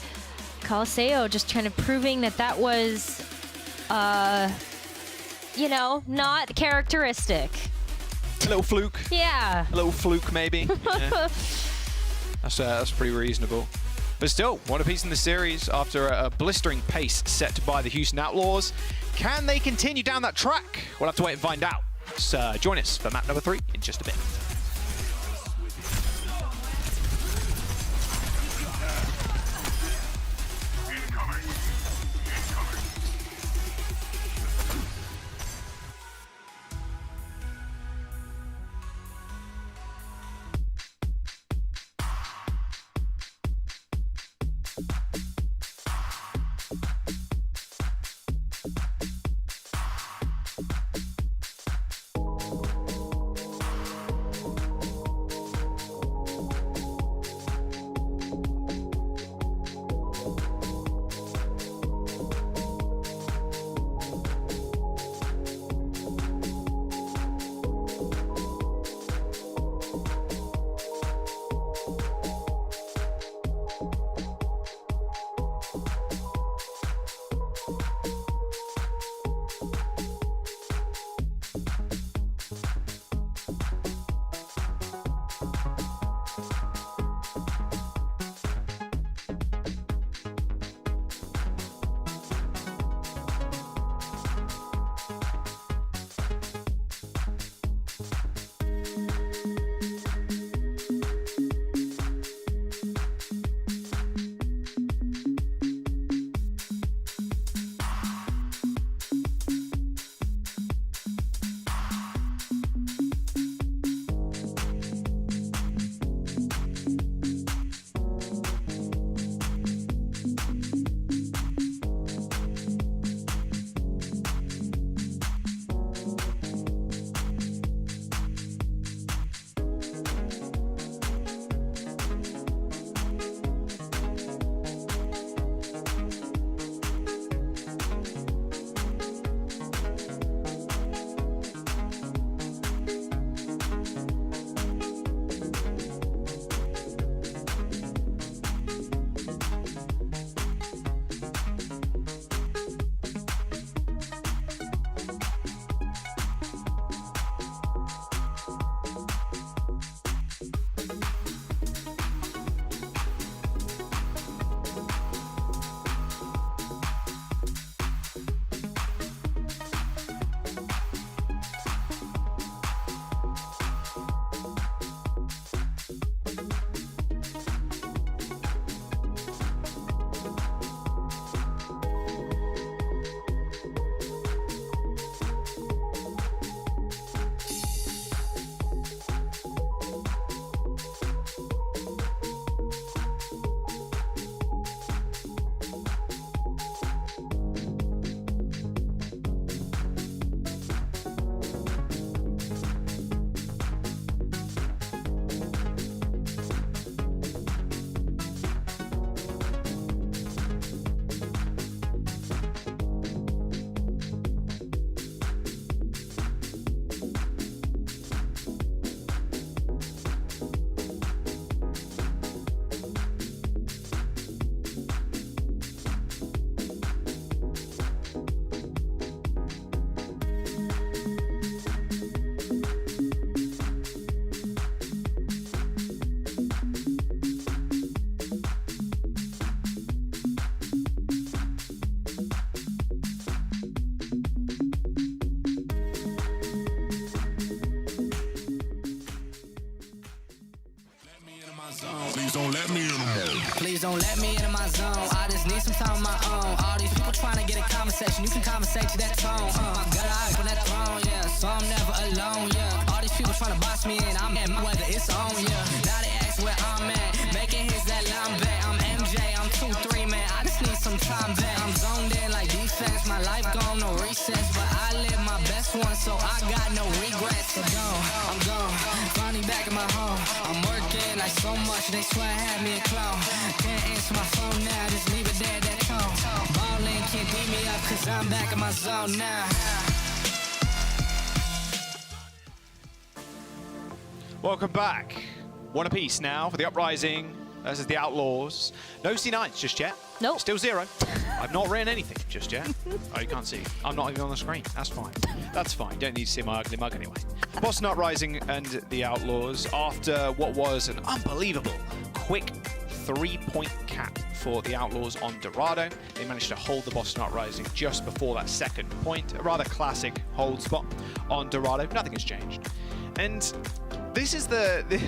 Coliseo just kind of proving that that was, you know, not characteristic. A little fluke. Yeah. A little fluke, maybe. Yeah. That's pretty reasonable. But still, one apiece in the series after a blistering pace set by the Houston Outlaws. Can they continue down that track? We'll have to wait and find out. So join us for map number 3 in just a bit. please don't let me into my zone. I just need some time on my own. All these people trying to get a conversation, you can conversate to that tone. My gut, I on that throne, yeah. So I'm never alone, yeah. All these people trying to box me in, I'm at whether it's on, yeah. Now they ask where I'm at, making hits that line back. I'm MJ, I'm 2-3, man. I just need some time back. I'm zoned in like defense, my life gone, no recess, but I live my best one, so I got no regrets. So I'm gone, finally back in my home. I'm working like so much, they swear I had me a clone. Can't answer my phone now, just leave it there, that tone. Ballin' can't beat me up, cause I'm back in my zone now. Welcome back. One apiece now for the Uprising versus the Outlaws. No C9s just yet. Nope. Still 0. I've not written anything just yet. Oh, you can't see. I'm not even on the screen. That's fine. That's fine. You don't need to see my ugly mug anyway. Boston Uprising and the Outlaws, after what was an unbelievable quick 3-point cap for the Outlaws on Dorado, they managed to hold the Boston Uprising just before that second point. A rather classic hold spot on Dorado. Nothing has changed. And this is this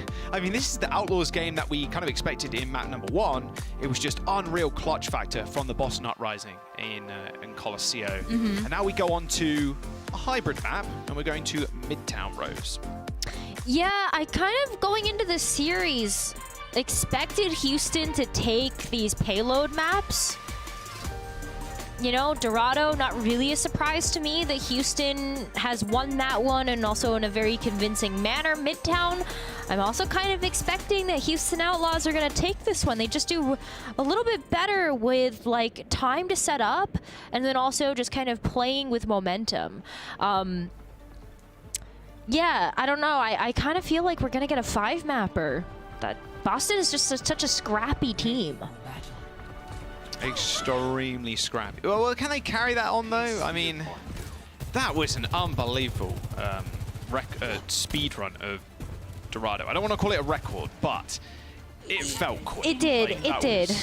is the Outlaws game that we kind of expected in map number 1. It was just unreal clutch factor from the Boston Uprising in Colosseo. And now we go on to a hybrid map, and we're going to Midtown Rose. Yeah, I kind of, going into the series, expected Houston to take these payload maps. You know, Dorado, not really a surprise to me that Houston has won that one, and also in a very convincing manner. Midtown, I'm also kind of expecting that Houston Outlaws are going to take this one. They just do a little bit better with, like, time to set up, and then also just kind of playing with momentum. Yeah, I don't know. I kind of feel like we're going to get a 5-mapper. That Boston is just such a scrappy team. Extremely scrappy. Well, can they carry that on, though? I mean, that was an unbelievable speed run of Dorado. I don't want to call it a record, but it felt quick. It did. Like, it did.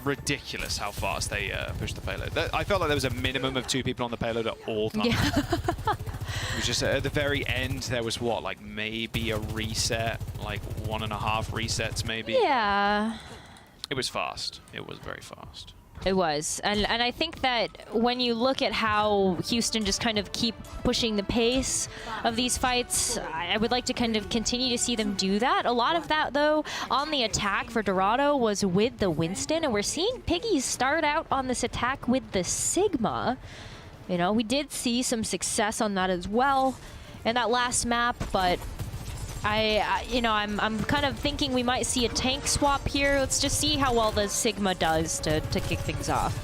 Ridiculous how fast they pushed the payload. I felt like there was a minimum of 2 people on the payload at all times. Yeah. It was just at the very end, there was what, like maybe a reset, like 1.5 resets maybe. Yeah. It was fast. It was very fast. It was. And I think that when you look at how Houston just kind of keep pushing the pace of these fights, I would like to kind of continue to see them do that. A lot of that, though, on the attack for Dorado was with the Winston, and we're seeing Piggies start out on this attack with the Sigma. You know, we did see some success on that as well in that last map, but I'm kind of thinking we might see a tank swap here. Let's just see how well the Sigma does to kick things off.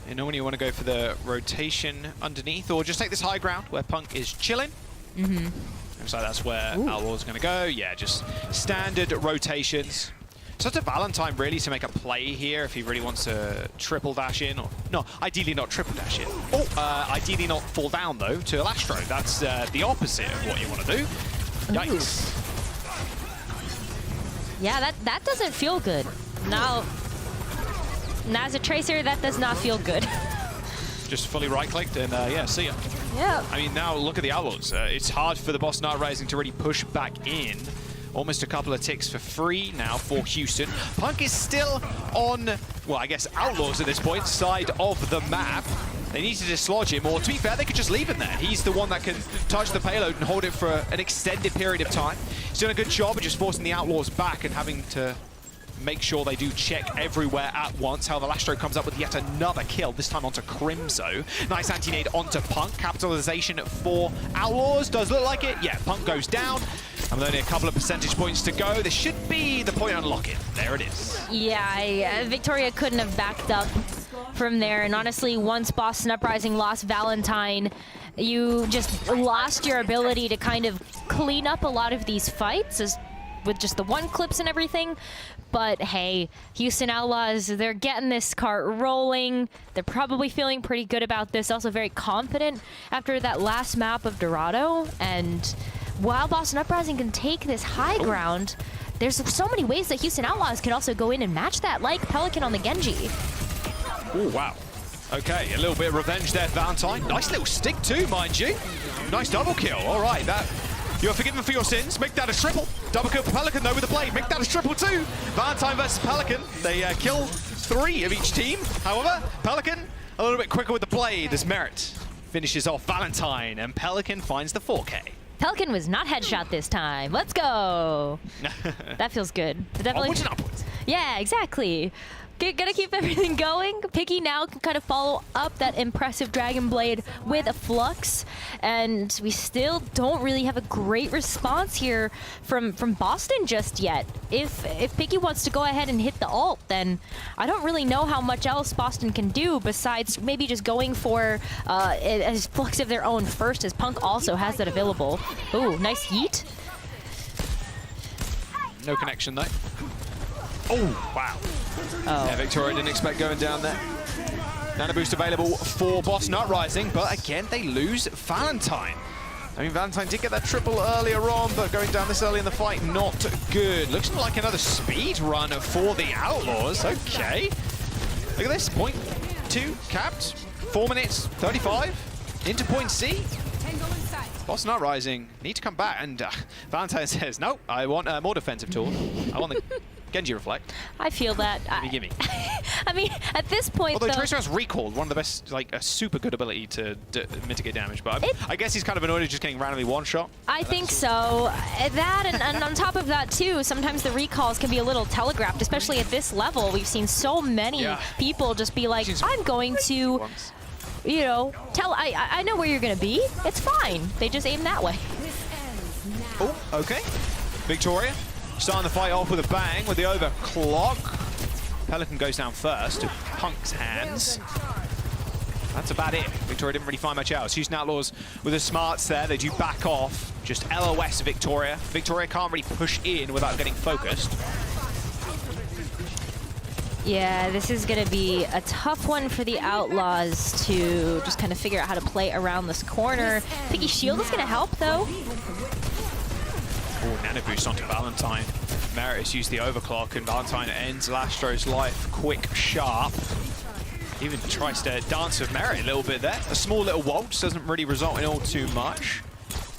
You know, when you want to go for the rotation underneath, or just take this high ground where Punk is chilling. Looks like that's where Outlaws going to go. Yeah, just standard rotations. It's up to Valentine, really, to make a play here if he really wants to triple dash in. Or no, ideally not triple dash in. Ideally not fall down, though, to Alastro. That's the opposite of what you want to do. Yikes. Yeah, that doesn't feel good. Now, as a Tracer, that does not feel good. Just fully right-clicked and, yeah, see ya. Yeah. I mean, now look at the Outlaws. It's hard for the Boston Uprising to really push back in. Almost a couple of ticks for free now for Houston. Punk is still on, well, I guess Outlaws at this point, side of the map. They need to dislodge him, or to be fair, they could just leave him there. He's the one that can touch the payload and hold it for an extended period of time. He's doing a good job of just forcing the Outlaws back and having to make sure they do check everywhere at once. How the Lastro comes up with yet another kill, this time onto Crimzo. Nice anti-nade onto Punk. Capitalization for Outlaws. Does look like it. Yeah, Punk goes down. And with only a couple of percentage points to go, this should be the point unlock it. There it is. Yeah, Victoria couldn't have backed up from there. And honestly, once Boston Uprising lost Valentine, you just lost your ability to kind of clean up a lot of these fights with just the one clips and everything. But hey, Houston Outlaws, they're getting this cart rolling. They're probably feeling pretty good about this. Also very confident after that last map of Dorado. And while Boston Uprising can take this high ground, there's so many ways that Houston Outlaws can also go in and match that, like Pelican on the Genji. Oh, wow. Okay, a little bit of revenge there, Valentine. Nice little stick too, mind you. Nice double kill. All right, that You are forgiven for your sins. Make that a triple. Double kill for Pelican, though, with the blade. Make that a triple too. Valentine versus Pelican. They kill 3 of each team. However, Pelican a little bit quicker with the blade as Merit finishes off Valentine, and Pelican finds the 4K. Pelican was not headshot this time. Let's go. That feels good. Definitely. Onwards and upwards. Yeah, exactly. Gonna keep everything going. Picky now can kind of follow up that impressive Dragon Blade with a Flux, and we still don't really have a great response here from Boston just yet. If Picky wants to go ahead and hit the ult, then I don't really know how much else Boston can do besides maybe just going for a Flux of their own first, as Punk also has that available. Ooh, nice yeet. No connection though. Oh, wow. Yeah, Victoria didn't expect going down there. Nano boost available for Boston Uprising, but again, they lose Valentine. I mean, Valentine did get that triple earlier on, but going down this early in the fight, not good. Looks like another speed run for the Outlaws. Okay. Look at this, point 2 capped, 4 minutes 35 into point C. Boston Uprising need to come back, and Valentine says, no, I want a more defensive tool. I want the Genji Reflect. I feel that. Gimme. I mean, at this point, although though, Tracer has recalled, one of the best, like a super good ability to mitigate damage, but I guess he's kind of annoyed at just getting randomly one-shot. I think so. That, and on top of that too, sometimes the recalls can be a little telegraphed, especially at this level. We've seen so many people just be like, I'm going to, you know, I know where you're going to be. It's fine. They just aim that way. Oh, okay. Victoria starting the fight off with a bang with the overclock. Pelican goes down first to Punk's hands. That's about it. Victoria didn't really find much else. Houston Outlaws with the smarts there. They do back off. Just LOS Victoria. Victoria can't really push in without getting focused. Yeah, this is going to be a tough one for the Outlaws to just kind of figure out how to play around this corner. Piggy Shield is going to help, though. Oh, nano boost onto Valentine. Merit has used the overclock, and Valentine ends Lastro's life quick, sharp. Even tries to dance with Merit a little bit there. A small little waltz doesn't really result in all too much.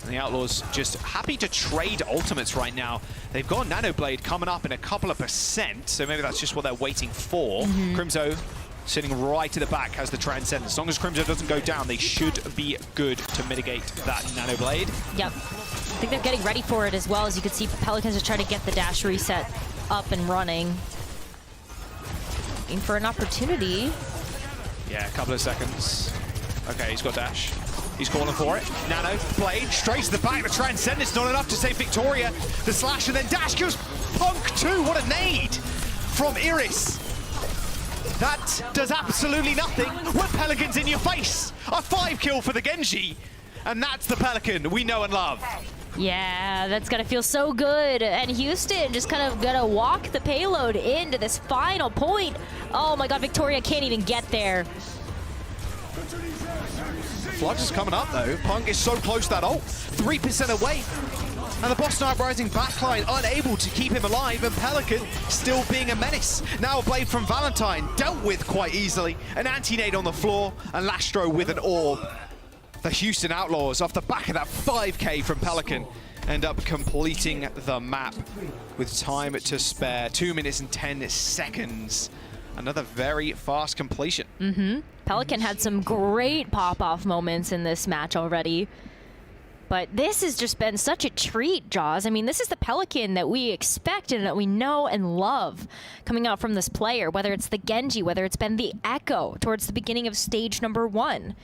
And the Outlaws just happy to trade ultimates right now. They've got Nano Blade coming up in a couple of %, so maybe that's just what they're waiting for. Crimzo sitting right to the back has the Transcendence. As long as Crimzo doesn't go down, they should be good to mitigate that Nano Blade. Yep. I think they're getting ready for it as well. As you can see, Pelicans are trying to get the dash reset up and running. Looking for an opportunity. Yeah, a couple of seconds. Okay, he's got dash. He's calling for it. Nano, Blade, straight to the back. The Transcendence not enough to save Victoria. The slash and then dash kills Punk too. What a nade from Iris. That does absolutely nothing when Pelican's in your face. A 5 kill for the Genji. And that's the Pelican we know and love. Yeah, that's gonna feel so good. And Houston just kind of gonna walk the payload into this final point. Oh my god, Victoria can't even get there. Flux is coming up though. Punk is so close to that ult. 3% away. And the Boston Uprising backline unable to keep him alive, and Pelican still being a menace. Now a blade from Valentine, dealt with quite easily. An anti-nade on the floor, and Lastro with an orb. The Houston Outlaws, off the back of that 5K from Pelican, end up completing the map with time to spare. 2 minutes and 10 seconds. Another very fast completion. Pelican had some great pop-off moments in this match already. But this has just been such a treat, Jaws. I mean, this is the Pelican that we expect and that we know and love coming out from this player, whether it's the Genji, whether it's been the Echo towards the beginning of stage number 1.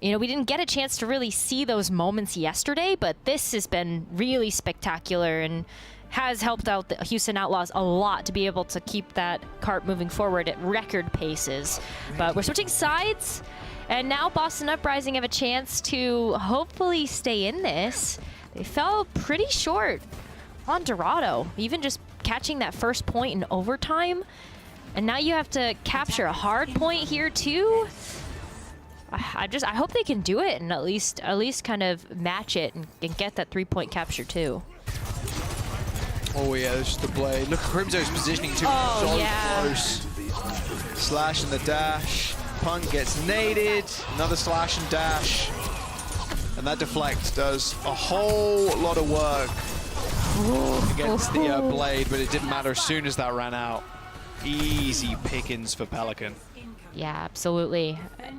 You know, we didn't get a chance to really see those moments yesterday, but this has been really spectacular and has helped out the Houston Outlaws a lot to be able to keep that cart moving forward at record paces. But we're switching sides, and now Boston Uprising have a chance to hopefully stay in this. They fell pretty short on Dorado, even just catching that first point in overtime. And now you have to capture a hard point here too. I hope they can do it and at least kind of match it and get that 3-point capture too. Oh yeah, there's the blade. Look at Crimzo's positioning too. Oh, so yeah. close. Slash and the dash. Punk gets naded. Another slash and dash. And that deflect does a whole lot of work against the blade, but it didn't matter as soon as that ran out. Easy pickings for Pelican. Yeah, absolutely.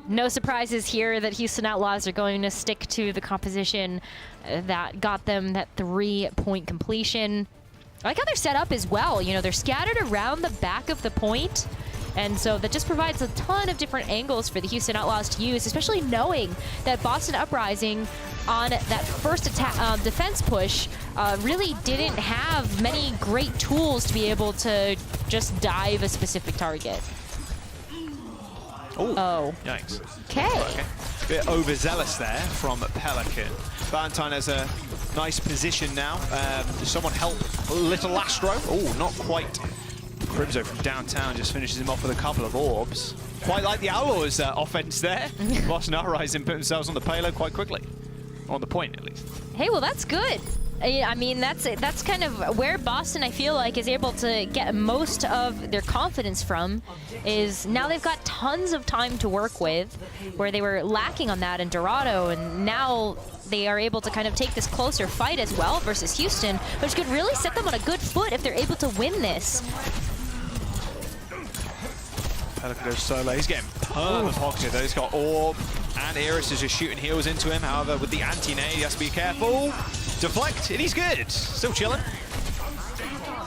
No surprises here that Houston Outlaws are going to stick to the composition that got them that 3-point completion. I like how they're set up as well. You know, they're scattered around the back of the point. And so that just provides a ton of different angles for the Houston Outlaws to use, especially knowing that Boston Uprising on that first attack, defense push really didn't have many great tools to be able to just dive a specific target. Oh. Yikes. Okay. Bit overzealous there from Pelican. Valentine has a nice position now. Does someone help little Astro? Oh, not quite. Crimzo from downtown just finishes him off with a couple of orbs. Quite like the Outlaws' offense there. Boston Uprising put themselves on the payload quite quickly. On the point, at least. Hey, well, that's good. I mean, that's kind of where Boston, I feel like, is able to get most of their confidence from, is now they've got tons of time to work with, where they were lacking on that in Dorado, and now they are able to kind of take this closer fight as well versus Houston, which could really set them on a good foot if they're able to win this. Pelican goes solo. He's getting pocketed though. He's got Orb, and Iris is just shooting heals into him. However, with the anti-nade, he has to be careful. Deflect, and he's good. Still chilling.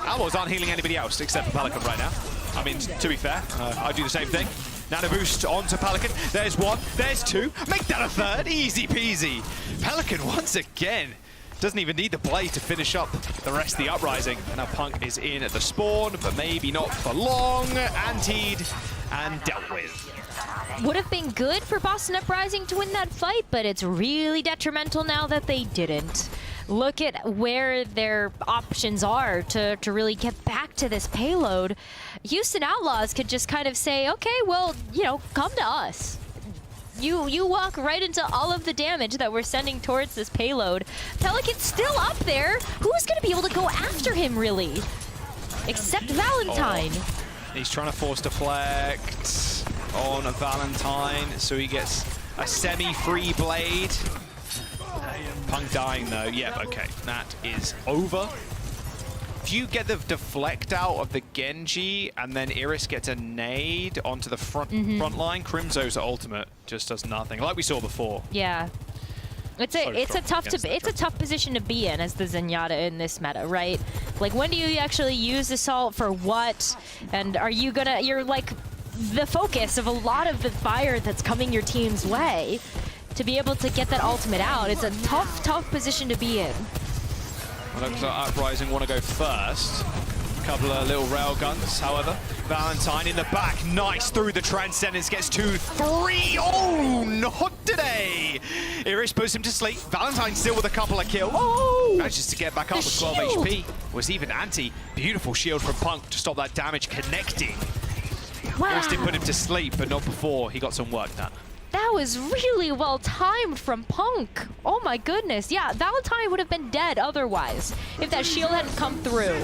Outlaws aren't healing anybody else except for Pelican right now. I mean, to be fair, I do the same thing. Nano boost onto Pelican. There's one, there's two. Make that a third. Easy peasy. Pelican once again doesn't even need the blade to finish up the rest of the Uprising. And now Punk is in at the spawn, but maybe not for long. Antied and dealt with. Would have been good for Boston Uprising to win that fight, but it's really detrimental now that they didn't. Look at where their options are to really get back to this payload. Houston Outlaws could just kind of say, okay, well, you know, come to us. You walk right into all of the damage that we're sending towards this payload. Pelican's still up there. Who's going to be able to go after him, really? Except Valentine. He's trying to force deflect on a Valentine, so he gets a semi-free blade. Punk dying though. Yep, okay. That is over. If you get the deflect out of the Genji and then Iris gets a nade onto the front line, Crimzo's ultimate just does nothing, like we saw before. Yeah. It's a tough position to be in as the Zenyatta in this meta, right? Like, when do you actually use Assault for what? And are you gonna, you're like the focus of a lot of the fire that's coming your team's way. To be able to get that ultimate out, it's a tough position to be in. Well, looks like Uprising want to go first. A couple of little rail guns, however. Valentine in the back, nice through the Transcendence, gets 2-3. Oh, not today. Iris puts him to sleep. Valentine still with a couple of kills. Oh, manages to get back up with 12 HP. Was even anti. Beautiful shield from Punk to stop that damage connecting. Wow. Iris did put him to sleep, but not before he got some work done. That was really well timed from Punk. Oh my goodness. Yeah, Valentine would have been dead otherwise if that shield hadn't come through.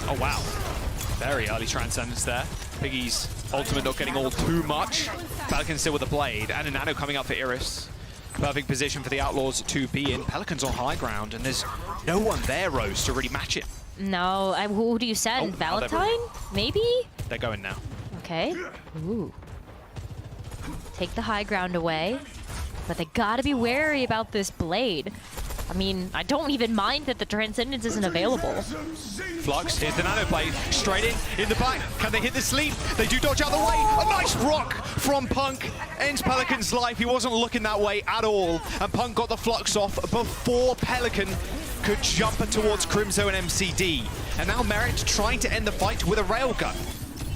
Oh wow. Very early Transcendence there. Piggy's ultimate not getting all too much. Pelican still with a blade and a nano coming up for Iris. Perfect position for the Outlaws to be in. Pelican's on high ground and there's no one there, Rose, to really match it. No, who do you send? Valentine? Maybe? They're going now. Okay. Ooh. Take the high ground away, but they gotta be wary about this blade. I mean, I don't even mind that the Transcendence isn't available. Flux, here's the nano blade, straight in the back. Can they hit the sleep? They do dodge out the way. A nice rock from Punk ends Pelican's life. He wasn't looking that way at all, and Punk got the Flux off before Pelican could jump towards Crimzo and MCD. And now Merit trying to end the fight with a railgun.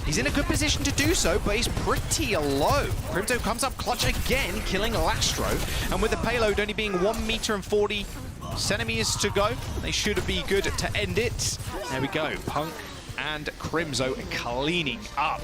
He's in a good position to do so, but he's pretty low. Crimzo comes up clutch again, killing Lastro. And with the payload only being 1 meter and 40 centimeters to go, they should be good to end it. There we go. Punk and Crimzo cleaning up.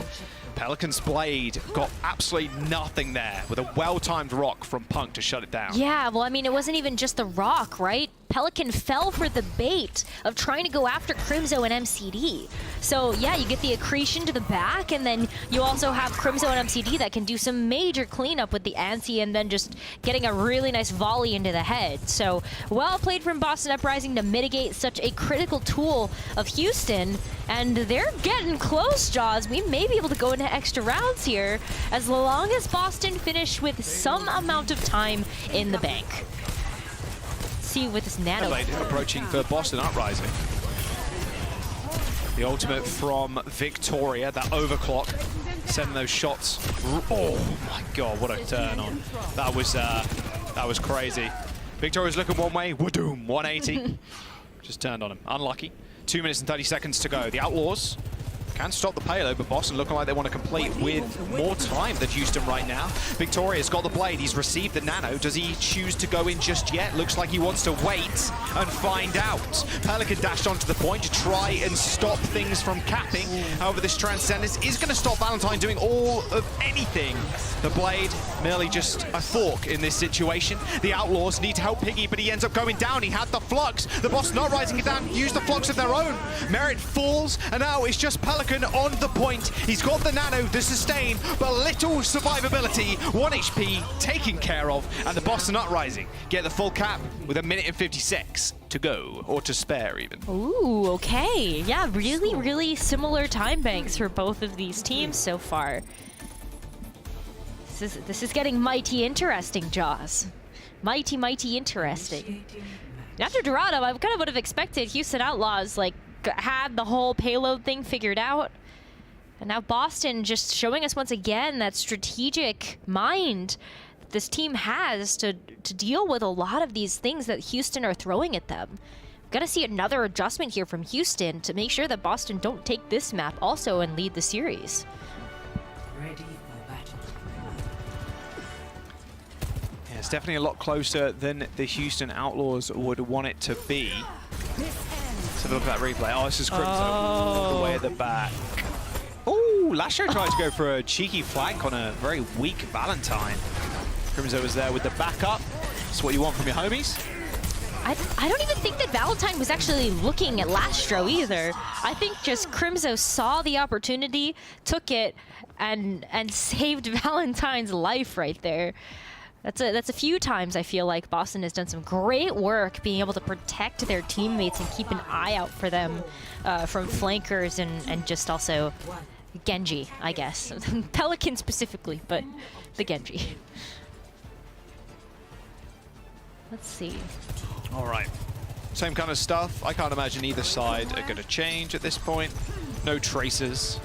Pelican's blade got absolutely nothing there with a well-timed rock from Punk to shut it down. Yeah, well, I mean, it wasn't even just the rock, right? Pelican fell for the bait of trying to go after Crimzo and MCD. So yeah, you get the accretion to the back, and then you also have Crimzo and MCD that can do some major cleanup with the anti, and then just getting a really nice volley into the head. So well played from Boston Uprising to mitigate such a critical tool of Houston, and they're getting close, Jaws. We may be able to go into extra rounds here, as long as Boston finish with some amount of time in the bank. See with this nano. Adelaide approaching for Boston Uprising. The ultimate from Victoria, that overclock, sending those shots. Oh my god, what a turn on. That was crazy. Victoria's looking one way, wadoom, 180. Just turned on him, unlucky. 2 minutes and 30 seconds to go. The Outlaws can stop the payload, but Boston looking like they want to complete with more time than Houston right now. Victoria's got the blade, he's received the nano. Does he choose to go in just yet? Looks like he wants to wait and find out. Pelican dashed onto the point to try and stop things from capping. However, this Transcendence is going to stop Valentine doing all of anything. The blade, merely just a fork in this situation. The Outlaws need to help Piggy, but he ends up going down. He had the flux. The Boston Uprising get down, use the flux of their own. Merit falls, and now it's just Pelican on the point. He's got the nano, the sustain, but little survivability. 1 HP taken care of, and the Boston Uprising get the full cap with 1 minute and 56 to go, or to spare even. Ooh, okay. Yeah, really, really similar time banks for both of these teams so far. This is getting mighty interesting, Jaws. Mighty, mighty interesting. After Dorado, I kind of would have expected Houston Outlaws, like, had the whole payload thing figured out. And now Boston just showing us once again that strategic mind this team has to deal with a lot of these things that Houston are throwing at them. We've got to see another adjustment here from Houston to make sure that Boston don't take this map also and lead the series. Ready for battle. Yeah, it's definitely a lot closer than the Houston Outlaws would want it to be. Let's have a look at that replay. Oh, this is Crimson all the way at the back. Oh, Lasher tried to go for a cheeky flank on a very weak Valentine. Crimson was there with the backup. That's what you want from your homies. I don't even think that Valentine was actually looking at Lastro either. I think just Crimzo saw the opportunity, took it, and saved Valentine's life right there. That's a few times I feel like Boston has done some great work being able to protect their teammates and keep an eye out for them from flankers and just also Genji, I guess. Pelican specifically, but the Genji. Let's see. All right. Same kind of stuff. I can't imagine either side are going to change at this point. No traces.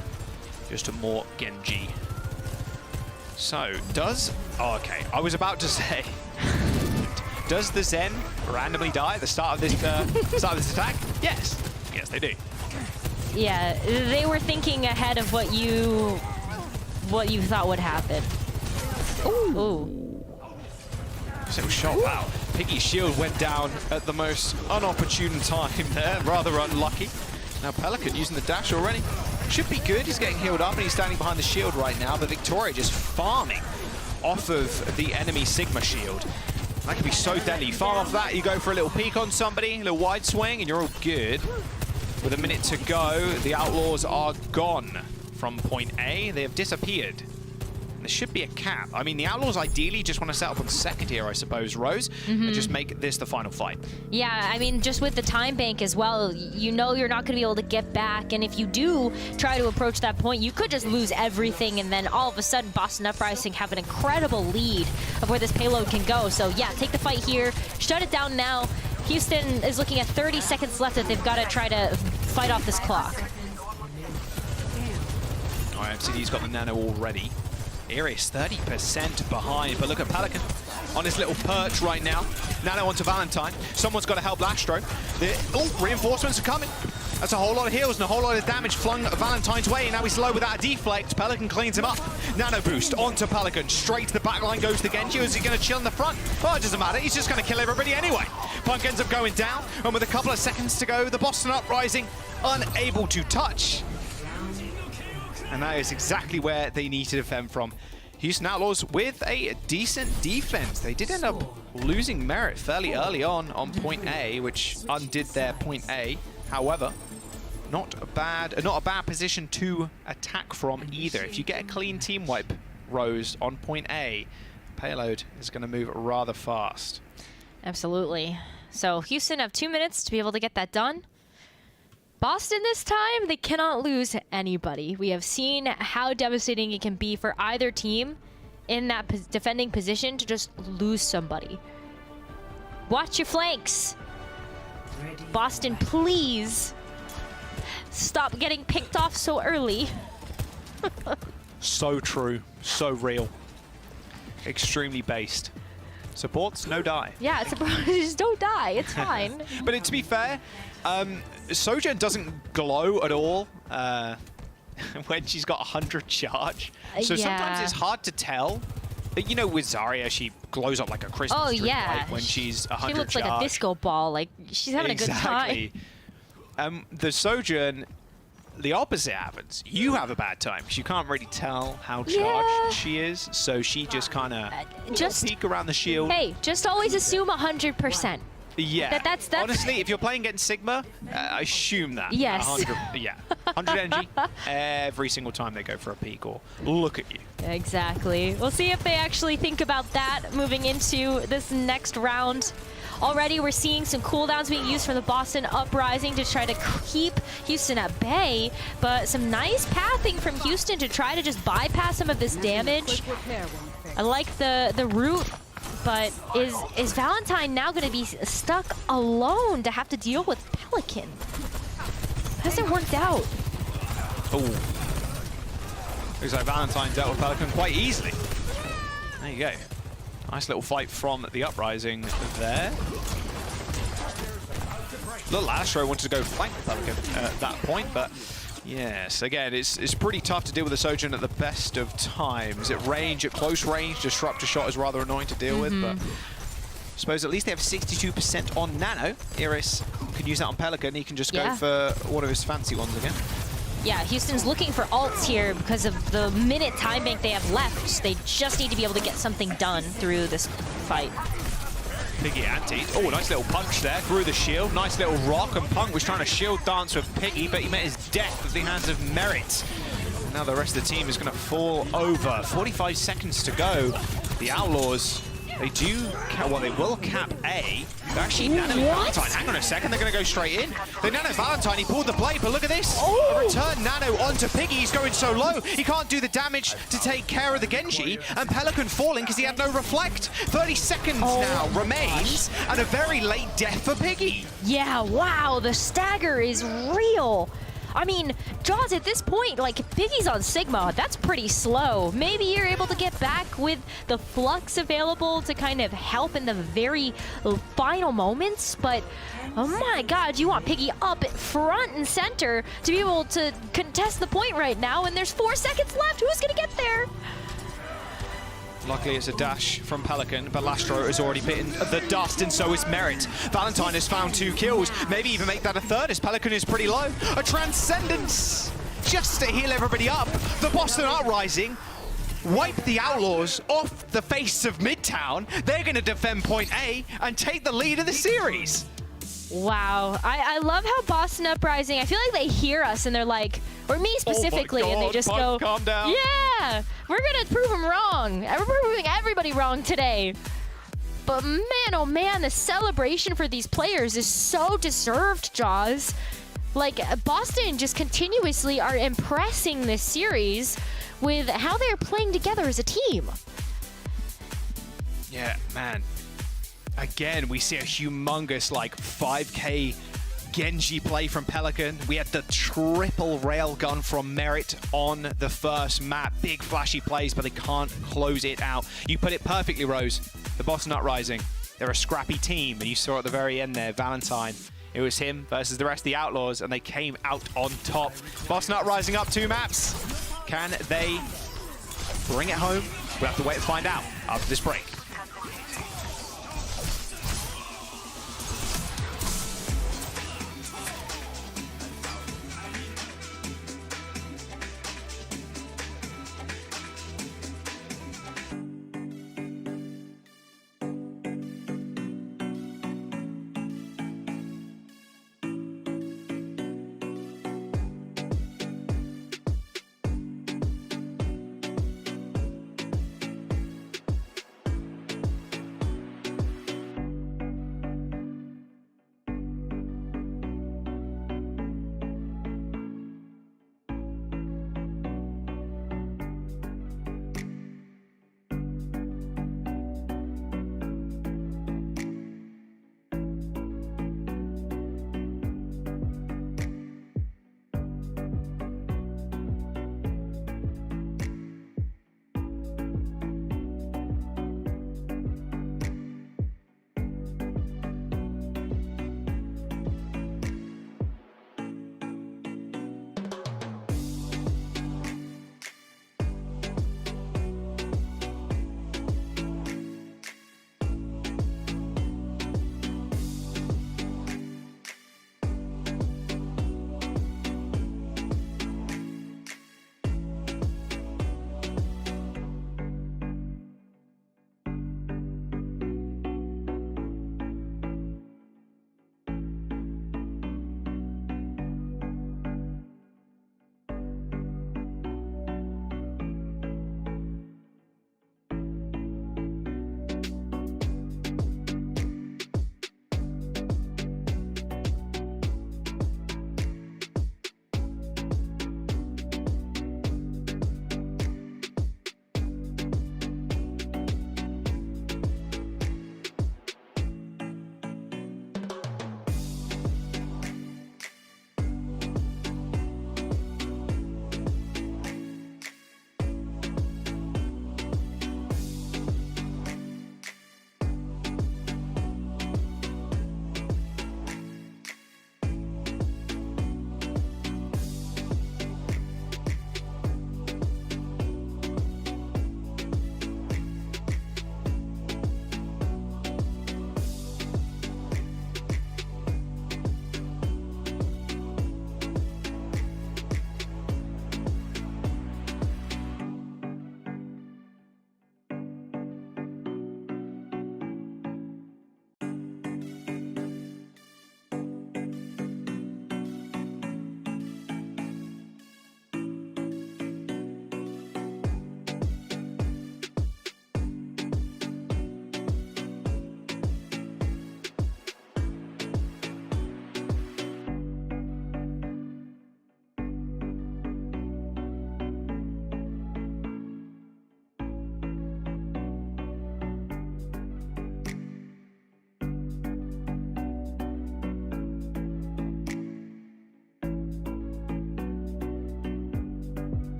Just a more Genji. So, does... Oh, okay. I was about to say... does the Zen randomly die at the start of this attack? Yes. Yes, they do. Yeah, they were thinking ahead of what you thought would happen. Ooh. So shot, wow. Piggy's shield went down at the most unopportune time there. Rather unlucky. Now Pelican using the dash already. Should be good. He's getting healed up and he's standing behind the shield right now. But Victoria just farming off of the enemy Sigma shield. That could be so deadly. You farm off that, you go for a little peek on somebody, a little wide swing, and you're all good. With a minute to go, the Outlaws are gone from point A. They have disappeared. There should be a cap. I mean, the Outlaws ideally just want to set up on second here, I suppose, Rose, and just make this the final fight. Yeah, I mean, just with the time bank as well, you know you're not going to be able to get back, and if you do try to approach that point, you could just lose everything, and then all of a sudden, Boston Uprising have an incredible lead of where this payload can go. So yeah, take the fight here, shut it down now. Houston is looking at 30 seconds left that they've got to try to fight off this clock. All right, MCD's got the nano already. Iris 30% behind, but look at Pelican on his little perch right now. Nano onto Valentine. Someone's got to help Lastro. Reinforcements are coming. That's a whole lot of heals and a whole lot of damage flung Valentine's way. Now he's low without a deflect. Pelican cleans him up. Nano boost onto Pelican. Straight to the back line goes the Genji. Is he going to chill in the front? Oh, it doesn't matter. He's just going to kill everybody anyway. Punk ends up going down. And with a couple of seconds to go, the Boston Uprising unable to touch. And that is exactly where they need to defend from. Houston Outlaws with a decent defense. They did end up losing Merit fairly early on point A, which undid their point A. However, not a bad position to attack from either. If you get a clean team wipe, Rose, on point A, payload is going to move rather fast. Absolutely. So Houston have 2 minutes to be able to get that done. Boston this time, they cannot lose anybody. We have seen how devastating it can be for either team in that defending position to just lose somebody. Watch your flanks. Boston, please stop getting picked off so early. So true, so real. Extremely based. Supports, no die. Yeah, just don't die. It's fine. But to be fair, Sojourn doesn't glow at all when she's got 100 charge. So sometimes it's hard to tell. But, you know, with Zarya, she glows up like a Christmas tree light when she's 100 charge. She looks like a disco ball. Like, she's having a good time. The Sojourn, the opposite happens. You have a bad time because you can't really tell how charged she is. So she just kind of peek around the shield. Hey, just always assume 100%. Yeah. That's honestly, if you're playing against Sigma, assume that. Yes. 100 NG every single time they go for a peek or look at you. Exactly. We'll see if they actually think about that moving into this next round. Already we're seeing some cooldowns being used for the Boston Uprising to try to keep Houston at bay, but some nice pathing from Houston to try to just bypass some of this damage. I like the route, but is Valentine now going to be stuck alone to have to deal with Pelican? Hasn't worked out. Oh. Looks like Valentine dealt with Pelican quite easily. There you go. Nice little fight from the Uprising there. Little Astro wanted to go flank Pelican at that point, but yes, again, it's pretty tough to deal with the Sojourn at the best of times. At range, at close range, Disruptor Shot is rather annoying to deal with, but I suppose at least they have 62% on Nano. Iris can use that on Pelican. He can just go for one of his fancy ones again. Yeah, Houston's looking for ults here because of the minute time bank they have left. They just need to be able to get something done through this fight. Piggy anti. Oh, nice little punch there through the shield. Nice little rock, and Punk was trying to shield dance with Piggy, but he met his death at the hands of Merit. And now the rest of the team is going to fall over. 45 seconds to go. The Outlaws, they will cap A. They're actually Nano Valentine. Hang on a second, they're going to go straight in. They Nano Valentine, he pulled the blade, but look at this. A return Nano onto Piggy. He's going so low. He can't do the damage to take care of the Genji. And Pelican falling because he had no reflect. 30 seconds now remains, and a very late death for Piggy. Yeah, wow, the stagger is real. I mean, Jaws, at this point, like, Piggy's on Sigma. That's pretty slow. Maybe you're able to get back with the flux available to kind of help in the very final moments, but oh my god, you want Piggy up front and center to be able to contest the point right now, and there's 4 seconds left. Who's gonna get there? Luckily, it's a dash from Pelican, but Lastro has already bitten the dust, and so is Merit. Valentine has found 2 kills, maybe even make that a third, as Pelican is pretty low. A Transcendence just to heal everybody up. The Boston Uprising wipe the Outlaws off the face of Midtown. They're going to defend point A and take the lead of the series. Wow, I love how Boston Uprising, I feel like they hear us and they're like, or me specifically, and they just go, calm down. Yeah, we're gonna prove them wrong. We're proving everybody wrong today. But man, oh man, the celebration for these players is so deserved, Jaws. Like, Boston just continuously are impressing this series with how they're playing together as a team. Yeah, man. Again, we see a humongous, like, 5K Genji play from Pelican. We had the triple railgun from Merit on the first map. Big flashy plays, but they can't close it out. You put it perfectly, Rose. The Boston Uprising, they're a scrappy team, and you saw at the very end there, Valentine. It was him versus the rest of the Outlaws, and they came out on top. Boston Uprising up 2 maps. Can they bring it home? We'll have to wait and find out after this break.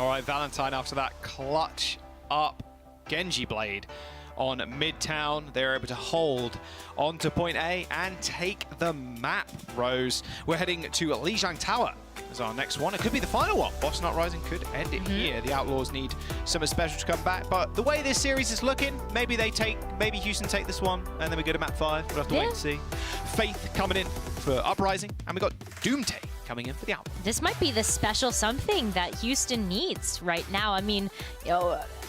All right, Valentine after that clutch up Genji Blade on Midtown. They're able to hold onto point A and take the map, Rose. We're heading to Lijiang Tower as our next one. It could be the final one. Boston Uprising could end it here. The Outlaws need Summer Special to come back, but the way this series is looking, maybe Houston take this one, and then we go to map 5. We'll have to wait and see. Faith coming in for Uprising, and we got Doomtay coming in for the Outlaws. This might be the special something that Houston needs right now. I mean,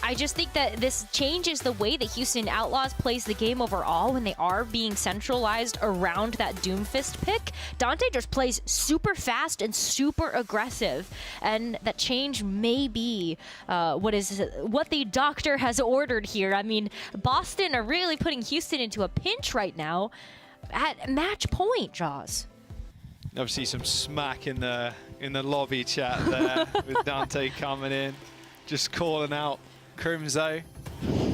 I just think that this changes the way that Houston Outlaws plays the game overall when they are being centralized around that Doomfist pick. Dante just plays super fast and super aggressive, and that change may be what the doctor has ordered here. I mean, Boston are really putting Houston into a pinch right now at match point, Jaws. Obviously some smack in the lobby chat there with Dante coming in, just calling out Crimzo.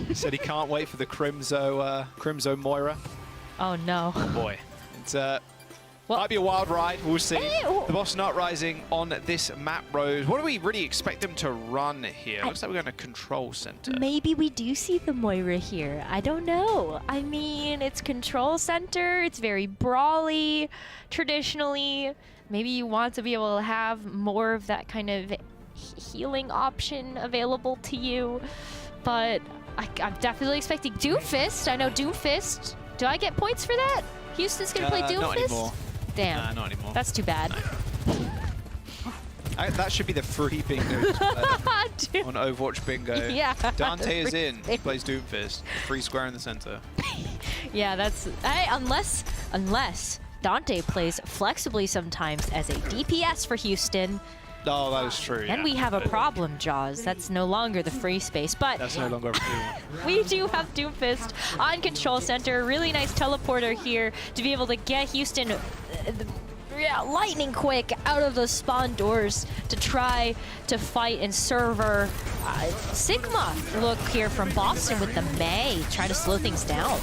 He said he can't wait for the Crimzo Moira. Oh no. Oh boy. It's might be a wild ride, we'll see. The Boston Uprising on this map, Rose. What do we really expect them to run here? Looks like we're going to control center. Maybe we do see the Moira here. I don't know. I mean, it's control center. It's very brawly, traditionally. Maybe you want to be able to have more of that kind of healing option available to you. But I'm definitely expecting Doomfist. I know Doomfist. Do I get points for that? Houston's going to play Doomfist? Not anymore. Damn. Not anymore. That's too bad. That should be the free bingo on Overwatch bingo. Yeah. Dante is in. He plays Doomfist. Free square in the center. Yeah, that's... unless Dante plays flexibly sometimes as a DPS for Houston. Oh, that is true. Then we have a problem, Jaws. That's no longer the free space, but that's no longer a free one. We do have Doomfist on control center. Really nice teleporter here to be able to get Houston lightning quick out of those spawn doors to try to fight and server. Sigma look here from Boston with the May, try to slow things down.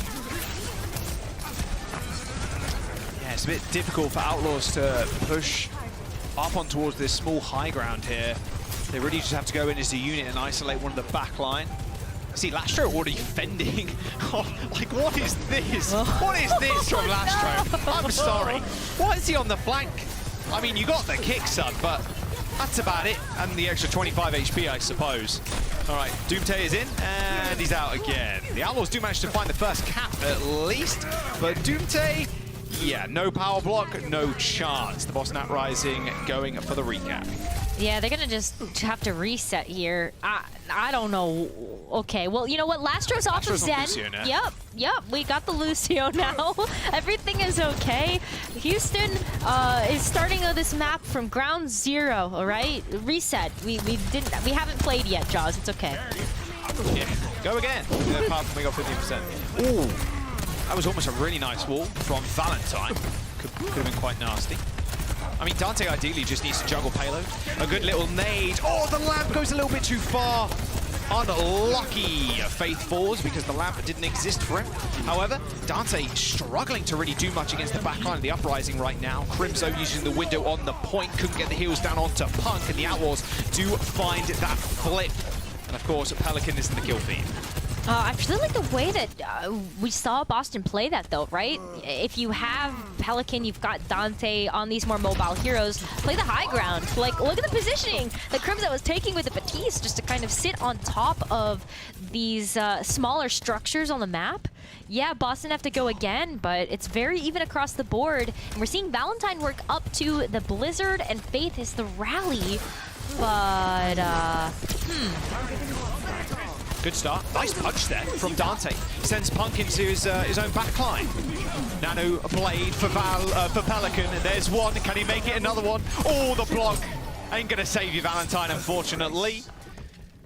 Yeah, it's a bit difficult for Outlaws to push up on towards this small high ground here. They really just have to go in as a unit and isolate one of the back line. See, Lastro already fending. Like, what is this? What is this from Lastro? No. I'm sorry. Why is he on the flank? I mean, you got the kick, son, but that's about it. And the extra 25 HP, I suppose. All right, Doomtay is in, and he's out again. The Outlaws do manage to find the first cap, at least, but Doomtay, yeah, no power block, no chance. The Boston Uprising going for the recap. Yeah, they're going to just have to reset here. I don't know. Okay, well, you know what? Lastro's off of Zen. Yep, we got the Lucio now. Everything is okay. Houston is starting this map from ground zero, all right? Reset. We haven't played yet, Jaws. It's okay. Yeah, go again. Apart from we got 50%. Ooh. That was almost a really nice wall from Valentine. Could have been quite nasty. I mean, Dante ideally just needs to juggle payload. A good little nade. Oh, the lamp goes a little bit too far. Unlucky Faith falls because the lamp didn't exist for him. However, Dante struggling to really do much against the backline of the Uprising right now. Crimzo using the window on the point. Couldn't get the heals down onto Punk, and the Outlaws do find that flip. And of course, Pelican is in the kill feed. I really like the way that we saw Boston play that, though, right? If you have Pelican, you've got Dante on these more mobile heroes, play the high ground. Like, look at the positioning that Crimson was taking with the Batiste just to kind of sit on top of these smaller structures on the map. Yeah, Boston have to go again, but it's very even across the board. And we're seeing Valentine work up to the Blizzard, and Faith is the rally. But, Good start. Nice punch there from Dante. Sends Punk into his own backline. Nano blade for Pelican. And there's one. Can he make it? Another one. Oh, the block. Ain't gonna save you, Valentine, unfortunately.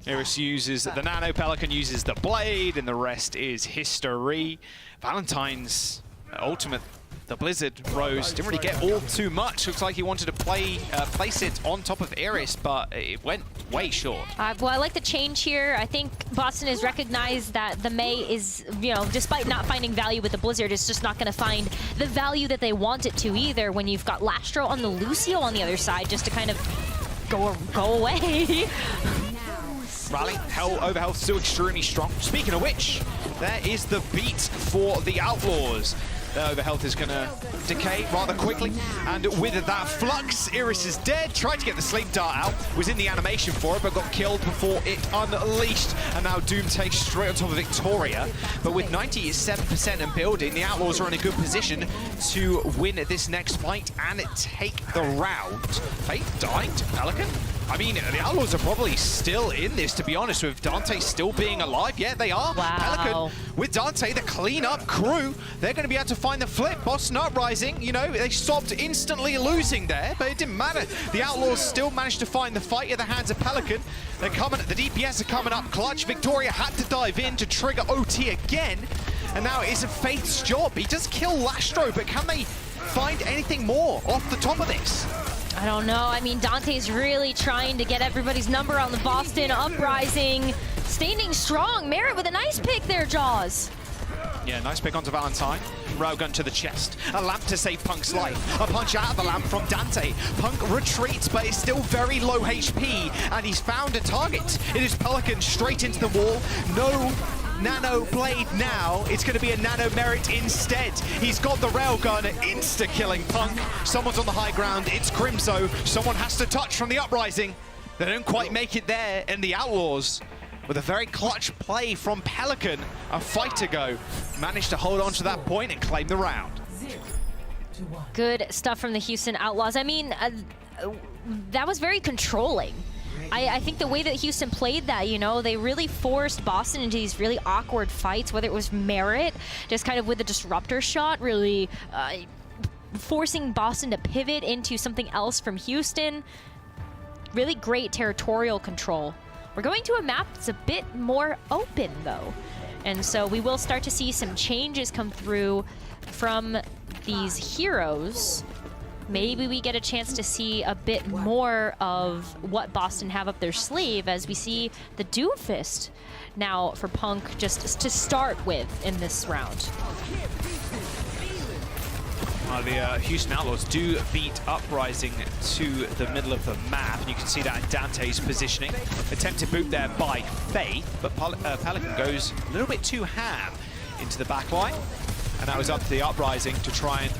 Iris uses the Nano. Pelican uses the blade, and the rest is history. Valentine's ultimate. The Blizzard Rose didn't really get all too much. Looks like he wanted to place it on top of Iris, but it went way short. Well, I like the change here. I think Boston has recognized that the May is, despite not finding value with the Blizzard, it's just not going to find the value that they want it to either when you've got Lastro on the Lucio on the other side just to kind of go away. rally. Overhealth still extremely strong. Speaking of which, there is the beat for the Outlaws. Their overhealth is going to decay rather quickly. And with that flux, Iris is dead. Tried to get the sleep dart out. Was in the animation for it, but got killed before it unleashed. And now Doom takes straight on top of Victoria. But with 97% and building, the Outlaws are in a good position to win this next fight and take the round. Fate dying to Pelican? I mean, the Outlaws are probably still in this, to be honest, with Dante still being alive. Yeah, they are. Wow. Pelican, with Dante, the cleanup crew, they're going to be able to find the flip. Boston Uprising, you know, they stopped instantly losing there, but it didn't matter. The Outlaws still managed to find the fight at the hands of Pelican. They're coming, the DPS are coming up clutch. Victoria had to dive in to trigger OT again, and now it is Faith's job. He does kill Lastro, but can they find anything more off the top of this? I don't know. I mean, Dante's really trying to get everybody's number on the Boston Uprising. Standing strong. Merritt with a nice pick there, Jaws. Yeah, nice pick onto Valentine. Railgun to the chest. A lamp to save Punk's life. A punch out of the lamp from Dante. Punk retreats, but is still very low HP, and he's found a target. It is Pelican straight into the wall. No Nano Blade now. It's going to be a Nano Merit instead. He's got the railgun, insta-killing Punk. Someone's on the high ground. It's Crimso. Someone has to touch from the Uprising. They don't quite make it there, and the Outlaws, with a very clutch play from Pelican, a fight to go, managed to hold on to that point and claim the round. Good stuff from the Houston Outlaws. I mean, that was very controlling. I think the way that Houston played that, you know, they really forced Boston into these really awkward fights, whether it was Merritt, just kind of with the disruptor shot, really forcing Boston to pivot into something else from Houston. Really great territorial control. We're going to a map that's a bit more open, though. And so we will start to see some changes come through from these heroes. Maybe we get a chance to see a bit more of what Boston have up their sleeve as we see the Doomfist now for Punk just to start with in this round. The Houston Outlaws do beat Uprising to the middle of the map, and you can see that in Dante's positioning. Attempted boot there by Faith, but Pelican goes a little bit too ham into the back line, and that was up to the Uprising to try and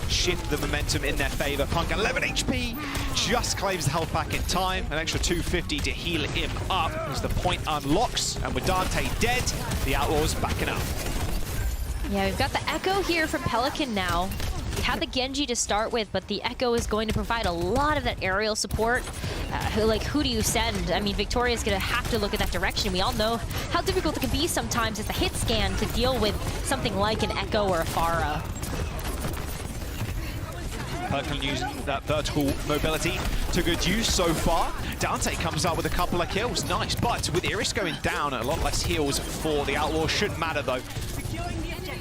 shift the momentum in their favor. Punk 11 HP, just claims the health back in time. An extra 250 to heal him up as the point unlocks, and with Dante dead, the Outlaws backing up. Yeah, we've got the Echo here from Pelican now. We had the Genji to start with, but the Echo is going to provide a lot of that aerial support. Who do you send? I mean, Victoria's going to have to look at that direction. We all know how difficult it can be sometimes as a hit scan to deal with something like an Echo or a Pharah. Pelican using that vertical mobility to good use so far. Dante comes up with a couple of kills, nice. But with Iris going down, a lot less heals for the Outlaws. Shouldn't matter though.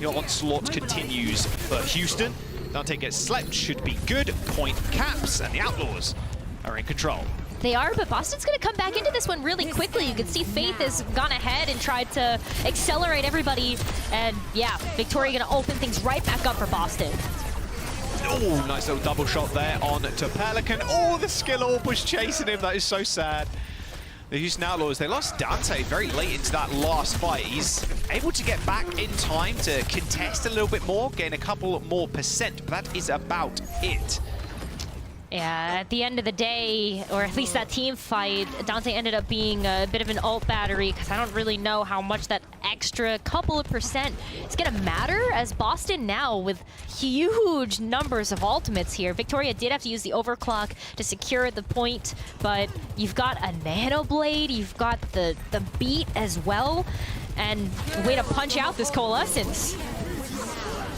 The onslaught continues for Houston. Dante gets slept, should be good. Point caps, and the Outlaws are in control. They are, but Boston's going to come back into this one really quickly. You can see Faith has gone ahead and tried to accelerate everybody. And yeah, Victoria going to open things right back up for Boston. Oh, nice little double shot there on to Pelican. Oh, the skill orb was chasing him. That is so sad. The Houston Outlaws, they lost Dante very late into that last fight. He's able to get back in time to contest a little bit more, gain a couple more percent, but that is about it. Yeah, at the end of the day, or at least that team fight, Dante ended up being a bit of an ult battery because I don't really know how much that extra couple of percent is going to matter as Boston now with huge numbers of ultimates here. Victoria did have to use the overclock to secure the point, but you've got a Nano Blade, you've got the beat as well, and way to punch out this Coalescence.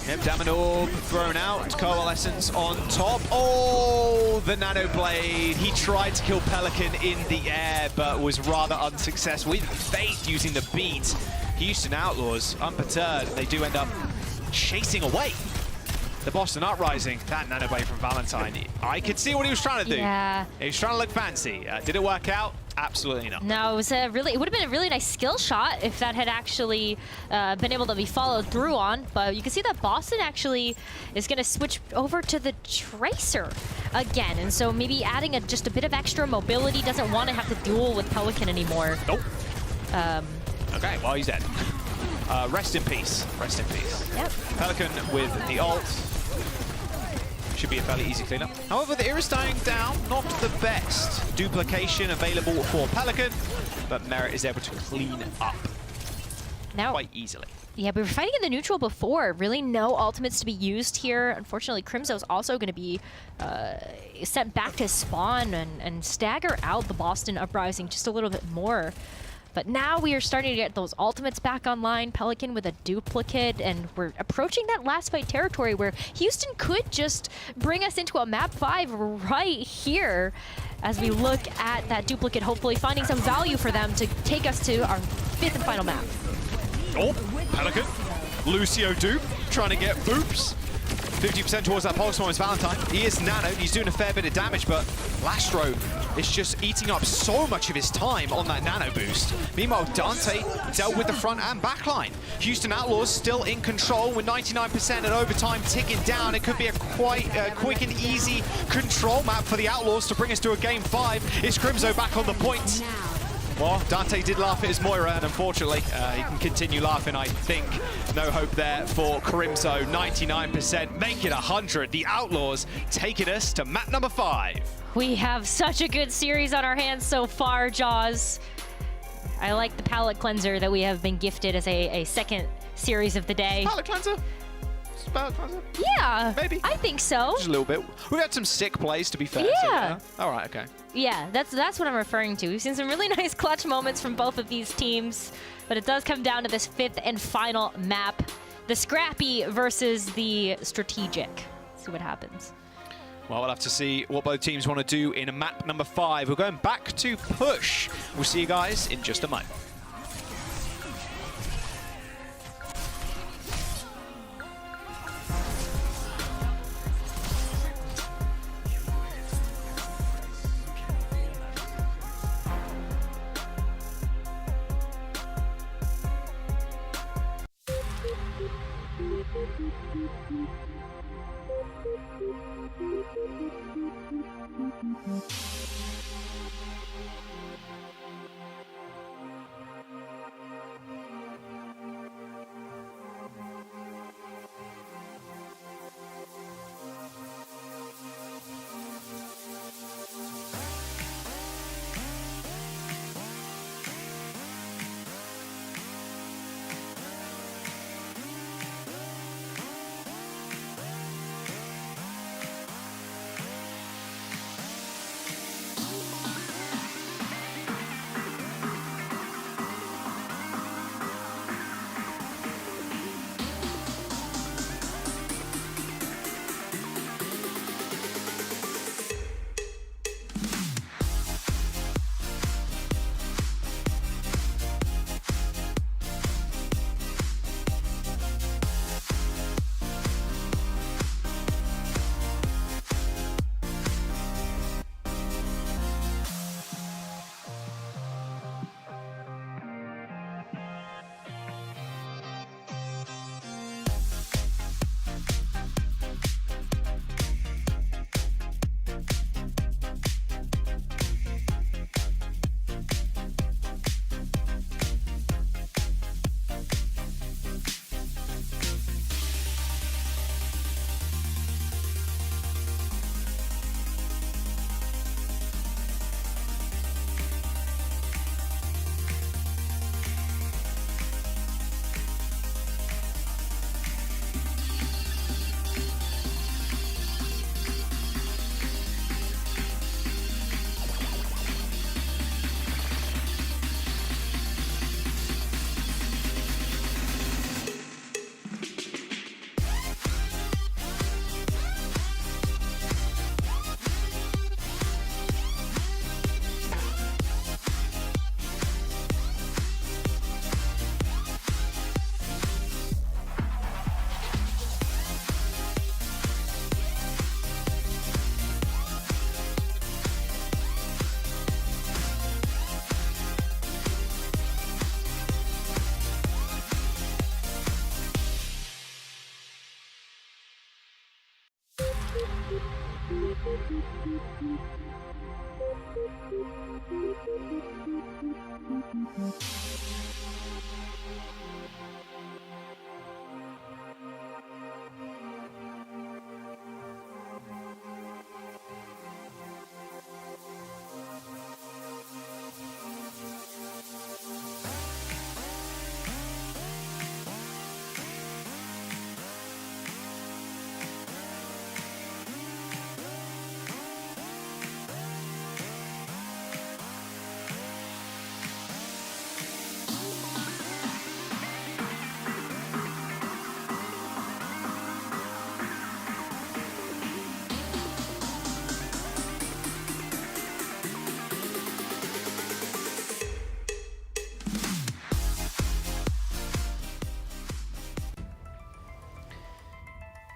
Yep, Diamond Orb thrown out, Coalescence on top. Oh, the Nano Blade. He tried to kill Pelican in the air, but was rather unsuccessful. With Faith using the beat, Houston Outlaws, unperturbed, they do end up chasing away the Boston Uprising. That Nano Blade from Valentine, I could see what he was trying to do. Yeah. He was trying to look fancy. Did it work out? Absolutely not. No, it was it would have been a really nice skill shot if that had actually been able to be followed through on. But you can see that Boston actually is going to switch over to the Tracer again. And so maybe adding just a bit of extra mobility, doesn't want to have to duel with Pelican anymore. Nope. Okay, well, he's dead. Rest in peace. Rest in peace. Yep. Pelican with the ult. Should be a fairly easy cleanup. However, the Iris dying down, not the best. Duplication available for Pelican, but Merit is able to clean up quite easily. Yeah, we were fighting in the neutral before. Really no ultimates to be used here. Unfortunately, Crimso's also going to be sent back to spawn and stagger out the Boston Uprising just a little bit more. But now we are starting to get those ultimates back online. Pelican with a duplicate, and we're approaching that last fight territory where Houston could just bring us into a map 5 right here as we look at that duplicate, hopefully finding some value for them to take us to our 5th and final map. Oh, Pelican. Lucio dupe, trying to get boops. 50% towards that pulse bomb is Valentine. He is nanoed, he's doing a fair bit of damage, but Lastro is just eating up so much of his time on that nano boost. Meanwhile, Dante dealt with the front and back line. Houston Outlaws still in control with 99% and overtime ticking down. It could be a quite quick and easy control map for the Outlaws to bring us to a game 5. Is Crimso back on the point? Well, Dante did laugh at his Moira, and unfortunately, he can continue laughing, I think. No hope there for Crimso. 99%, make it 100. The Outlaws taking us to map number 5. We have such a good series on our hands so far, Jaws. I like the palate cleanser that we have been gifted as a second series of the day. Palate cleanser? Palate cleanser? Yeah, maybe. I think so. Just a little bit. We've had some sick plays, to be fair. Yeah. So, all right, okay. Yeah, that's what I'm referring to. We've seen some really nice clutch moments from both of these teams, but it does come down to this 5th and final map. The scrappy versus the strategic. Let's see what happens. Well, we'll have to see what both teams want to do in map number 5. We're going back to push. We'll see you guys in just a moment.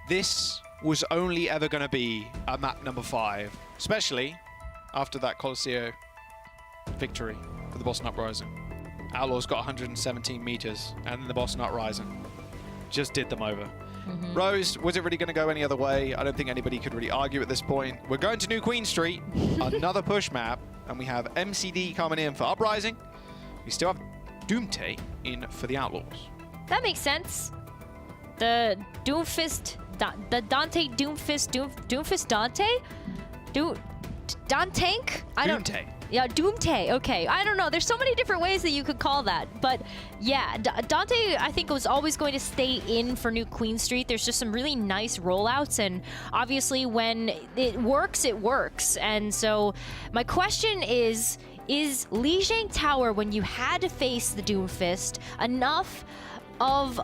This was only ever going to be a map number 5, especially after that Colosseo victory for the Boston Uprising. Outlaws got 117 meters, and then the Boston Uprising just did them over. Rose, was it really going to go any other way? I don't think anybody could really argue at this point. We're going to New Queen Street, another push map, and we have MCD coming in for Uprising. We still have Doomte in for the Outlaws. That makes sense. The Doomfist, the Dante Doomfist, Doomfist Dante? Dantank? I don't. Doomte. Yeah, Doomte. Okay, I don't know. There's so many different ways that you could call that, but yeah, Dante I think was always going to stay in for New Queen Street. There's just some really nice rollouts, and obviously when it works, it works. And so my question is Lijiang Tower, when you had to face the Doomfist, enough of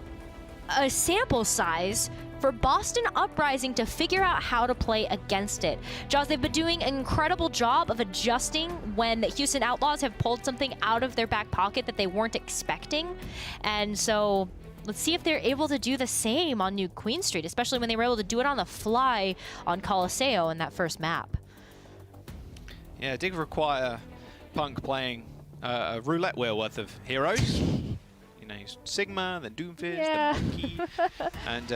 a sample size for Boston Uprising to figure out how to play against it? Jaws, they've been doing an incredible job of adjusting when the Houston Outlaws have pulled something out of their back pocket that they weren't expecting. And so let's see if they're able to do the same on New Queen Street, especially when they were able to do it on the fly on Colosseo in that first map. Yeah, it did require Punk playing a roulette wheel worth of heroes. You know, Sigma, then Doomfist, then Monkey, and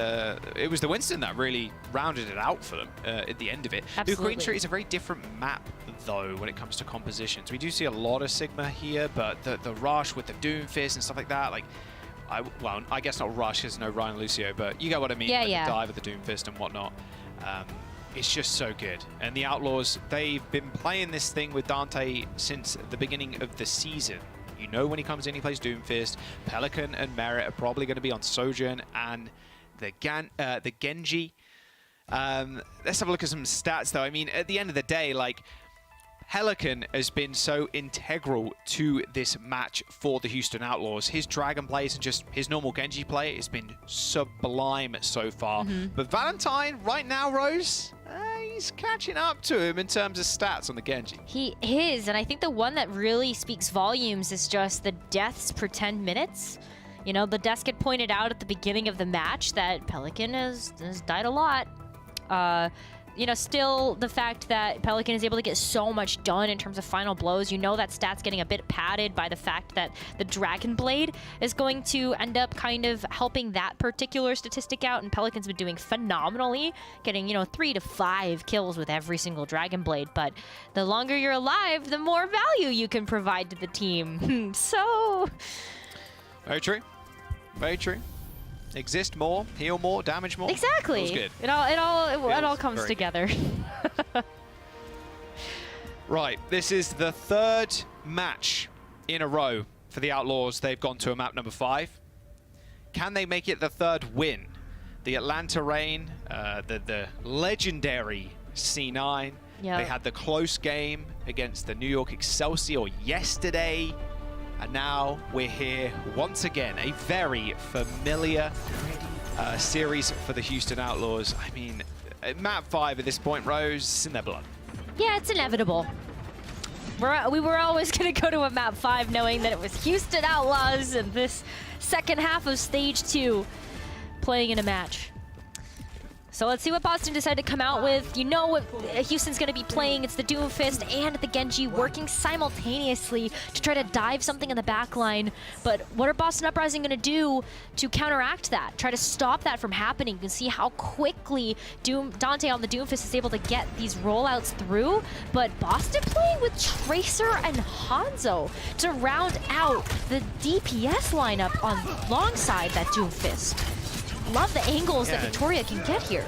it was the Winston that really rounded it out for them at the end of it. New Queen Street is a very different map, though, when it comes to compositions. We do see a lot of Sigma here, but the rush with the Doomfist and stuff like that, like, well, I guess not rush, there's no Ryan Lucio, but you get what I mean, like the dive of the Doomfist and whatnot. It's just so good. And the Outlaws, they've been playing this thing with Dante since the beginning of the season. You know, when he comes in, he plays Doomfist. Pelican and Merit are probably going to be on Sojourn and the Genji. Let's have a look at some stats, though. I mean, at the end of the day, like, Pelican has been so integral to this match for the Houston Outlaws. His Dragon plays and just his normal Genji play has been sublime so far. But Valentine, right now, Rose, he's catching up to him in terms of stats on the Genji. He is, and I think the one that really speaks volumes is just the deaths per 10 minutes. You know, the desk had pointed out at the beginning of the match that Pelican has died a lot. You know, still the fact that Pelican is able to get so much done in terms of final blows, you know that stat's getting a bit padded by the fact that the Dragon Blade is going to end up kind of helping that particular statistic out, and Pelican's been doing phenomenally, getting, you know, 3 to 5 kills with every single Dragon Blade, but the longer you're alive, the more value you can provide to the team. So... Very true. Very true. Exist more, heal more, damage more. Exactly. Feels good. It all comes together. Right, this is the third match in a row for the Outlaws. They've gone to a map number 5. Can they make it the third win? The Atlanta Reign, the legendary C9. Yep. They had the close game against the New York Excelsior yesterday. And now we're here once again, a very familiar series for the Houston Outlaws. I mean, map 5 at this point, Rose, it's in their blood. Yeah, it's inevitable. We were always going to go to a map 5 knowing that it was Houston Outlaws and this second half of stage 2 playing in a match. So let's see what Boston decided to come out with. You know what Houston's going to be playing. It's the Doomfist and the Genji working simultaneously to try to dive something in the back line. But what are Boston Uprising going to do to counteract that? Try to stop that from happening. You can see how quickly Dante on the Doomfist is able to get these rollouts through. But Boston playing with Tracer and Hangzhou to round out the DPS lineup alongside that Doomfist. Love the angles that Victoria can get here.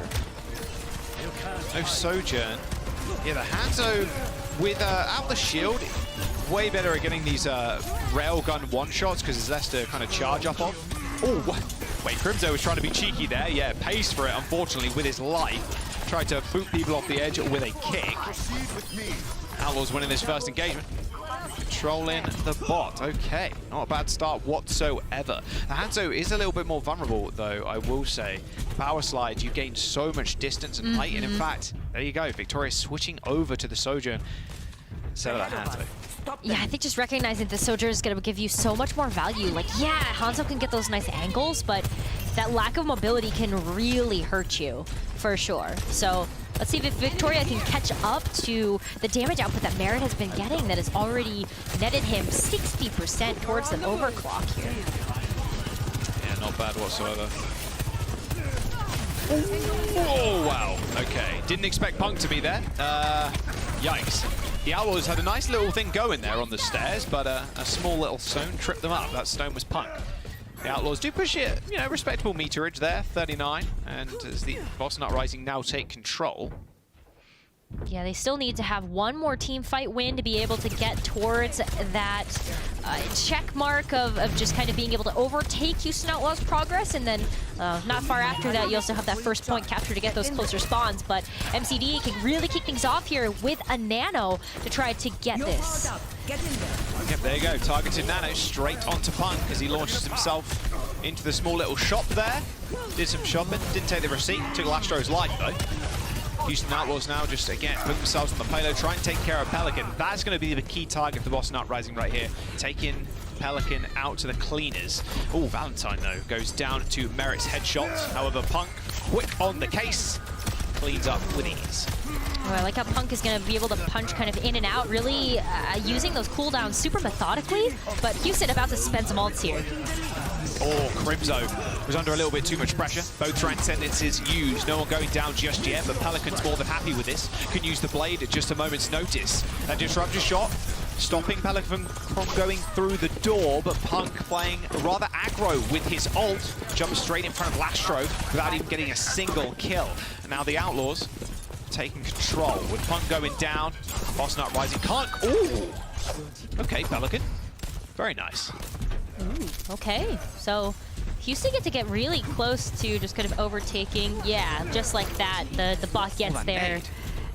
No Sojourn. Yeah, the Hangzhou without the shield, way better at getting these railgun one-shots because there's less to kind of charge up on. Oh, wait, Crimzo was trying to be cheeky there. Yeah, pays for it, unfortunately, with his life. Tried to boot people off the edge with a kick. Outlaws winning this first engagement. Controlling the bot. Okay, not a bad start whatsoever. The Hangzhou is a little bit more vulnerable, though, I will say. Power slides, you gain so much distance and height, and in fact, there you go. Victoria switching over to the Sojourn instead of the Hangzhou. Yeah, I think just recognizing the Sojourn is going to give you so much more value. Like, yeah, Hangzhou can get those nice angles, but that lack of mobility can really hurt you, for sure. So let's see if Victoria can catch up to the damage output that Merit has been getting that has already netted him 60% towards the overclock here. Yeah, not bad whatsoever. Oh, wow. Okay, didn't expect Punk to be there. Yikes. The Outlaws had a nice little thing going there on the stairs, but a small little stone tripped them up. That stone was Punk. The Outlaws do push it, you know, respectable meterage there, 39. And as the Boston Uprising now take control. Yeah, they still need to have one more team fight win to be able to get towards that check mark of just kind of being able to overtake Houston Outlaws' progress. And then not far after that, you also have that first point capture to get those closer spawns. But MCD can really kick things off here with a Nano to try to get this. Yep, there you go. Targeted Nano straight onto Punk as he launches himself into the small little shop there. Did some shopping, didn't take the receipt, took Lastro's life though. Houston Outlaws now just, again, put themselves on the payload, try and take care of Pelican. That's going to be the key target for the Boston Uprising right here. Taking Pelican out to the cleaners. Oh, Valentine, though, goes down to Merit's headshot. However, Punk, quick on the case, cleans up with ease. Oh, I like how Punk is going to be able to punch kind of in and out, really using those cooldowns super methodically. But Houston about to spend some ults here. Oh, Crimzo was under a little bit too much pressure. Both transcendences used. No one going down just yet, but Pelican's more than happy with this. Can use the blade at just a moment's notice. That disruptor shot, stopping Pelican from going through the door, but Punk playing rather aggro with his ult. Jumps straight in front of Lastro without even getting a single kill. And now the Outlaws taking control with Punk going down. Boston Uprising can't. Ooh! Okay, Pelican. Very nice. Ooh, okay, so Houston get to get really close to just kind of overtaking. Yeah, just like that, the bot gets there.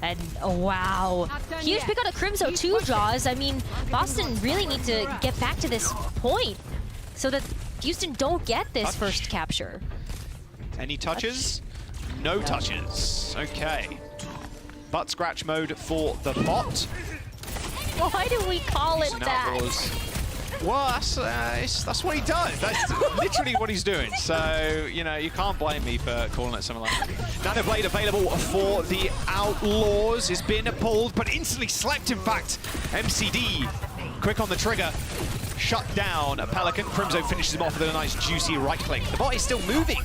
And oh, wow. Huge pick on a Crimzo 2 Jaws. I mean, Boston really need to get back to this point so that Houston don't get this first capture. Any touches? No touches. Okay. Butt scratch mode for the bot. Why do we call it that? Well, that's what he does. That's literally what he's doing. So, you know, you can't blame me for calling it something like that. Nano Blade available for the Outlaws has been pulled, but instantly slept, in fact. MCD, quick on the trigger, shut down Pelican. Crimzo finishes him off with a nice juicy right click. The bot is still moving.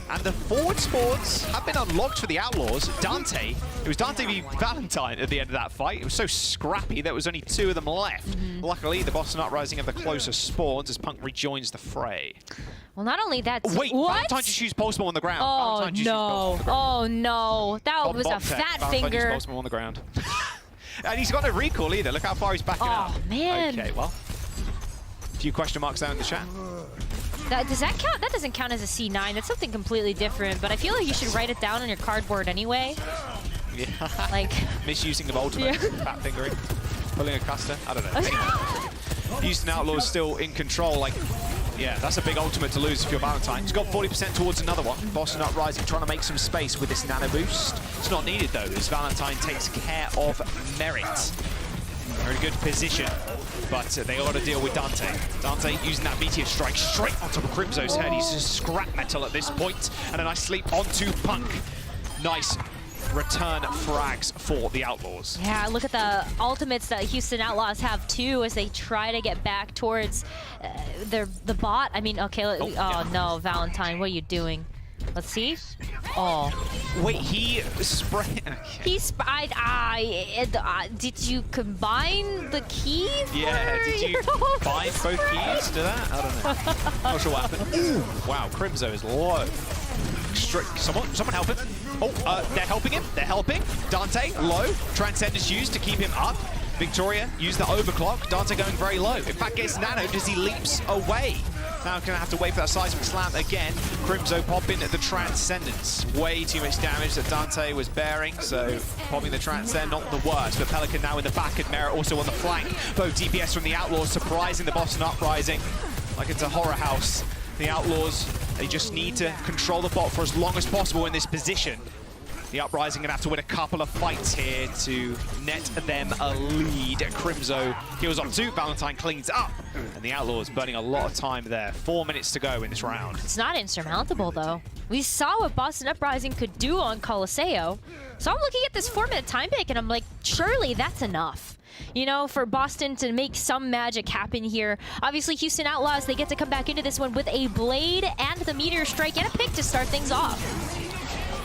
And the forward spawns have been unlocked for the Outlaws. Dante, it was Dante v Valentine at the end of that fight. It was so scrappy there was only 2 of them left. Luckily, the Boston Uprising have the closer spawns as Punk rejoins the fray. Well, not only that... Wait, what? Valentine just used Postman on the ground. Oh, no. Oh, no. That was a fat finger. Valentine used Postman on the ground. And he's got no recall either. Look how far he's backing up. Oh, man. Okay, well. A few question marks down in the chat. Does that count? That doesn't count as a C9. That's something completely different. But I feel like you should write it down on your cardboard anyway. Yeah. Like misusing of ultimate, fat fingering, pulling a Custer. I don't know. Houston Outlaws still in control. Like, yeah, that's a big ultimate to lose if you're Valentine. He's got 40% towards another one. Boston Uprising trying to make some space with this nano boost. It's not needed though, as Valentine takes care of Merit. They're in a good position, but they got to deal with Dante. Dante using that Meteor Strike straight on top of Crimzo's head. He's just scrap metal at this point, and a nice sleep onto Punk. Nice return frags for the Outlaws. Yeah, look at the ultimates that Houston Outlaws have too as they try to get back towards the bot. I mean, okay, oh no, Valentine, what are you doing? Let's see. Oh. Wait, he sprayed. He sprayed. Did you combine the keys? Yeah, did you bind both keys to that? I don't know. Not sure what happened. Ooh, wow, Crimzo is low. Someone help him. Oh, they're helping him. They're helping. Dante, low. Transcendence used to keep him up. Victoria used the overclock. Dante going very low. In fact, gets nanoed as he leaps away. Now gonna have to wait for that seismic slam again. Crimzo popping the Transcendence. Way too much damage that Dante was bearing, so popping the Transcend, not the worst. But Pelican now in the back and Merit also on the flank. Both DPS from the Outlaws surprising the Boston Uprising like it's a horror house. The Outlaws, they just need to control the bot for as long as possible in this position. The Uprising gonna have to win a couple of fights here to net them a lead. Crimzo heals up 2, Valentine cleans up, and the Outlaws burning a lot of time there. 4 minutes to go in this round. It's not insurmountable though. We saw what Boston Uprising could do on Colosseo. So I'm looking at this 4-minute time bank and I'm like, surely that's enough. You know, for Boston to make some magic happen here. Obviously, Houston Outlaws, they get to come back into this one with a Blade and the Meteor Strike and a pick to start things off.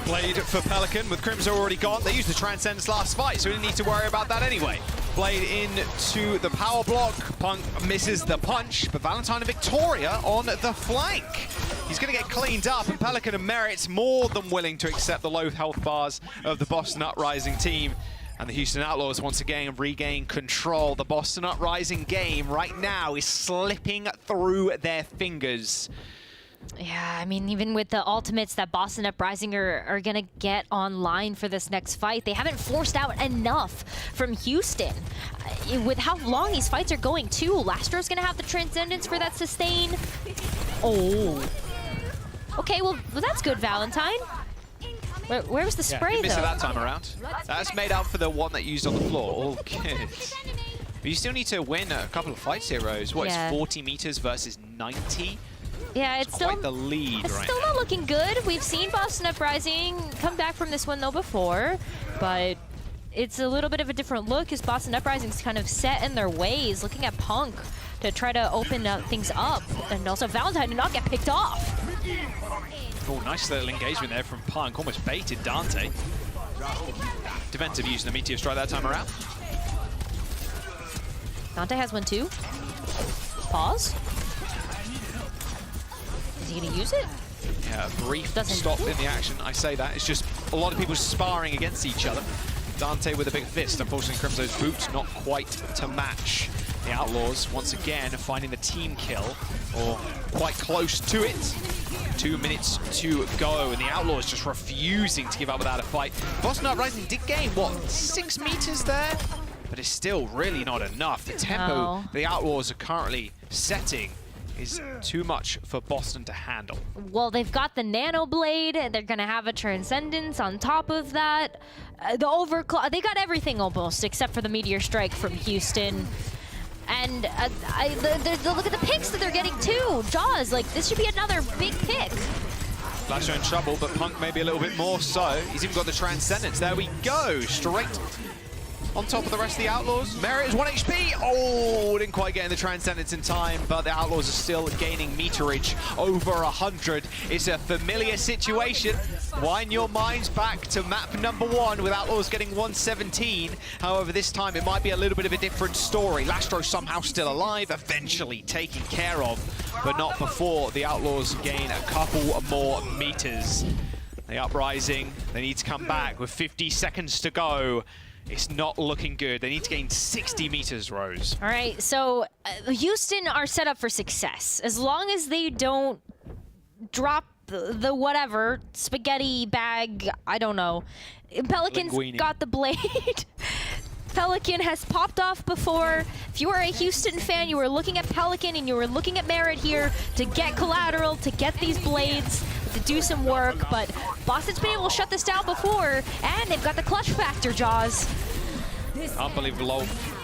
Blade for Pelican with Crimzo already gone. They used the Transcendence last fight, so we didn't need to worry about that anyway. Blade into the power block. Punk misses the punch, but Valentine and Victoria on the flank. He's going to get cleaned up, and Pelican and Merit's more than willing to accept the low health bars of the Boston Uprising team. And the Houston Outlaws once again regain control. The Boston Uprising game right now is slipping through their fingers. Yeah, I mean, even with the ultimates that Boston Uprising are going to get online for this next fight, they haven't forced out enough from Houston. With how long these fights are going, too, Lastro's going to have the Transcendence for that sustain. Oh. Okay, well that's good, Valentine. Where was the spray, he missed though? it that time around. That's made up for the one that you used on the floor. All good. But you still need to win a couple of fights here, Rose. What, Yeah. it's 40 meters versus 90? Yeah, it's still quite the lead it's right still now. not looking good. We've seen Boston Uprising come back from this one though before, but it's a little bit of a different look as Boston Uprising's kind of set in their ways, looking at Punk to try to open things up, and also Valentine to not get picked off. Oh, nice little engagement there from Punk. Almost baited Dante. Defensive using the Meteor Strike that time around. Dante has one too. Pause. Is he gonna use it? Yeah, a brief stop in the action. I say that. It's just a lot of people sparring against each other. Dante with a big fist. Unfortunately, Crimzo's boot not quite to match. The Outlaws, once again, finding the team kill, or quite close to it. 2 minutes to go, and the Outlaws just refusing to give up without a fight. Boston Uprising did gain, what, 6 meters there? But it's still really not enough. The tempo the Outlaws are currently setting is too much for Boston to handle. Well, they've got the Nano Blade. They're gonna have a Transcendence on top of that. The Overclock. They got everything almost except for the Meteor Strike from Houston. And look at the picks that they're getting too. Jaws, like this should be another big pick. Flash are in trouble, but Punk maybe a little bit more so. He's even got the Transcendence. There we go. Straight on top of the rest of the Outlaws. Merit is 1 HP. Oh, didn't quite get in the Transcendence in time, but the Outlaws are still gaining meterage over 100. It's a familiar situation. Wind your minds back to map number 1 with Outlaws getting 117. However, this time it might be a little bit of a different story. Lastro somehow still alive, eventually taken care of, but not before the Outlaws gain a couple more meters. The Uprising, they need to come back with 50 seconds to go. It's not looking good. They need to gain 60 meters, Rose. All right, so Houston are set up for success. As long as they don't drop the whatever, spaghetti bag, I don't know. Pelican's Linguini. got the blade. Pelican has popped off before. If you were a Houston fan, you were looking at Pelican and you were looking at Merit here to get collateral, to get these blades, to do some work, but Boston's been able to shut this down before, and they've got the clutch factor, Jaws. Unbelievable low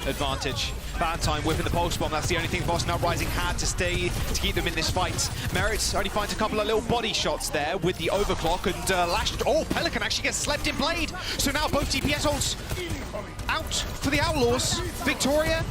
advantage. Valentine whipping the pulse bomb. That's the only thing Boston Uprising had to stay to keep them in this fight. Merit only finds a couple of little body shots there with the overclock and lashed. Oh, Pelican actually gets slept in blade. So now both DPS ults out for the Outlaws. Victoria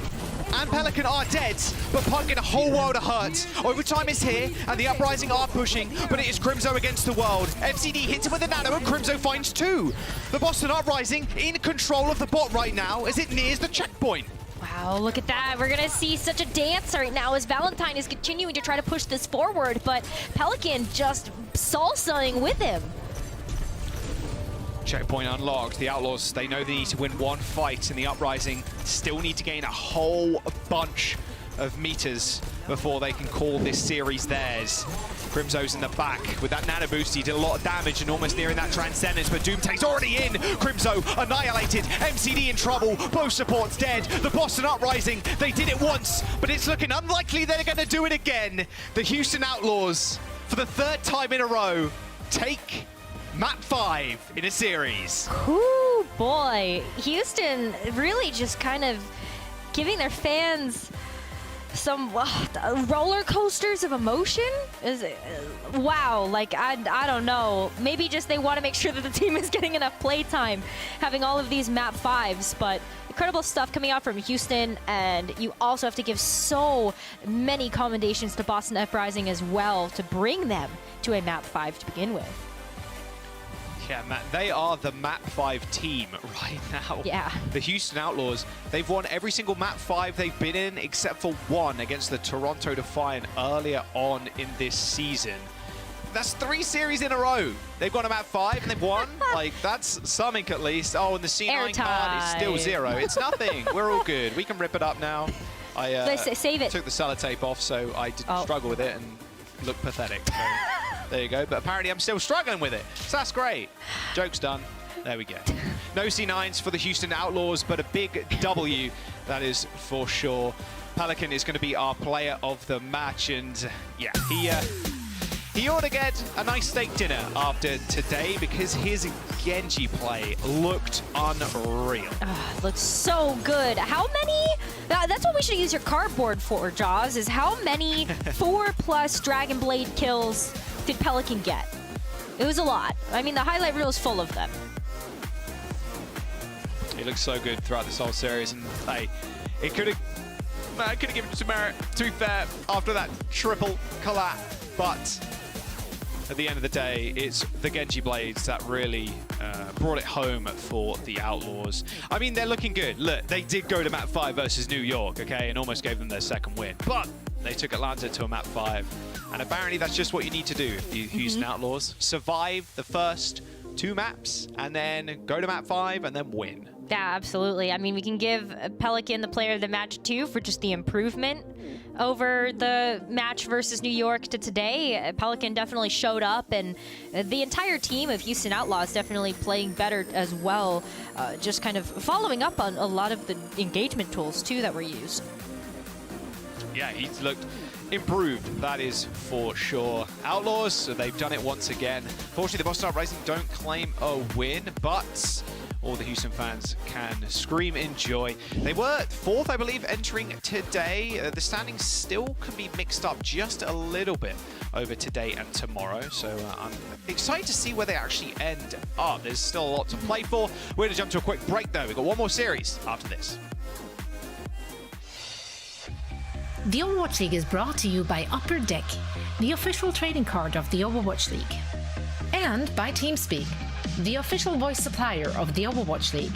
and Pelican are dead, but Pug in a whole world of hurt. Overtime is here, and the Uprising are pushing, but it is Crimzo against the world. MCD hits him with a nano, and Crimzo finds 2. The Boston Uprising in control of the bot right now as it nears the checkpoint. Wow, look at that. We're going to see such a dance right now as Valentine is continuing to try to push this forward, but Pelican just salsaing with him. Checkpoint unlocked. The Outlaws, they know they need to win one fight, and the Uprising still need to gain a whole bunch of meters before they can call this series theirs. Crimzo's in the back with that nano boost. He did a lot of damage and almost nearing that Transcendence, but Doomtake's already in. Crimzo annihilated. MCD in trouble. Both supports dead. The Boston Uprising, they did it once, but it's looking unlikely they're going to do it again. The Houston Outlaws, for the 3rd time in a row, take Map 5 in a series. Ooh, boy. Houston really just kind of giving their fans some roller coasters of emotion. Wow, like I don't know. Maybe just they want to make sure that the team is getting enough play time, having all of these Map 5s, but incredible stuff coming out from Houston, and you also have to give so many commendations to Boston Uprising as well to bring them to a Map 5 to begin with. Yeah, Matt, they are the Map 5 team right now. Yeah. The Houston Outlaws, they've won every single Map 5 they've been in except for one against the Toronto Defiant earlier on in this season. That's 3 series in a row. They've gone to Map 5 and they've won. Like, that's something at least. Oh, and the C9 card is still 0. It's nothing. We're all good. We can rip it up now. I save it. Took the sellotape off, so I didn't struggle with it and look pathetic. So. There you go, but apparently I'm still struggling with it, so that's great. Joke's done. There we go. No C9s for the Houston Outlaws, but a big W, that is for sure. Pelican is going to be our player of the match, and yeah, he ought to get a nice steak dinner after today because his Genji play looked unreal. Looks so good. How many? That's what we should use your cardboard for, Jaws, is how many 4+ Dragon Blade kills did Pelican get? It was a lot. I mean, the highlight reel is full of them. He looks so good throughout this whole series, and hey, it could have given it to Merit, to be fair, after that triple collab, but at the end of the day, it's the Genji Blades that really brought it home for the Outlaws. I mean, they're looking good. Look, they did go to Map 5 versus New York, okay, and almost gave them their 2nd win, but they took Atlanta to a Map 5. And apparently that's just what you need to do if the Houston Outlaws survive the first 2 maps and then go to Map 5 and then win. Yeah, absolutely. I mean, we can give Pelican the player of the match too for just the improvement over the match versus New York to today. Pelican definitely showed up, and the entire team of Houston Outlaws definitely playing better as well. Just kind of following up on a lot of the engagement tools too that were used. Yeah, he's looked improved, that is for sure. Outlaws, so they've done it once again. Fortunately, the Boston Uprising don't claim a win, but all the Houston fans can scream in joy. They were 4th, I believe, entering today. The standings still can be mixed up just a little bit over today and tomorrow, so I'm excited to see where they actually end up. There's still a lot to play for. We're going to jump to a quick break, though. We've got one more series after this. The Overwatch League is brought to you by Upper Deck, the official trading card of the Overwatch League. And by TeamSpeak, the official voice supplier of the Overwatch League.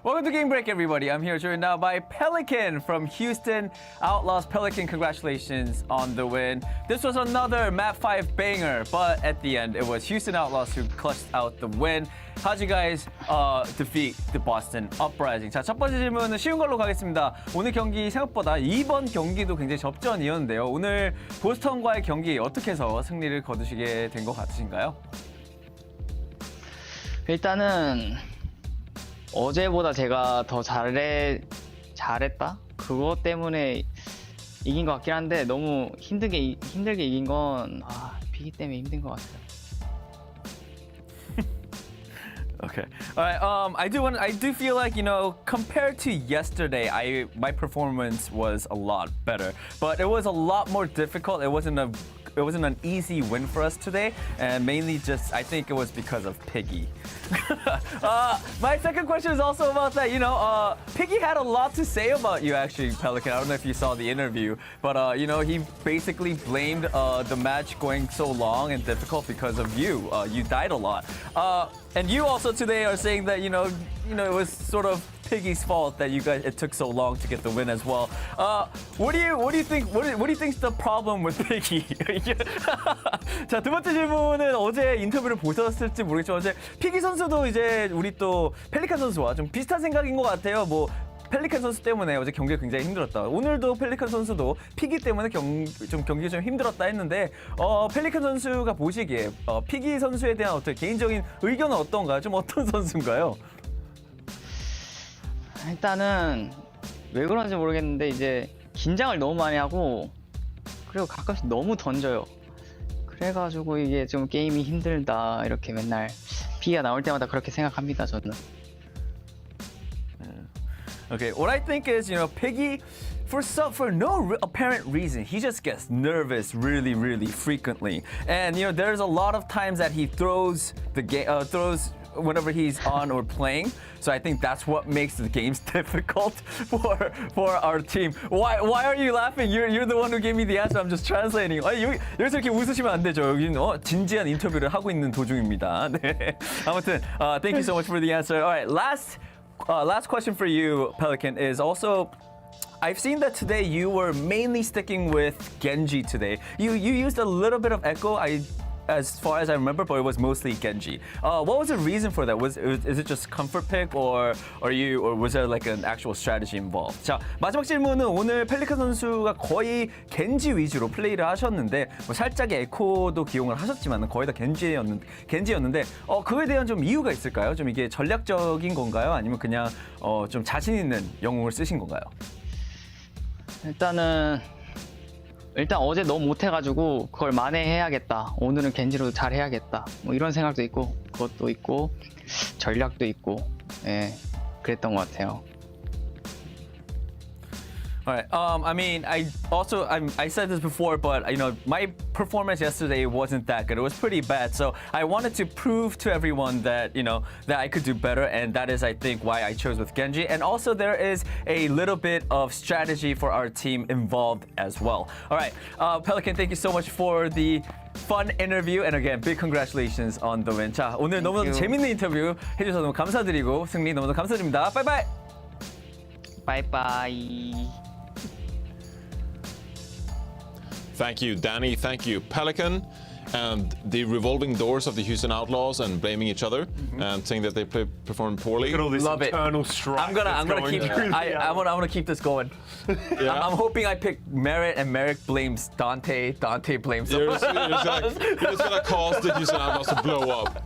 Welcome to Game Break, everybody. I'm here joined now by Pelican from Houston Outlaws. Pelican, congratulations on the win. This was another Map 5 banger, but at the end, it was Houston Outlaws who clutched out the win. How'd you guys defeat the Boston Uprising? 자, 첫 번째 질문은 쉬운 걸로 가겠습니다. 오늘 경기 생각보다 이번 경기도 굉장히 접전이었는데요. 오늘 보스턴과의 경기 어떻게 해서 승리를 거두시게 된 것 같으신가요? 일단은 어제보다 제가 더 잘했다? 그것 때문에 이긴 것 같긴 한데 너무 힘들게 이긴 건 비기 때문에 힘든 것 같아요. Okay. All right. I do feel like, you know, compared to yesterday, my performance was a lot better, but it was a lot more difficult. It wasn't an easy win for us today, and mainly just I think it was because of Piggy. My second question is also about that. You know, Piggy had a lot to say about you, actually, Pelican. I don't know if you saw the interview, but you know, he basically blamed the match going so long and difficult because of you. You died a lot. And you also today are saying that you know it was sort of Piggy's fault that it took so long to get the win as well. What do you think's the problem with Piggy? 자, 두 번째 질문은 어제 인터뷰를 보셨을지 모르겠지만 어제 피기 선수도 이제 우리 또 펠리칸 선수와 좀 비슷한 생각인 것 같아요. 뭐 펠리칸 선수 때문에 어제 경기가 굉장히 힘들었다. 오늘도 펠리칸 선수도 피기 때문에 경기가 좀 힘들었다 했는데 펠리칸 선수가 보시기에 피기 선수에 대한 어떤 개인적인 의견은 어떤가요? 좀 어떤 선수인가요? 일단은 왜 그런지 모르겠는데 이제 긴장을 너무 많이 하고 그리고 가끔씩 너무 던져요. 그래가지고 이게 좀 게임이 힘들다 이렇게 맨날 피기가 나올 때마다 그렇게 생각합니다, 저는. Okay, what I think is, you know, Piggy, for no apparent reason, he just gets nervous really, really frequently. And, you know, there's a lot of times that he throws whenever he's on or playing. So I think that's what makes the games difficult for our team. Why are you laughing? You're the one who gave me the answer. I'm just translating. 여기서 이렇게 웃으시면 안 되죠. 여기는 진지한 인터뷰를 하고 있는 도중입니다. 네. 아무튼, thank you so much for the answer. All right, last question for you, Pelican, is also, I've seen that today you were mainly sticking with Genji today. You used a little bit of Echo, as far as I remember, but it was mostly Genji. What was the reason for that? Is it just comfort pick, or was there like an actual strategy involved? 자, 마지막 질문은 오늘 펠리칸 선수가 거의 겐지 위주로 플레이를 하셨는데 뭐 살짝의 에코도 기용을 하셨지만 거의 다 겐지였는데 그거에 대한 좀 이유가 있을까요? 좀 이게 전략적인 건가요? 아니면 그냥 좀 자신 있는 영웅을 쓰신 건가요? 일단 어제 너무 못해가지고 그걸 만회해야겠다. 오늘은 겐지로 잘 해야겠다. 뭐 이런 생각도 있고 그것도 있고 전략도 있고 예 그랬던 것 같아요. All right. I mean, I said this before, but you know, my performance yesterday wasn't that good. It was pretty bad. So I wanted to prove to everyone that that I could do better, and that is, I think, why I chose with Genji. And also, there is a little bit of strategy for our team involved as well. All right, Pelican, thank you so much for the fun interview, and again, big congratulations on the win. 자, 오늘 너무너무 재밌는 인터뷰 해주셔서 너무 감사드리고 승리 너무너무 감사드립니다. 바이바이. 바이바이. Thank you, Danny. Thank you, Pelican. And the revolving doors of the Houston Outlaws and blaming each other and saying that they performed poorly. Look at all this internal strife. I'm gonna keep this going. Yeah. I'm hoping I pick Merritt and Merrick blames Dante. Dante blames You're someone. just gonna cause the Houston Outlaws to blow up.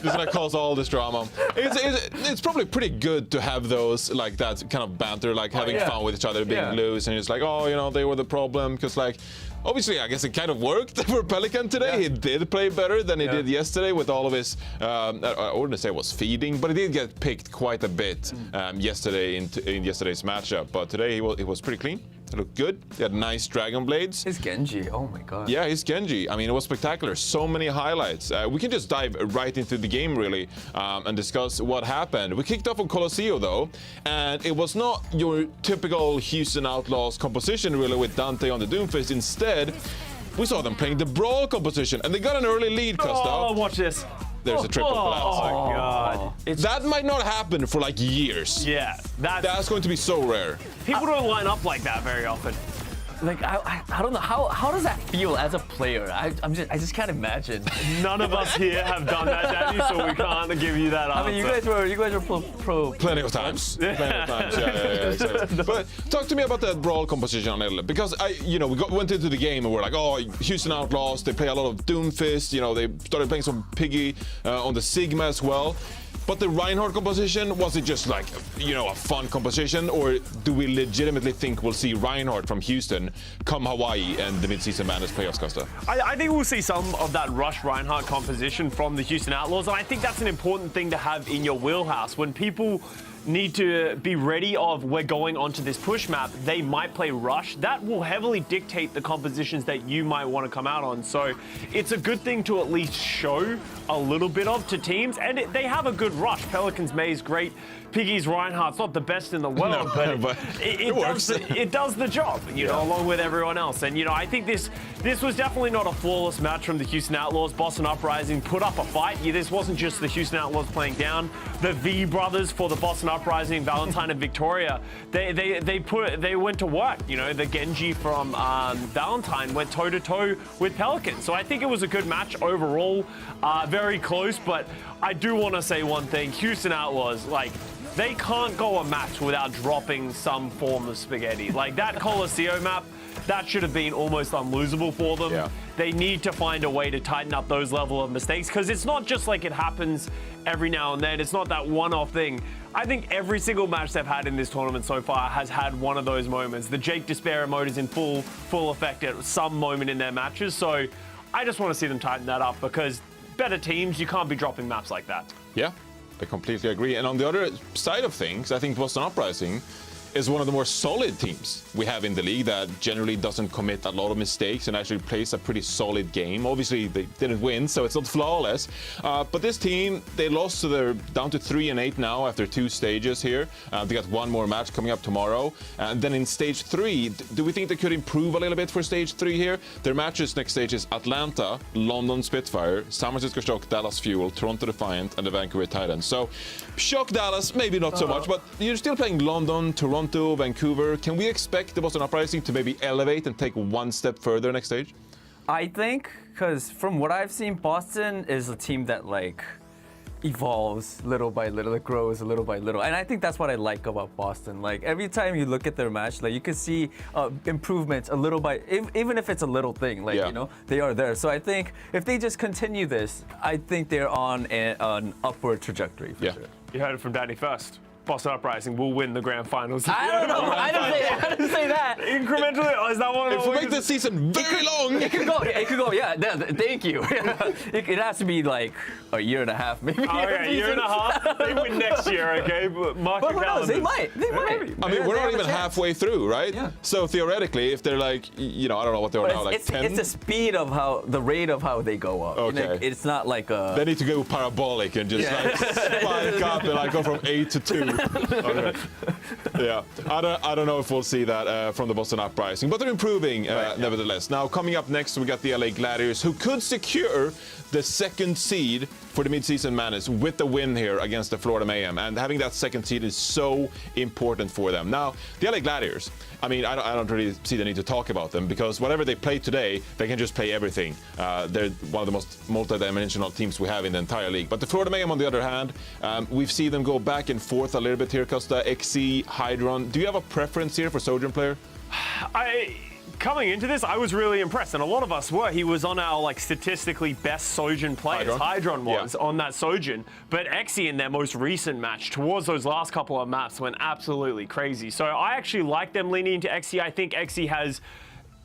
Just gonna cause all this drama. It's probably pretty good to have those like that kind of banter, like having fun with each other, being loose, and it's like, oh, you know, they were the problem because like. Obviously, I guess it kind of worked for Pelican today. Yeah. He did play better than he did yesterday with all of his, I wouldn't say it was feeding, but he did get picked quite a bit yesterday in yesterday's matchup. But today he was pretty clean. It looked good. He had nice Dragon Blades. His Genji, oh my god. Yeah, his Genji. I mean, it was spectacular. So many highlights. We can just dive right into the game, really, and discuss what happened. We kicked off on Colosseo, though, and it was not your typical Houston Outlaws composition, really, with Dante on the Doomfist. Instead, we saw them playing the Brawl composition, and they got an early lead, Costa. Oh, watch this. there's a triple collapse. Oh my god. That might not happen for like years. Yeah, that's going to be so rare. People don't line up like that very often. Like I don't know how does that feel as a player? I just can't imagine. None of us here have done that, Danny, so we can't give you that answer. I mean, you guys were pro. Plenty of times. Plenty of times. Yeah, exactly. But talk to me about that brawl composition on it, because we went into the game and we're like, oh, Houston Outlaws. They play a lot of Doomfist. They started playing some Piggy on the Sigma as well. But the Reinhardt composition, was it just like, a fun composition, or do we legitimately think we'll see Reinhardt from Houston come Hawaii and the Midseason Madness playoffs, Costa? I think we'll see some of that Rush Reinhardt composition from the Houston Outlaws, and I think that's an important thing to have in your wheelhouse. When people need to be ready of we're going onto this push map, they might play Rush. That will heavily dictate the compositions that you might want to come out on. So it's a good thing to at least show a little bit of to teams, and they have a good Rush. Pelicans Maze great. Piggy's Reinhardt's not the best in the world, but it works. It does the job, along with everyone else. And I think this was definitely not a flawless match from the Houston Outlaws. Boston Uprising put up a fight. This wasn't just the Houston Outlaws playing down. The V brothers for the Boston Uprising, Valentine and Victoria, they went to work. The Genji from Valentine went toe to toe with Pelican. So I think it was a good match overall. Very close, but I do want to say one thing. Houston Outlaws, they can't go a match without dropping some form of spaghetti. Like that Colosseo map, that should have been almost unlosable for them. Yeah. They need to find a way to tighten up those level of mistakes, because it's not just like it happens every now and then. It's not that one-off thing. I think every single match they've had in this tournament so far has had one of those moments. The Jake Despair mode is in full effect at some moment in their matches. So I just want to see them tighten that up, because better teams, you can't be dropping maps like that. Yeah, I completely agree. And on the other side of things, I think Boston Uprising is one of the more solid teams we have in the league that generally doesn't commit a lot of mistakes and actually plays a pretty solid game. Obviously, they didn't win, so it's not flawless. But this team, they lost, so they're down to 3-8 now after 2 stages here. They got one more match coming up tomorrow. And then in stage 3, do we think they could improve a little bit for stage 3 here? Their matches next stage is Atlanta, London Spitfire, San Francisco Shock, Dallas Fuel, Toronto Defiant, and the Vancouver Titans. So Shock Dallas, maybe not so much, but you're still playing London, Toronto, Vancouver. Can we expect the Boston Uprising to maybe elevate and take one step further next stage? I think, because from what I've seen, Boston is a team that evolves little by little, it grows little by little, and I think that's what I like about Boston. Every time you look at their match, you can see improvements a little by, even if it's a little thing, they are there. So I think if they just continue this, I think they're on an upward trajectory for sure. You heard it from Danny first. Boston Uprising will win the grand finals. I don't know. I didn't say that. Incrementally, is that one of the If we make this season very long, it could go. Yeah. Thank you. It has to be a year and a half, maybe. Oh yeah, a year and a half. They win next year, okay? Mark your calendars. They might. I mean, we're not even halfway through, right? Yeah. So theoretically, if they're I don't know what they're now, 10? It's the speed of the rate of how they go up. Okay. It's not like a... They need to go parabolic and just spike up and go from 8 to 2. Okay. Yeah, I don't know if we'll see that from the Boston Uprising, but they're improving nevertheless. Now, coming up next, we got the LA Gladiators, who could secure the second seed for the Midseason Madness with the win here against the Florida Mayhem, and having that second seed is so important for them. Now, the LA Gladiators, I mean, I don't really see the need to talk about them, because whatever they play today, they can just play everything. They're one of the most multi-dimensional teams we have in the entire league. But the Florida Mayhem, on the other hand, we've seen them go back and forth a little bit here, Costa, XC, Hydron. Do you have a preference here for Sojourn player? Coming into this, I was really impressed, and a lot of us were. He was on our statistically best Sojourn players. Hydron was on that Sojourn, but Exi in their most recent match towards those last couple of maps went absolutely crazy. So I actually like them leaning into Exi. I think Exi has,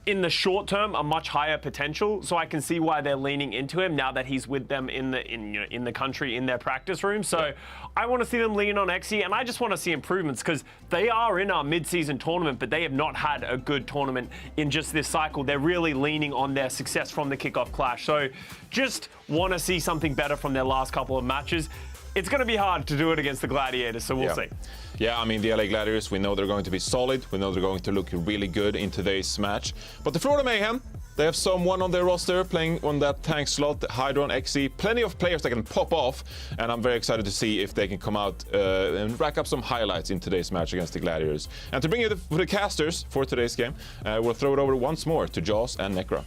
in the short term, a much higher potential, so I can see why they're leaning into him now that he's with them in the country, in their practice room. So I want to see them lean on Exi, and I just want to see improvements, because they are in our mid-season tournament, but they have not had a good tournament in just this cycle. They're really leaning on their success from the kickoff clash. So just want to see something better from their last couple of matches. It's going to be hard to do it against the Gladiators, so we'll see. Yeah, I mean, the LA Gladiators, we know they're going to be solid. We know they're going to look really good in today's match. But the Florida Mayhem, They have someone on their roster playing on that tank slot, Hydron, XE, plenty of players that can pop off, and I'm very excited to see if they can come out and rack up some highlights in today's match against the Gladiators. And to bring you the casters for today's game, we'll throw it over once more to Jaws and Necra.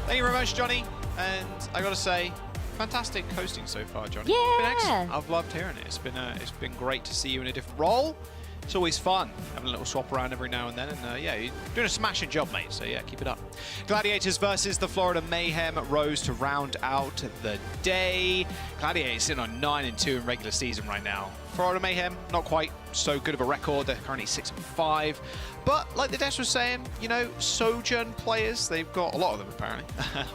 Thank you very much, Johnny. And I gotta say, fantastic hosting so far, Johnny. Yeah. It's been excellent. I've loved hearing it. It's been great to see you in a different role. It's always fun having a little swap around every now and then, and yeah, you're doing a smashing job, mate, so yeah, keep it up. Gladiators versus the Florida Mayhem rose to round out the day. Gladiators sitting on 9-2 in regular season right now. Florida Mayhem, not quite so good of a record. They're currently 6-5. But like the Des was saying, you know, Sojourn players, they've got a lot of them apparently.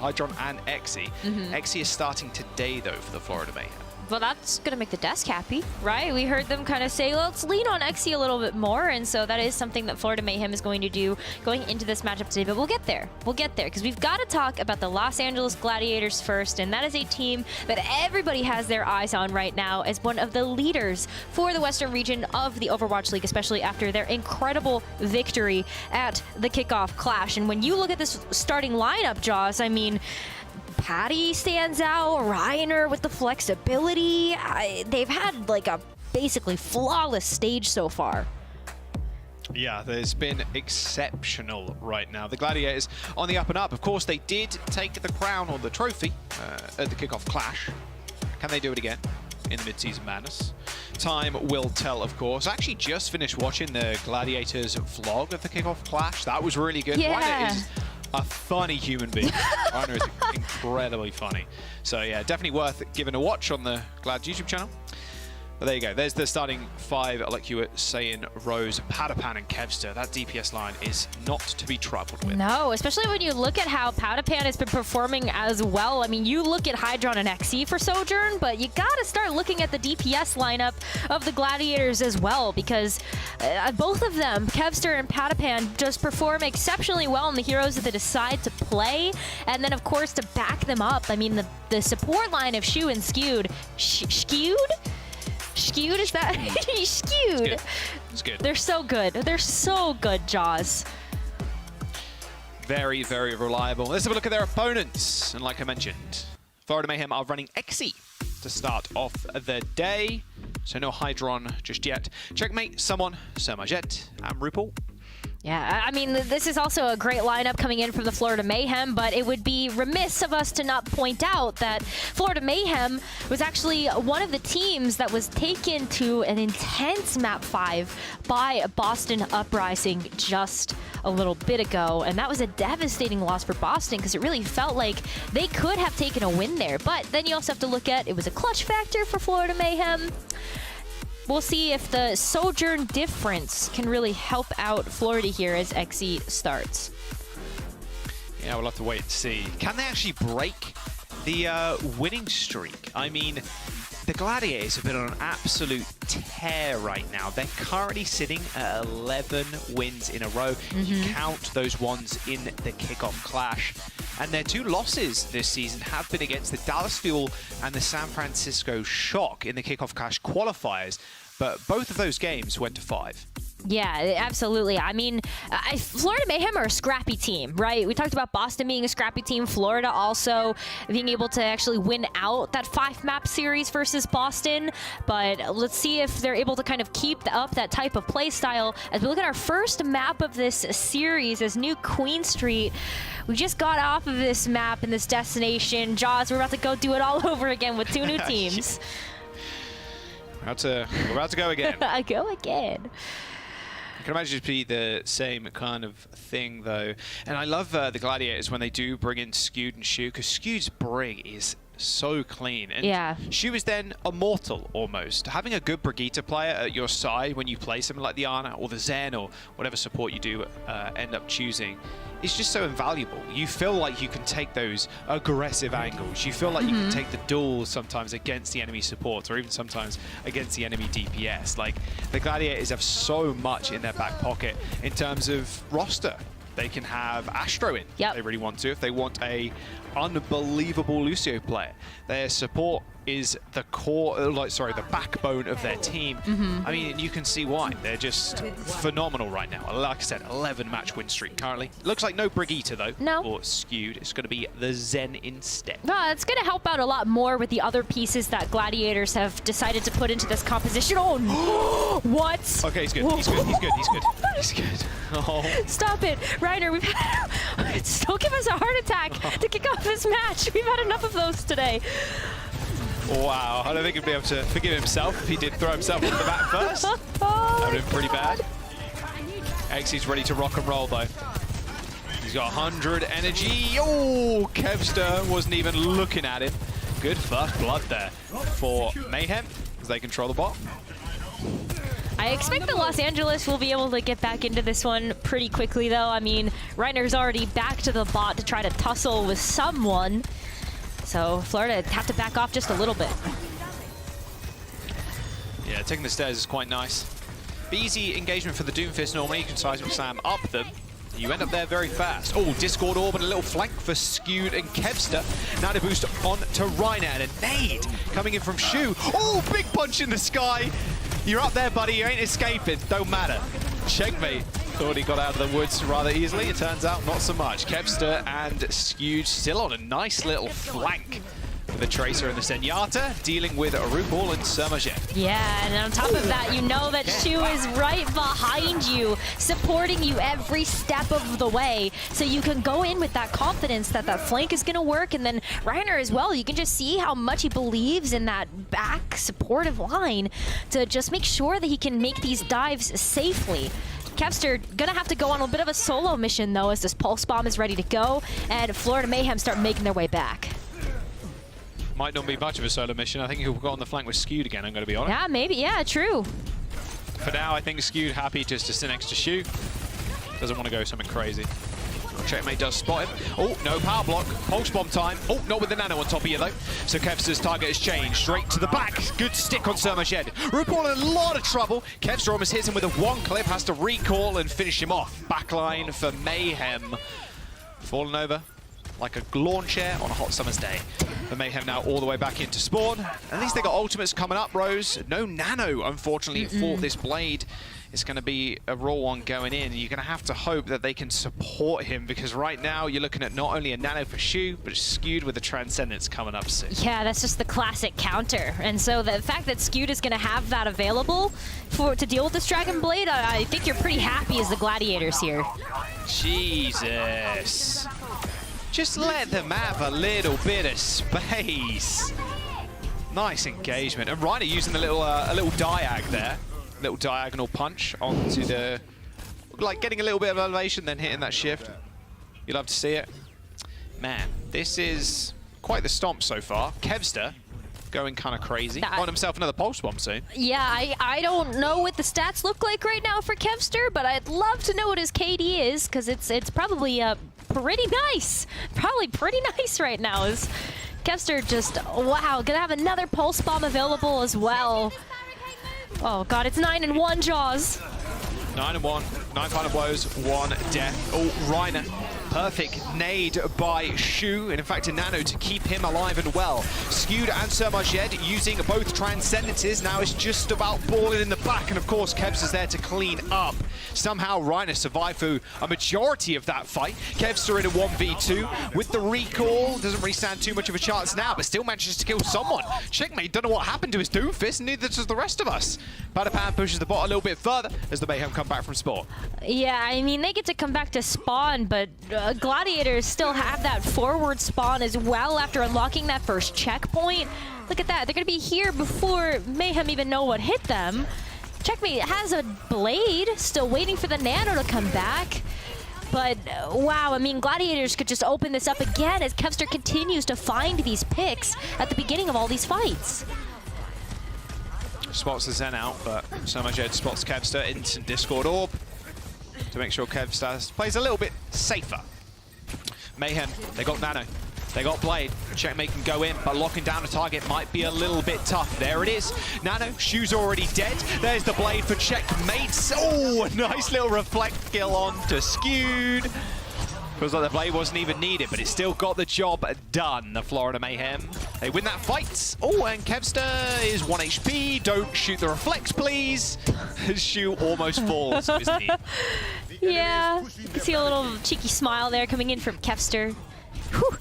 Hydron and XE. XE is starting today though for the Florida Mayhem. Well, that's going to make the desk happy, right? We heard them kind of say, let's lean on XE a little bit more, and so that is something that Florida Mayhem is going to do going into this matchup today, but we'll get there. We'll get there, because we've got to talk about the Los Angeles Gladiators first, and that is a team that everybody has their eyes on right now as one of the leaders for the Western region of the Overwatch League, especially after their incredible victory at the kickoff clash. And when you look at this starting lineup, Jaws, I mean, Patty stands out, Reiner with the flexibility. They've had like a basically flawless stage so far. Yeah, there's been exceptional right now. The Gladiators on the up and up. Of course, they did take the crown or the trophy at the kickoff clash. Can they do it again in the mid-season madness? Time will tell, of course. I actually just finished watching the Gladiators vlog of the kickoff clash. That was really good. Yeah. Reiner is a funny human being. Reiner is incredibly funny. So yeah, definitely worth giving a watch on the Glad YouTube channel. But there you go. There's the starting five, like you were saying, Rose, Padapan, and Kevster. That DPS line is not to be troubled with. No, especially when you look at how Padapan has been performing as well. I mean, you look at Hydron and XE for Sojourn, but you got to start looking at the DPS lineup of the Gladiators as well, because both of them, Kevster and Padapan, just perform exceptionally well in the heroes that they decide to play. And then, of course, to back them up, I mean, the support line of Shu and Skewed. Skewed, is that? Skewed. It's good. They're so good. They're so good, Jaws. Very, very reliable. Let's have a look at their opponents. And like I mentioned, Florida Mayhem are running XE to start off the day. So no Hydron just yet. Checkmate, Someone, Sermajet, and RuPaul. Yeah, I mean, this is also a great lineup coming in from the Florida Mayhem, but it would be remiss of us to not point out that Florida Mayhem was actually one of the teams that was taken to an intense map 5 by Boston Uprising just a little bit ago, and that was a devastating loss for Boston because it really felt like they could have taken a win there. But then you also have to look at, it was a clutch factor for Florida Mayhem. We'll see if the Sojourn difference can really help out Florida here as XE starts. Yeah, we'll have to wait and see. Can they actually break the winning streak? I mean, the Gladiators have been on an absolute tear right now. They're currently sitting at 11 wins in a row. You count those ones in the kickoff clash. And their two losses this season have been against the Dallas Fuel and the San Francisco Shock in the kickoff clash qualifiers. But both of those games went to 5. Yeah, absolutely. I mean, Florida Mayhem are a scrappy team, right? We talked about Boston being a scrappy team, Florida also being able to actually win out that 5-map series versus Boston. But let's see if they're able to kind of keep up that type of play style. As we look at our first map of this series as New Queen Street, we just got off of this map in this destination. Jaws, we're about to go do it all over again with 2 new teams. We're about to go again. Go again. I can imagine it'd be the same kind of thing, though. And I love the Gladiators when they do bring in Skewed and Shu, because Skewed's brig is so clean. And yeah. Shu is then immortal, almost. Having a good Brigitte player at your side when you play something like the Ana or the Zen or whatever support you do end up choosing is just so invaluable. You feel like you can take those aggressive angles. You feel like you can take the duels sometimes against the enemy support or even sometimes against the enemy DPS. Like, the Gladiators have so much in their back pocket in terms of roster. They can have Astro in if they really want to, if they want a unbelievable Lucio player. Their support is the core, the backbone of their team. I mean, you can see why. They're just phenomenal right now. Like I said, 11-match win streak currently. Looks like no Brigitte, though. No. Or Skewed. It's going to be the Zen instead. No, it's going to help out a lot more with the other pieces that Gladiators have decided to put into this composition. Oh, no. What? Okay, he's good. He's good. He's good. He's good. He's good. Oh. Stop it. Reiner, we've had... Don't give us a heart attack to kick off this match. We've had enough of those today. Wow, I don't think he'd be able to forgive himself if he did throw himself on the mat first. That would have been pretty bad. Xy's ready to rock and roll, though. He's got 100 energy. Oh, Kevster wasn't even looking at him. Good first blood there for Mayhem as they control the bot. I expect that Los Angeles will be able to get back into this one pretty quickly, though. I mean, Reiner's already back to the bot to try to tussle with someone. So Florida have to back off just a little bit. Yeah, taking the stairs is quite nice. Easy engagement for the Doomfist normally. You can Seismic Slam up them. You end up there very fast. Oh, Discord Orb and a little flank for Skewed and Kevster. Now to boost on to Reiner and a nade coming in from Shu. Oh, big punch in the sky. You're up there, buddy. You ain't escaping. Don't matter. Checkmate. Thought he got out of the woods rather easily. It turns out not so much. Kevster and Skewed still on a nice little flank. The Tracer and the Zenyatta dealing with RuPaul and Sermajet. Yeah, and on top of that, you know that Shu is right behind you, supporting you every step of the way. So you can go in with that confidence that that flank is going to work. And then Reiner as well, you can just see how much he believes in that back supportive line to just make sure that he can make these dives safely. Kevster gonna have to go on a bit of a solo mission, though, as this Pulse Bomb is ready to go, and Florida Mayhem start making their way back. Might not be much of a solo mission. I think he'll go on the flank with Skewed again, I'm going to be honest. Yeah, maybe. Yeah, true. For now, I think Skewed happy just to sit next to Shu. Doesn't want to go something crazy. Checkmate does spot him. Oh, no power block. Pulse Bomb time. Oh, not with the Nano on top of you, though. So Kevster's target has changed. Straight to the back. Good stick on Sermajet. RuPaul in a lot of trouble. Kevster almost hits him with a one clip. Has to recall and finish him off. Backline for Mayhem. Fallen over like a lawn chair on a hot summer's day. The Mayhem now all the way back into spawn. At least they got ultimates coming up, Rose. No Nano, unfortunately, for this Blade. It's going to be a raw one going in. You're going to have to hope that they can support him, because right now you're looking at not only a Nano for Shu, but it's Skewed with the Transcendence coming up soon. Yeah, that's just the classic counter. And so the fact that Skewed is going to have that available to deal with this Dragon Blade, I think you're pretty happy as the Gladiators here. Jesus. Just let them have a little bit of space. Nice engagement. And Reiner using a little diag there. Little diagonal punch onto the... Like getting a little bit of elevation, then hitting that shift. You'd love to see it. Man, this is quite the stomp so far. Kevster going kind of crazy. Got himself another Pulse Bomb soon. Yeah, I don't know what the stats look like right now for Kevster, but I'd love to know what his KD is, because it's probably pretty nice. Probably pretty nice right now. Is Kevster just, wow, gonna have another Pulse Bomb available as well. Oh god, it's 9-1, Jaws. 9-1, 9 final blows, 1 death. Oh, Reiner. Perfect nade by Shu, and in fact a Nano to keep him alive and well. Skewed and Sermajet using both Transcendences. Now it's just about balling in the back, and of course Kevster's there to clean up. Somehow Reiner survived through a majority of that fight. Kevster in a 1v2 with the recall. Doesn't really stand too much of a chance now, but still manages to kill someone. Checkmate, don't know what happened to his Doomfist, and neither does the rest of us. Badapan pushes the bot a little bit further as the Mayhem come back from spawn. Yeah, I mean, they get to come back to spawn, but Gladiators still have that forward spawn as well after unlocking that first checkpoint. Look at that. They're going to be here before Mayhem even know what hit them. Checkmate has a Blade, still waiting for the Nano to come back. But, wow, I mean, Gladiators could just open this up again as Kevster continues to find these picks at the beginning of all these fights. Spots the Zen out, but Sermajet spots Kevster. Instant Discord Orb to make sure Kevster plays a little bit safer. Mayhem, they got Nano, they got Blade. Checkmate can go in, but locking down a target might be a little bit tough. There it is. Nano, Shu's already dead. There's the Blade for Checkmate. Oh, a nice little reflect kill on to Skewed. Feels like the blade wasn't even needed, but it still got the job done, the Florida Mayhem. They win that fight. Oh, and Kevster is 1 HP. Don't shoot the reflex, please. His shoe almost falls to his knee. Yeah, you can see a little cheeky smile there coming in from Kevster. Whew.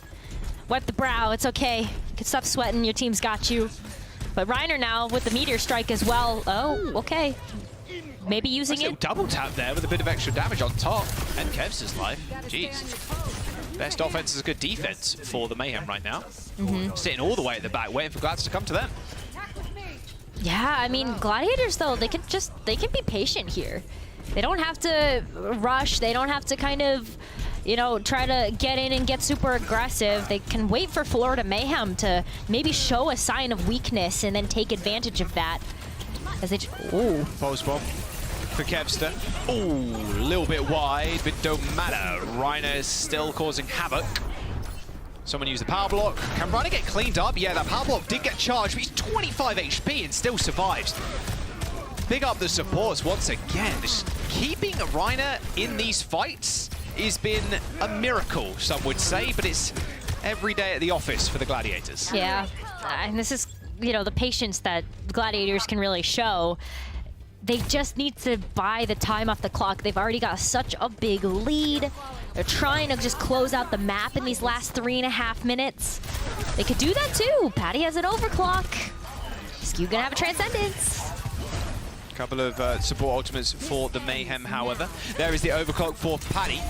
Wipe the brow, it's okay. You can stop sweating, your team's got you. But Reiner now with the meteor strike as well. Oh, okay. Maybe using it. Double tap there with a bit of extra damage on top. And Kevster's life. Jeez. Best offense is good defense for the Mayhem right now. Sitting all the way at the back, waiting for Glads to come to them. Yeah, I mean, Gladiators though, they can be patient here. They don't have to rush. They don't have to kind of, you know, try to get in and get super aggressive. They can wait for Florida Mayhem to maybe show a sign of weakness and then take advantage of that. As they ooh. Pulse bomb for Kevster. Ooh, a little bit wide, but don't matter. Reiner is still causing havoc. Someone used the power block. Can Reiner get cleaned up? Yeah, that power block did get charged, but he's 25 HP and still survives. Big up the supports once again. Just keeping Reiner in these fights has been a miracle, some would say, but it's every day at the office for the Gladiators. Yeah, and this is, you know, the patience that Gladiators can really show. They just need to buy the time off the clock. They've already got such a big lead. They're trying to just close out the map in these last 3.5 minutes. They could do that too. Patty has an overclock. Skew gonna have a Transcendence. Couple of support ultimates for the Mayhem, however. There is the overclock for Paddy.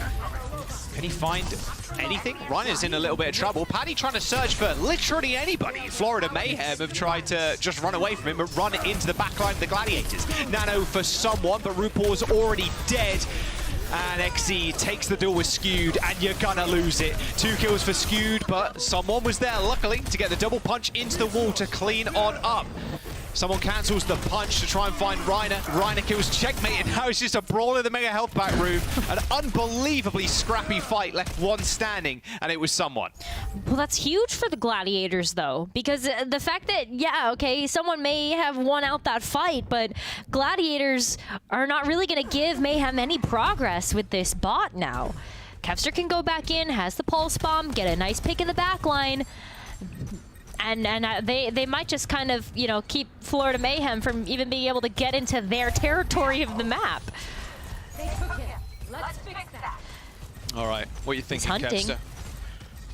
Can he find anything? Reiner's in a little bit of trouble. Paddy trying to search for literally anybody. Florida Mayhem have tried to just run away from him, but run into the backline of the Gladiators. Nano for someone, but RuPaul's already dead. And XZ takes the duel with Skewed, and you're gonna lose it. 2 kills for Skewed, but someone was there, luckily, to get the double punch into the wall to clean on up. Someone cancels the punch to try and find Reiner. Reiner kills Checkmate, and now it's just a brawl in the Mega Health Pack room. An unbelievably scrappy fight, left one standing, and it was someone. Well, that's huge for the Gladiators, though, because the fact that, yeah, okay, someone may have won out that fight, but Gladiators are not really going to give Mayhem any progress with this bot now. Kevster can go back in, has the Pulse Bomb, get a nice pick in the back line. And they might just kind of, you know, keep Florida Mayhem from even being able to get into their territory of the map. They took it. Let's fix that. All right, what are you thinking, hunting. Kevster?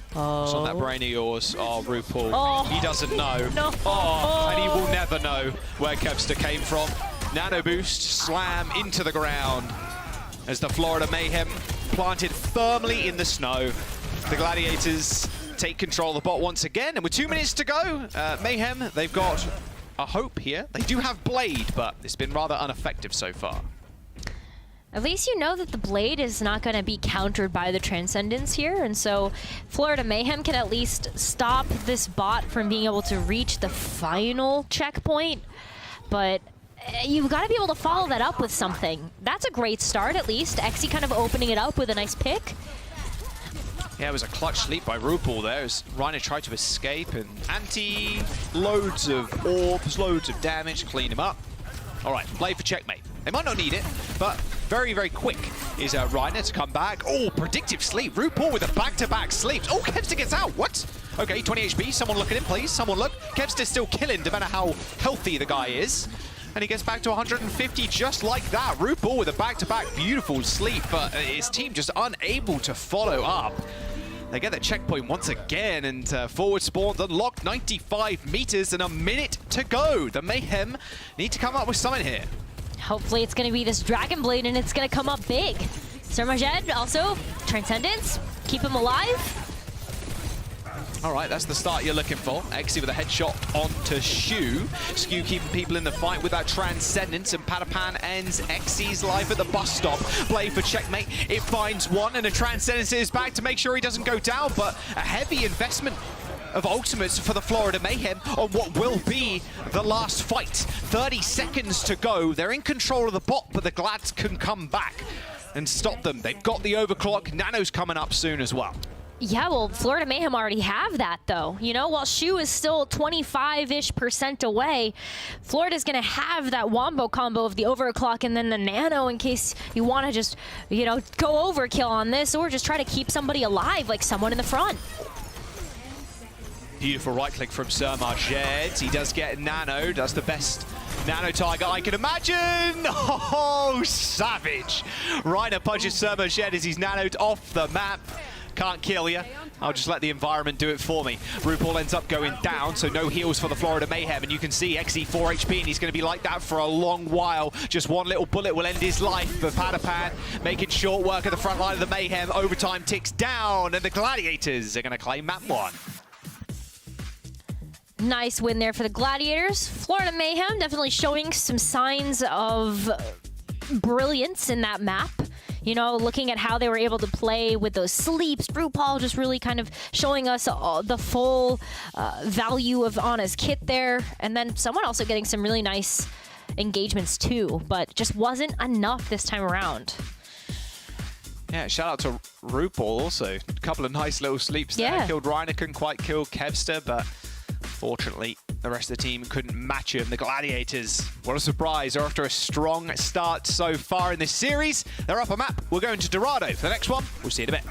It's on that brain of yours. Oh, RuPaul. Oh. He doesn't know. No. Oh, and he will never know where Kevster came from. Nano boost, slam into the ground as the Florida Mayhem planted firmly in the snow. The Gladiators take control of the bot once again, and with 2 minutes to go, Mayhem, they've got a hope here. They do have Blade, but it's been rather ineffective so far. At least you know that the Blade is not going to be countered by the Transcendence here, and so Florida Mayhem can at least stop this bot from being able to reach the final checkpoint, but you've got to be able to follow that up with something. That's a great start, at least. XZ kind of opening it up with a nice pick. Yeah, it was a clutch sleep by RuPaul there as Reiner tried to escape, and Anti, loads of orbs, loads of damage, clean him up. All right, play for Checkmate. They might not need it, but very, very quick is Reiner to come back. Oh, predictive sleep. RuPaul with a back-to-back sleep. Oh, Kevster gets out. What? Okay, 20 HP. Someone look at him, please. Someone look. Kevster's still killing, no matter how healthy the guy is. And he gets back to 150 just like that. RuPaul with a back-to-back beautiful sleep, but his team just unable to follow up. They get the checkpoint once again, and forward spawn unlocked, 95 meters and a minute to go. The Mayhem need to come up with something here. Hopefully it's going to be this Dragon Blade, and it's going to come up big. Sermaged also, Transcendence, keep him alive. All right, that's the start you're looking for. XZ with a headshot onto Shu. Skew keeping people in the fight with that Transcendence, and Patapan ends XZ's life at the bus stop. Blade for Checkmate. It finds one, and a Transcendence is back to make sure he doesn't go down, but a heavy investment of ultimates for the Florida Mayhem on what will be the last fight. 30 seconds to go. They're in control of the bot, but the Glads can come back and stop them. They've got the overclock. Nano's coming up soon as well. Yeah, well, Florida Mayhem already have that, though. You know, while Shu is still 25-ish% away, Florida's going to have that wombo combo of the overclock and then the nano in case you want to just, you know, go overkill on this or just try to keep somebody alive, like someone in the front. Beautiful right click from Sermajed. He does get nano, does the best nano target I can imagine. Oh, savage. Reiner punches Sermajed as he's nanoed off the map. Can't kill you. I'll just let the environment do it for me. RuPaul ends up going down, so no heals for the Florida Mayhem, and you can see XE 4 HP, and he's going to be like that for a long while. Just one little bullet will end his life, but Padapan making short work at the front line of the Mayhem. Overtime ticks down, and the Gladiators are going to claim map 1. Nice win there for the Gladiators. Florida Mayhem definitely showing some signs of brilliance in that map. You know, looking at how they were able to play with those sleeps. RuPaul just really kind of showing us the full value of Ana's kit there. And then someone also getting some really nice engagements too, but just wasn't enough this time around. Yeah, shout out to RuPaul also. A couple of nice little sleeps there. Yeah. Killed Reiner, couldn't quite kill Kevster, but fortunately, the rest of the team couldn't match him. The Gladiators, what a surprise. They're after a strong start so far in this series. They're up a map. We're going to Dorado for the next one. We'll see you in a bit.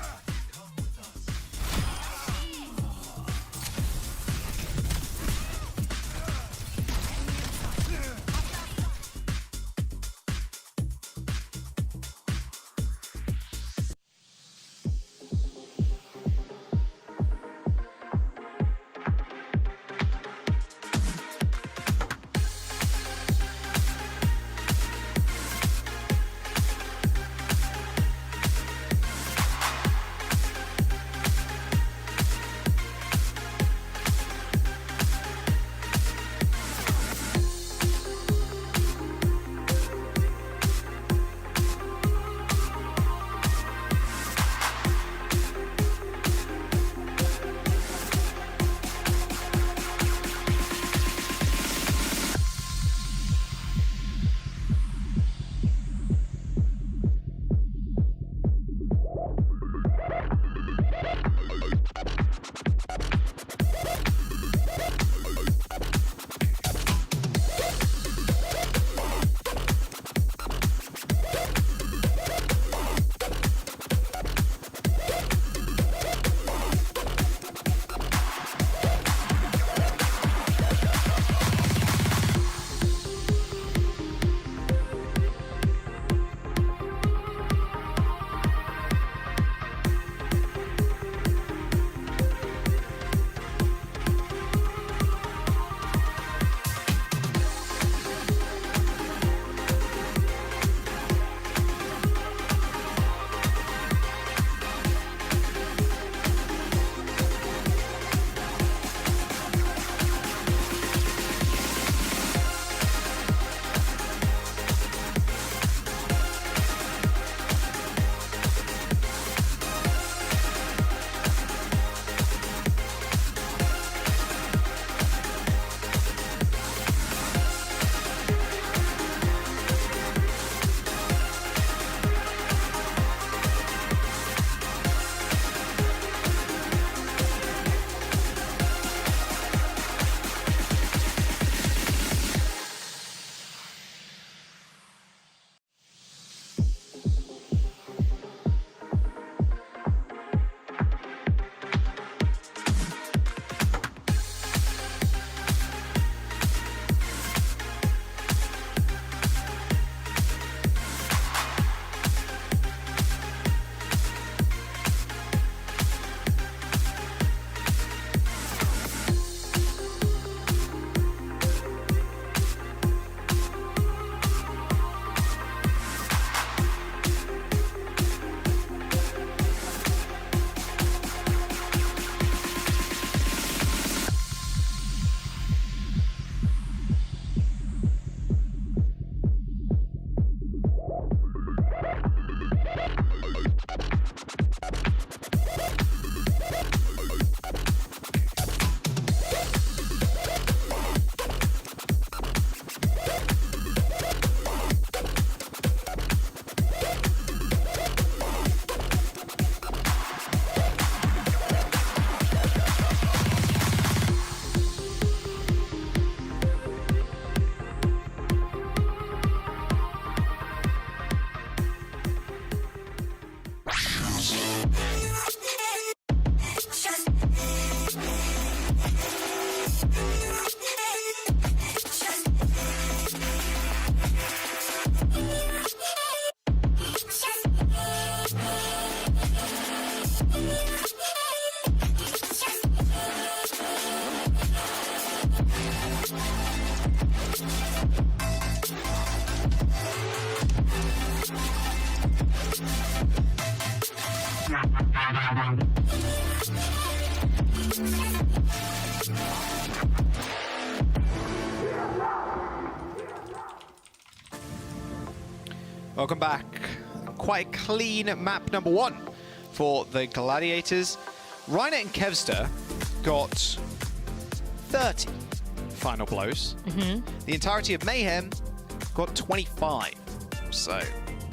Welcome back. Quite clean map number 1 for the Gladiators. Reiner and Kevster got 30 final blows. The entirety of Mayhem got 25. So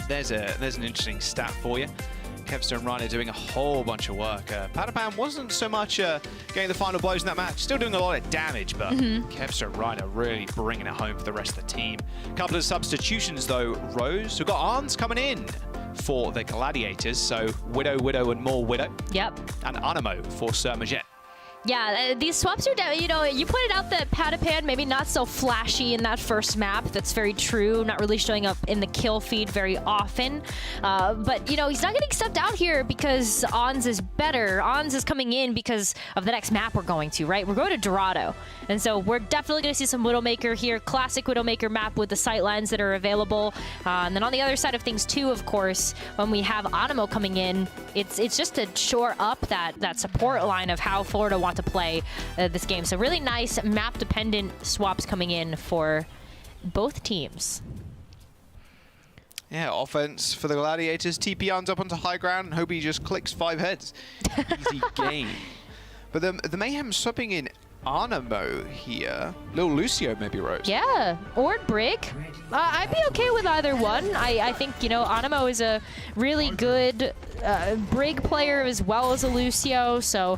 there's an interesting stat for you. Kevster and Reiner doing a whole bunch of work. Padapan wasn't so much getting the final blows in that match, still doing a lot of damage, but Kevster and Reiner really bringing it home for the rest of the team. A couple of substitutions though, Rose. We've got Arns coming in for the Gladiators, so Widow, and more Widow. Yep. And Animo for Sir Majet. Yeah, these swaps are, you know, you pointed out that Padapan maybe not so flashy in that first map. That's very true. Not really showing up in the kill feed very often. But, you know, he's not getting subbed out here because Ons is better. Ons is coming in because of the next map we're going to, right? We're going to Dorado. And so we're definitely going to see some Widowmaker here. Classic Widowmaker map with the sightlines that are available. And then on the other side of things, too, of course, when we have Animo coming in, it's just to shore up that support line of how Florida wants to play this game. So really nice map-dependent swaps coming in for both teams. Yeah, offense for the Gladiators. TP Arns up onto high ground and hope he just clicks 5 heads. Easy game. But the Mayhem swapping in Animo here. Little Lucio maybe, Rose. Yeah, or Brig. I'd be okay with either one. I think, you know, Animo is a really good Brig player as well as a Lucio, so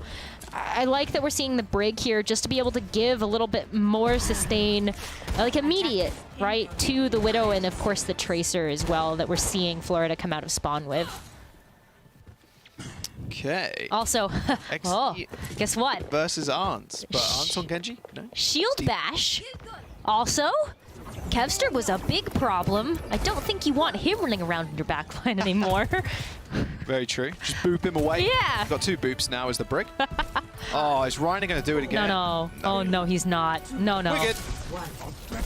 I like that we're seeing the Brig here just to be able to give a little bit more sustain, like immediate, right, to the Widow and, of course, the Tracer as well that we're seeing Florida come out of spawn with. Okay. Also, oh, guess what? Versus Arns, but Arns on Genji? No? Shield Bash. Also, Kevster was a big problem. I don't think you want him running around in your backline anymore. Very true. Just boop him away. Yeah. Got 2 boops now as the Brig. Oh, is Reiner going to do it again? No. Oh, no, he's not. No. Wicked.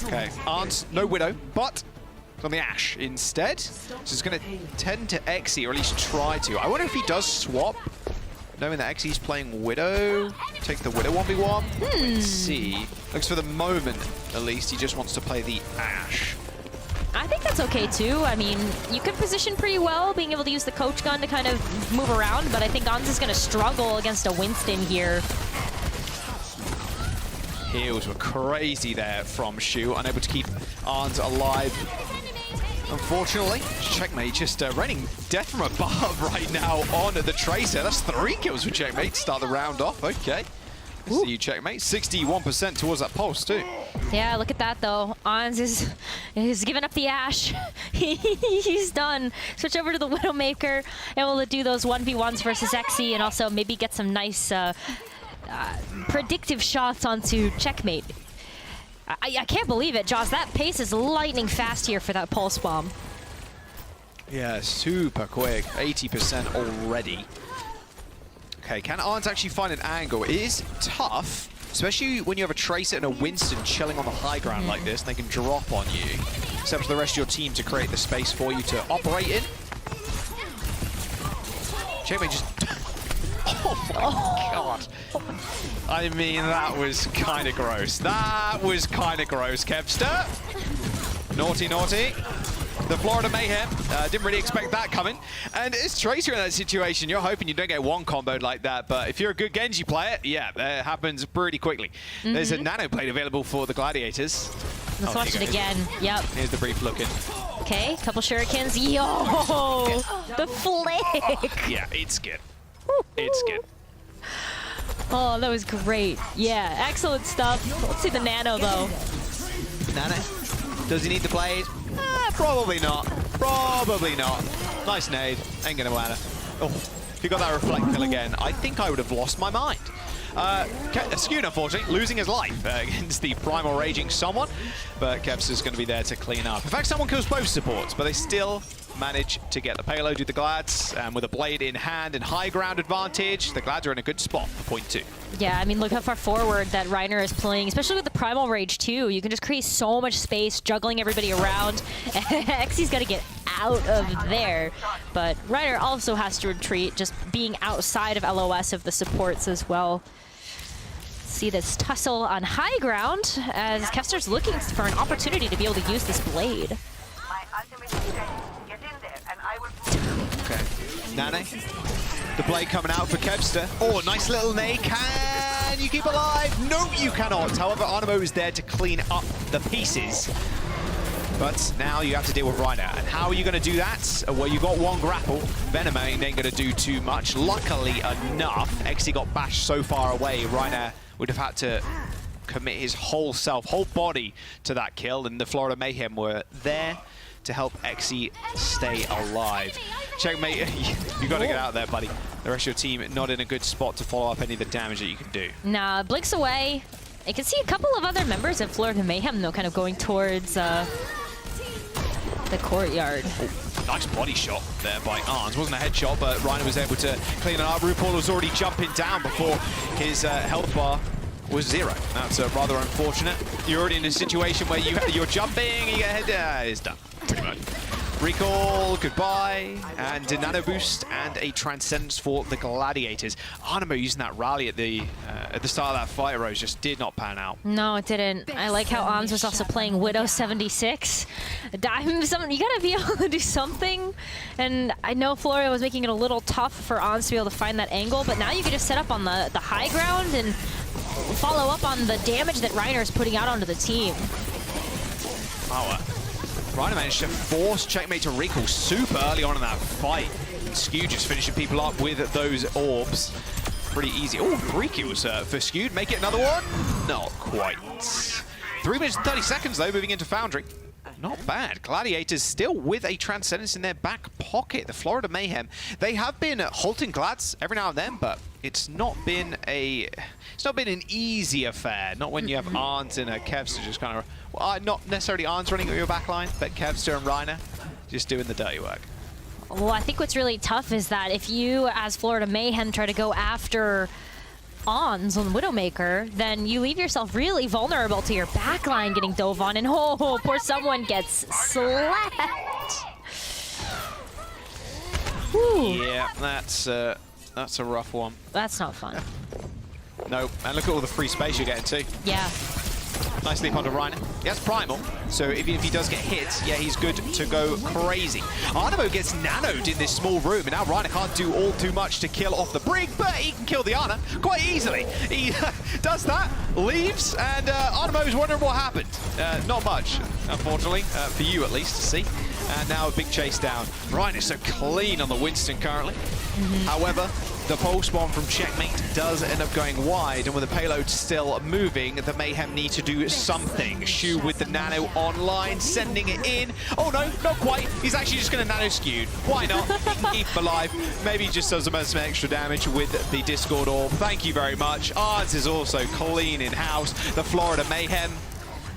Okay, Arns, no Widow, but on the Ashe instead. So he's going to tend to Xe, or at least try to. I wonder if he does swap, knowing that Xe's playing Widow. Take the Widow 1v1. Let's see. Looks for the moment, at least, he just wants to play the Ashe. I think that's okay, too. I mean, you can position pretty well, being able to use the coach gun to kind of move around, but I think Ons is going to struggle against a Winston here. Heals were crazy there from Shu, unable to keep Arns alive. Unfortunately, Checkmate just raining death from above right now on the Tracer. That's 3 kills for Checkmate to start the round off. Okay. See you, Checkmate. 61% towards that pulse, too. Yeah, look at that, though. Ons is giving up the Ashe. He's done. Switch over to the Widowmaker, able to do those 1v1s versus Xe, and also maybe get some nice predictive shots onto Checkmate. I can't believe it, Jaws. That pace is lightning fast here for that pulse bomb. Yeah, super quick. 80% already. Okay, can Arns actually find an angle? It is tough, especially when you have a Tracer and a Winston chilling on the high ground like this, and they can drop on you. Except for the rest of your team to create the space for you to operate in. Checkmate just... Oh my god. I mean, that was kind of gross. That was kind of gross, Kevster. Naughty, naughty. The Florida Mayhem, didn't really expect that coming. And it's Tracer in that situation. You're hoping you don't get one comboed like that, but if you're a good Genji player, yeah, it happens pretty quickly. There's a Nano Blade available for the Gladiators. Let's watch it again. Yep. Here's the brief look in. Okay, couple shurikens. Yo! The flick! Yeah, it's good. It's good. Oh, that was great. Yeah, excellent stuff. Let's see the Nano, though. Nano? Does he need the blade? Probably not. Probably not. Nice nade. Ain't gonna matter. Oh, if you got that reflect kill again, I think I would have lost my mind. Skun, unfortunately, losing his life against the Primal Raging someone, but Kevster's going to be there to clean up. In fact, someone kills both supports, but they still manage to get the payload with the Glads, and with a blade in hand and high ground advantage, the Glads are in a good spot for point 2. Yeah, I mean, look how far forward that Reiner is playing, especially with the Primal Rage, too. You can just create so much space, juggling everybody around. Xe's got to get out of there, but Reiner also has to retreat, just being outside of LOS of the supports as well. See this tussle on high ground as Kevster's looking for an opportunity to be able to use this blade. Nane. The blade coming out for Kevster. Oh, nice little nade. Can you keep alive? No, you cannot. However, Animo is there to clean up the pieces. But now you have to deal with Reiner. And how are you going to do that? Well, you got one grapple. Venom ain't going to do too much. Luckily enough, Xe got bashed so far away, Reiner would have had to commit his whole self, whole body to that kill. And the Florida Mayhem were there to help Xe stay alive. Checkmate, you got to get out there, buddy. The rest of your team not in a good spot to follow up any of the damage that you can do. Nah, blinks away. I can see a couple of other members of Florida Mayhem, though, kind of going towards the courtyard. Oh, nice body shot there by Arns. Wasn't a headshot, but Reiner was able to clean it up. RuPaul was already jumping down before his health bar was 0. That's rather unfortunate. You're already in a situation where you're jumping, you get hit, it's done, pretty much. Recall, goodbye, and a nano boost and a transcendence for the Gladiators. Animo using that rally at the start of that fight, Rose, just did not pan out. No, it didn't. I like how Ons was also playing Widow 76. You gotta be able to do something. And I know Florida was making it a little tough for Ons to be able to find that angle, but now you can just set up on the high ground and follow up on the damage that Reiner's putting out onto the team. Power. Reiner managed to force Checkmate to recall super early on in that fight. Skew just finishing people up with those orbs. Pretty easy. Oh, 3 kills for Skew. Make it another one? Not quite. 3 minutes and 30 seconds, though, moving into Foundry. Not bad. Gladiators still with a Transcendence in their back pocket. The Florida Mayhem. They have been halting Glads every now and then, but it's not been an easy affair. Not when you have Arns and Kevster just kind of, well, not necessarily Arns running at your back line, but Kevster and Reiner just doing the dirty work. Well, I think what's really tough is that if you, as Florida Mayhem, try to go after Ons on Widowmaker, then you leave yourself really vulnerable to your backline getting dove on, and oh, poor someone gets slapped. Whew. Yeah, that's a rough one. That's not fun. No, and look at all the free space you're getting too. Yeah. Nice leap onto Reiner. He has Primal, so if he does get hit, yeah, he's good to go crazy. Animo gets nanoed in this small room, and now Reiner can't do all too much to kill off the Brig, but he can kill the Ana quite easily. He does that, leaves, and Animo's wondering what happened. Not much, unfortunately, for you at least to see. And now a big chase down. Reiner's so clean on the Winston currently. However, the pulse bomb from Checkmate does end up going wide, and with the payload still moving, the Mayhem need to do something. Shu with the nano online, sending it in. Oh no, not quite. He's actually just going to nano Skew. Why not? He can keep him alive. Maybe he just does some extra damage with the Discord Orb. Thank you very much. Ards is also clean in-house. The Florida Mayhem,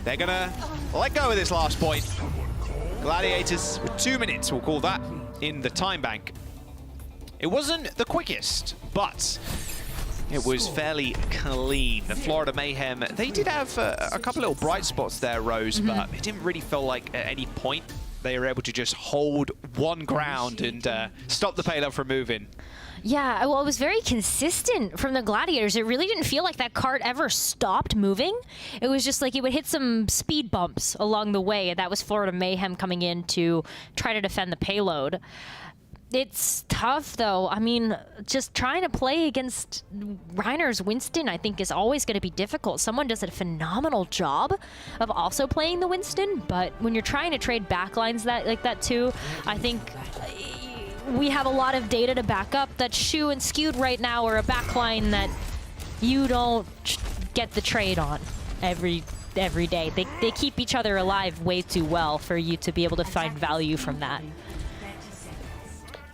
they're going to let go of this last point. Gladiators with 2 minutes, we'll call that, in the time bank. It wasn't the quickest, but it was fairly clean. The Florida Mayhem, they did have a couple little bright spots there, Rose, but it didn't really feel like at any point they were able to just hold one ground and stop the payload from moving. Yeah, well, it was very consistent from the Gladiators. It really didn't feel like that cart ever stopped moving. It was just like it would hit some speed bumps along the way, and that was Florida Mayhem coming in to try to defend the payload. It's tough, though. I mean, just trying to play against Reiner's Winston, I think, is always going to be difficult. Someone does a phenomenal job of also playing the Winston, but when you're trying to trade backlines like that too, I think we have a lot of data to back up that Shu and Skewed right now are a backline that you don't get the trade on every day. They keep each other alive way too well for you to be able to find value from that.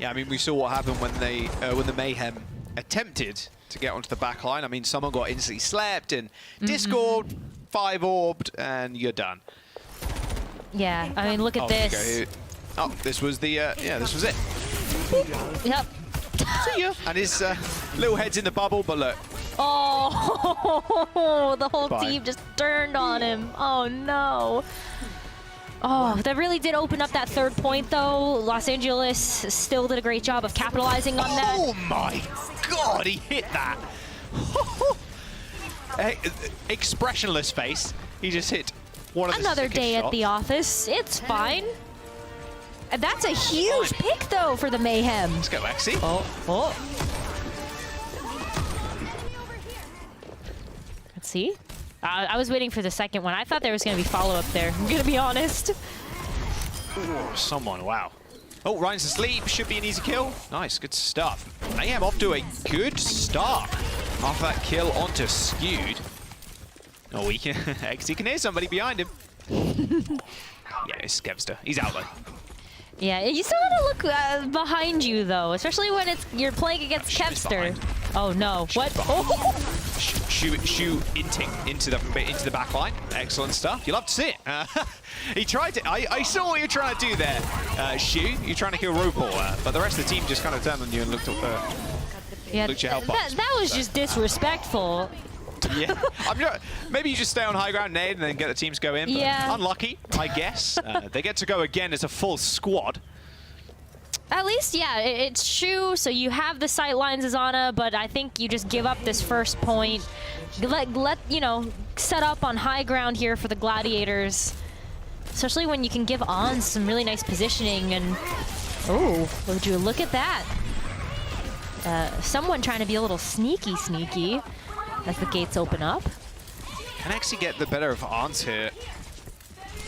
Yeah, I mean, we saw what happened when the Mayhem attempted to get onto the back line. I mean, someone got instantly slapped and Discord 5-orbed, and you're done. Yeah, I mean, look at this. Oh, this was the, yeah, this was it. Yep. See ya. And his little head's in the bubble, but look. Oh, the whole team just turned on him. Oh, no. Oh, that really did open up that third point, though. Los Angeles still did a great job of capitalizing on that. Oh, my God, he hit that. Expressionless face. He just hit one of the Another day shots. at the office. It's fine. That's a huge pick, though, for the Mayhem. Let's go, Exy. Oh. Let's see. I was waiting for the second one. I thought there was going to be follow-up there. I'm going to be honest. Ooh, someone, wow. Oh, Ryan's asleep. Should be an easy kill. Nice, good stuff. Mayhem off to a good start. After that kill onto Skewed. Oh, he can hear somebody behind him. Yeah, it's Kevster. He's out though. Yeah, you still want to look behind you though, especially when you're playing against Kevster. Oh no! What? Oh. Shoot into the back line. Excellent stuff. You love to see it. He tried to. I saw what you're trying to do there, Shu. You're trying to kill RuPaul, but the rest of the team just kind of turned on you and looked your help box. That was just disrespectful. Yeah, maybe you just stay on high ground, nade, and then get the teams go in. But yeah. Unlucky, I guess. They get to go again as a full squad. At least, yeah, it's Shu, so you have the sight lines as Ana, but I think you just give up this first point. Let you know, set up on high ground here for the Gladiators. Especially when you can give On some really nice positioning and... Oh, would you look at that? Someone trying to be a little sneaky as the gates open up. Can actually get the better of Arns here.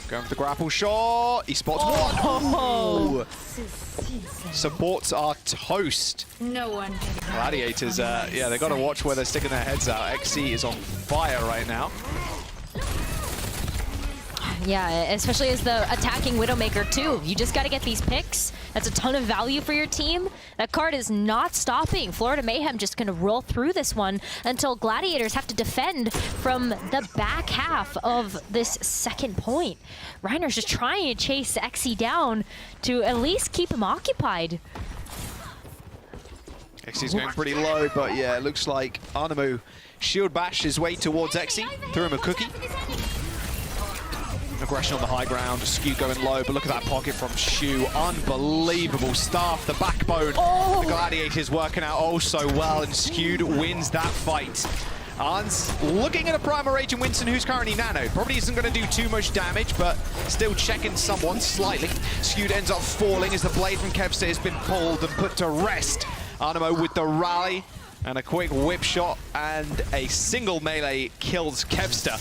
Going for the grapple shot. Esports one. Oh. Supports are toast. No one. Gladiators, yeah, they got to watch where they're sticking their heads out. XC is on fire right now. Yeah, especially as the attacking Widowmaker too. You just got to get these picks. That's a ton of value for your team. That card is not stopping. Florida Mayhem just going to roll through this one until Gladiators have to defend from the back half of this second point. Reiner's just trying to chase XE down to at least keep him occupied. XE's going pretty low, but yeah, it looks like Arnamu shield bashed his way towards XE. Threw him a cookie. Aggression on the high ground, Skew going low, but look at that pocket from Shu. Unbelievable stuff. The backbone, the Gladiators working out oh so well, and Skewed wins that fight. Arns looking at a Primal Rage and Winston, who's currently nano. Probably isn't going to do too much damage, but still checking someone slightly. Skewed ends up falling as the blade from Kevster has been pulled and put to rest. Arnamo with the rally and a quick whip shot, and a single melee kills Kevster.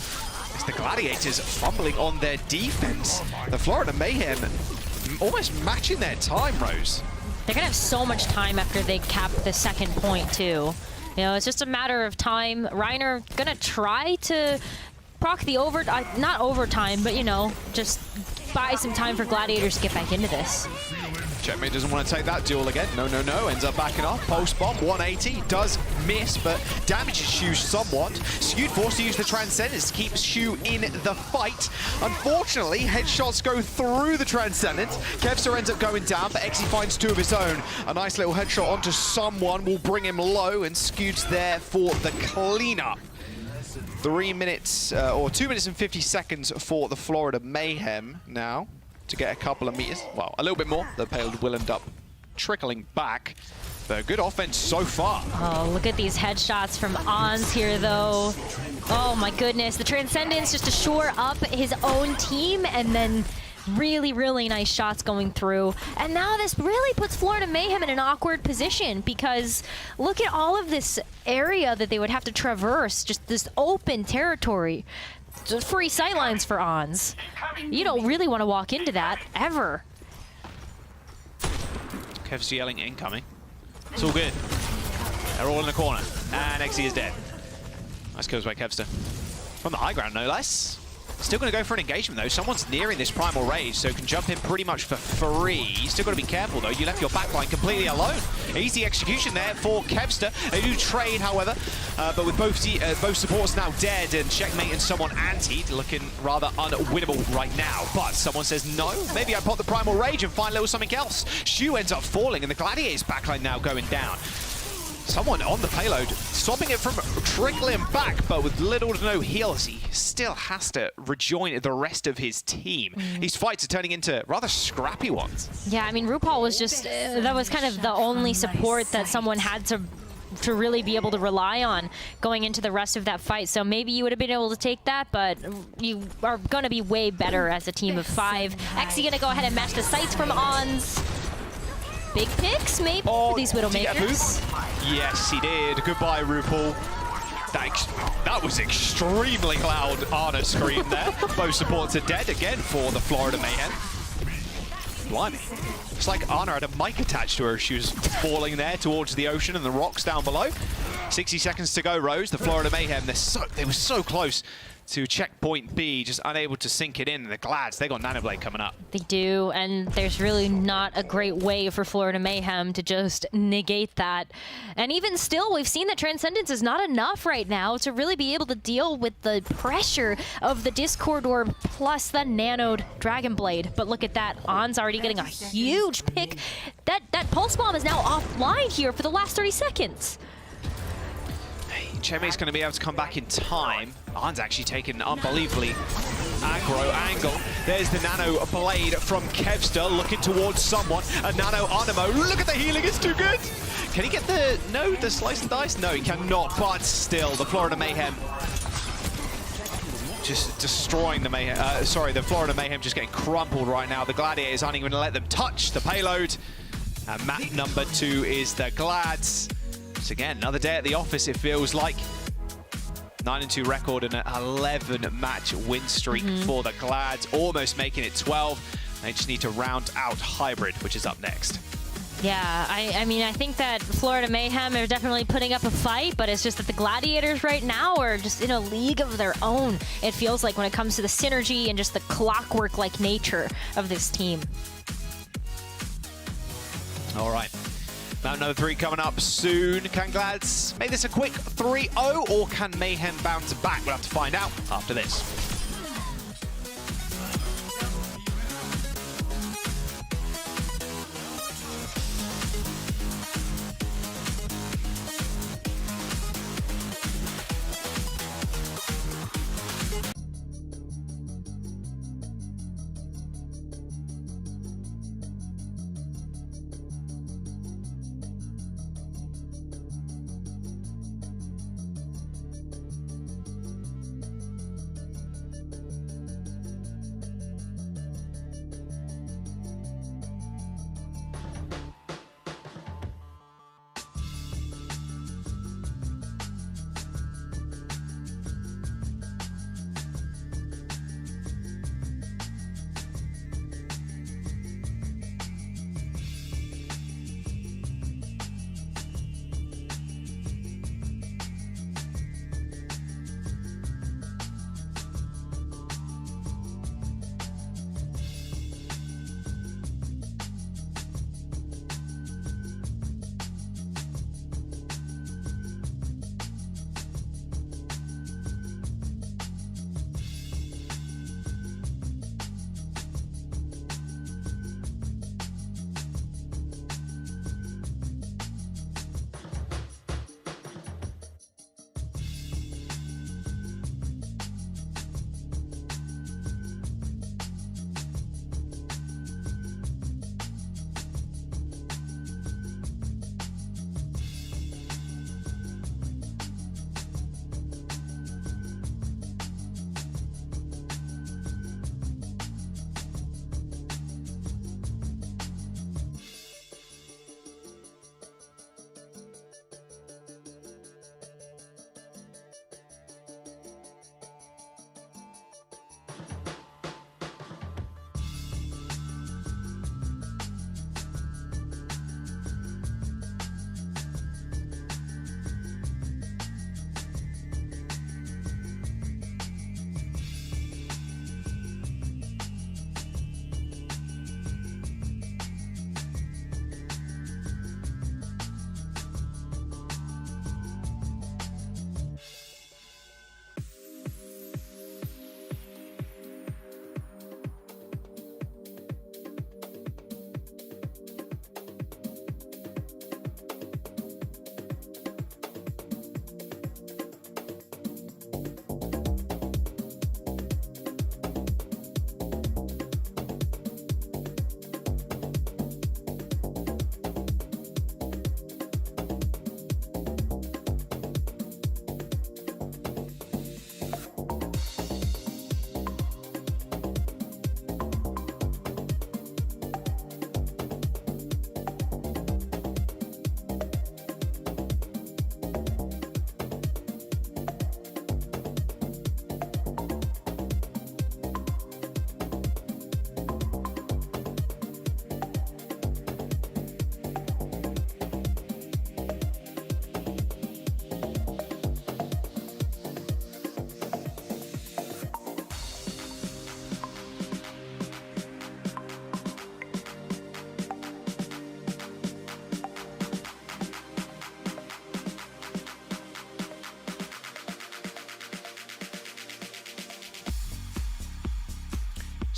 It's the Gladiators fumbling on their defense. The Florida Mayhem almost matching their time, Rose. They're going to have so much time after they cap the second point, too. You know, it's just a matter of time. Reiner going to try to proc the not overtime, but, you know, just buy some time for Gladiators to get back into this. Checkmate doesn't want to take that duel again. No. Ends up backing off. Post bomb, 180. Does miss, but damages Shu somewhat. Skewed forced to use the Transcendence to keep Shu in the fight. Unfortunately, headshots go through the Transcendence. Kevster ends up going down, but XE finds two of his own. A nice little headshot onto someone will bring him low, and Skewed's there for the cleanup. 3 minutes, or 2 minutes and 50 seconds for the Florida Mayhem now to get a couple of meters. Well, a little bit more. The payload will end up trickling back. But good offense so far. Oh, look at these headshots from Ons here, though. Oh, my goodness. The Transcendence just to shore up his own team, and then really, really nice shots going through. And now this really puts Florida Mayhem in an awkward position, because look at all of this area that they would have to traverse, just this open territory. Just free sightlines for Ons. You don't really want to walk into that, ever. Kev's yelling incoming. It's all good. They're all in the corner. And XE is dead. Nice kills by Kevster. From the high ground, no less. Still going to go for an engagement, though. Someone's nearing this Primal Rage, so can jump in pretty much for free. You still got to be careful, though. You left your backline completely alone. Easy execution there for Kevster. They do trade, however, but with both supports now dead and Checkmate and someone antied, looking rather unwinnable right now. But someone says, no, maybe I pop the Primal Rage and find a little something else. Shu ends up falling, and the Gladiator's backline now going down. Someone on the payload, stopping it from trickling back, but with little to no heals, he still has to rejoin the rest of his team. These fights are turning into rather scrappy ones. Yeah, I mean, RuPaul was just, that was kind of the only support that someone had to to really be able to rely on going into the rest of that fight. So maybe you would have been able to take that, but you are going to be way better as a team of 5. Exy going to go ahead and match the sights from Ons. Big picks, maybe, for these Widowmakers. Yes, he did. Goodbye, RuPaul. That was extremely loud Ana scream there. Both supports are dead again for the Florida Mayhem. Blimey. It's like Ana had a mic attached to her. She was falling there towards the ocean and the rocks down below. 60 seconds to go, Rose. The Florida Mayhem, they were so close to checkpoint B, just unable to sink it in. The Glads, they got Nanoblade coming up. They do, and there's really not a great way for Florida Mayhem to just negate that. And even still, we've seen that Transcendence is not enough right now to really be able to deal with the pressure of the Discord Orb plus the nanoed Dragon Blade. But look at that, On's already getting a huge pick. That Pulse Bomb is now offline here for the last 30 seconds. Chemi's going to be able to come back in time. Arn's actually taken an unbelievably aggro angle. There's the Nano Blade from Kevster looking towards someone. A Nano Animo. Look at the healing, it's too good. Can he get the slice and dice? No, he cannot, but still, the Florida Mayhem just destroying the Mayhem. The Florida Mayhem just getting crumpled right now. The Gladiators aren't even going to let them touch the payload. And map number 2 is the Glads. So again, another day at the office, it feels like. 9-2 record and an 11-match win streak for the Glads, almost making it 12. They just need to round out Hybrid, which is up next. Yeah, I mean, I think that Florida Mayhem are definitely putting up a fight, but it's just that the Gladiators right now are just in a league of their own, it feels like, when it comes to the synergy and just the clockwork-like nature of this team. All right. Map number 3 coming up soon. Can Glads make this a quick 3-0, or can Mayhem bounce back? We'll have to find out after this.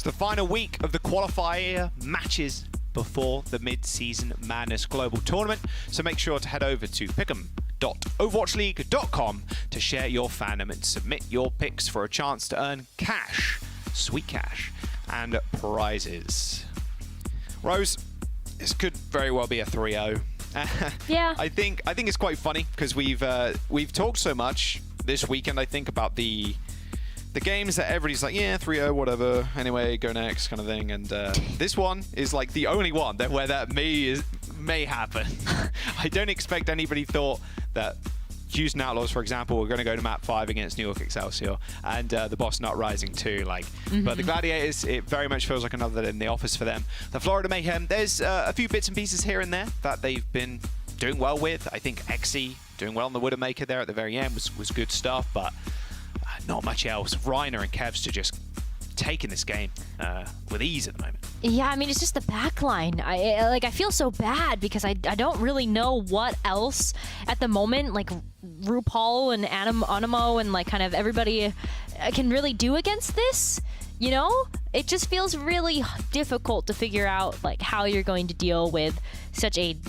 It's the final week of the qualifier matches before the Mid-Season Madness Global Tournament, so make sure to head over to pick'em.overwatchleague.com to share your fandom and submit your picks for a chance to earn cash, sweet cash, and prizes. Rose, this could very well be a 3-0. Yeah. I think it's quite funny because we've talked so much this weekend, I think, about the games that everybody's like, yeah, 3-0, whatever, anyway, go next kind of thing. And this one is like the only one where that may happen. I don't expect anybody thought that Houston Outlaws, for example, were going to go to map 5 against New York Excelsior and the Boston Uprising too. But the Gladiators, it very much feels like another in the office for them. The Florida Mayhem, there's a few bits and pieces here and there that they've been doing well with. I think Exy doing well on the Widowmaker there at the very end was good stuff, but not much else. Reiner and Kevs are just taking this game with ease at the moment. Yeah, I mean, it's just the back line. I feel so bad because I don't really know what else at the moment, like RuPaul and Animo and like kind of everybody can really do against this. You know, it just feels really difficult to figure out like how you're going to deal with such an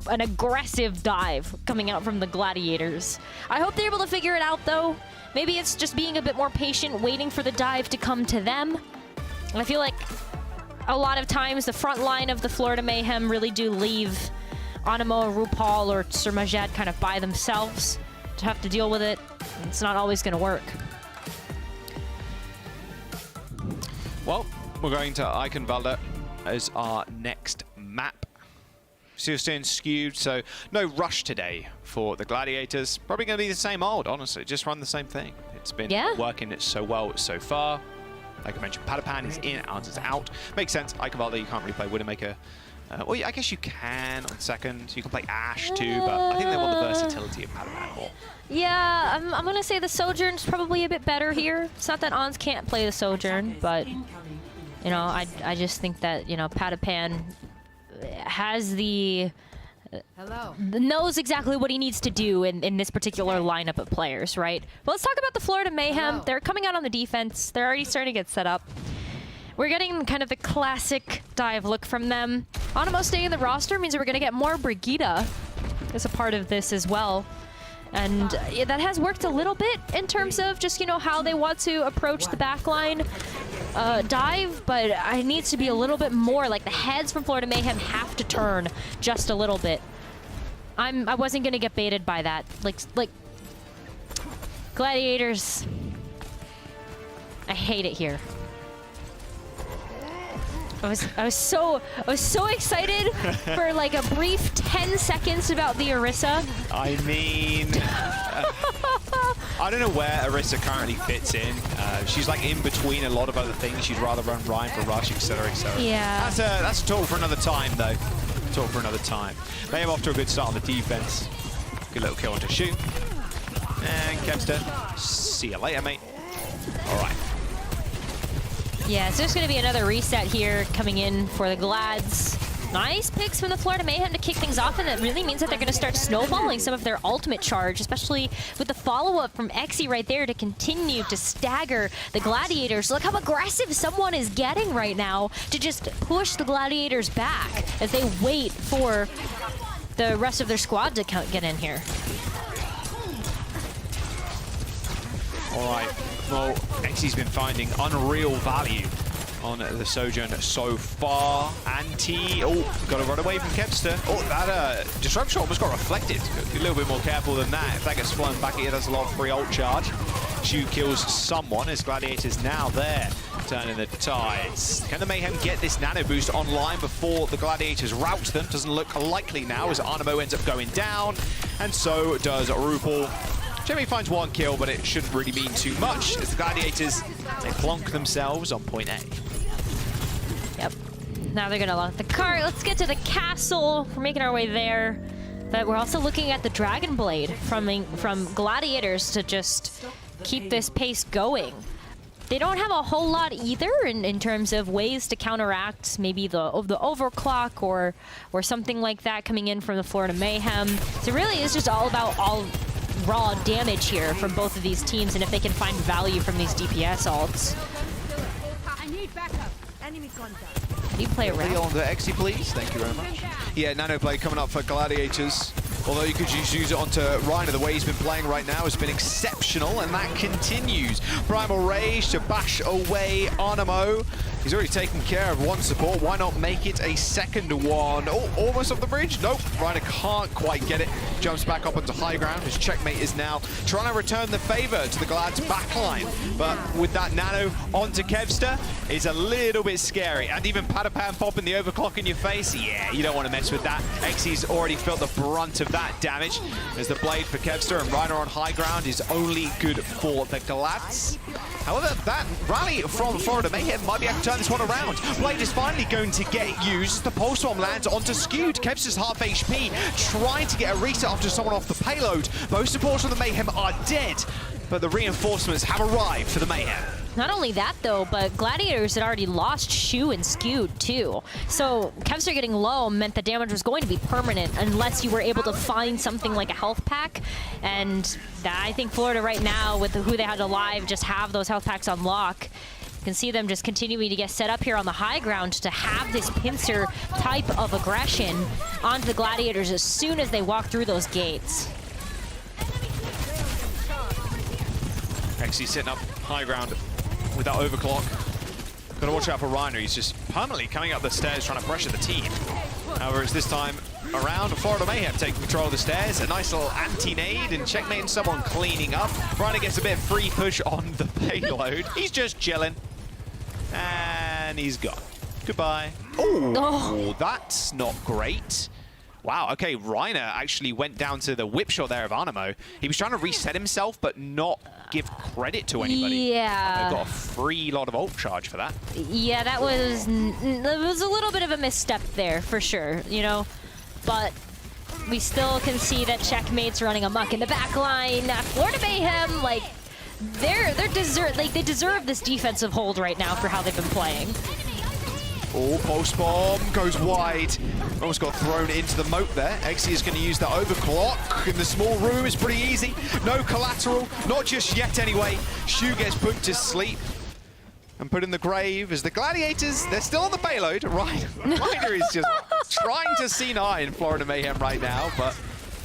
aggressive dive coming out from the Gladiators. I hope they're able to figure it out though. Maybe it's just being a bit more patient, waiting for the dive to come to them. And I feel like a lot of times the front line of the Florida Mayhem really do leave Animo, RuPaul, or Sir Majed kind of by themselves to have to deal with it. It's not always going to work. Well, we're going to Eichenwalde as our next map. Still staying skewed, so no rush today for the Gladiators. Probably going to be the same old, honestly. Just run the same thing. It's been working so well so far. Like I mentioned, Padapan is in, Arns is out. Makes sense. Eichenwalde, you can't really play Widowmaker. Well, I guess you can on second. You can play Ashe too, but I think they want the versatility of Padapan more. Yeah, I'm going to say the Sojourn's probably a bit better here. It's not that Ons can't play the Sojourn, but, you know, I just think that, you know, Padapan has knows exactly what he needs to do in this particular lineup of players, right? But let's talk about the Florida Mayhem. They're coming out on the defense. They're already starting to get set up. We're getting kind of the classic dive look from them. Animo staying in the roster means that we're going to get more Brigida as a part of this as well. And that has worked a little bit in terms of just, you know, how they want to approach the backline dive, but it needs to be a little bit more. Like, the heads from Florida Mayhem have to turn just a little bit. I wasn't going to get baited by that. Like, Gladiators, I hate it here. I was so excited for like a brief 10 seconds about the Orisa. I mean, I don't know where Orisa currently fits in. She's like in between a lot of other things. She'd rather run Ryan for Rush, etc. etc. Yeah. That's a talk for another time, though. Talk for another time. Mayhem off to a good start on the defense. Good little kill onto shoot. And Kevster, see you later, mate. All right. Yeah, so there's going to be another reset here coming in for the Glads. Nice picks from the Florida Mayhem to kick things off, and that really means that they're going to start snowballing some of their ultimate charge, especially with the follow-up from Exy right there to continue to stagger the Gladiators. Look how aggressive someone is getting right now to just push the Gladiators back as they wait for the rest of their squad to get in here. All right. Well, Exy's been finding unreal value on the Sojourn so far. Got to run away from Kevster. Oh, that disruption almost got reflected. Be a little bit more careful than that. If that gets flown back, it does a lot of free ult charge. Shu kills someone as Gladiators now there, turning the tides. Can the Mayhem get this nano boost online before the Gladiators rout them? Doesn't look likely now as Animo ends up going down, and so does RuPaul. Jeremy finds one kill, but it shouldn't really mean too much as the Gladiators, they plonk themselves on point A. Yep. Now they're gonna lock the cart. Let's get to the castle. We're making our way there. But we're also looking at the Dragon Blade from Gladiators to just keep this pace going. They don't have a whole lot either in terms of ways to counteract maybe the overclock or something like that coming in from the Florida Mayhem. So really it's just all about raw damage here from both of these teams, and if they can find value from these DPS ults. I need backup. Enemy contact. You play around. On the Exi, please. Thank you very much. Yeah, Nano play coming up for Gladiators. Although you could just use it onto Reiner, the way he's been playing right now has been exceptional, and that continues. Primal Rage to bash away Animo. He's already taken care of one support. Why not make it a second one? Oh, almost off the bridge. Nope, Reiner can't quite get it. Jumps back up onto high ground. His checkmate is now trying to return the favor to the Glad's backline. But with that Nano onto Kevster, it's a little bit scary. And even Patapan popping the overclock in your face. Yeah, you don't want to mess with that. Xy's already felt the brunt of that damage. There's the blade for Kevster, and Reiner on high ground is only good for the Glads. However, that rally from Florida Mayhem might be able to turn this one around. Blade is finally going to get used. The Pulse Bomb lands onto Skewed. Kevster's half HP, trying to get a reset after someone off the payload. Most supports of the Mayhem are dead, but the reinforcements have arrived for the Mayhem. Not only that, though, but Gladiators had already lost Shu and Skewed, too. So Kevster getting low meant the damage was going to be permanent unless you were able to find something like a health pack. And I think Florida right now, with who they had alive, just have those health packs on lock. You can see them just continuing to get set up here on the high ground to have this pincer type of aggression onto the Gladiators as soon as they walk through those gates. Xy sitting up high ground with that overclock. Gotta watch out for Reiner. He's just permanently coming up the stairs trying to pressure the team. However, it's this time around Florida Mayhem taking control of the stairs. A nice little anti-nade and checkmate and someone cleaning up. Reiner gets a bit of free push on the payload. He's just chilling. And he's gone. Goodbye. Oh, that's not great. Wow, okay, Reiner actually went down to the whip shot there of Animo. He was trying to reset himself, but not give credit to anybody. Yeah. Got a free lot of ult charge for that. Yeah, that was a little bit of a misstep there, for sure, you know? But we still can see that Checkmate's running amok in the back line. Florida Mayhem, like, they deserve this defensive hold right now for how they've been playing. Oh, Pulse Bomb goes wide. Almost got thrown into the moat there. Xy is going to use the overclock in the small room. It's pretty easy. No collateral, not just yet anyway. Shu gets put to sleep and put in the grave as the Gladiators, they're still on the payload. Reiner is just trying to C9 Florida Mayhem right now, but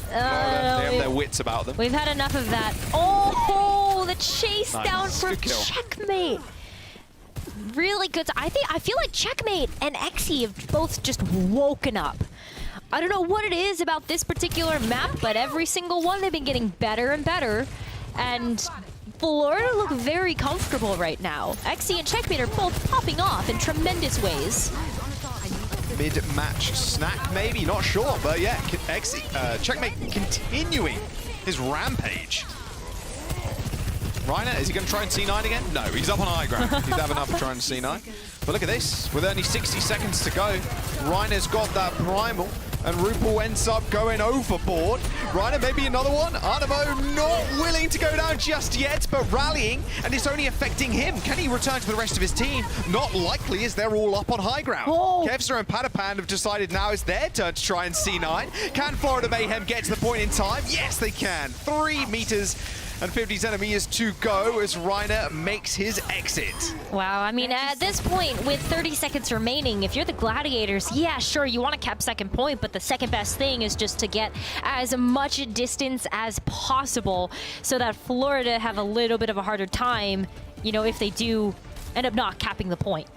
they have their wits about them. We've had enough of that. Oh, the chase down from Checkmate. Really good. I feel like Checkmate and Xy have both just woken up. I don't know what it is about this particular map, but every single one they've been getting better and better. And Florida look very comfortable right now. Xy and Checkmate are both popping off in tremendous ways. Mid-match snack, maybe, not sure, but yeah, Checkmate continuing his rampage. Reiner, is he going to try and C9 again? No, he's up on high ground. He's having enough of trying to C9. But look at this, with only 60 seconds to go, Reiner's got that primal, and Rupal ends up going overboard. Reiner, maybe another one. Animo not willing to go down just yet, but rallying, and it's only affecting him. Can he return to the rest of his team? Not likely, as they're all up on high ground. Kevster and Patapan have decided now it's their turn to try and C9. Can Florida Mayhem get to the point in time? Yes, they can. 3 meters and 50 centimeters to go as Reiner makes his exit. Wow, I mean, at this point, with 30 seconds remaining, if you're the Gladiators, yeah, sure, you want to cap second point, but the second best thing is just to get as much distance as possible so that Florida have a little bit of a harder time, you know, if they do end up not capping the point.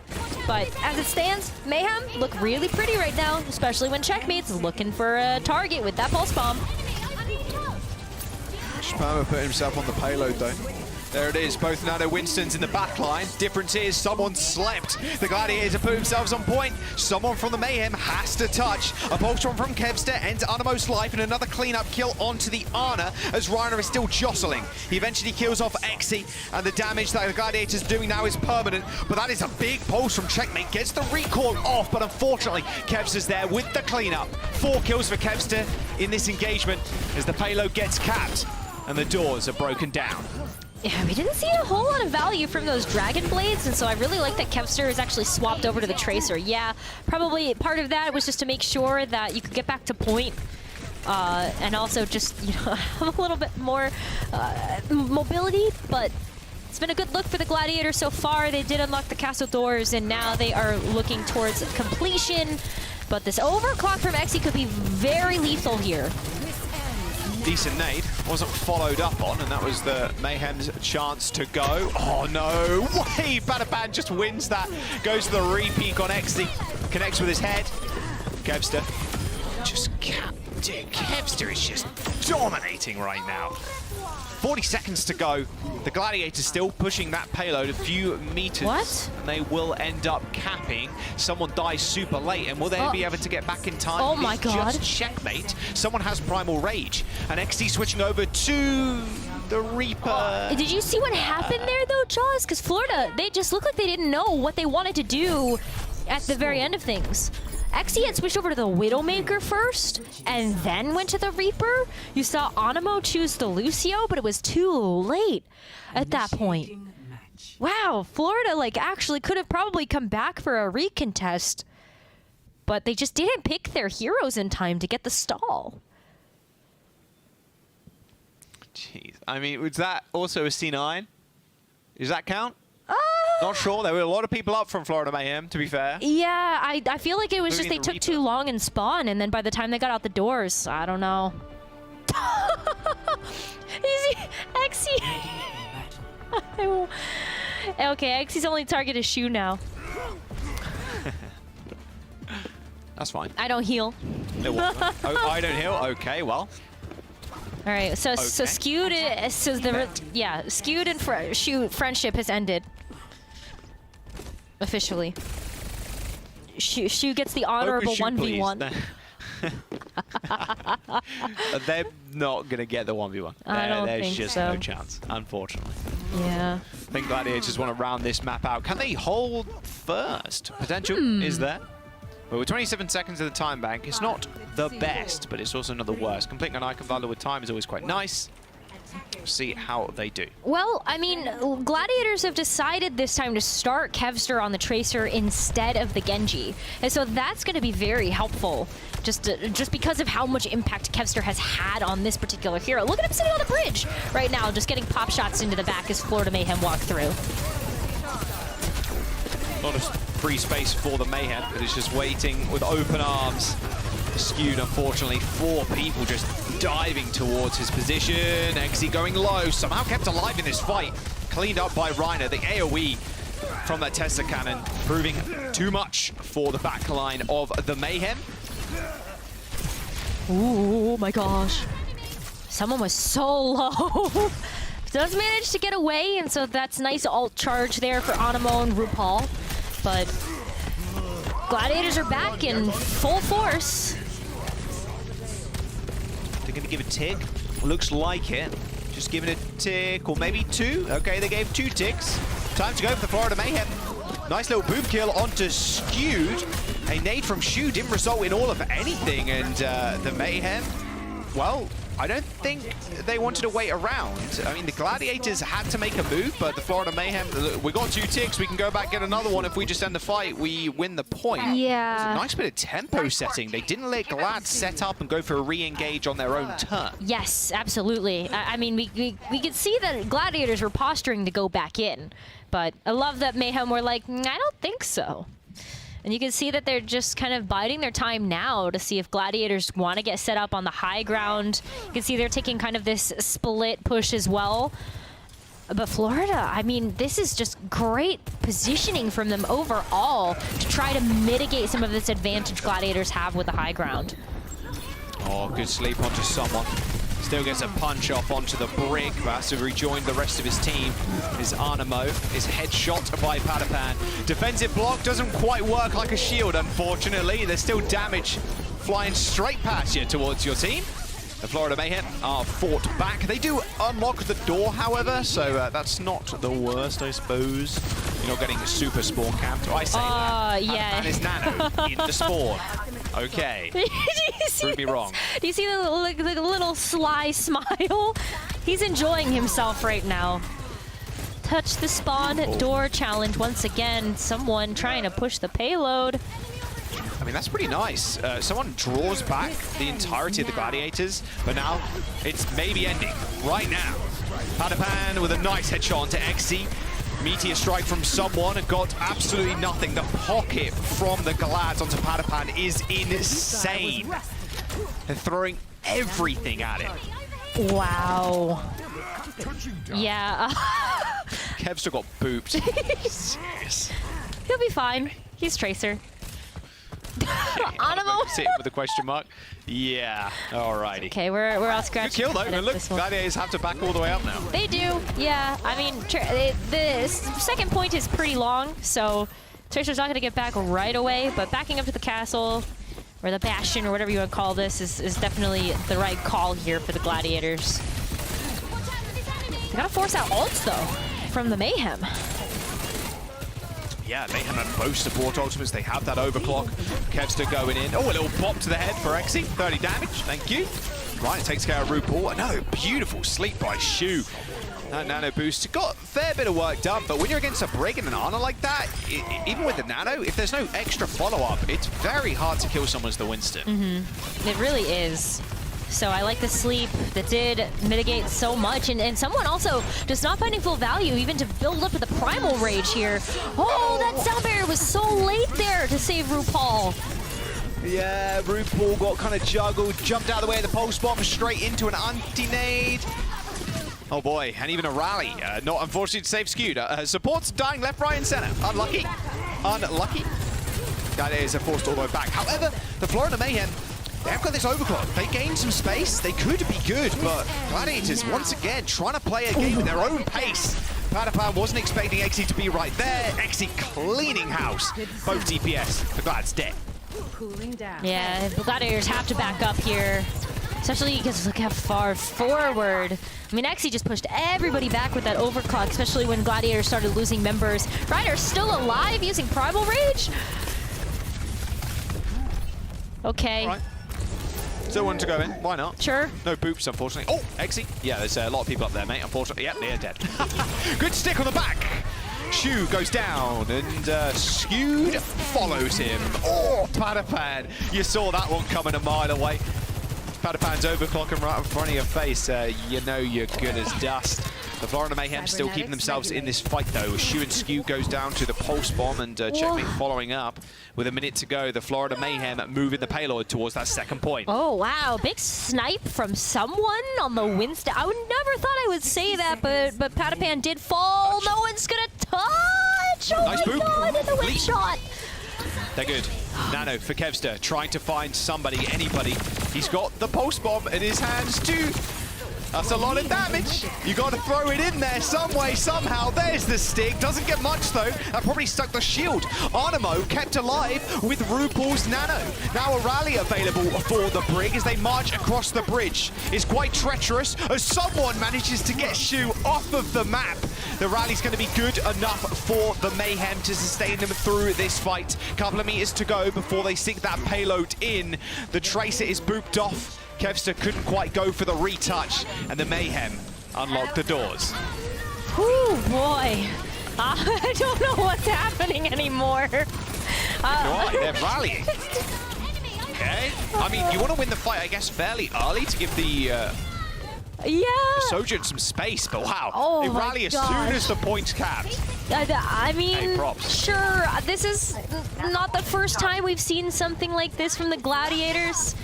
But as it stands, Mayhem look really pretty right now, especially when Checkmate's looking for a target with that Pulse Bomb. Sperma put himself on the payload though. There it is, both Nano Winstons in the back line. Difference is someone slept. The Gladiators have put themselves on point. Someone from the Mayhem has to touch. A pulse from Kevster ends Animo's life and another cleanup kill onto the Ana as Reiner is still jostling. He eventually kills off Xy and the damage that the Gladiators doing now is permanent, but that is a big pulse from Checkmate. Gets the recall off, but unfortunately Kevster's there with the cleanup. 4 kills for Kevster in this engagement as the payload gets capped and the doors are broken down. Yeah, we didn't see a whole lot of value from those Dragon Blades, and so I really like that Kevster is actually swapped over to the Tracer. Yeah, probably part of that was just to make sure that you could get back to point, and also just, you know, have a little bit more mobility, but It's been a good look for the Gladiators so far. They did unlock the castle doors, and now they are looking towards completion. But this overclock from Exi could be very lethal here. Decent nade, wasn't followed up on, and that was the Mayhem's chance to go. Oh no way! Patapan just wins that, goes to the re-peek on Exi, connects with his head. Kevster just Kevster is just dominating right now. 40 seconds to go. The Gladiators still pushing that payload a few meters. What? And they will end up capping. Someone dies super late, and will they be able to get back in time? Oh my god. Just checkmate. Someone has Primal Rage. And XT switching over to the Reaper. Did you see what happened there though, Jaws? Because Florida, they just looked like they didn't know what they wanted to do at the very end of things. XE had switched over to the Widowmaker first, and then went to the Reaper. You saw Animo choose the Lucio, but it was too late at that point. Wow, Florida like actually could have probably come back for a recontest, but they just didn't pick their heroes in time to get the stall. Jeez, I mean, was that also a C9? Does that count? Not sure. There were a lot of people up from Florida Mayhem, to be fair. Yeah, I feel like it was just they took too long in spawn, and then by the time they got out the doors, I don't know. Exy. Okay, Exy's only target is Shu now. That's fine. I don't heal. Oh, I don't heal? Okay, well. All right, so skewed, skewed and Shu friendship has ended. Officially. Shu gets the honorable 1v1. They're not going to get the 1v1. There's just no chance, unfortunately. Yeah. I think Gladiators want to round this map out. Can they hold first? Potential is there. But with 27 seconds of the time bank, it's not the best, but it's also not the worst. Completing an icon value with time is always quite nice. See how they do. Well, I mean, Gladiators have decided this time to start Kevster on the Tracer instead of the Genji. And so that's going to be very helpful, just because of how much impact Kevster has had on this particular hero. Look at him sitting on the bridge right now, just getting pop shots into the back as Florida Mayhem walk through. A lot of free space for the Mayhem, but it's just waiting with open arms. Skewed, unfortunately, 4 people just diving towards his position. Exy going low, somehow kept alive in this fight. Cleaned up by Reiner. The AoE from that Tesla cannon proving too much for the backline of the Mayhem. Ooh, my gosh. Someone was so low. Does manage to get away, and so that's nice ult charge there for Animo and RuPaul. But Gladiators are back in full force. They're going to give a tick. Looks like it. Just giving a tick, or maybe 2. Okay, they gave 2 ticks. Time to go for the Florida Mayhem. Nice little boom kill onto Skewed. A nade from Shu didn't result in all of anything, and the Mayhem, well, I don't think they wanted to wait around. I mean, the Gladiators had to make a move, but the Florida Mayhem, we got 2 ticks, we can go back, get another one. If we just end the fight, we win the point. Yeah. It was a nice bit of tempo setting. They didn't let Glad set up and go for a re-engage on their own turn. Yes, absolutely. I mean, we could see that Gladiators were posturing to go back in, but I love that Mayhem were like, I don't think so. And you can see that they're just kind of biding their time now to see if Gladiators want to get set up on the high ground. You can see they're taking kind of this split push as well. But Florida, I mean, this is just great positioning from them overall to try to mitigate some of this advantage Gladiators have with the high ground. Oh, good sleep onto someone. Still gets a punch off onto the brick, but has to rejoin the rest of his team. Is Animo, is headshot by Patapan. Defensive block doesn't quite work like a shield, unfortunately. There's still damage flying straight past you towards your team. The Florida Mayhem are fought back. They do unlock the door, however, so that's not the worst, I suppose. You're not getting super spawn camped. I say that. Yeah. Patapan is Nano in the spawn. Okay. Prove me wrong. Do you see the little sly smile? He's enjoying himself right now. Touch the spawn door challenge once again. Someone trying to push the payload. I mean, that's pretty nice. Someone draws back the entirety of the Gladiators, but now it's maybe ending right now. Padapan with a nice headshot onto Exi. Meteor strike from someone and got absolutely nothing. The pocket from the Glads onto Padapan is insane. They're throwing everything at it. Wow. Yeah. Kev's still got booped. Serious. He'll be fine. He's Tracer. Animo. Sitting with a question mark. Yeah. Alrighty. Okay, we're all scratching. Good kill though. And look, Gladiators have to back all the way up now. They do. Yeah. I mean, the second point is pretty long, so Tracer's not going to get back right away. But backing up to the castle, or the bastion, or whatever you want to call this, is definitely the right call here for the Gladiators. They gotta force out ults though from the Mayhem. Yeah, Mayhem have both support ultimates. They have that overclock. Kevster going in. Oh, a little pop to the head for Exi. 30 damage. Thank you. Right, it takes care of RuPaul. Another beautiful sleep by Shu. That nano boost got a fair bit of work done, but when you're against a Brig and an Ana like that, even with the nano, if there's no extra follow-up, it's very hard to kill someone as the Winston. It really is. So I like the sleep that did mitigate so much, and someone also just not finding full value even to build up to the primal rage here. Oh, that sound barrier was so late there to save RuPaul. Yeah, RuPaul got kind of juggled, jumped out of the way of the pulse bomb straight into an anti-nade. Oh boy, and even a rally. Not unfortunately to save Skewed. Supports dying left, right, and center. Unlucky. Unlucky. Gladiators are forced all the way back. However, the Florida Mayhem, they have got this overclock. They gained some space. They could be good, but Gladiators, once again, trying to play a game at their own pace. Padapan wasn't expecting Exi to be right there. Exi cleaning house. Both DPS. The Glad's dead. Cooling down. Yeah, the Gladiators have to back up here. Especially because look how far forward. I mean, Exi just pushed everybody back with that overclock, especially when Gladiators started losing members. Ryder's still alive using Primal Rage? Okay. All right. Still one to go in. Why not? Sure. No boops, unfortunately. Oh, Exi. Yeah, there's a lot of people up there, mate. Unfortunately, yep, they're dead. Good stick on the back. Shu goes down, and Skewed follows him. Oh, Padapan. You saw that one coming a mile away. Padapan's overclocking right in front of your face. You know you're good as dust. The Florida Mayhem still keeping themselves in this fight, though. Shu and Skew goes down to the pulse bomb, and Checkmate following up. With a minute to go, the Florida Mayhem moving the payload towards that second point. Oh, wow. Big snipe from someone on the Winston. I would never thought I would say that, but Padapan did fall. No one's going to touch. Oh, nice my boot. God, and the whip shot. They're good. Nano for Kevster, trying to find somebody, anybody. He's got the pulse bomb in his hands too. That's a lot of damage. You got to throw it in there some way, somehow. There's the stick. Doesn't get much though. That probably stuck the shield. Animo kept alive with RuPaul's nano. Now a rally available for the Brig as they march across the bridge. It's quite treacherous as someone manages to get Shu off of the map. The rally's going to be good enough for the Mayhem to sustain them through this fight. Couple of meters to go before they sink that payload in. The Tracer is booped off. Kevster couldn't quite go for the retouch, and the Mayhem unlocked the doors. Oh boy. I don't know what's happening anymore. They're rallying. Okay. I mean, you want to win the fight, I guess, fairly early to give the Sojourn some space, but wow. They rally as soon as the point's capped. I mean, hey, props. Sure, this is not the first time we've seen something like this from the Gladiators.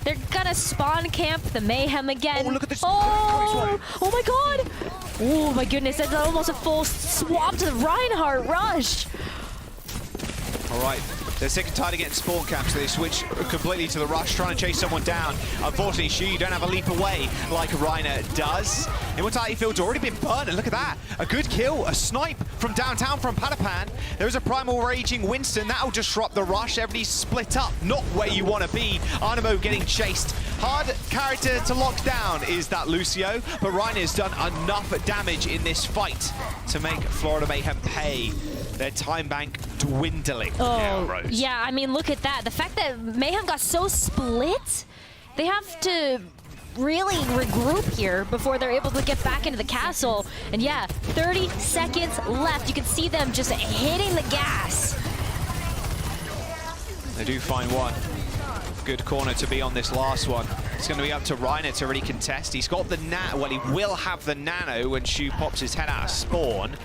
They're gonna spawn camp the Mayhem again. Oh, look at this. Oh my God. Oh my goodness, that's almost a full swap to the Reinhardt rush. All right. They're sick and tired of getting spawn camped, so they switch completely to the rush, trying to chase someone down. Unfortunately, Shu, you don't have a leap away like Reiner does. Immortality Field's already been burned, and look at that. A good kill, a snipe from downtown from Padapan. There's a Primal Raging Winston. That'll disrupt the rush. Everybody's split up, not where you want to be. Animo getting chased. Hard character to lock down is that Lucio, but Reiner's done enough damage in this fight to make Florida Mayhem pay. Their time bank dwindling. Oh, yeah, I mean, look at that. The fact that Mayhem got so split, they have to really regroup here before they're able to get back into the castle. And yeah, 30 seconds left. You can see them just hitting the gas. They do find one. Good corner to be on this last one. It's going to be up to Reiner to really contest. He's got the well, he will have the nano when Shu pops his head out of spawn.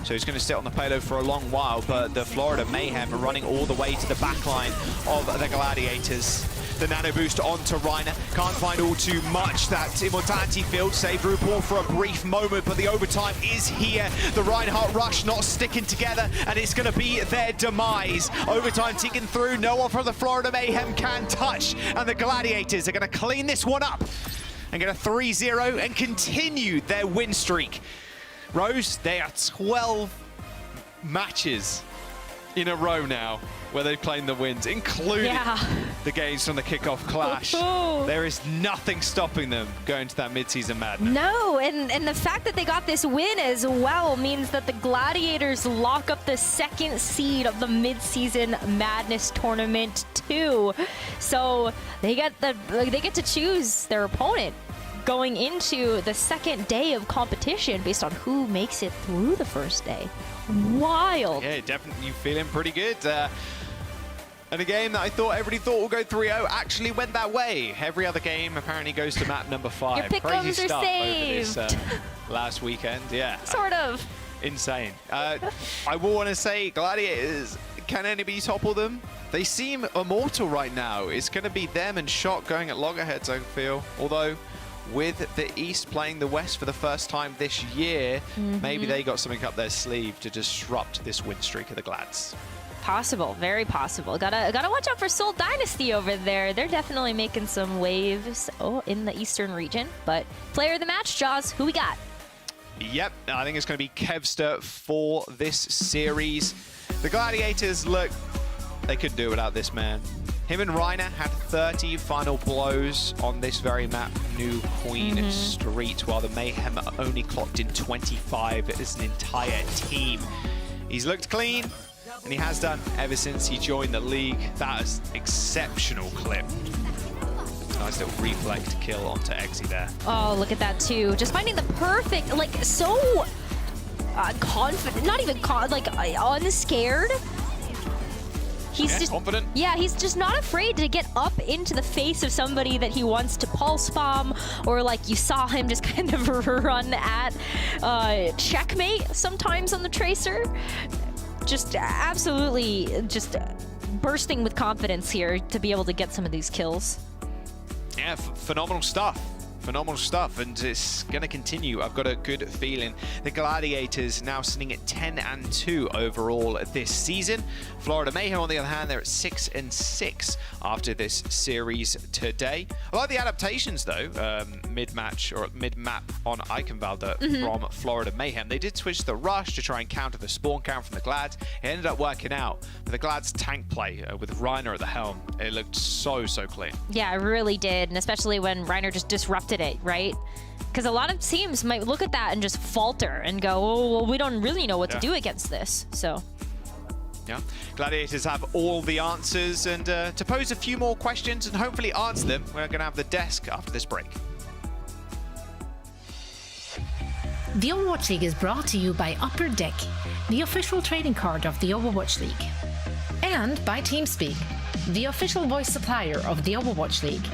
So he's going to sit on the payload for a long while, but the Florida Mayhem are running all the way to the back line of the Gladiators. The nano boost onto Reiner. Can't find all too much. That immortality field saved RuPaul for a brief moment, but the overtime is here. The Reinhardt rush not sticking together, and it's going to be their demise. Overtime ticking through. No one from the Florida Mayhem can touch, and the Gladiators are going to clean this one up and get a 3-0 and continue their win streak. Rose, they are 12 matches in a row now where they've claimed the wins, including the games from the kickoff clash. There is nothing stopping them going to that mid-season madness. No, and the fact that they got this win as well means that the Gladiators lock up the second seed of the mid-season madness tournament too. So they get to choose their opponent going into the second day of competition based on who makes it through the first day. Wild. Yeah, definitely you feeling pretty good. And a game that I thought everybody thought would go 3-0 actually went that way. Every other game apparently goes to map number 5. Your pick-ems Crazy are stuff saved. over this last weekend. Yeah. Sort of. Insane. I will want to say Gladiators, can anybody topple them? They seem immortal right now. It's going to be them and Shock going at loggerheads, I feel. Although with the East playing the West for the first time this year, maybe they got something up their sleeve to disrupt this win streak of the Glads. Possible, very possible. Gotta watch out for Seoul Dynasty over there. They're definitely making some waves in the Eastern region. But player of the match, Jaws, who we got? Yep, I think it's going to be Kevster for this series. The Gladiators, look, they couldn't do it without this man. Him and Reiner had 30 final blows on this very map, New Queen Street, while the Mayhem only clocked in 25 as an entire team. He's looked clean, and he has done ever since he joined the league. That is exceptional clip. Nice little reflect kill onto Exy there. Oh, look at that too. Just finding the perfect, like so confident, not even unscared. He's just confident. Yeah, he's just not afraid to get up into the face of somebody that he wants to pulse bomb, or like you saw him just kind of run at checkmate sometimes on the Tracer. Just absolutely just bursting with confidence here to be able to get some of these kills. Yeah, phenomenal stuff. Phenomenal stuff, and it's going to continue. I've got a good feeling. The Gladiators now sitting at 10-2 overall this season. Florida Mayhem, on the other hand, they're at 6-6 after this series today. I like the adaptations, though, mid-match or mid-map on Eichenwalde from Florida Mayhem. They did switch the rush to try and counter the spawn count from the Glads. It ended up working out. But the Glads tank play with Reiner at the helm, it looked so clean. Yeah, it really did, and especially when Reiner just disrupted it, right? Because a lot of teams might look at that and just falter and go, oh, well, we don't really know what to do against this, so. Yeah, Gladiators have all the answers, and to pose a few more questions and hopefully answer them, we're going to have the desk after this break. The Overwatch League is brought to you by Upper Deck, the official trading card of the Overwatch League. And by TeamSpeak, the official voice supplier of the Overwatch League.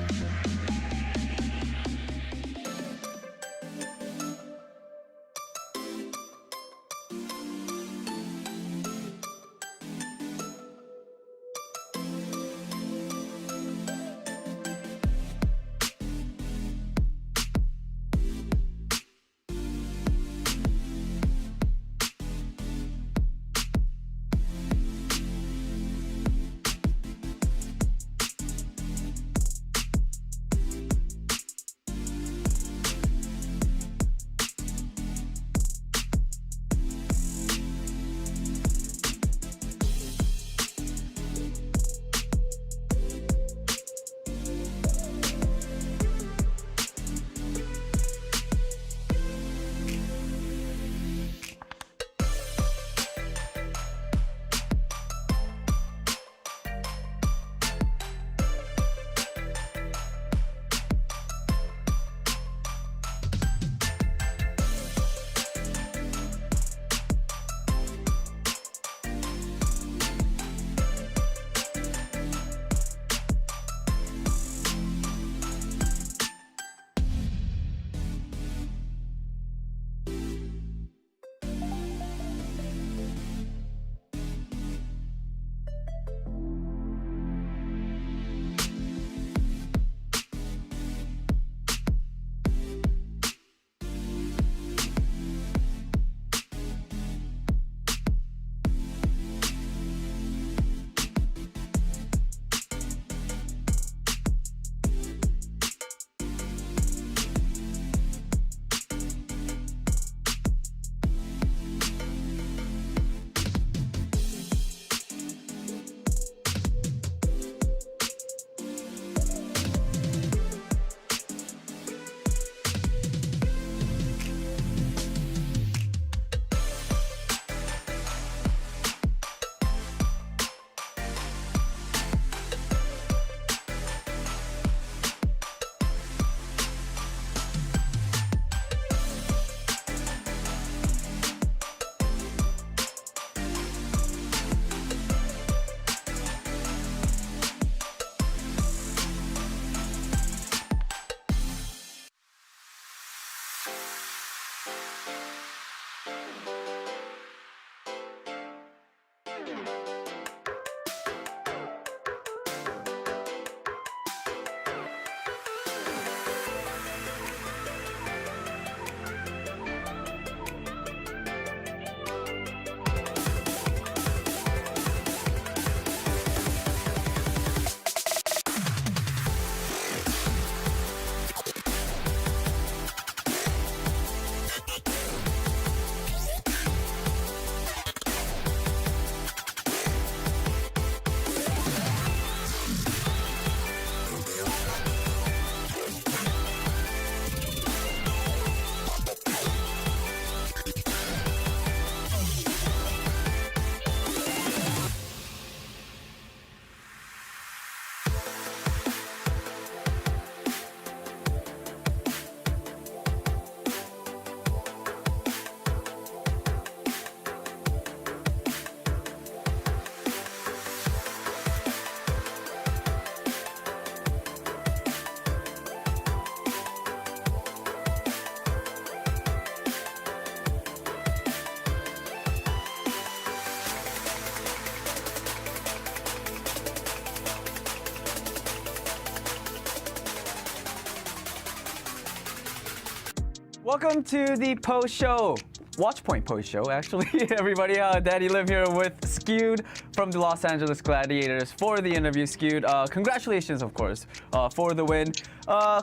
Welcome to the post show. Watchpoint post show, actually. Everybody, Daddy Liv here with Skewed from the Los Angeles Gladiators for the interview. Skewed, congratulations, of course, for the win.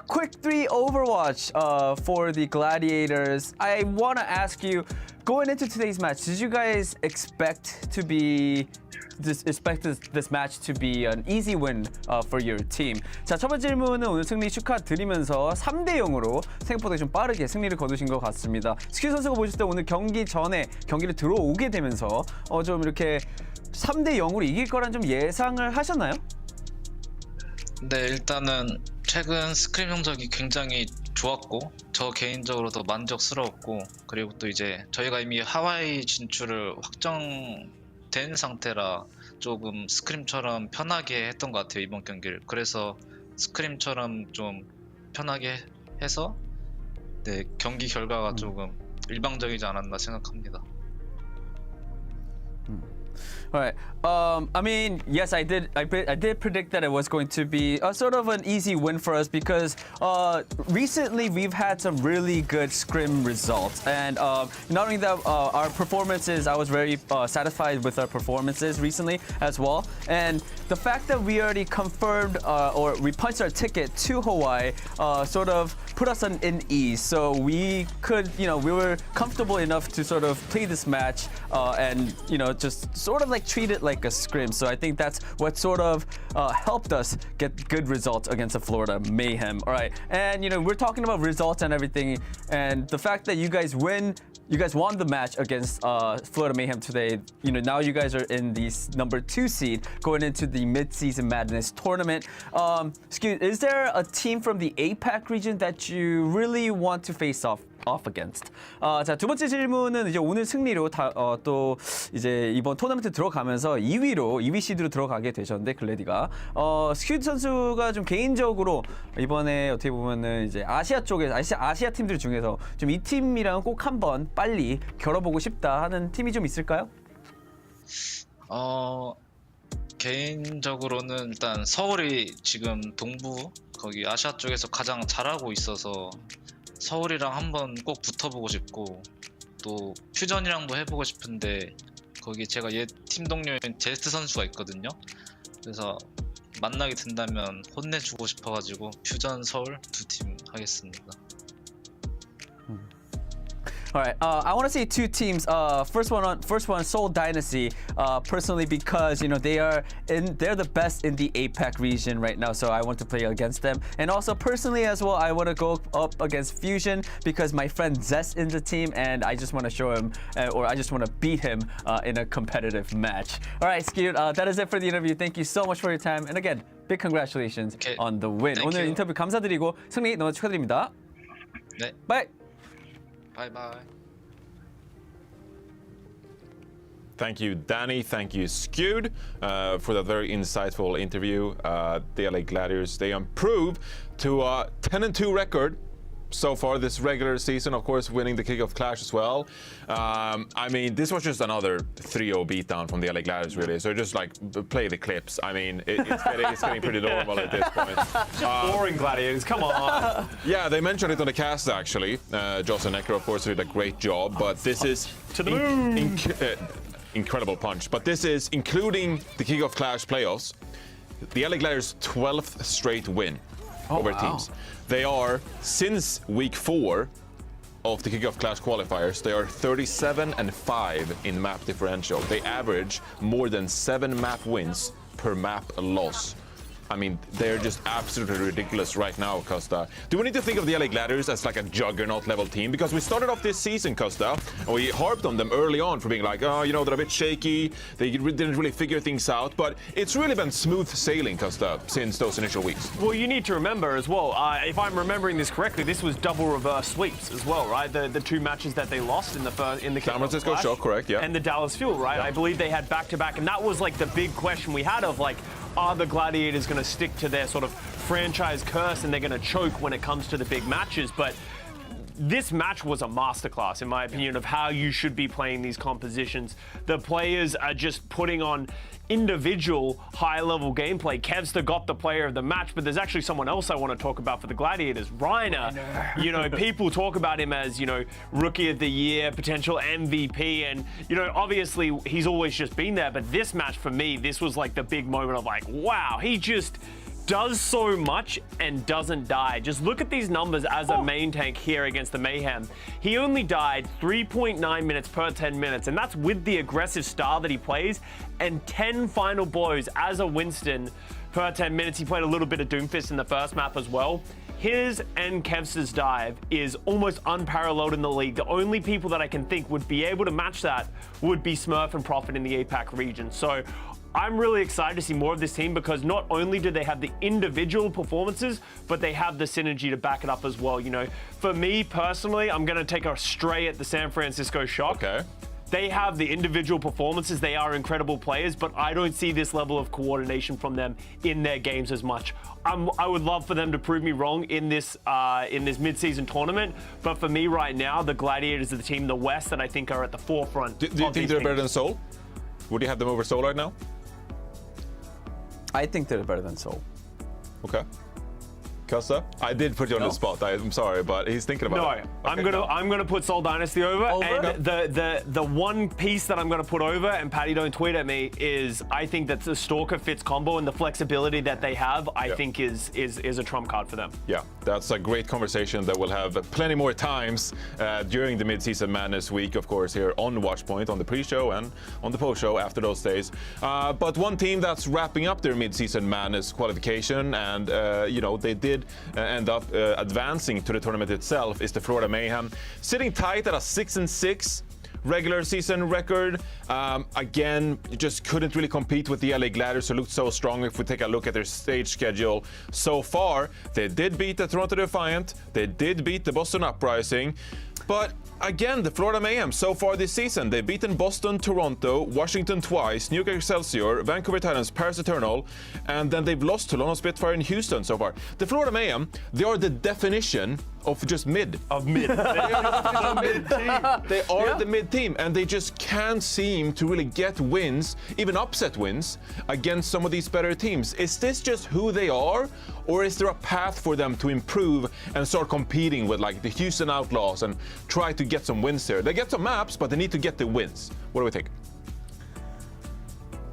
Quick 3 Overwatch for the Gladiators. I want to ask you, going into today's match, did you guys expect this match to be an easy win for your team? 자, 첫 번째 질문은 오늘 승리 축하드리면서 3대 0으로 생각보다 좀 빠르게 승리를 거두신 것 같습니다. 스킬 선수가 보실 때 오늘 경기 전에 경기를 들어오게 되면서 좀 이렇게 3대 0으로 이길 거란 좀 예상을 하셨나요? 네, 일단은 최근 스크림 성적이 굉장히 좋았고 저 개인적으로도 만족스러웠고 그리고 또 이제 저희가 이미 하와이 진출을 확정된 상태라 조금 스크림처럼 편하게 했던 것 같아요, 이번 경기를. 그래서 스크림처럼 좀 편하게 해서 네, 경기 결과가 조금 일방적이지 않았나 생각합니다. All right. I mean, yes, I did predict that it was going to be a sort of an easy win for us because recently we've had some really good scrim results, and not only that, our performances. I was very satisfied with our performances recently as well, and the fact that we already confirmed or we punched our ticket to Hawaii sort of put us in ease. So we could, we were comfortable enough to sort of play this match and just sort of like treat it like a scrim. So I think that's what sort of helped us get good results against the Florida Mayhem. All right, and we're talking about results and everything, and the fact that you guys won the match against Florida Mayhem today. Now you guys are in the number 2 seed going into the Midseason Madness tournament. Is there a team from the APAC region that you really want to face off against? 자, 두 번째 질문은 이제 오늘 승리로 또 이제 이번 토너먼트 들어가면서 2위 시드로 들어가게 되셨는데 글래디가 스큐드 선수가 좀 개인적으로 이번에 어떻게 보면은 이제 아시아 쪽에서 아시아 팀들 중에서 좀 이 팀이랑 꼭 한번 빨리 겨뤄보고 싶다 하는 팀이 좀 있을까요? 개인적으로는 일단 서울이 지금 동부 거기 아시아 쪽에서 가장 잘하고 있어서 서울이랑 한번 꼭 붙어보고 싶고 또 퓨전이랑도 해보고 싶은데 거기 제가 팀 동료인 제스트 선수가 있거든요. 그래서 만나게 된다면 혼내주고 싶어가지고 퓨전 서울 2팀 하겠습니다. All right, I want to say 2 teams. First one, Seoul Dynasty. Personally, because they're the best in the APAC region right now, so I want to play against them. And also personally as well, I want to go up against Fusion because my friend Zest in the team, and I just want to show him, or I just want to beat him in a competitive match. All right, Skewed, that is it for the interview. Thank you so much for your time, and again, big congratulations on the win. 오늘 인터뷰 감사드리고 승리 너무 축하드립니다. 네. Bye. Bye bye. Thank you, Danny. Thank you, Skewed, for that very insightful interview. The LA Gladiators, they improved to a 10-2 record. so far this regular season, of course, winning the Kickoff Clash as well. I mean, this was just another 3-0 beatdown from the LA Gladiators, really. So just like play the clips. I mean, it's getting pretty normal at this point. Boring Gladiators, come on. Yeah, they mentioned it on the cast actually. Joss and Necker, of course, did a great job, but this is to the moon. Incredible punch. But this is including the Kickoff Clash playoffs. The LA Gladiators' 12th straight win over teams. They are, since week 4 of the Kickoff Clash qualifiers, they are 37-5 in map differential. They average more than 7 map wins per map loss. I mean, they're just absolutely ridiculous right now, Costa. Do we need to think of the LA Gladiators as like a juggernaut level team? Because we started off this season, Costa, and we harped on them early on for being like, oh, you know, they're a bit shaky. They didn't really figure things out. But it's really been smooth sailing, Costa, since those initial weeks. Well, you need to remember as well, if I'm remembering this correctly, this was double reverse sweeps as well, right? The 2 matches that they lost in the San Francisco Shock, correct, yeah. And the Dallas Fuel, right? Yeah. I believe they had back-to-back, and that was like the big question we had of like, are the Gladiators going to stick to their sort of franchise curse and they're going to choke when it comes to the big matches? But this match was a masterclass, in my opinion, of how you should be playing these compositions. The players are just putting on individual high-level gameplay. Kevster got the player of the match, but there's actually someone else I want to talk about for the Gladiators. Reiner, you know, people talk about him as, you know, Rookie of the Year, potential MVP, and, you know, obviously he's always just been there, but this match for me, this was like the big moment of like, wow, he just does so much and doesn't die. Just look at these numbers as a main tank here against the Mayhem. He only died 3.9 minutes per 10 minutes, and that's with the aggressive style that he plays, and 10 final blows as a Winston per 10 minutes. He played a little bit of Doomfist in the first map as well. His and Kevster's dive is almost unparalleled in the league. The only people that I can think would be able to match that would be Smurf and Prophet in the APAC region. So I'm really excited to see more of this team because not only do they have the individual performances, but they have the synergy to back it up as well. You know, for me personally, I'm going to take a stray at the San Francisco Shock. Okay. They have the individual performances. They are incredible players, but I don't see this level of coordination from them in their games as much. I would love for them to prove me wrong in this mid-season tournament, but for me right now, the Gladiators are the team in the West that I think are at the forefront. Do you think they're better than Seoul? Would you have them over Seoul right now? I think they're better than Seoul. Okay. Costa? I did put you on the spot. I'm sorry, but he's thinking about it. No, I'm gonna put Seoul Dynasty over. And the one piece that I'm gonna put over, and Patty, don't tweet at me, is I think that the Stalker Fits combo and the flexibility that they have, I think is a trump card for them. Yeah, that's a great conversation that we'll have plenty more times during the Mid-Season Madness week, of course, here on Watchpoint, on the pre-show and on the post-show after those days. But one team that's wrapping up their Mid-Season Madness qualification, and you know, they did end up advancing to the tournament itself, is the Florida Mayhem, sitting tight at a 6-6 regular season record. Again, you just couldn't really compete with the LA Gladiators, who looked so strong. If we take a look at their stage schedule so far, they did beat the Toronto Defiant, they did beat the Boston Uprising, but again, the Florida Mayhem so far this season, they've beaten Boston, Toronto, Washington twice, New York Excelsior, Vancouver Titans, Paris Eternal, and then they've lost to London Spitfire and Houston so far. The Florida Mayhem, they are the definition of just mid. Of mid. They are the mid team. They are the mid team, and they just can't seem to really get wins, even upset wins, against some of these better teams. Is this just who they are, or is there a path for them to improve and start competing with like the Houston Outlaws and try to get some wins there? They get some maps, but they need to get the wins. What do we think?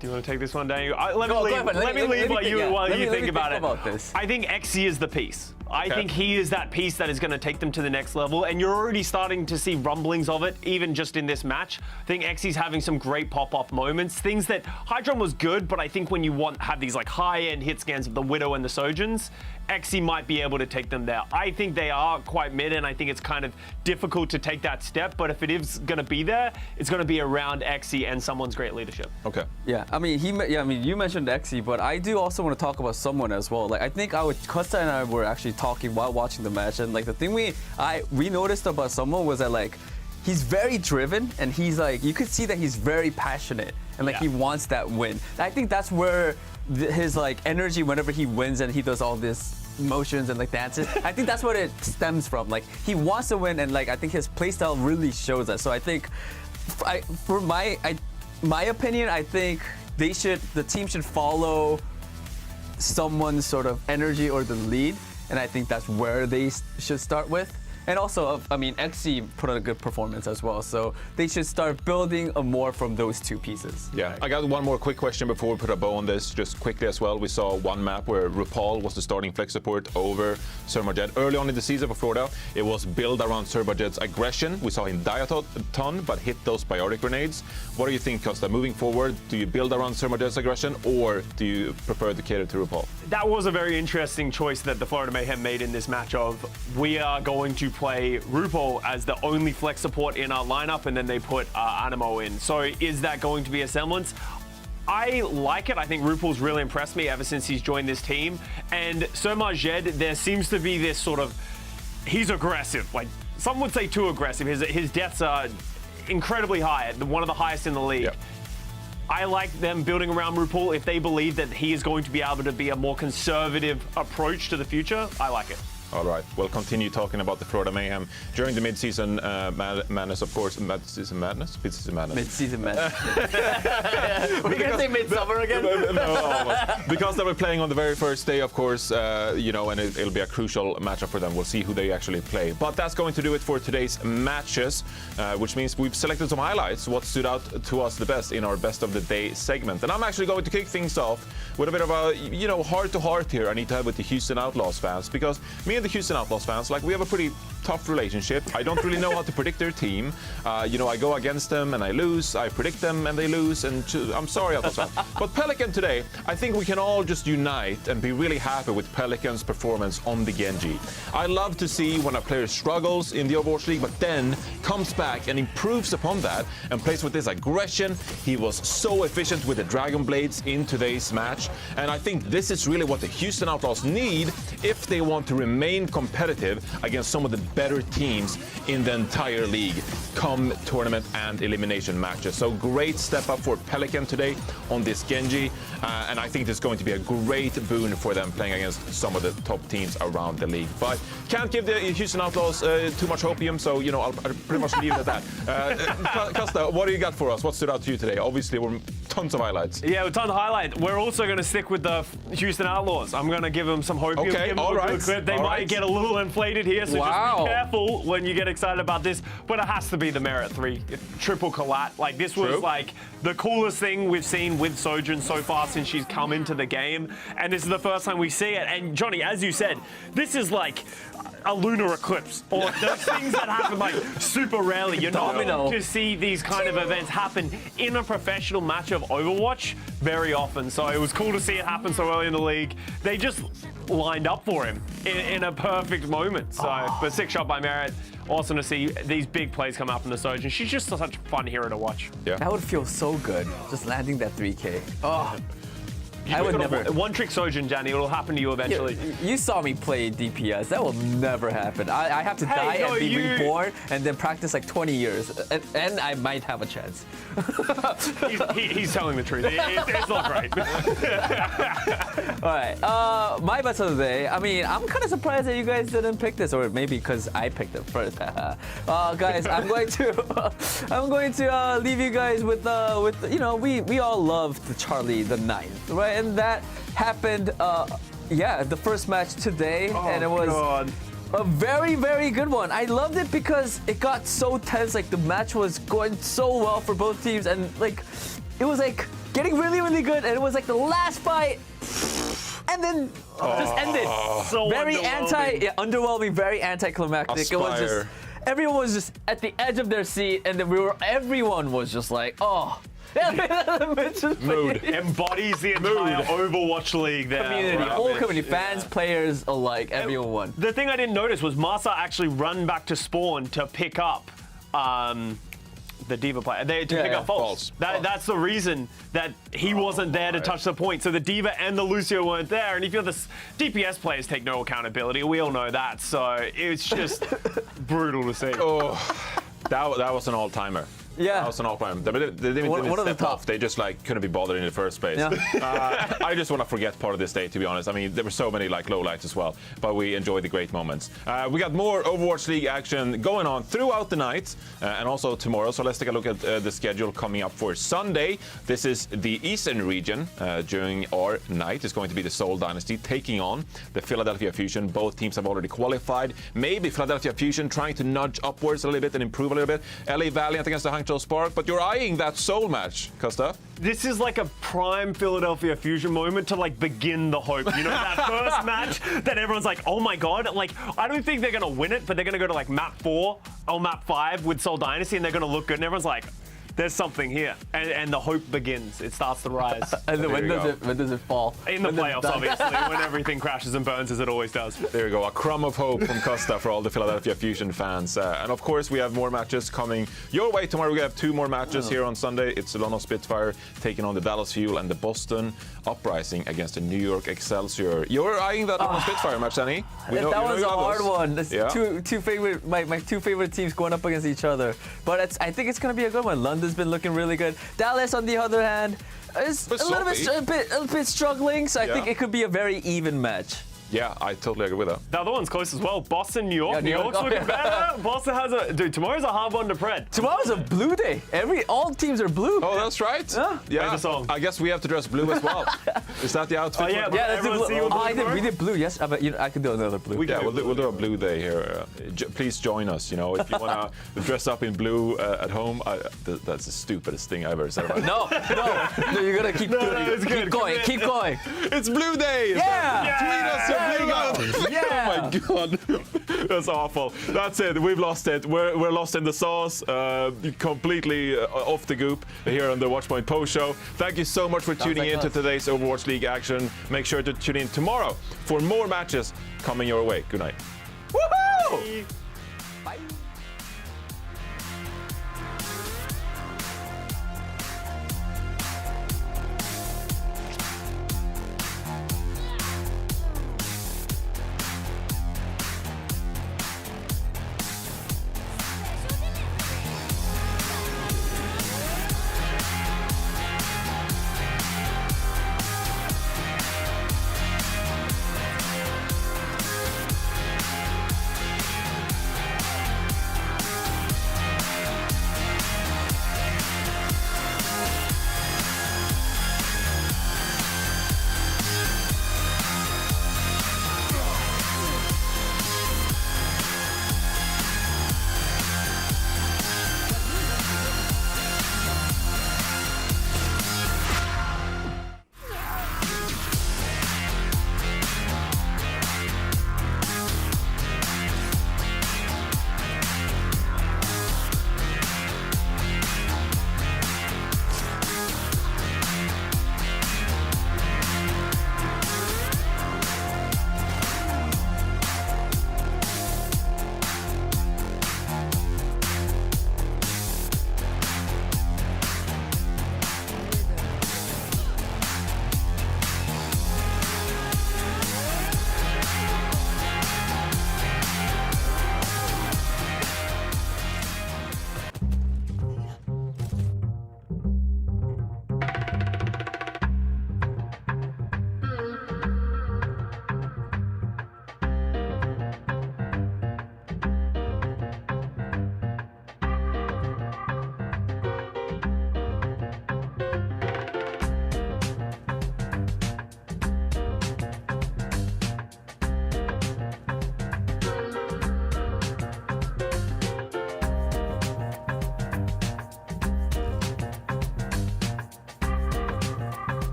Do you want to take this one, Daniel? Let me leave while you think about it. This. I think XC is the piece. I Okay. think he is that piece that is going to take them to the next level, and you're already starting to see rumblings of it, even just in this match. I think XC's having some great pop-off moments, things that Hydron was good, but I think when you have these like high-end hit scans of the Widow and the Sojins, XC might be able to take them there. I think they are quite mid, and I think it's kind of difficult to take that step, but if it is going to be there, it's going to be around XC and someone's great leadership. Okay. Yeah, I mean, you mentioned XC, but I do also want to talk about someone as well. Like, I think Costa and I were actually talking while watching the match, and like the thing we noticed about someone was that like he's very driven, and he's like, you could see that he's very passionate, and like he wants that win. I think that's where his like energy whenever he wins and he does all this motions and like dances. I think that's what it stems from. Like he wants to win, and like I think his playstyle really shows us. So I think, for my opinion, I think the team should follow someone's sort of energy or the lead, and I think that's where they should start with. And also, I mean, XC put on a good performance as well, so they should start building more from those two pieces. Yeah, I got one more quick question before we put a bow on this, just quickly as well. We saw one map where RuPaul was the starting flex support over Surmajet. Early on in the season for Florida, it was built around Surmajet's aggression. We saw him die a ton, but hit those biotic grenades. What do you think, Costa? Moving forward, do you build around Surmajet's aggression, or do you prefer to cater to RuPaul? That was a very interesting choice that the Florida Mayhem made in this match of, we are going to play RuPaul as the only flex support in our lineup, and then they put Animo in. So is that going to be a semblance? I like it. I think RuPaul's really impressed me ever since he's joined this team. And Surmajed, there seems to be this sort of, he's aggressive. Like, some would say too aggressive. His deaths are incredibly high, one of the highest in the league. Yep. I like them building around RuPaul. If they believe that he is going to be able to be a more conservative approach to the future, I like it. All right, we'll continue talking about the Florida Mayhem during the mid-season madness, of course. Mid-season madness? Mid-season madness. Mid-season madness. We're going to say midsummer again? No, almost. Because they were playing on the very first day, of course, you know, and it'll be a crucial matchup for them. We'll see who they actually play. But that's going to do it for today's matches, which means we've selected some highlights, what stood out to us the best in our Best of the Day segment. And I'm actually going to kick things off with a bit of a, you know, heart-to-heart here I need to have with the Houston Outlaws fans, because me and the Houston Outlaws fans, like, we have a pretty tough relationship. I don't really know how to predict their team. You know, I go against them and I lose. I predict them and they lose. And I'm sorry, Outlaws fans. But Pelican today, I think we can all just unite and be really happy with Pelican's performance on the Genji. I love to see when a player struggles in the Overwatch League, but then comes back and improves upon that and plays with this aggression. He was so efficient with the Dragon Blades in today's match. And I think this is really what the Houston Outlaws need if they want to remain competitive against some of the better teams in the entire league come tournament and elimination matches. So great step up for Pelican today on this Genji, and I think this is going to be a great boon for them playing against some of the top teams around the league. But can't give the Houston Outlaws too much hopium, so you know, I'll pretty much leave it at that. Costa, what do you got for us? What stood out to you today? Obviously, we're tons of highlights. Yeah, a ton of highlights. We're also going to stick with the Houston Outlaws. I'm going to give them some hopium. Okay, give them all right. Clip. They might get a little inflated here, so just be careful when you get excited about this. But it has to be the Merit 3 triple collat. Like, this was like the coolest thing we've seen with Sojourn so far since she's come into the game, and this is the first time we see it. And Johnny, as you said, this is like a lunar eclipse, or those things that happen like super rarely. You're not going to see these kind of events happen in a professional match of Overwatch very often. So it was cool to see it happen so early in the league. They just lined up for him in a perfect moment. So, but sick shot by Merit. Awesome to see these big plays come out from the Sojourn. She's just such a fun hero to watch. Yeah, that would feel so good, just landing that 3K. Oh. I would never. One trick Sojourn, Danny. It'll happen to you eventually. You saw me play DPS. That will never happen. I have to die and be reborn and then practice like 20 years. And I might have a chance. He's telling the truth. It's not great. All right. My best of the day. I mean, I'm kind of surprised that you guys didn't pick this, or maybe because I picked it first. Guys, I'm going to leave you guys with you know, we all love the Charlie the 9th, right? And that happened, the first match today, and it was a very, very good one. I loved it because it got so tense. Like, the match was going so well for both teams, and like, it was like getting really, really good. And it was like the last fight, and then just ended. So very underwhelming. Very anticlimactic. It was just, everyone was just at the edge of their seat, and then everyone was just like, oh. Mood embodies the entire Overwatch League there. Community, whole community, fans, players alike, everyone won. The thing I didn't notice was Masa actually run back to spawn to pick up the D.Va player. To pick up False. That's the reason that he wasn't there to touch the point. So the D.Va and the Lucio weren't there. And if you're the DPS players, take no accountability. We all know that. So it's just brutal to see. Oh, that was an all-timer. Yeah. House and Alpine. They didn't One of the step top. off. They just like couldn't be bothered in the first place. Yeah. I just want to forget part of this day, to be honest. I mean, there were so many like lowlights as well, but we enjoyed the great moments. We got more Overwatch League action going on throughout the night and also tomorrow. So let's take a look at the schedule coming up for Sunday. This is the Eastern region during our night. It's going to be the Seoul Dynasty taking on the Philadelphia Fusion. Both teams have already qualified. Maybe Philadelphia Fusion trying to nudge upwards a little bit and improve a little bit. LA Valiant against the Hangzhou Spark, but you're eyeing that Seoul match, Costa. This is like a prime Philadelphia Fusion moment to like begin the hope. You know, that first match that everyone's like, oh my god, like I don't think they're gonna win it, but they're gonna go to like map 4 or map 5 with Seoul Dynasty and they're gonna look good and everyone's like, there's something here, and the hope begins. It starts to rise. And then when does it fall? In the playoffs, obviously, when everything crashes and burns as it always does. There you go, a crumb of hope from Costa for all the Philadelphia Fusion fans. And of course, we have more matches coming your way tomorrow. We have 2 more matches here on Sunday. It's the London Spitfire taking on the Dallas Fuel and the Boston Uprising against the New York Excelsior. You're eyeing that London Spitfire match, Danny. That was a hard one. That's my two favorite teams going up against each other. But I think it's going to be a good one. London's been looking really good. Dallas, on the other hand, is a bit struggling. So I think it could be a very even match. Yeah, I totally agree with that. The other one's close as well. Boston, New York. Yeah, New York's looking better. Boston has a... Dude, tomorrow's a hard one to pred. Tomorrow's a blue day. All teams are blue. Oh, that's right. Yeah. I guess we have to dress blue as well. Is that the outfit? Oh, yeah, that's the blue. We did blue, yes. But I can do another blue. We'll do a blue day here. Please join us. You know, if you want to dress up in blue at home, that's the stupidest thing I've ever said about it. No, you're gonna keep doing it. Keep going. It's blue day. Yeah. Tweet us your blue guns. Yeah. Oh my god. That's awful. That's it. We've lost it. We're lost in the sauce. Completely off the goop here on the Watchpoint Post Show. Thank you so much for tuning in to today's Overwatch League action. Make sure to tune in tomorrow for more matches coming your way. Good night. Woohoo!